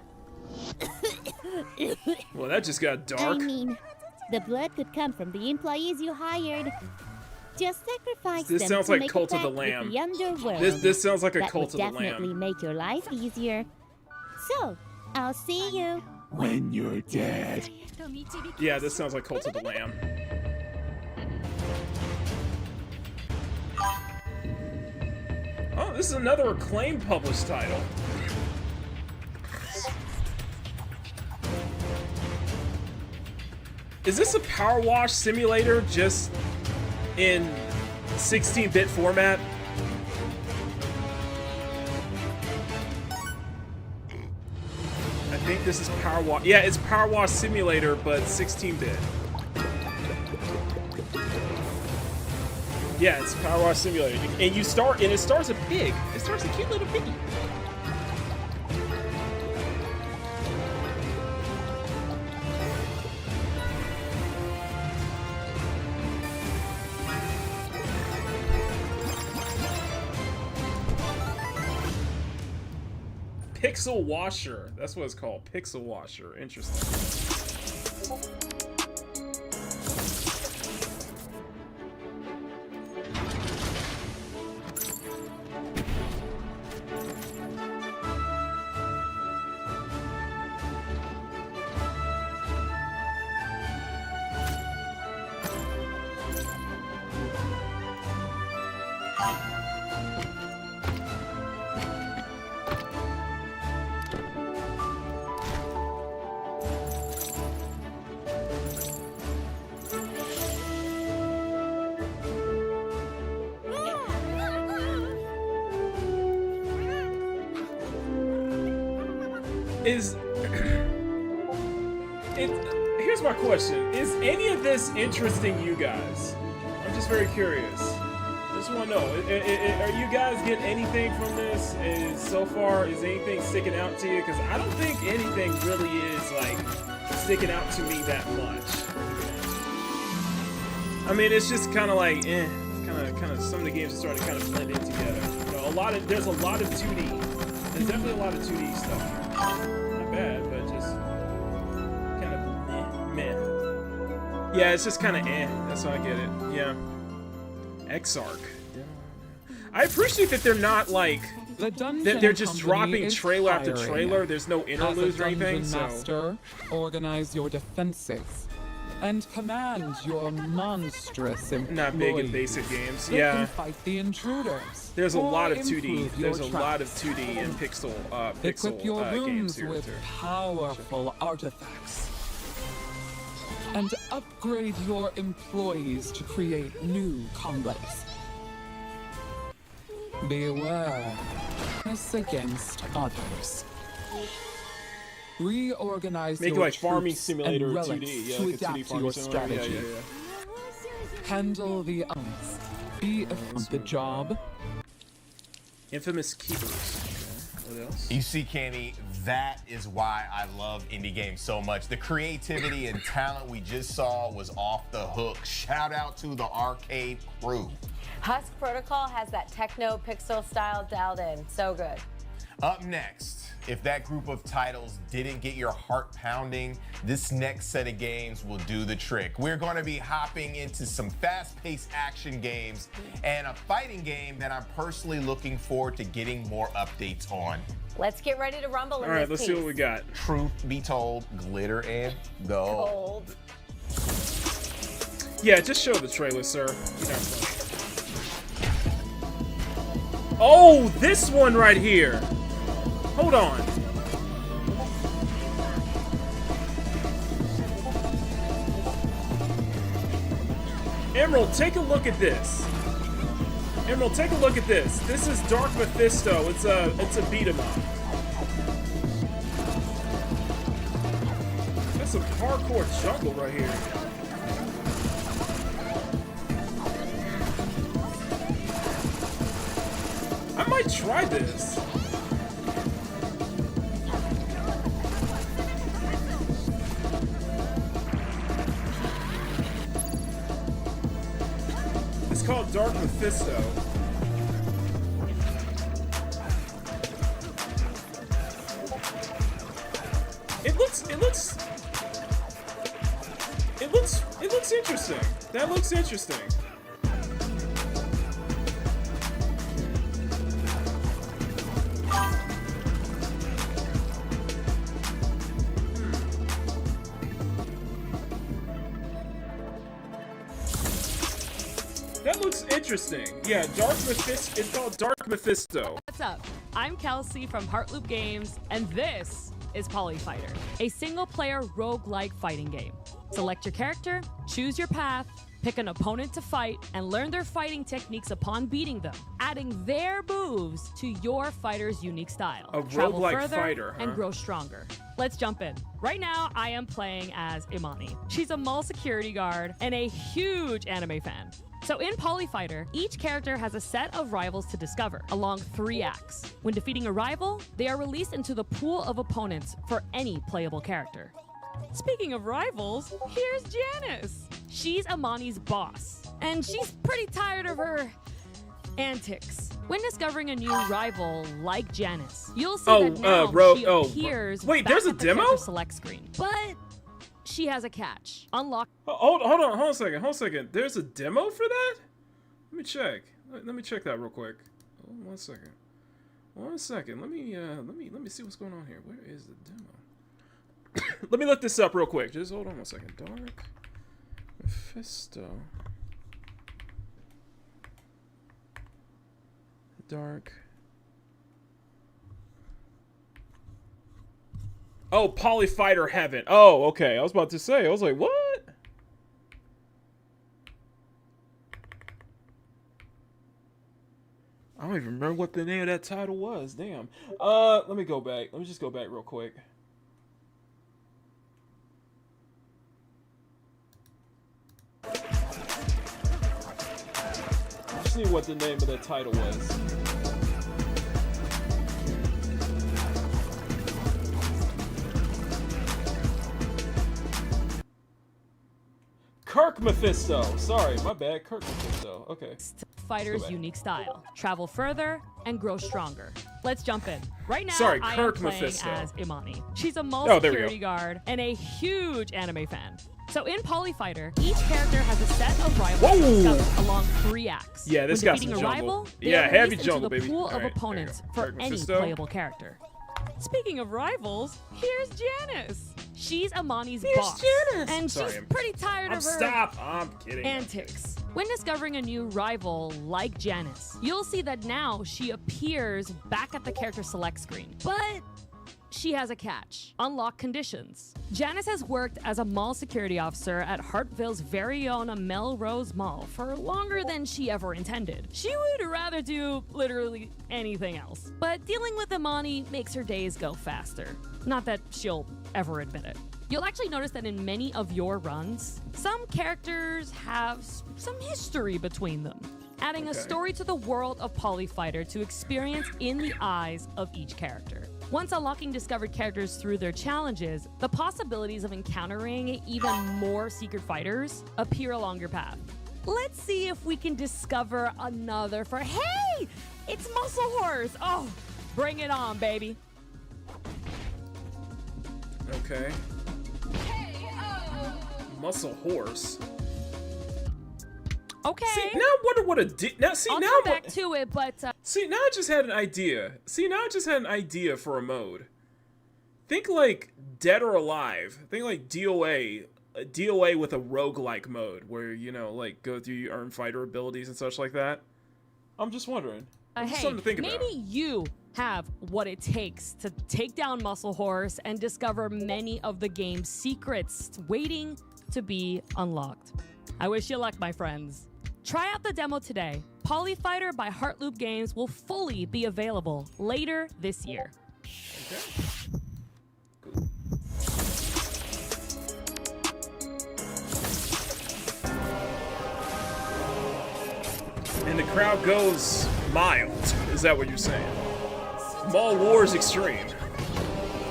Well, that just got dark. I mean, the blood could come from the employees you hired. Just sacrifice this them sounds to like make Cult a of the pact with Lamb. the underworld. This sounds like a Cult of the That would definitely Lamb. make your life easier. So, I'll see you when you're dead. Yeah, this sounds like Cult of the Lamb. Oh, this is another acclaimed published title. Is this a power wash simulator just in 16-bit format? I think this is power wash. Yeah, it's power wash simulator, but 16-bit. Yeah, it's power wash simulator, and it starts a pig. It starts a cute little piggy. Pixel Washer. That's what it's called. Pixel Washer. Interesting. Here's my question. Is any of this interesting you guys? I'm just very curious. I just want to know, are you guys getting anything from this? So far, is anything sticking out to you? Because I don't think anything really is, like, sticking out to me that much. I mean, it's just kind of like, kind of, some of the games are starting to kind of blend in together. You know, there's a lot of 2D. There's definitely a lot of 2D stuff here. Not bad, but just kind of meh. Yeah, it's just kind of That's how I get it. Yeah. Exarch. I appreciate that they're not like that they're just dropping trailer after trailer. There's no interludes or anything. Master, organize your defenses and command your monstrous employees. Not big in basic games. They Yeah. can fight the intruders. There's a lot of or 2D. improve There's a your lot of traps. 2D and pixel Equip your games rooms here with too. powerful artifacts. And upgrade your employees to create new combos. Beware against others. Reorganize Make it your like farming troops simulator and 2D. relics Yeah, to like a 2D adapt to farming your simulator. strategy. Yeah. Handle the elements. Be on the job. Infamous Keepers. Okay. What else? You see, Kenny, that is why I love indie games so much. The creativity and talent we just saw was off the hook. Shout out to the arcade crew. Husk Protocol has that techno pixel style dialed in. So good. Up next, if that group of titles didn't get your heart pounding, this next set of games will do the trick. We're going to be hopping into some fast-paced action games and a fighting game that I'm personally looking forward to getting more updates on. Let's get ready to rumble in All right, this let's piece. see what we got. Truth be told, glitter and gold. Yeah, just show the trailer, sir. Oh, this one right here. Hold on. Emerald, take a look at this. Emerald, take a look at this. This is Dark Mephisto. It's a beat 'em up. That's some hardcore jungle right here. I might try this. It's called Dark Mephisto. It looks interesting. That looks interesting. That looks interesting. Yeah, Dark Mephisto. It's called Dark Mephisto. What's up? I'm Kelsey from Heartloop Games, and this is Polyfighter, a single-player roguelike fighting game. Select your character, choose your path, pick an opponent to fight, and learn their fighting techniques upon beating them, adding their moves to your fighter's unique style. A Travel roguelike further fighter, huh? and grow stronger. Let's jump in. Right now, I am playing as Imani. She's a mall security guard and a huge anime fan. So in Polyfighter, each character has a set of rivals to discover along 3 acts. When defeating a rival, they are released into the pool of opponents for any playable character. Speaking of rivals, here's Janice. She's Imani's boss, and she's pretty tired of her antics. When discovering a new rival like Janice, you'll see that now she appears wait, back there's a at the demo? character select screen. But she has a catch. Unlock. Hold on a second. There's a demo for that? Let me check. Let me check that real quick. Oh, 1 second. 1 second. Let me see what's going on here. Where is the demo? Let me look this up real quick. Just hold on 1 second. Dark Mephisto. Dark. Oh, Polyfighter Heaven. Oh, okay. I was about to say. I was like, what? I don't even remember what the name of that title was. Damn. Let me go back. Let me just go back real quick. Let's see what the name of that title was. Kirk Mephisto. Sorry, my bad. Kirk Mephisto. Okay. Fighter's unique style. Travel further and grow stronger. Let's jump in. Right now, Sorry, I am Kirk playing Mephisto. as Imani. She's a mall Oh, there we security go. guard and a huge anime fan. So in Polyfighter, each character has a set of rivals to discover along 3 acts. Yeah, this when got some defeating a jungle. rival, they Yeah, are heavy released jungle, into the baby. pool All of right, there opponents you go. for Kirk any Mephisto. playable character. Speaking of rivals, here's Janice. She's Imani's Here's boss, Janice. and Sorry, she's pretty tired of her Stop. I'm kidding. antics. When discovering a new rival like Janice, you'll see that now she appears back at the character select screen. But she has a catch. Unlock conditions. Janice has worked as a mall security officer at Hartville's very own Melrose Mall for longer than she ever intended. She would rather do literally anything else. But dealing with Imani makes her days go faster. Not that she'll ever admit it. You'll actually notice that in many of your runs, some characters have some history between them. adding a story to the world of Polyfighter to experience in the eyes of each character. Once unlocking discovered characters through their challenges, the possibilities of encountering even more secret fighters appear along your path. Let's see if we can discover another for— Hey! It's Muscle Horse! Oh, bring it on, baby. Okay. Muscle Horse. Okay. See, now I wonder what I'll come back to it, but see, now I just had an idea. For a mode. Think like Dead or Alive. Think like DOA. DOA with a roguelike mode where, you know, like go through, you earn fighter abilities and such like that. I'm just wondering. Just hey, something to think maybe about. you have what it takes to take down Muscle Horse and discover many of the game's secrets waiting to be unlocked. I wish you luck, my friends. Try out the demo today. Polyfighter by Heartloop Games will fully be available later this year. Okay. And the crowd goes mild. Is that what you're saying? Mall Wars Extreme.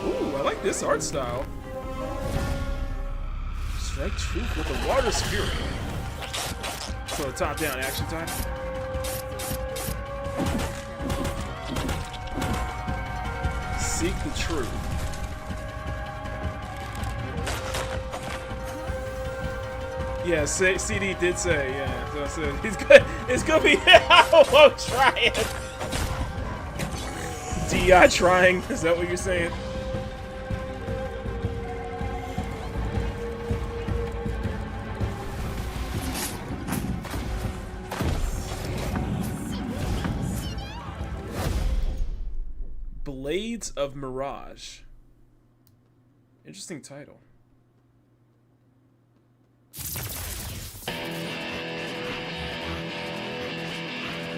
Ooh, I like this art style. Strike truth with the Water's Fury. So a top-down action title. Seek the truth. Yeah, CD did say, yeah. So he's good. It's gonna be. Oh, try it. DI trying. Is that what you're saying? Blades of Mirage. Interesting title.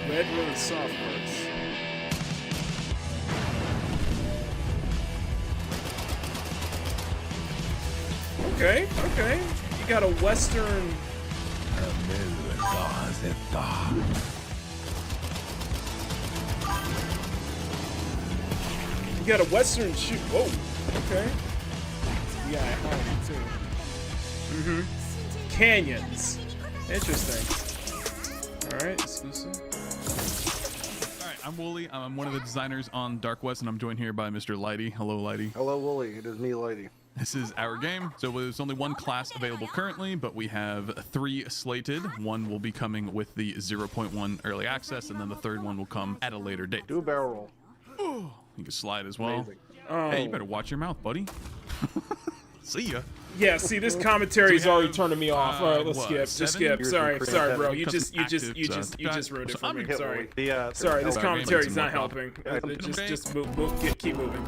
Red Road Softworks. Okay, okay. You got a Western. You got a Western shoot. Whoa. Okay. Yeah, I have too. Canyons. Interesting. Alright, exclusive. Alright, I'm Wooly. I'm one of the designers on Dark West, and I'm joined here by Mr. Lighty. Hello, Lighty. Hello, Wooly. It is me, Lighty. This is our game. So there's only one class available currently, but we have 3 slated. One will be coming with the 0.1 early access, and then the third one will come at a later date. Do a barrel roll. You can slide as well. Amazing. Oh. Hey, you better watch your mouth, buddy. See ya. Yeah, see, this commentary's already turning me off. All right, let's what, skip. Just 7? skip. Sorry, bro. You Custom just active, ruined it so for I'm me. hit, Sorry. Wooly. Sorry, this Okay, commentary's maybe not some more helping. Okay. Just move. Keep moving.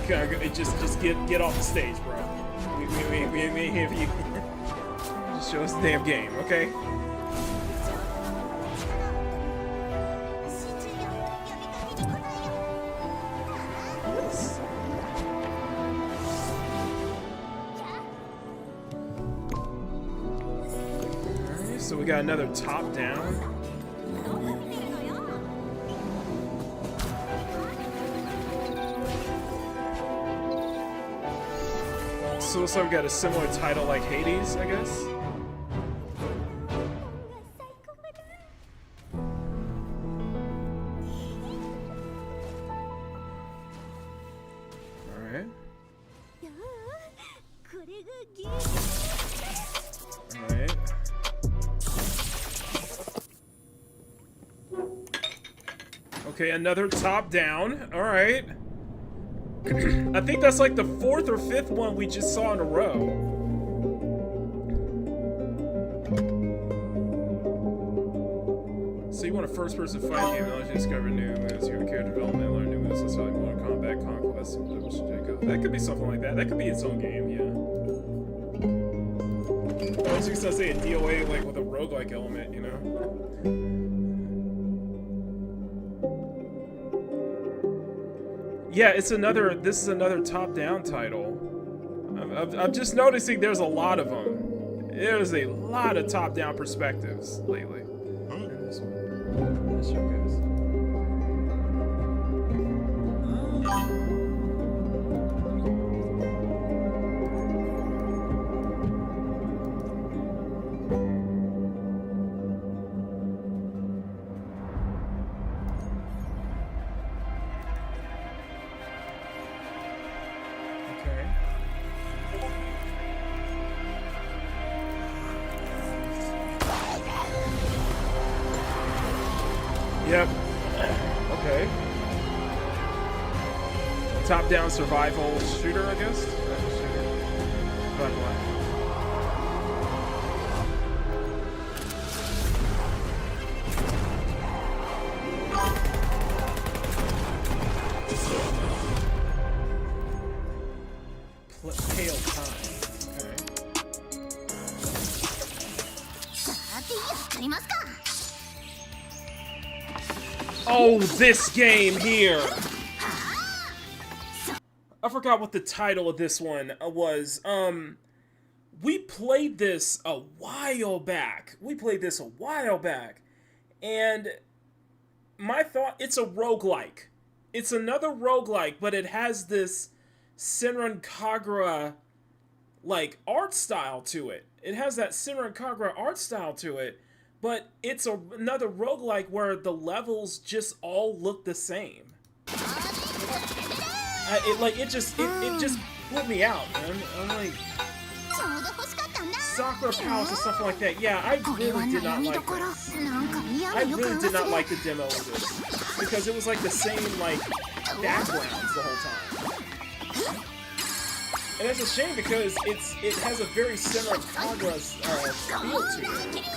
Okay, just get off the stage, bro. We here. Just show us the damn game, okay? So we got another top down. So looks like we got a similar title like Hades, I guess. Alright. Alright. Okay, another top down. Alright. I think that's like the 4th or 5th one we just saw in a row. So you want a first-person fight game that lets you discover new moves, you have character development, learn new moves, that's how you want combat, conquest, that could be something like that. That could be its own game, yeah. I was just gonna say a DOA like with a roguelike element, you know? Yeah, this is another top-down title. I'm just noticing there's a lot of them. There's a lot of top-down perspectives lately. In this one. This showcase. Yep. Okay. Top-down survival shooter, I guess. Survival shooter. Survival life. Pale time. Oh, this game here! I forgot what the title of this one was. We played this a while back. And my thought, it's a roguelike. It's another roguelike, but it has this Senran Kagura, like, art style to it. It has that Senran Kagura art style to it. But it's another roguelike where the levels just all look the same. It just blew me out, man. I'm like, Sakura Palace and stuff like that. Yeah, I really did not like this. I really did not like the demo of this because it was like the same like backgrounds the whole time. And it's a shame because it has a very similar Kagura feel to it.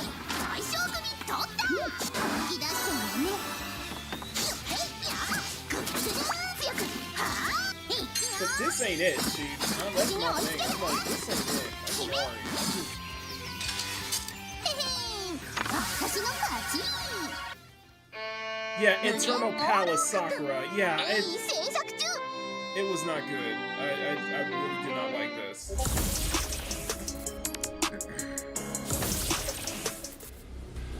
But this ain't it, Chief. That's my thing. I'm like, this ain't it. I'm sorry. Yeah, Internal Palace Sakura. Yeah, it was not good. I really did not like this.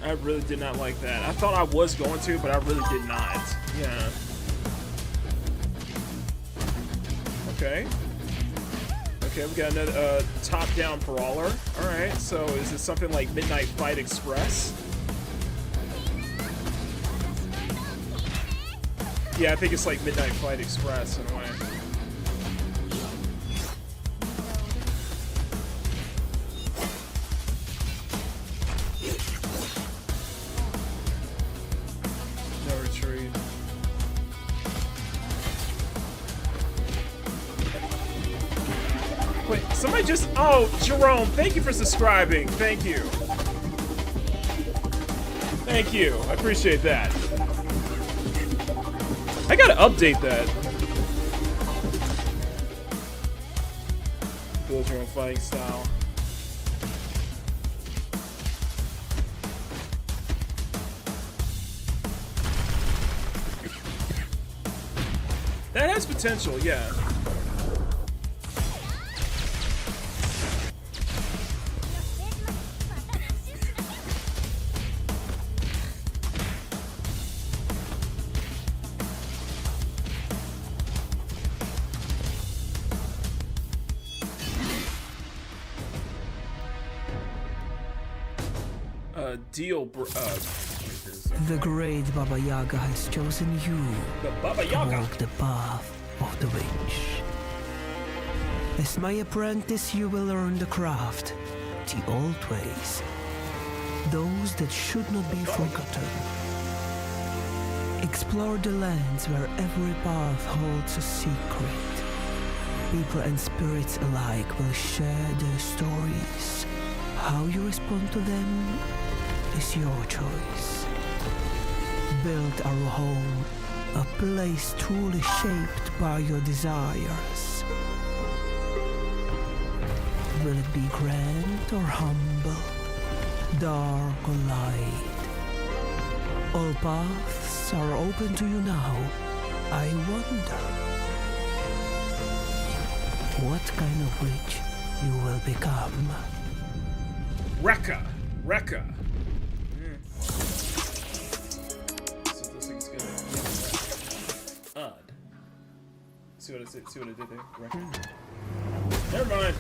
I really did not like that. I thought I was going to, but I really did not. Yeah. Okay. Okay, we got another top-down brawler. Alright, so is it something like Midnight Fight Express? Yeah, I think it's like Midnight Fight Express in a way. No retreat. Wait, somebody just... Oh, Jerome, thank you for subscribing. Thank you. Thank you. I appreciate that. I gotta update that. Build your own fighting style. That has potential, yeah. The great Baba Yaga has chosen you to walk the path of the witch. As my apprentice, you will learn the craft, the old ways, those that should not be forgotten. Explore the lands where every path holds a secret. People and spirits alike will share their stories. How you respond to them is your choice. Build our home, a place truly shaped by your desires. Will it be grand or humble, dark or light? All paths are open to you now. I wonder what kind of witch you will become. Rekka. So this thing's good. Odd. See what I did there? Rekka. Never mind.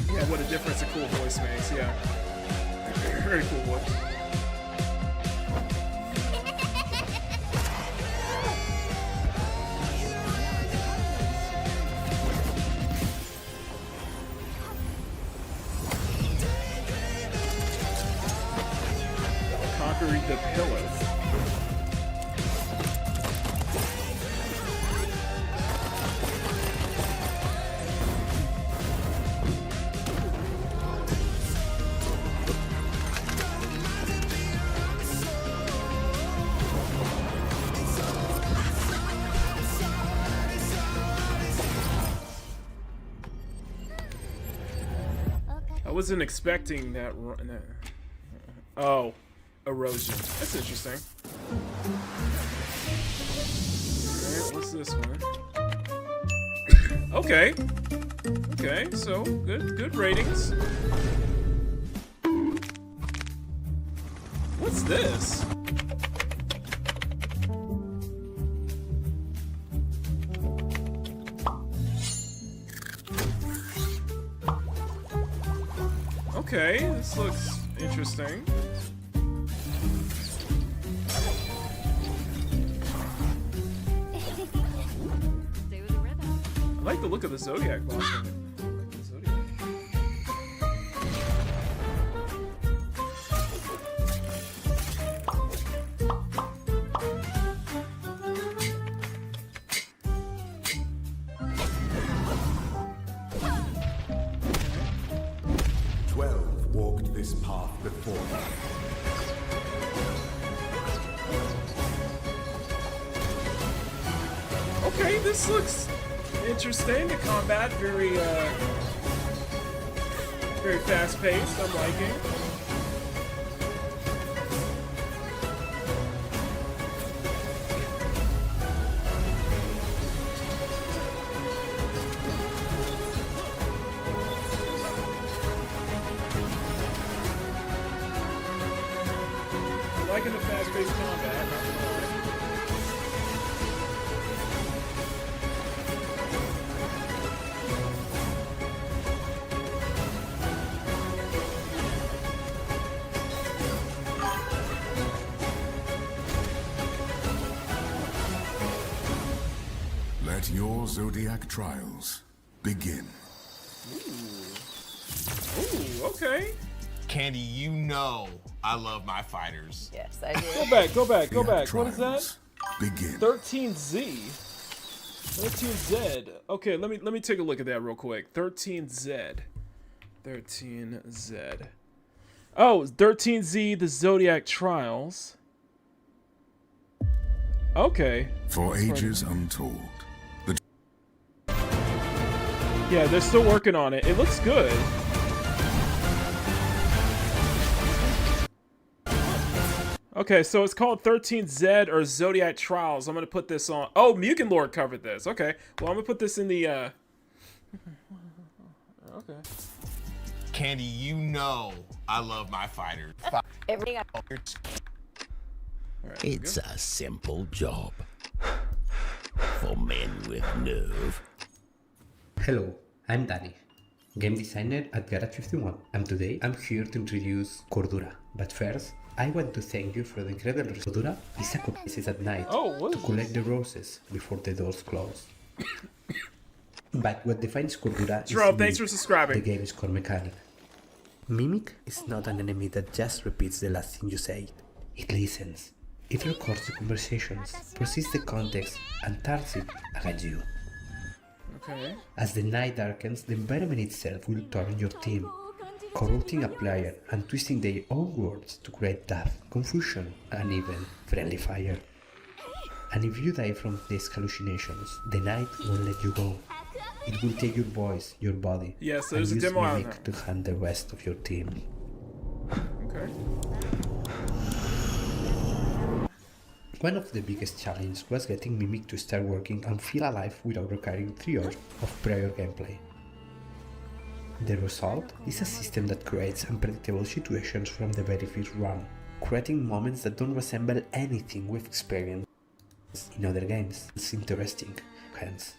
Yeah, what a difference a cool voice makes, yeah. Very cool voice. Conquering the pillar. I wasn't expecting that. Oh, erosion. That's interesting. Alright, what's this one? Okay. Okay, so good ratings. What's this? Okay, this looks interesting. I like the look of the Zodiac boss. Walked this path before. Okay, this looks interesting. The combat very fast paced. I'm liking. Liking the fast-paced combat. Let your Zodiac trials begin. Ooh, okay. Candy, you know I love my fighters. Yes, I do. Go back. What is that? Begin. 13Z. 13Z. Okay, let me take a look at that real quick. 13Z. 13Z. Oh, 13Z, the Zodiac Trials. Okay. For ages untold. Yeah, they're still working on it. It looks good. Okay, so it's called 13Z or Zodiac Trials. I'm gonna put this on. Oh, Mugen Lord covered this. Okay, well I'm gonna put this in the. Okay. Candy, you know I love my fighters. It's a simple job for men with nerve. Hello, I'm Danny, game designer at Pt.II, and today I'm here to introduce Cordura. But first, I want to thank you for the incredible Cordura is a places at night to collect the roses before the doors close. But what defines Cordura is Jerome, thanks for subscribing. The game's core mechanic. Mimic is not an enemy that just repeats the last thing you say. It listens. It records the conversations, perceives the context, and turns it against you. Okay. As the night darkens, the environment itself will turn your team, corrupting a player and twisting their own words to create death, confusion, and even friendly fire. And if you die from these hallucinations, the night won't let you go. It will take your voice, your body, Yes, and there's a use demo out mimic to hunt the rest of your team. Okay. One of the biggest challenges was getting Mimic to start working and feel alive without requiring 3 hours of prior gameplay. The result is a system that creates unpredictable situations from the very first run, creating moments that don't resemble anything we've experienced in other games. It's interesting, hence.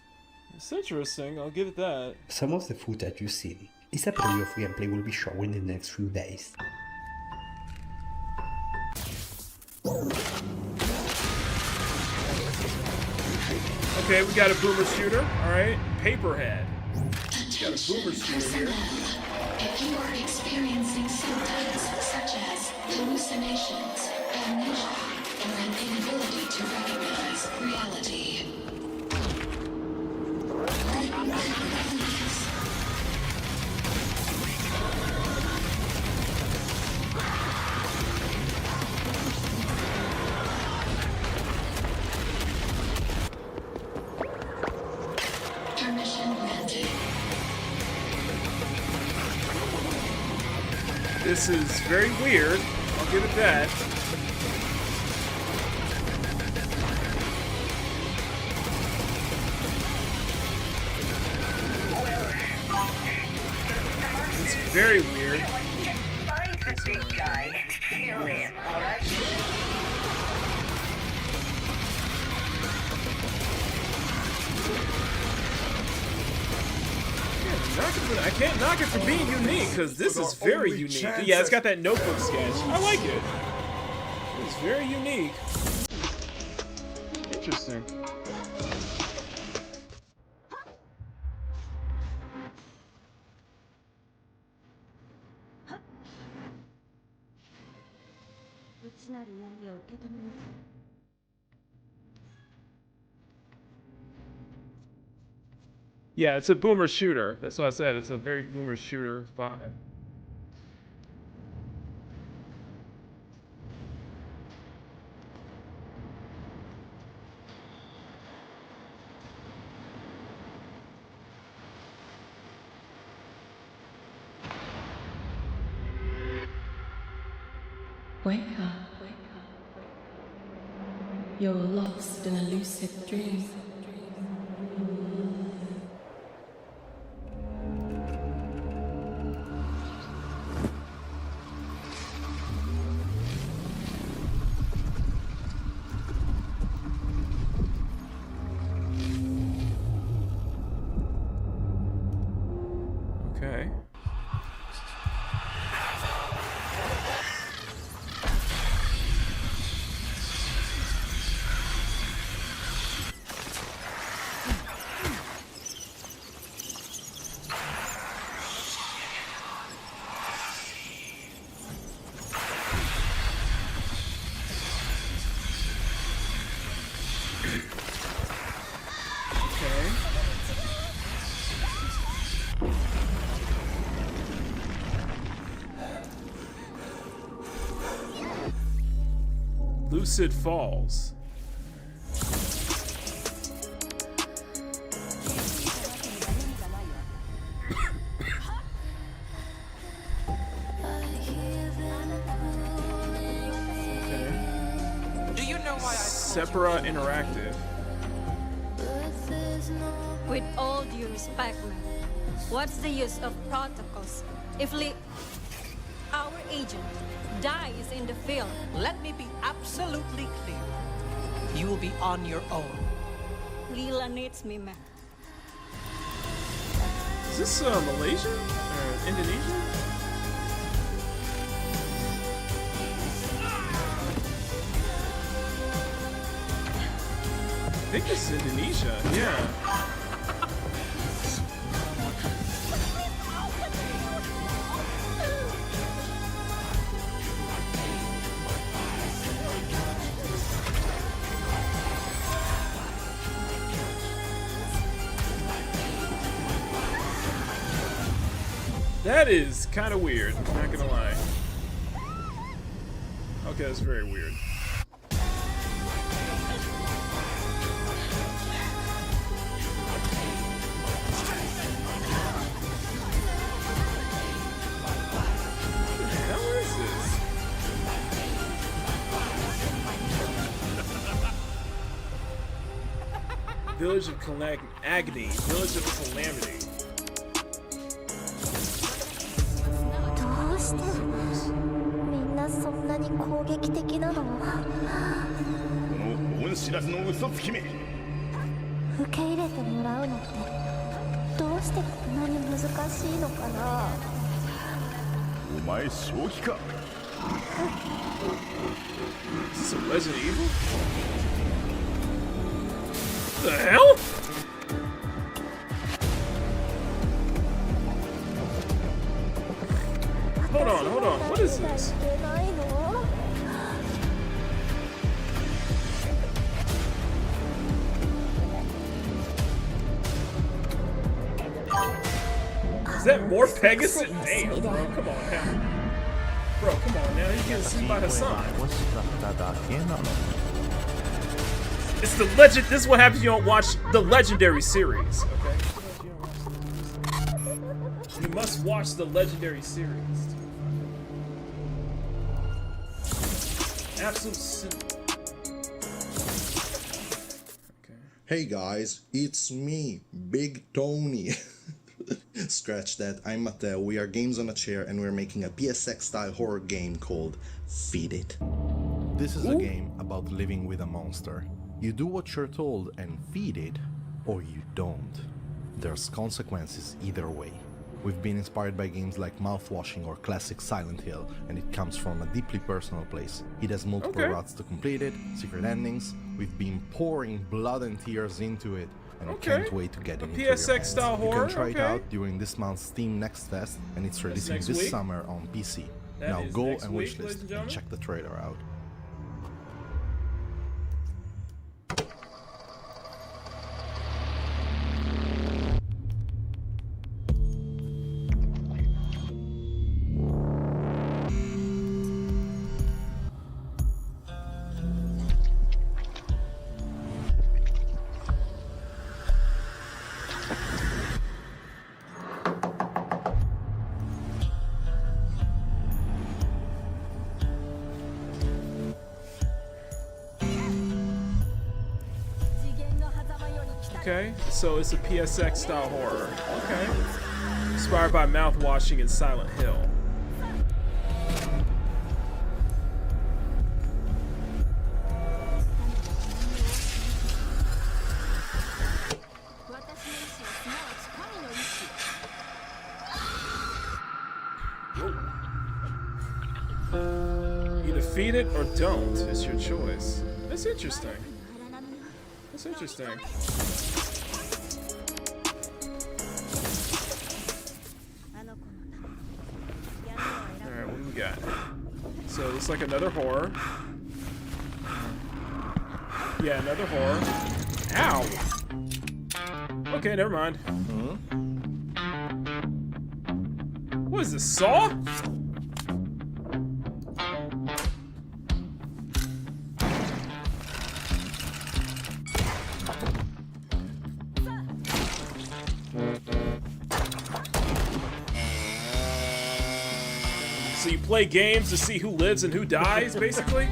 It's interesting, I'll give it that. Some of the footage you've seen is a preview of gameplay we'll be showing in the next few days. Okay, we got a boomer shooter, alright. Paperhead. We got a boomer shooter here. If you are experiencing symptoms such as hallucinations, amnesia, or an inability to recognize reality, permission granted. This is very weird, I'll give it that. It's very weird. I can't knock it for being unique, because this is very unique. Yeah, it's got that notebook sketch. I like it. It's very unique. Interesting. Yeah, it's a boomer shooter. That's what I said. It's a very boomer shooter vibe. Wake up. You're lost in a lucid dream. Okay. Lucid Falls. Do you know why Separa Interactive. With all due respect, ma'am, what's the use of protocols if our agent dies in the field? Let me be absolutely clear. You will be on your own. Lila needs me, ma'am. Is this Malaysia or Indonesia? I think it's Indonesia, yeah. That is kind of weird, not gonna lie. Okay, that's very weird. What the hell is this? Village of Agony. Village of Calamity. どうしてみんなそんなに攻撃的なの？この恩知らずの嘘つきめ。受け入れてもらうのってどうしてこんなに難しいのかな？お前正気か？ Is this a Resident Evil? What the hell? Hold on. What is this? Is that more Pegasus? Damn, bro. Come on now. Bro, come on now. He's getting seen by Hassan. It's the legend. This is what happens if you don't watch the Legendary series, okay? You must watch the Legendary series. Absolute sin. Hey guys, it's me, Big Tony. Scratch that, I'm Matteo, we are Games on a Chair and we're making a PSX style horror game called Feed It. This is a game about living with a monster. You do what you're told and feed it, or you don't. There's consequences either way. We've been inspired by games like Mouthwashing or classic Silent Hill, and it comes from a deeply personal place. It has multiple routes to complete it, secret endings. We've been pouring blood and tears into it, and I can't wait to get it into your hands. PSX style horror. You can try it out during this month's Steam Next Fest, and it's releasing this summer on PC. Now go and wishlist and check the trailer out. Okay, so it's a PSX style horror. Okay. Inspired by Mouthwashing and Silent Hill. Either feed it or don't. It's your choice. That's interesting. That's interesting. Alright, what do we got? So it's like another horror. Yeah, another horror. Ow! Okay, never mind. What is this, Saw? So you play games to see who lives and who dies, basically?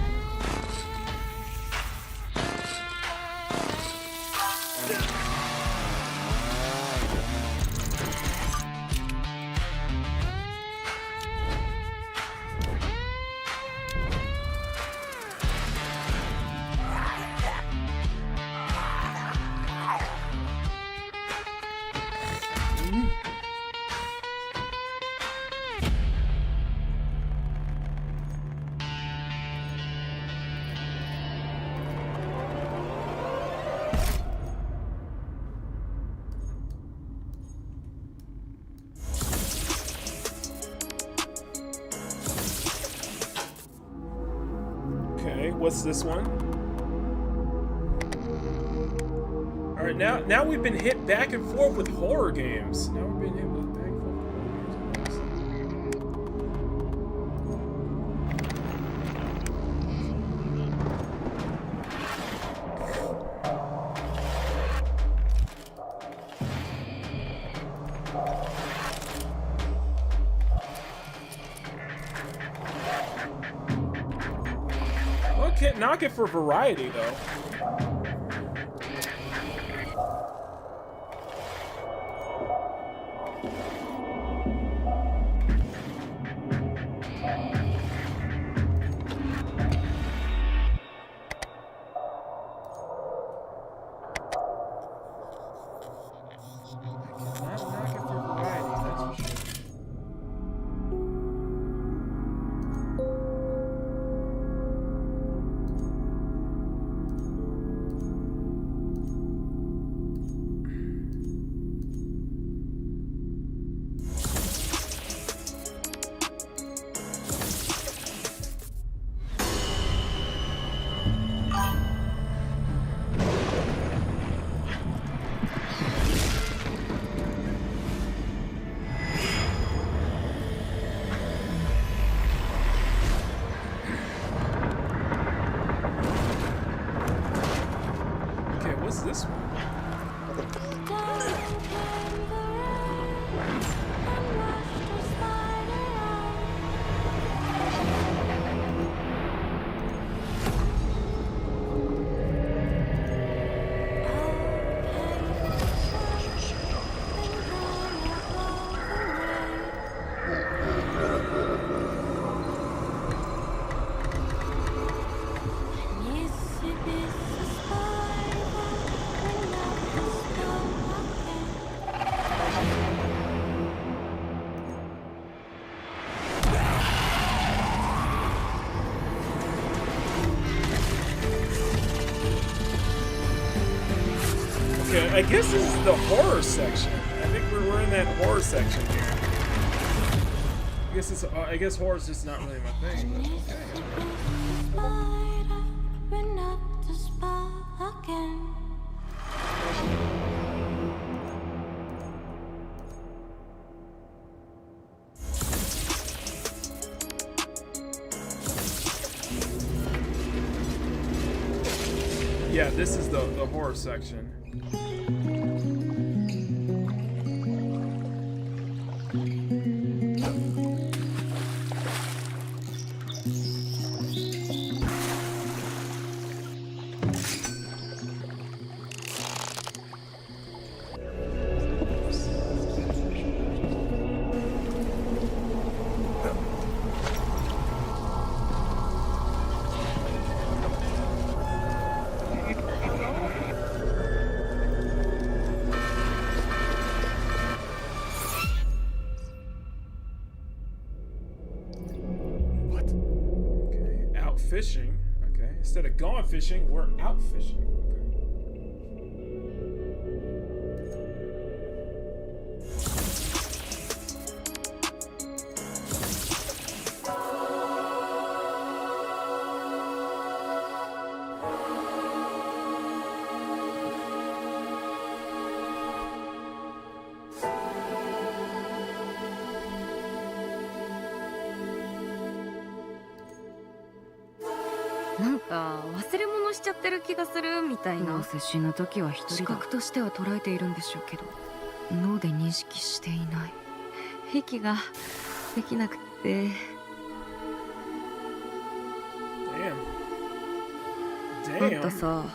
What's this one? Alright, now we've been hit back and forth with horror games. Now we've been hit with back and forth with horror games. can't knock it for variety though. This one. I guess this is the horror section. I think we're in that horror section here. I guess horror is just not really my thing. But okay. Yeah, this is the horror section. Fishing, okay. Instead of gone fishing, we're out fishing.なんか忘れ物しちゃってる気がするみたいな。どうせ死ぬ時は一人だ。視覚としては捉えているんでしょうけど、脳で認識していない。息ができなくて。あんたさ、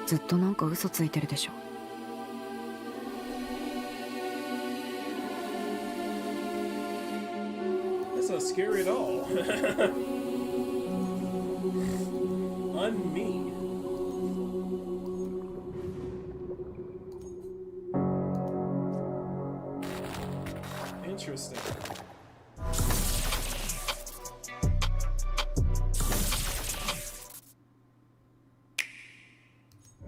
ずっとなんか嘘ついてるでしょ。That's not scary at all. Me. Interesting.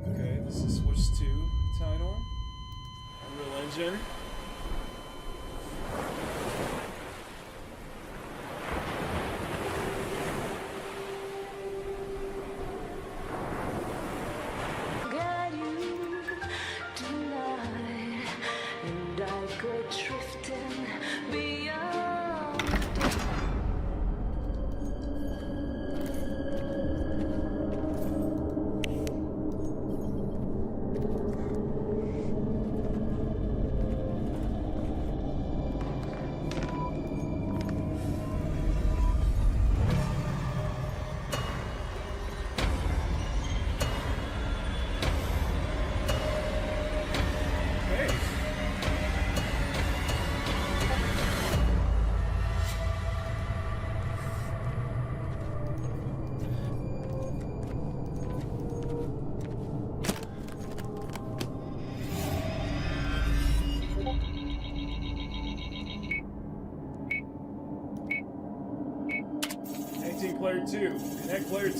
Okay, this is Switch 2 title. Unreal Engine. Drifting beyond player 2. Connect player 2.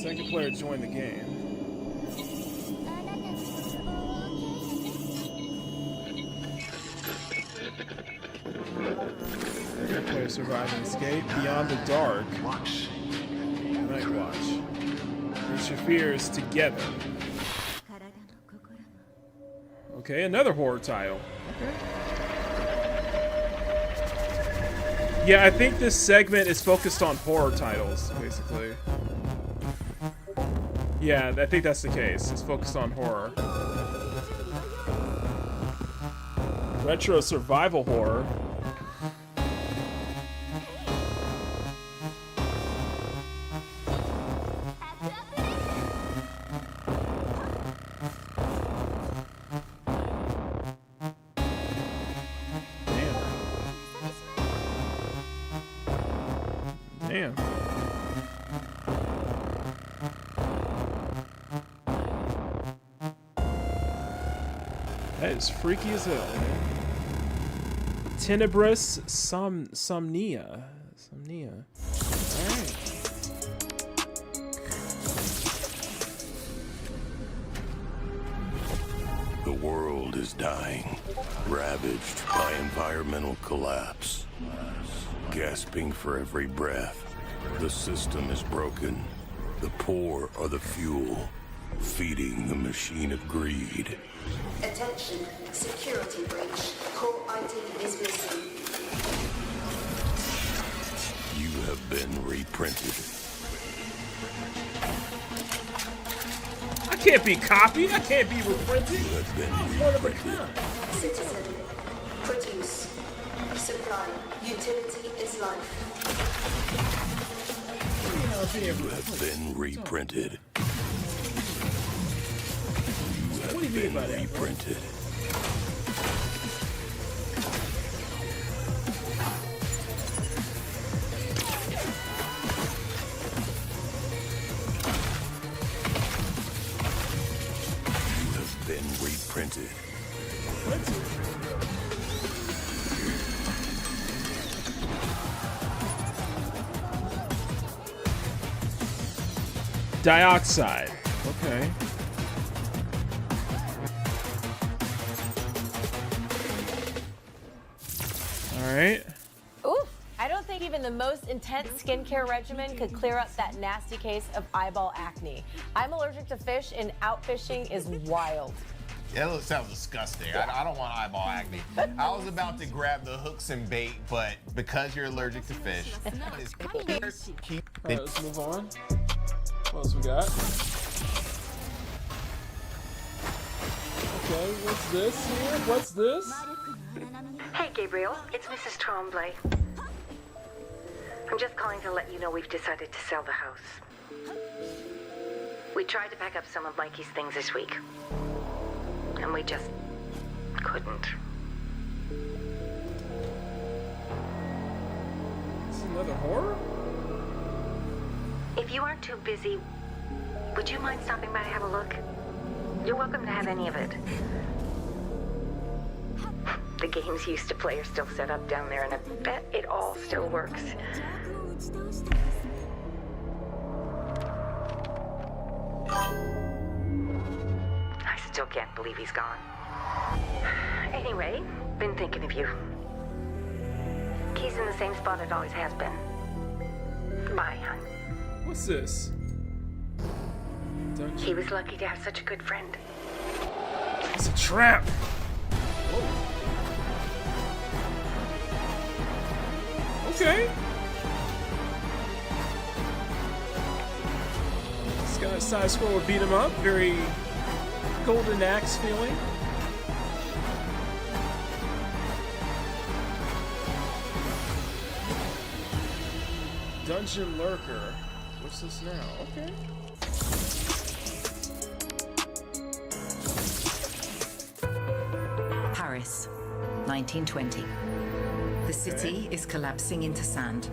Second player joined the game. Second player survived and escaped beyond the dark. Night watch. Face your fears together. Okay, another horror tile. Okay. Yeah, I think this segment is focused on horror titles, basically. Yeah, I think that's the case. It's focused on horror. Retro survival horror. Damn. That is freaky as hell, man. Tenebrous Somnia. Alright. The world is dying, ravaged by environmental collapse. Gasping for every breath. The system is broken. The poor are the fuel, feeding the machine of greed. Attention, security breach. Core ID is missing. You have been reprinted. I can't be copied. I can't be reprinted. You have been One of a reprinted. kind. Citizen, produce. Supply. Utility is life. You have been reprinted. You have been reprinted. You have been reprinted. Dioxide. Okay. Alright. Ooh, I don't think even the most intense skincare regimen could clear up that nasty case of eyeball acne. I'm allergic to fish, and out fishing is wild. Yeah, that sounds disgusting. I don't want eyeball acne. I was about to grab the hooks and bait, but because you're allergic to fish, Alright, let's move on. What else we got? Okay, what's this here? What's this? Hey, Gabriel. It's Mrs. Tremblay. I'm just calling to let you know we've decided to sell the house. We tried to pack up some of Mikey's things this week, and we just couldn't. Is this another horror? If you aren't too busy, would you mind stopping by to have a look? You're welcome to have any of it. The games you used to play are still set up down there, and I bet it all still works. I still can't believe he's gone. Anyway, been thinking of you. Key's in the same spot it always has been. Bye, hon. What's this? He was lucky to have such a good friend. It's a trap. Okay. This guy side scroller beat him up. Very Golden Axe feeling. Dungeon Lurker. What's this now? Okay. Paris, 1920. The city is collapsing into sand.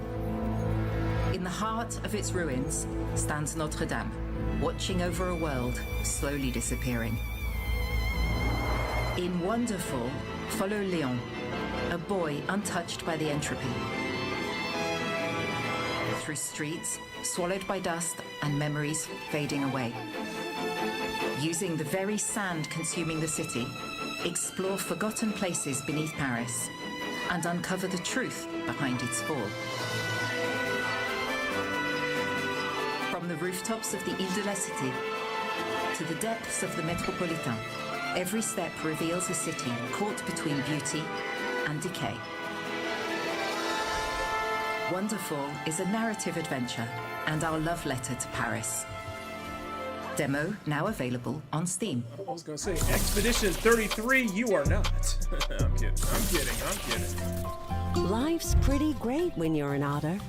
In the heart of its ruins stands Notre Dame, watching over a world slowly disappearing. In Wonderful, follow Leon, a boy untouched by the entropy. Through streets swallowed by dust and memories fading away. Using the very sand consuming the city, explore forgotten places beneath Paris and uncover the truth behind its fall. From the rooftops of the Ile de la Cité to the depths of the Métropolitain, every step reveals a city caught between beauty and decay. Wonderful is a narrative adventure and our love letter to Paris. Demo now available on Steam. I was gonna say, Expedition 33, you are not. I'm kidding. Life's pretty great when you're an otter.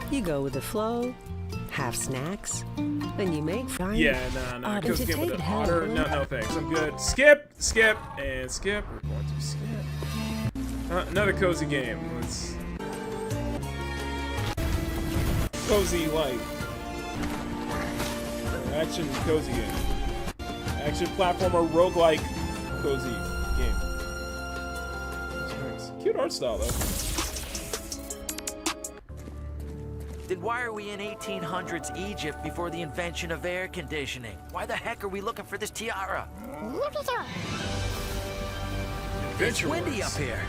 You go with the flow, have snacks, and you make friends. Yeah, no. Cozy game with an otter. No, thanks. I'm good. Skip, and skip. We're going to skip. Another cozy game. Let's... Cozy light. Action cozy game. Action platformer roguelike cozy game. Nice. Cute art style though. Then why are we in 1800s Egypt before the invention of air conditioning? Why the heck are we looking for this tiara? It's windy up here.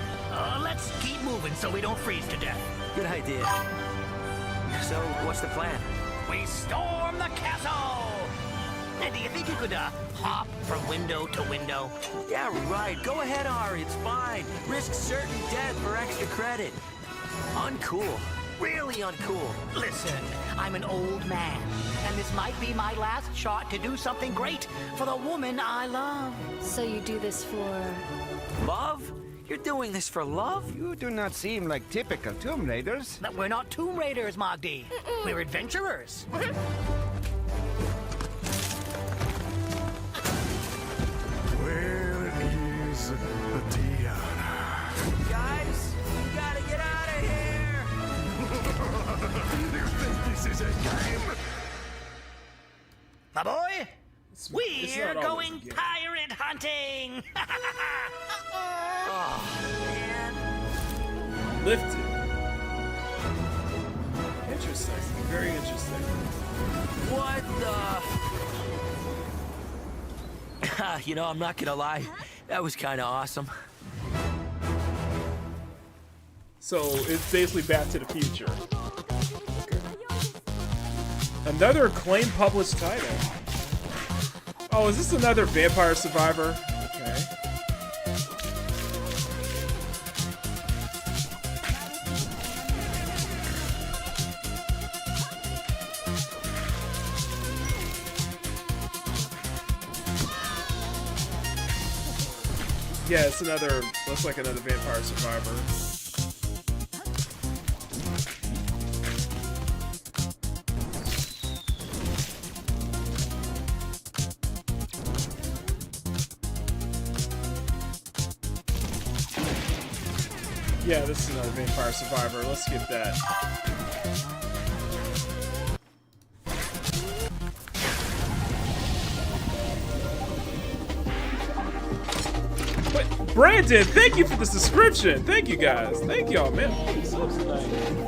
Let's keep moving so we don't freeze to death. Good idea. So, what's the plan? We storm the castle! And do you think you could, hop from window to window? Yeah, right. Go ahead, Ari. It's fine. Risk certain death for extra credit. Uncool. Really uncool. Listen, I'm an old man, and this might be my last shot to do something great for the woman I love. So you do this for... Love? You're doing this for love? You do not seem like typical Tomb Raiders. We're not Tomb Raiders, Magdi. We're adventurers. Where is the tiara? Guys, we gotta get out of here! You think this is a game? My boy, we're not going pirate hunting! Oh, man. Lifted. Interesting. Very interesting. What the... You know, I'm not gonna lie. That was kind of awesome. So it's basically Back to the Future. Another acclaimed published title. Oh, is this another Vampire Survivor? Okay. Yeah, it's another, looks like another Vampire Survivor. Yeah, this is another Vampire Survivor. Let's get that. But Brandon, thank you for the subscription. Thank you guys. Thank y'all, man.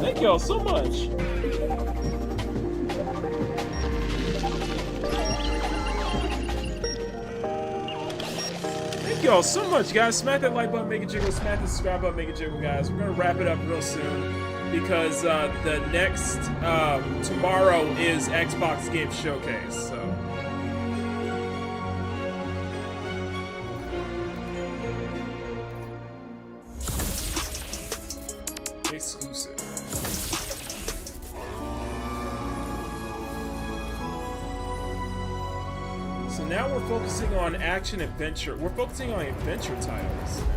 Thank y'all so much. Thank y'all so much, guys. Smack that like button, make it jiggle. Smack the subscribe button, make it jiggle, guys. We're gonna wrap it up real soon because the next tomorrow is Xbox Game Showcase. So. Exclusive. So now we're focusing on action adventure. We're focusing on adventure titles now.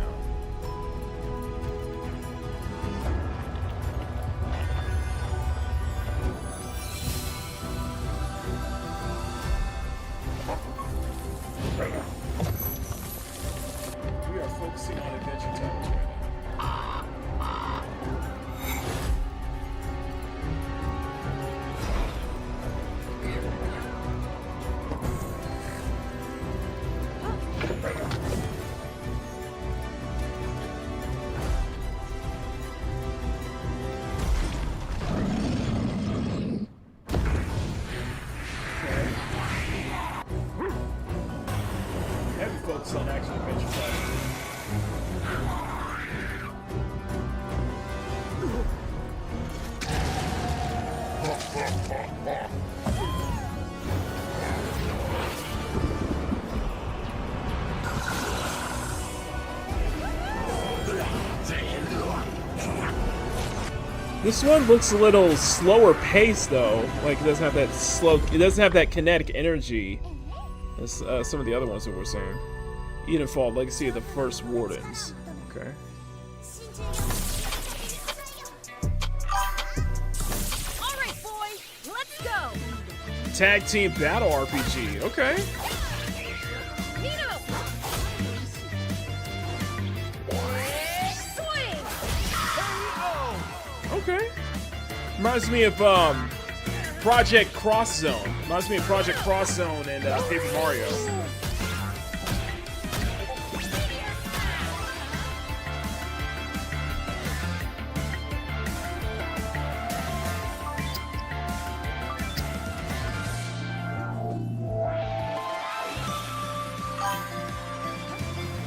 We are focusing on adventure titles right now. This one looks a little slower paced though. Like it doesn't have that slow. It doesn't have that kinetic energy as some of the other ones that we're seeing. Edenfall, Legacy of the First Wardens. Okay. All right, boys, let's go. Tag team battle RPG. Okay. Nino. Swing. Okay. Reminds me of Project Cross Zone. Reminds me of Project Cross Zone and Paper Mario.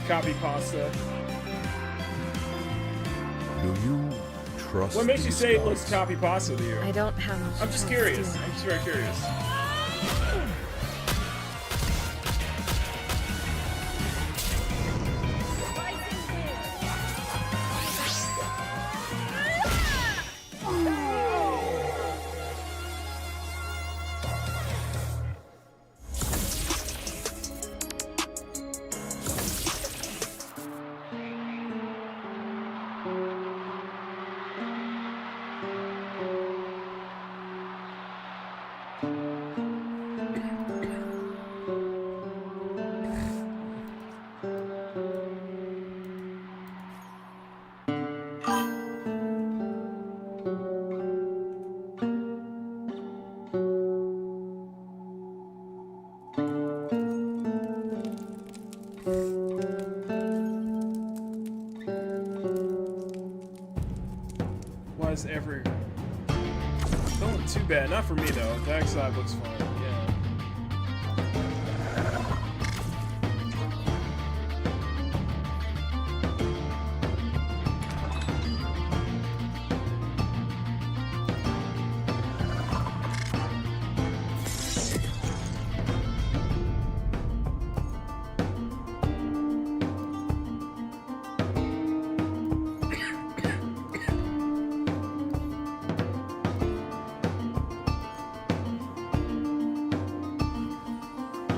Copy pasta. Do you trust? What makes you say it guys? looks copy pasta to you? I don't have much. I'm just curious. I'm just very curious. Why is every... Don't look too bad. Not for me, though. The backside looks fine. Yeah.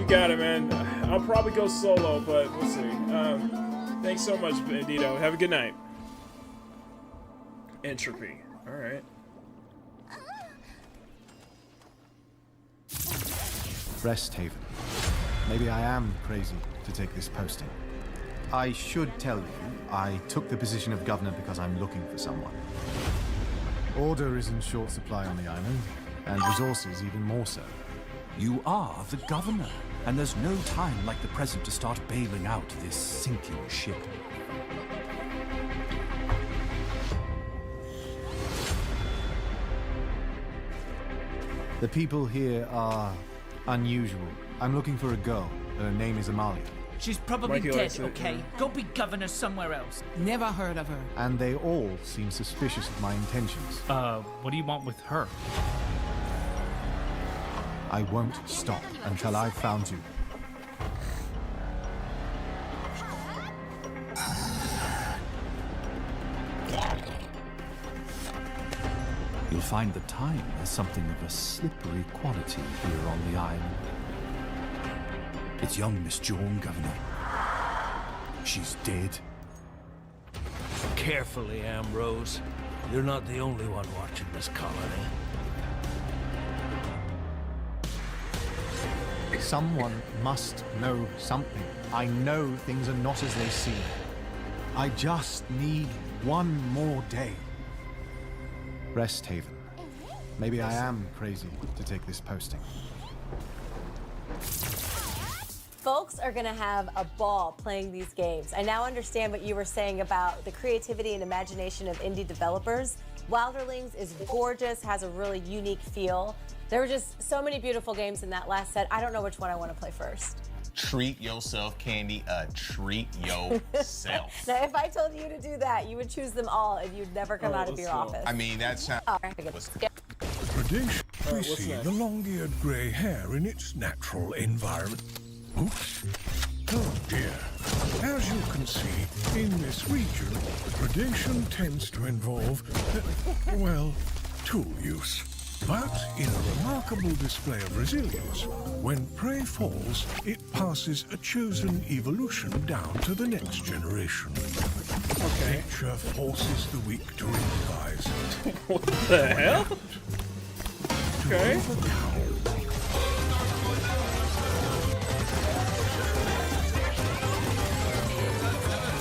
Got it, man. I'll probably go solo, but we'll see. Thanks so much, Bandito. Have a good night. Entropy. All right. Rest Haven. Maybe I am crazy to take this posting. I should tell you, I took the position of governor because I'm looking for someone. Order is in short supply on the island, and resources even more so. You are the governor, and there's no time like the present to start bailing out this sinking ship. The people here are unusual. I'm looking for a girl. Her name is Amalia. She's probably Mikey dead, likes it, okay? yeah. Go be governor somewhere else. Never heard of her. And they all seem suspicious of my intentions. What do you want with her? I won't stop until I've found you. You'll find the time has something of a slippery quality here on the island. It's young Miss Joan, Governor. She's dead. Carefully, Ambrose. You're not the only one watching this colony. Someone must know something. I know things are not as they seem. I just need one more day. Rest Haven. Maybe I am crazy to take this posting. Folks are going to have a ball playing these games. I now understand what you were saying about the creativity and imagination of indie developers. Wilderlings is gorgeous, has a really unique feel. There were just so many beautiful games in that last set. I don't know which one I want to play first. Treat yourself, Candy. Treat yourself. Now, if I told you to do that, you would choose them all and you'd never come out of your office. I mean, that's how... Oh, predation. We what's see next? the long-eared grey hare in its natural environment. Oops. Oh dear. As you can see, in this region, predation tends to involve, well, tool use. But in a remarkable display of resilience, when prey falls, it passes a chosen evolution down to the next generation. Okay. Nature forces the weak to improvise. What the hell? Okay.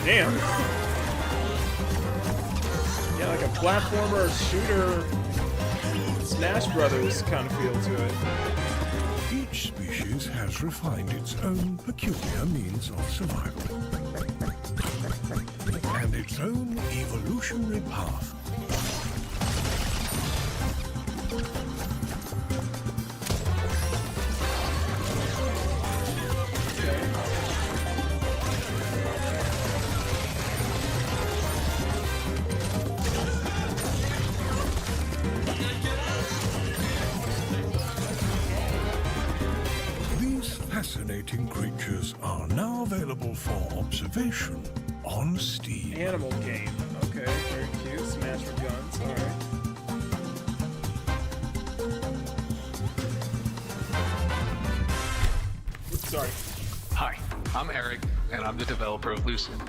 Damn. Yeah, like a platformer shooter Smash Brothers kind of feel to it. Each species has refined its own peculiar means of survival and its own evolutionary path. Fascinating creatures are now available for observation on Steam. Animal game. Okay, very cute. Smash with guns. Alright. Sorry. Hi, I'm Eric, and I'm the developer of Lucid.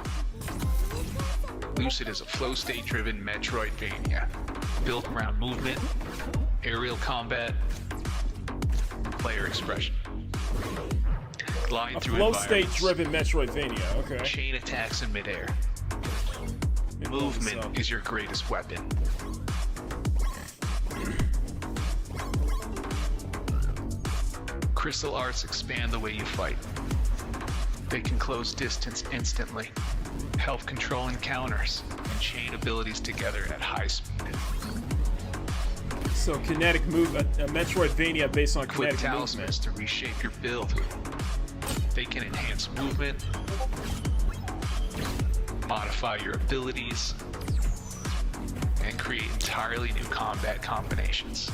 Lucid is a flow state-driven Metroidvania built around movement, aerial combat, player expression. Flying A through flow environments, state-driven Metroidvania. Okay. chain attacks in midair. Movement is your greatest weapon. Crystal arts expand the way you fight. They can close distance instantly, help control encounters, and chain abilities together at high speed. So kinetic move, a Metroidvania based on Equip kinetic talismans movement. to reshape your build. They can enhance movement, modify your abilities, and create entirely new combat combinations.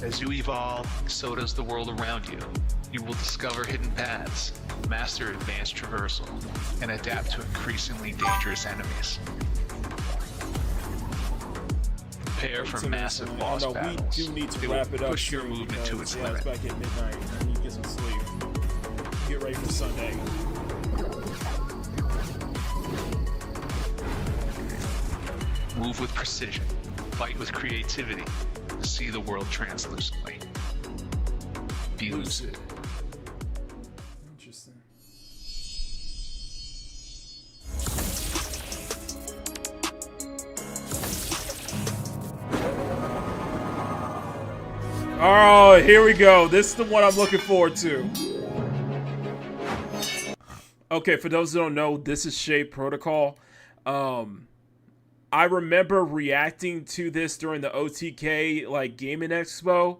As you evolve, so does the world around you. You will discover hidden paths, master advanced traversal, and adapt to increasingly dangerous enemies. Prepare for massive boss battles. We do need to They wrap will it up push your soon movement to because, its yeah, limit. it's back at midnight. I need to get some sleep. Get ready for Sunday. Move with precision, fight with creativity, see the world translucently. Be lucid. Interesting. Oh, here we go. This is the one I'm looking forward to. Okay, for those who don't know, this is Shape Protocol. I remember reacting to this during the OTK like Gaming Expo,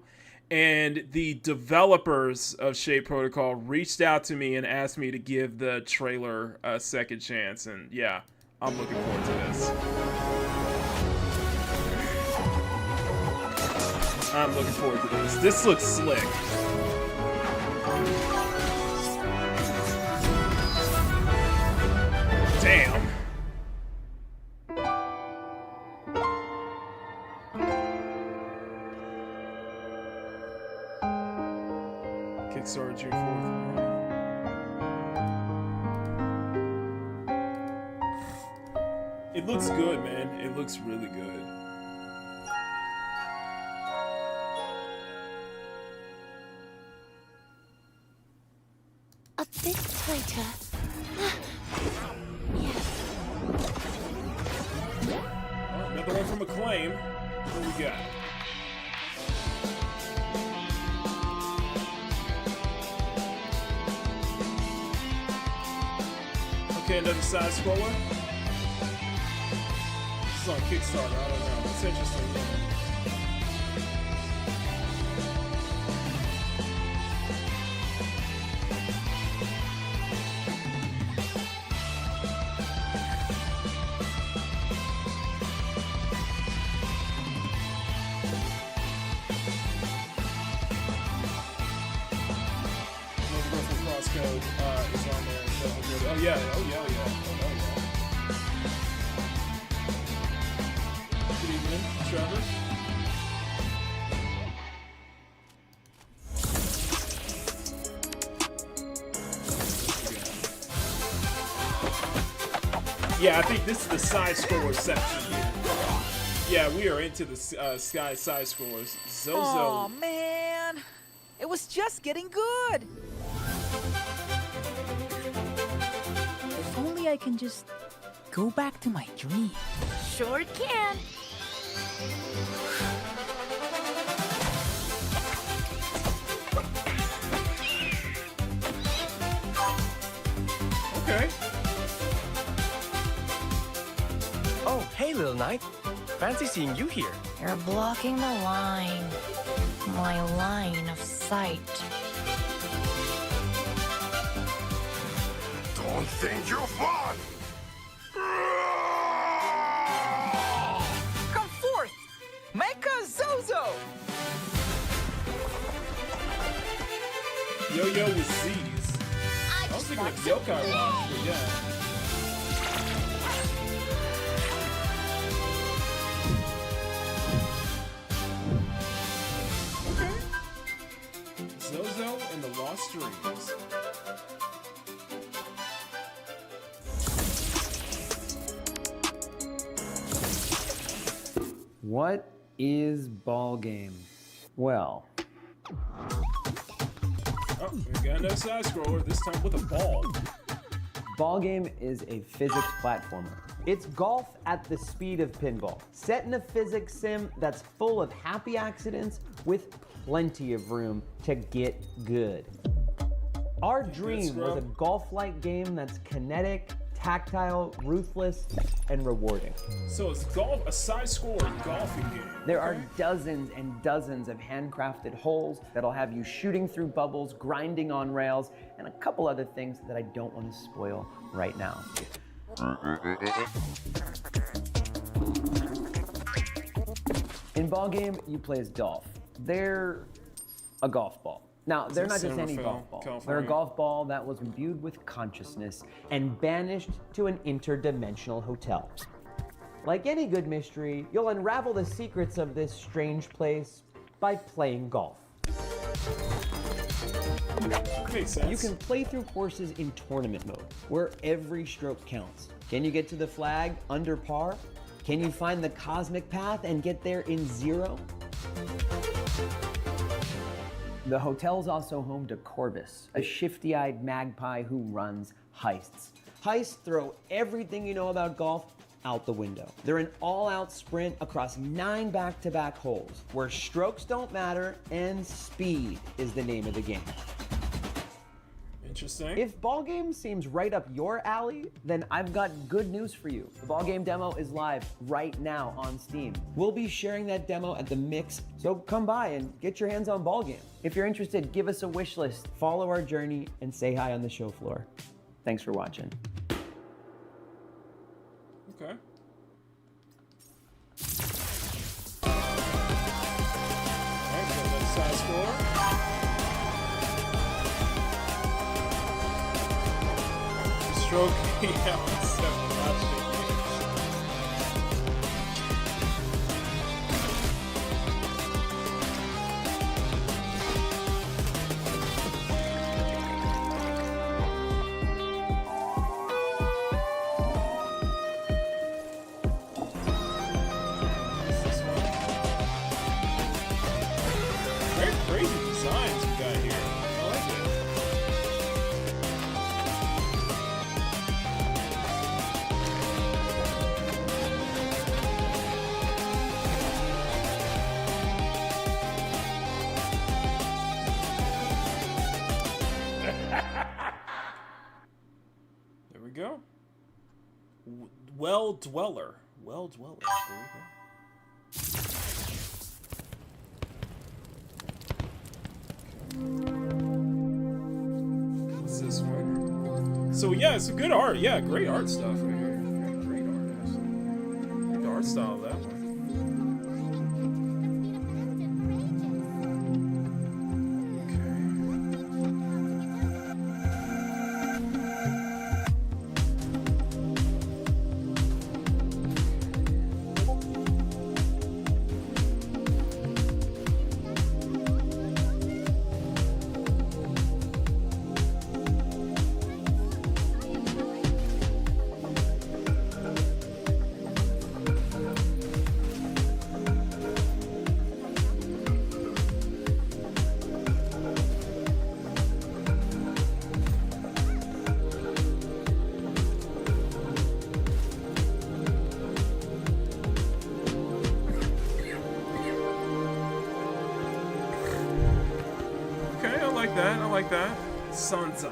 and the developers of Shape Protocol reached out to me and asked me to give the trailer a second chance, and yeah, I'm looking forward to this. I'm looking forward to this. This looks slick. Damn. Kickstarter June 4th. It looks good, man. It looks really good. A bit tighter. Another one from Acclaim. What do we got? Okay, another side scroller. This is on Kickstarter. I don't know. It's interesting. good. Oh yeah, oh yeah, oh yeah. Good evening, Trevor. Yeah, I think this is the side score section here. Yeah, we are into the sky side scores. Zozo. Oh man, it was just getting good. If only I can just go back to my dream. Sure can. Okay. Oh, hey, little knight. Fancy seeing you here. You're blocking the line. My line of sight. Don't think you're fun! Come forth, Mecha Zozo. Yo-Yo with Z's. I was thinking of Yokai Watch, but yeah. Okay. Zozo and the Lost Dreams. What is ball game? Well, Oh, we got another side scroller, this time with a ball. ball game is a physics platformer. It's golf at the speed of pinball, set in a physics sim that's full of happy accidents with plenty of room to get good. Our dream was a golf-like game that's kinetic, tactile, ruthless, and rewarding. So it's golf, a side score golfing game. There are dozens and dozens of handcrafted holes that'll have you shooting through bubbles, grinding on rails, and a couple other things that I don't want to spoil right now. In ball game, you play as Dolph. They're a golf ball. Now, they're not just any golf ball. They're a golf ball that was imbued with consciousness and banished to an interdimensional hotel. Like any good mystery, you'll unravel the secrets of this strange place by playing golf. Makes sense. You can play through courses in tournament mode, where every stroke counts. Can you get to the flag under par? Can you find the cosmic path and get there in zero? The hotel's also home to Corvus, a shifty-eyed magpie who runs heists. Heists throw everything you know about golf out the window. They're an all-out sprint across 9 back-to-back holes, where strokes don't matter and speed is the name of the game. Interesting. If ball game seems right up your alley, then I've got good news for you. The ball game demo is live right now on Steam. We'll be sharing that demo at the Mix, so come by and get your hands on ball game. If you're interested, give us a wish list, follow our journey, and say hi on the show floor. Thanks for watching. Okay. Alright, got another side score. Stroke, yeah, what's up? Very crazy designs we got here. I like it. There we go. Well Dweller. Well Dweller. There we go. What's this one? So yeah, it's a good art. Yeah, great art stuff right here. Great art, actually. Like the art style of that one. that. I like that. Sun's Eye.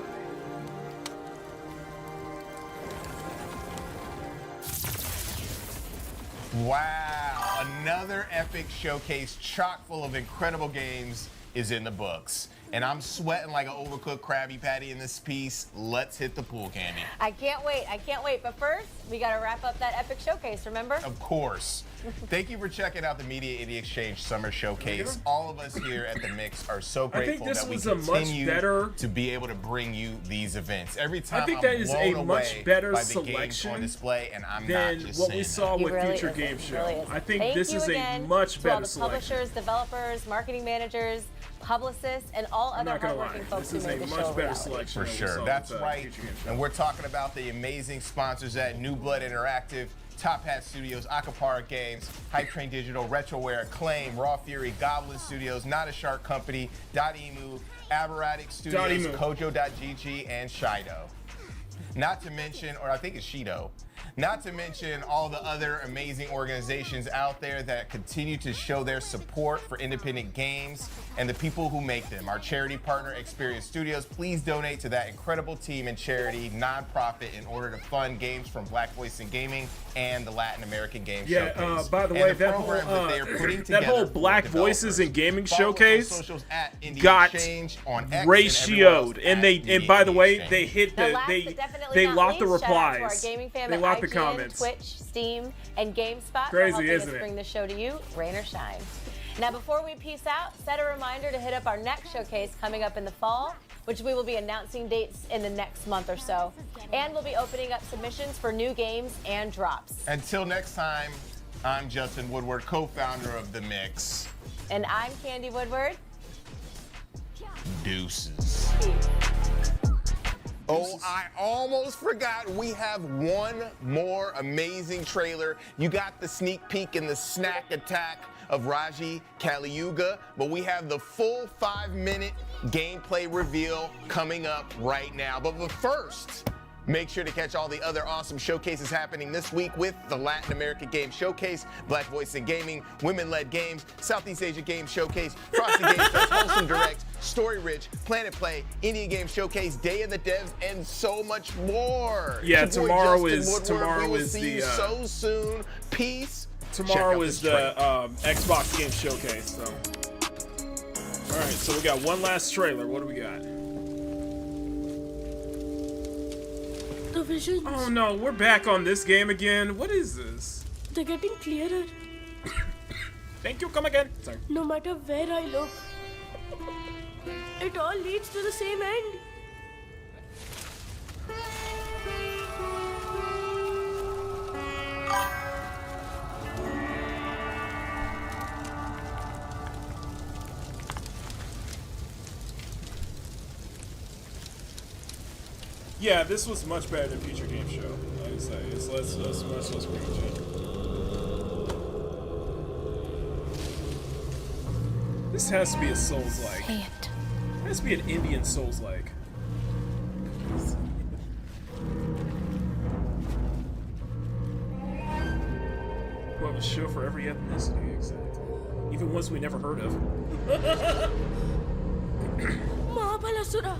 Wow, another epic showcase chock full of incredible games is in the books. And I'm sweating like an overcooked Krabby Patty in this piece. Let's hit the pool, Candy. I can't wait. I can't wait. But first, we got to wrap up that epic showcase, remember? Of course. Thank you for checking out the Media Indie Exchange Summer Showcase. All of us here at The Mix are so grateful that we continue to be able to bring you these events. Every time I'm blown away by the games on display, and I'm not just what we saw with Future Game Show. I think this is a much better selection. Publishers, developers, marketing managers, publicists, and all other hardworking folks who made the show. This is a much better selection. For sure. That's right. And we're talking about the amazing sponsors at New Blood Interactive, Top Hat Studios, Acapara Games, Hype Train Digital, Retroware, Acclaim, Raw Fury, Goblin Studios, Not a Shark Company, Dotemu, Aberratic Studios, Kojo.gg, and Shido. Not to mention, or I think it's Shido. Not to mention all the other amazing organizations out there that continue to show their support for independent games and the people who make them. Our charity partner, Experience Studios, please donate to that incredible team and charity nonprofit in order to fund games from Black Voice in Gaming and the Latin American Game Showcase. By the way, that whole Black Voices in Gaming Showcase got ratioed, and by the way, they hit they locked the replies. They locked the comments. Twitch, Steam, and GameSpot Crazy, for helping isn't us it? bring the show to you, rain or shine. Now, before we peace out, set a reminder to hit up our next showcase coming up in the fall, which we will be announcing dates in the next month or so. And we'll be opening up submissions for new games and drops. Until next time, I'm Justin Woodward, co-founder of The Mix. And I'm Candy Woodward. Deuces. Oh, I almost forgot. We have one more amazing trailer. You got the sneak peek and the snack attack of Raji Kaliyuga, but we have the full 5-minute gameplay reveal coming up right now. But first, make sure to catch all the other awesome showcases happening this week with the Latin America Game Showcase, Black Voice in Gaming, Women-Led Games, Southeast Asia Game Showcase, Frosty Game Fest, Wholesome Direct, Story Rich, Planet Play, Indian Game Showcase, Day of the Devs, and so much more. Yeah, tomorrow is the so soon. Peace. Tomorrow is the Xbox Game Showcase. So, all right. So we got one last trailer. What do we got? The visions. Oh no, we're back on this game again. What is this? They're getting clearer. Thank you. Come again. Sorry. No matter where I look, it all leads to the same end. Yeah, this was much better than Future Game Show. I would say it's much less cringy. This has to be a Souls-like. Say it. It has to be an Indian Souls-like. We'll have a show for every ethnicity, exactly. Even ones we never heard of. Mahabalasura.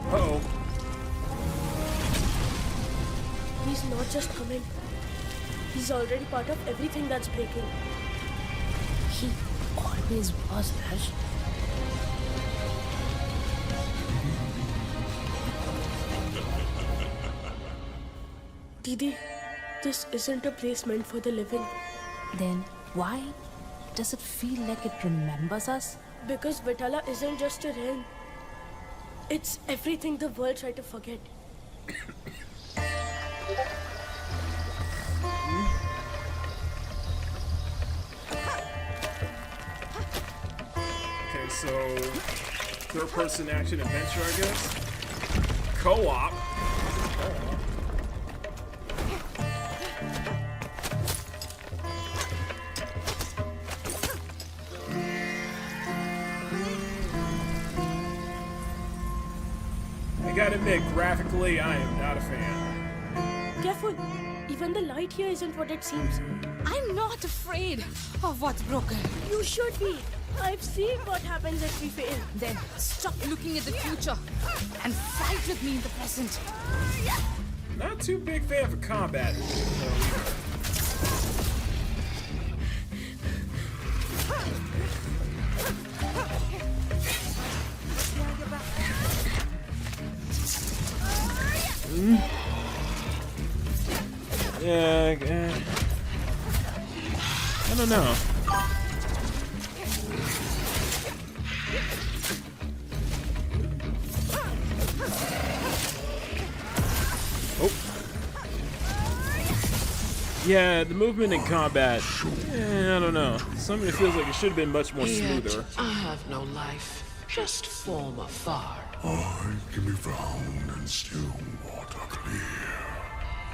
Uh-oh. He's not just coming. He's already part of everything that's breaking. He always was, Raj. Didi, this isn't a place meant for the living. Then why does it feel like it remembers us? Because Vitala isn't just a realm. It's everything the world tried to forget. Okay, so third-person action adventure, I guess. Co-op. I gotta admit, graphically, I am not a fan. Careful. Even the light here isn't what it seems. I'm not afraid of what's broken. You should be. I've seen what happens if we fail. Then stop looking at the future and fight with me in the present. Not too big fan for combat. Yeah, I don't know. Oh. Yeah, the movement in combat, I don't know. Some of it feels like it should have been much more smoother. I have no life, just form afar. I can be found in still water clear.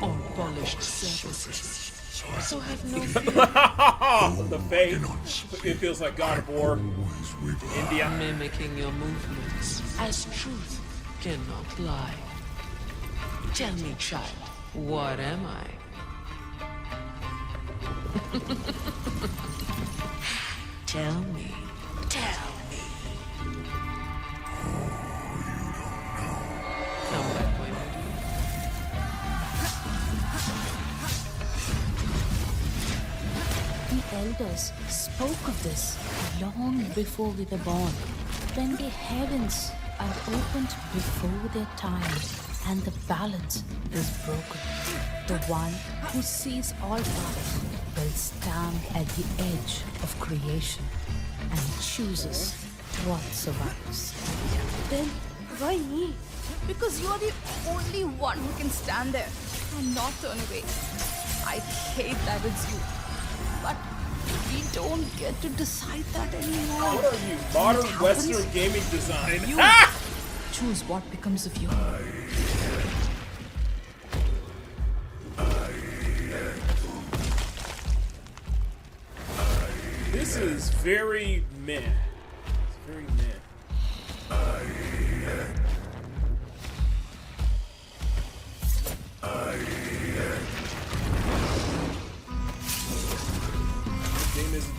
On polished surfaces. So have no The fate. It feels like God of War. India. Mimicking your movements, as truth cannot lie. Tell me, child, what am I? Tell me. Tell me. Come back when The elders spoke of this long before we were born, when the heavens are opened before their time and the balance is broken. The one who sees all power will stand at the edge of creation and chooses what survives. Then why me? Because you're the only one who can stand there and not turn away. I hate that it's you. But we don't get to decide that anymore. What are you, modern Western gaming design? You choose what becomes of you. This is very meh. It's very meh.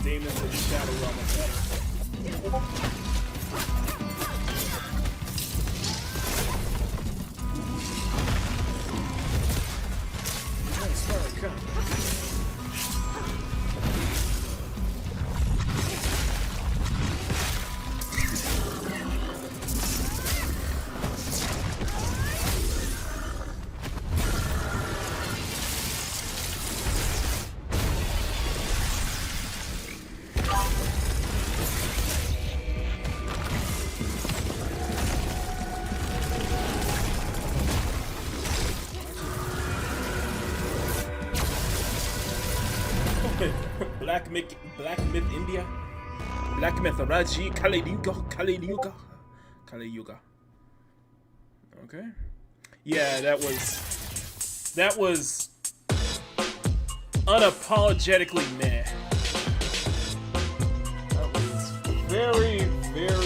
Demons in the shadow realm are better. Nice, fire, come. Black Myth India, Black Mythology, Kali Yuga. Okay. Yeah, that was unapologetically meh. That was very meh.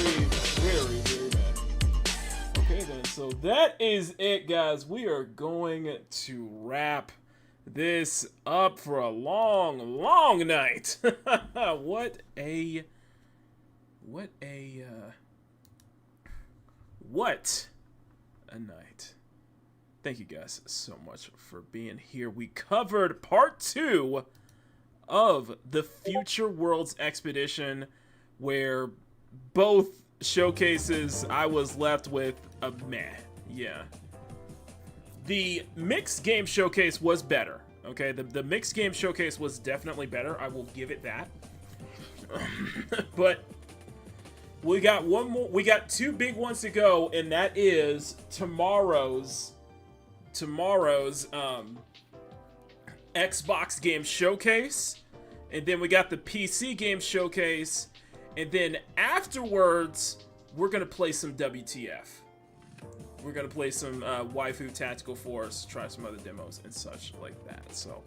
Okay then, so that is it, guys. We are going to wrap this up for a long night. What a night. Thank you guys so much for being here. We covered part 2 of the Future Worlds Expedition, where both showcases I was left with a meh. Yeah. The mixed game showcase was better. Okay, the mixed game showcase was definitely better. I will give it that. But we got one more. We got 2 big ones to go, and that is tomorrow's Xbox game showcase, and then we got the PC game showcase, and then afterwards we're gonna play some WTF. We're gonna play some Waifu Tactical Force, try some other demos and such like that. So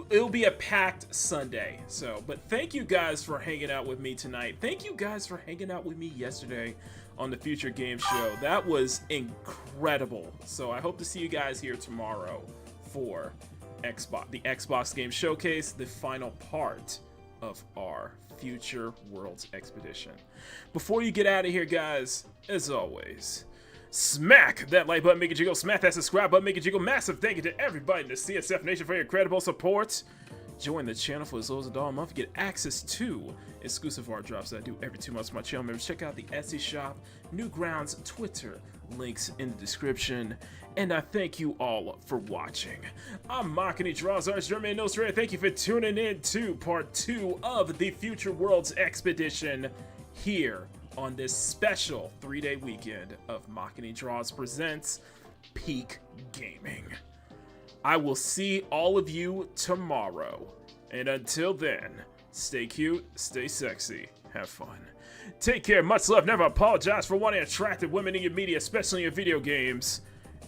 it'll be a packed Sunday. So, but thank you guys for hanging out with me tonight. Thank you guys for hanging out with me yesterday on the Future Game Show. That was incredible. So I hope to see you guys here tomorrow for the Xbox Game Showcase, the final part of our Future Worlds Expedition. Before you get out of here, guys, as always, smack that like button, make it jiggle, smack that subscribe button, make it jiggle. Massive thank you to everybody in the CSF Nation for your incredible support. Join the channel for as low as $1 a month. Get access to exclusive art drops that I do every 2 months for my channel members. Check out the Etsy shop, Newgrounds, Twitter, links in the description. And I thank you all for watching. I'm Makini Draws Arts, German and Illustrator. Thank you for tuning in to part 2 of the Future Worlds Expedition here on this special 3-day weekend of Makini Draws Presents Peak Gaming. I will see all of you tomorrow. And until then, stay cute, stay sexy, have fun. Take care, much love, never apologize for wanting attractive women in your media, especially in your video games.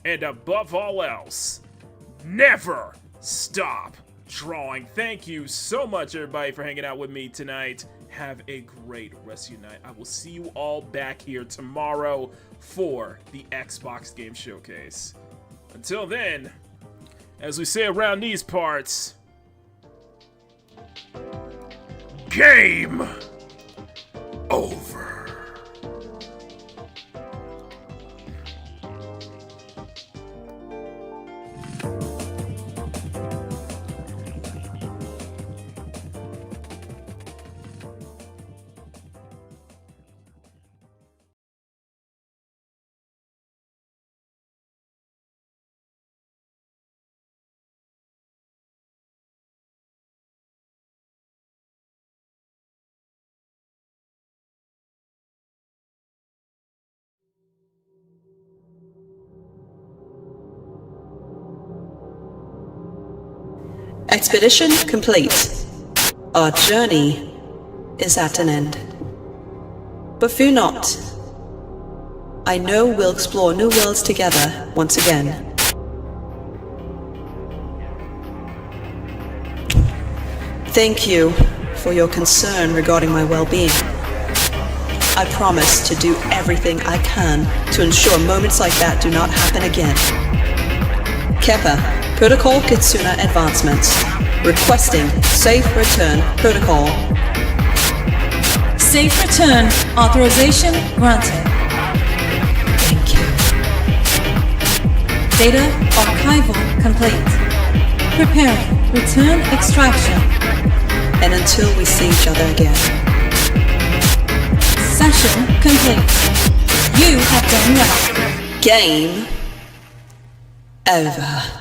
And above all else, never stop drawing. Thank you so much, everybody, for hanging out with me tonight. Have a great rest of your night. I will see you all back here tomorrow for the Xbox Game Showcase. Until then, as we say around these parts, game over. Expedition complete. Our journey is at an end. But fear not. I know we'll explore new worlds together once again. Thank you for your concern regarding my well-being. I promise to do everything I can to ensure moments like that do not happen again. Keppa, Protocol Kitsuna Advancements. Requesting safe return protocol. Safe return authorization granted. Thank you. Data archival complete. Preparing return extraction. And until we see each other again. Session complete. You have done well. Game over.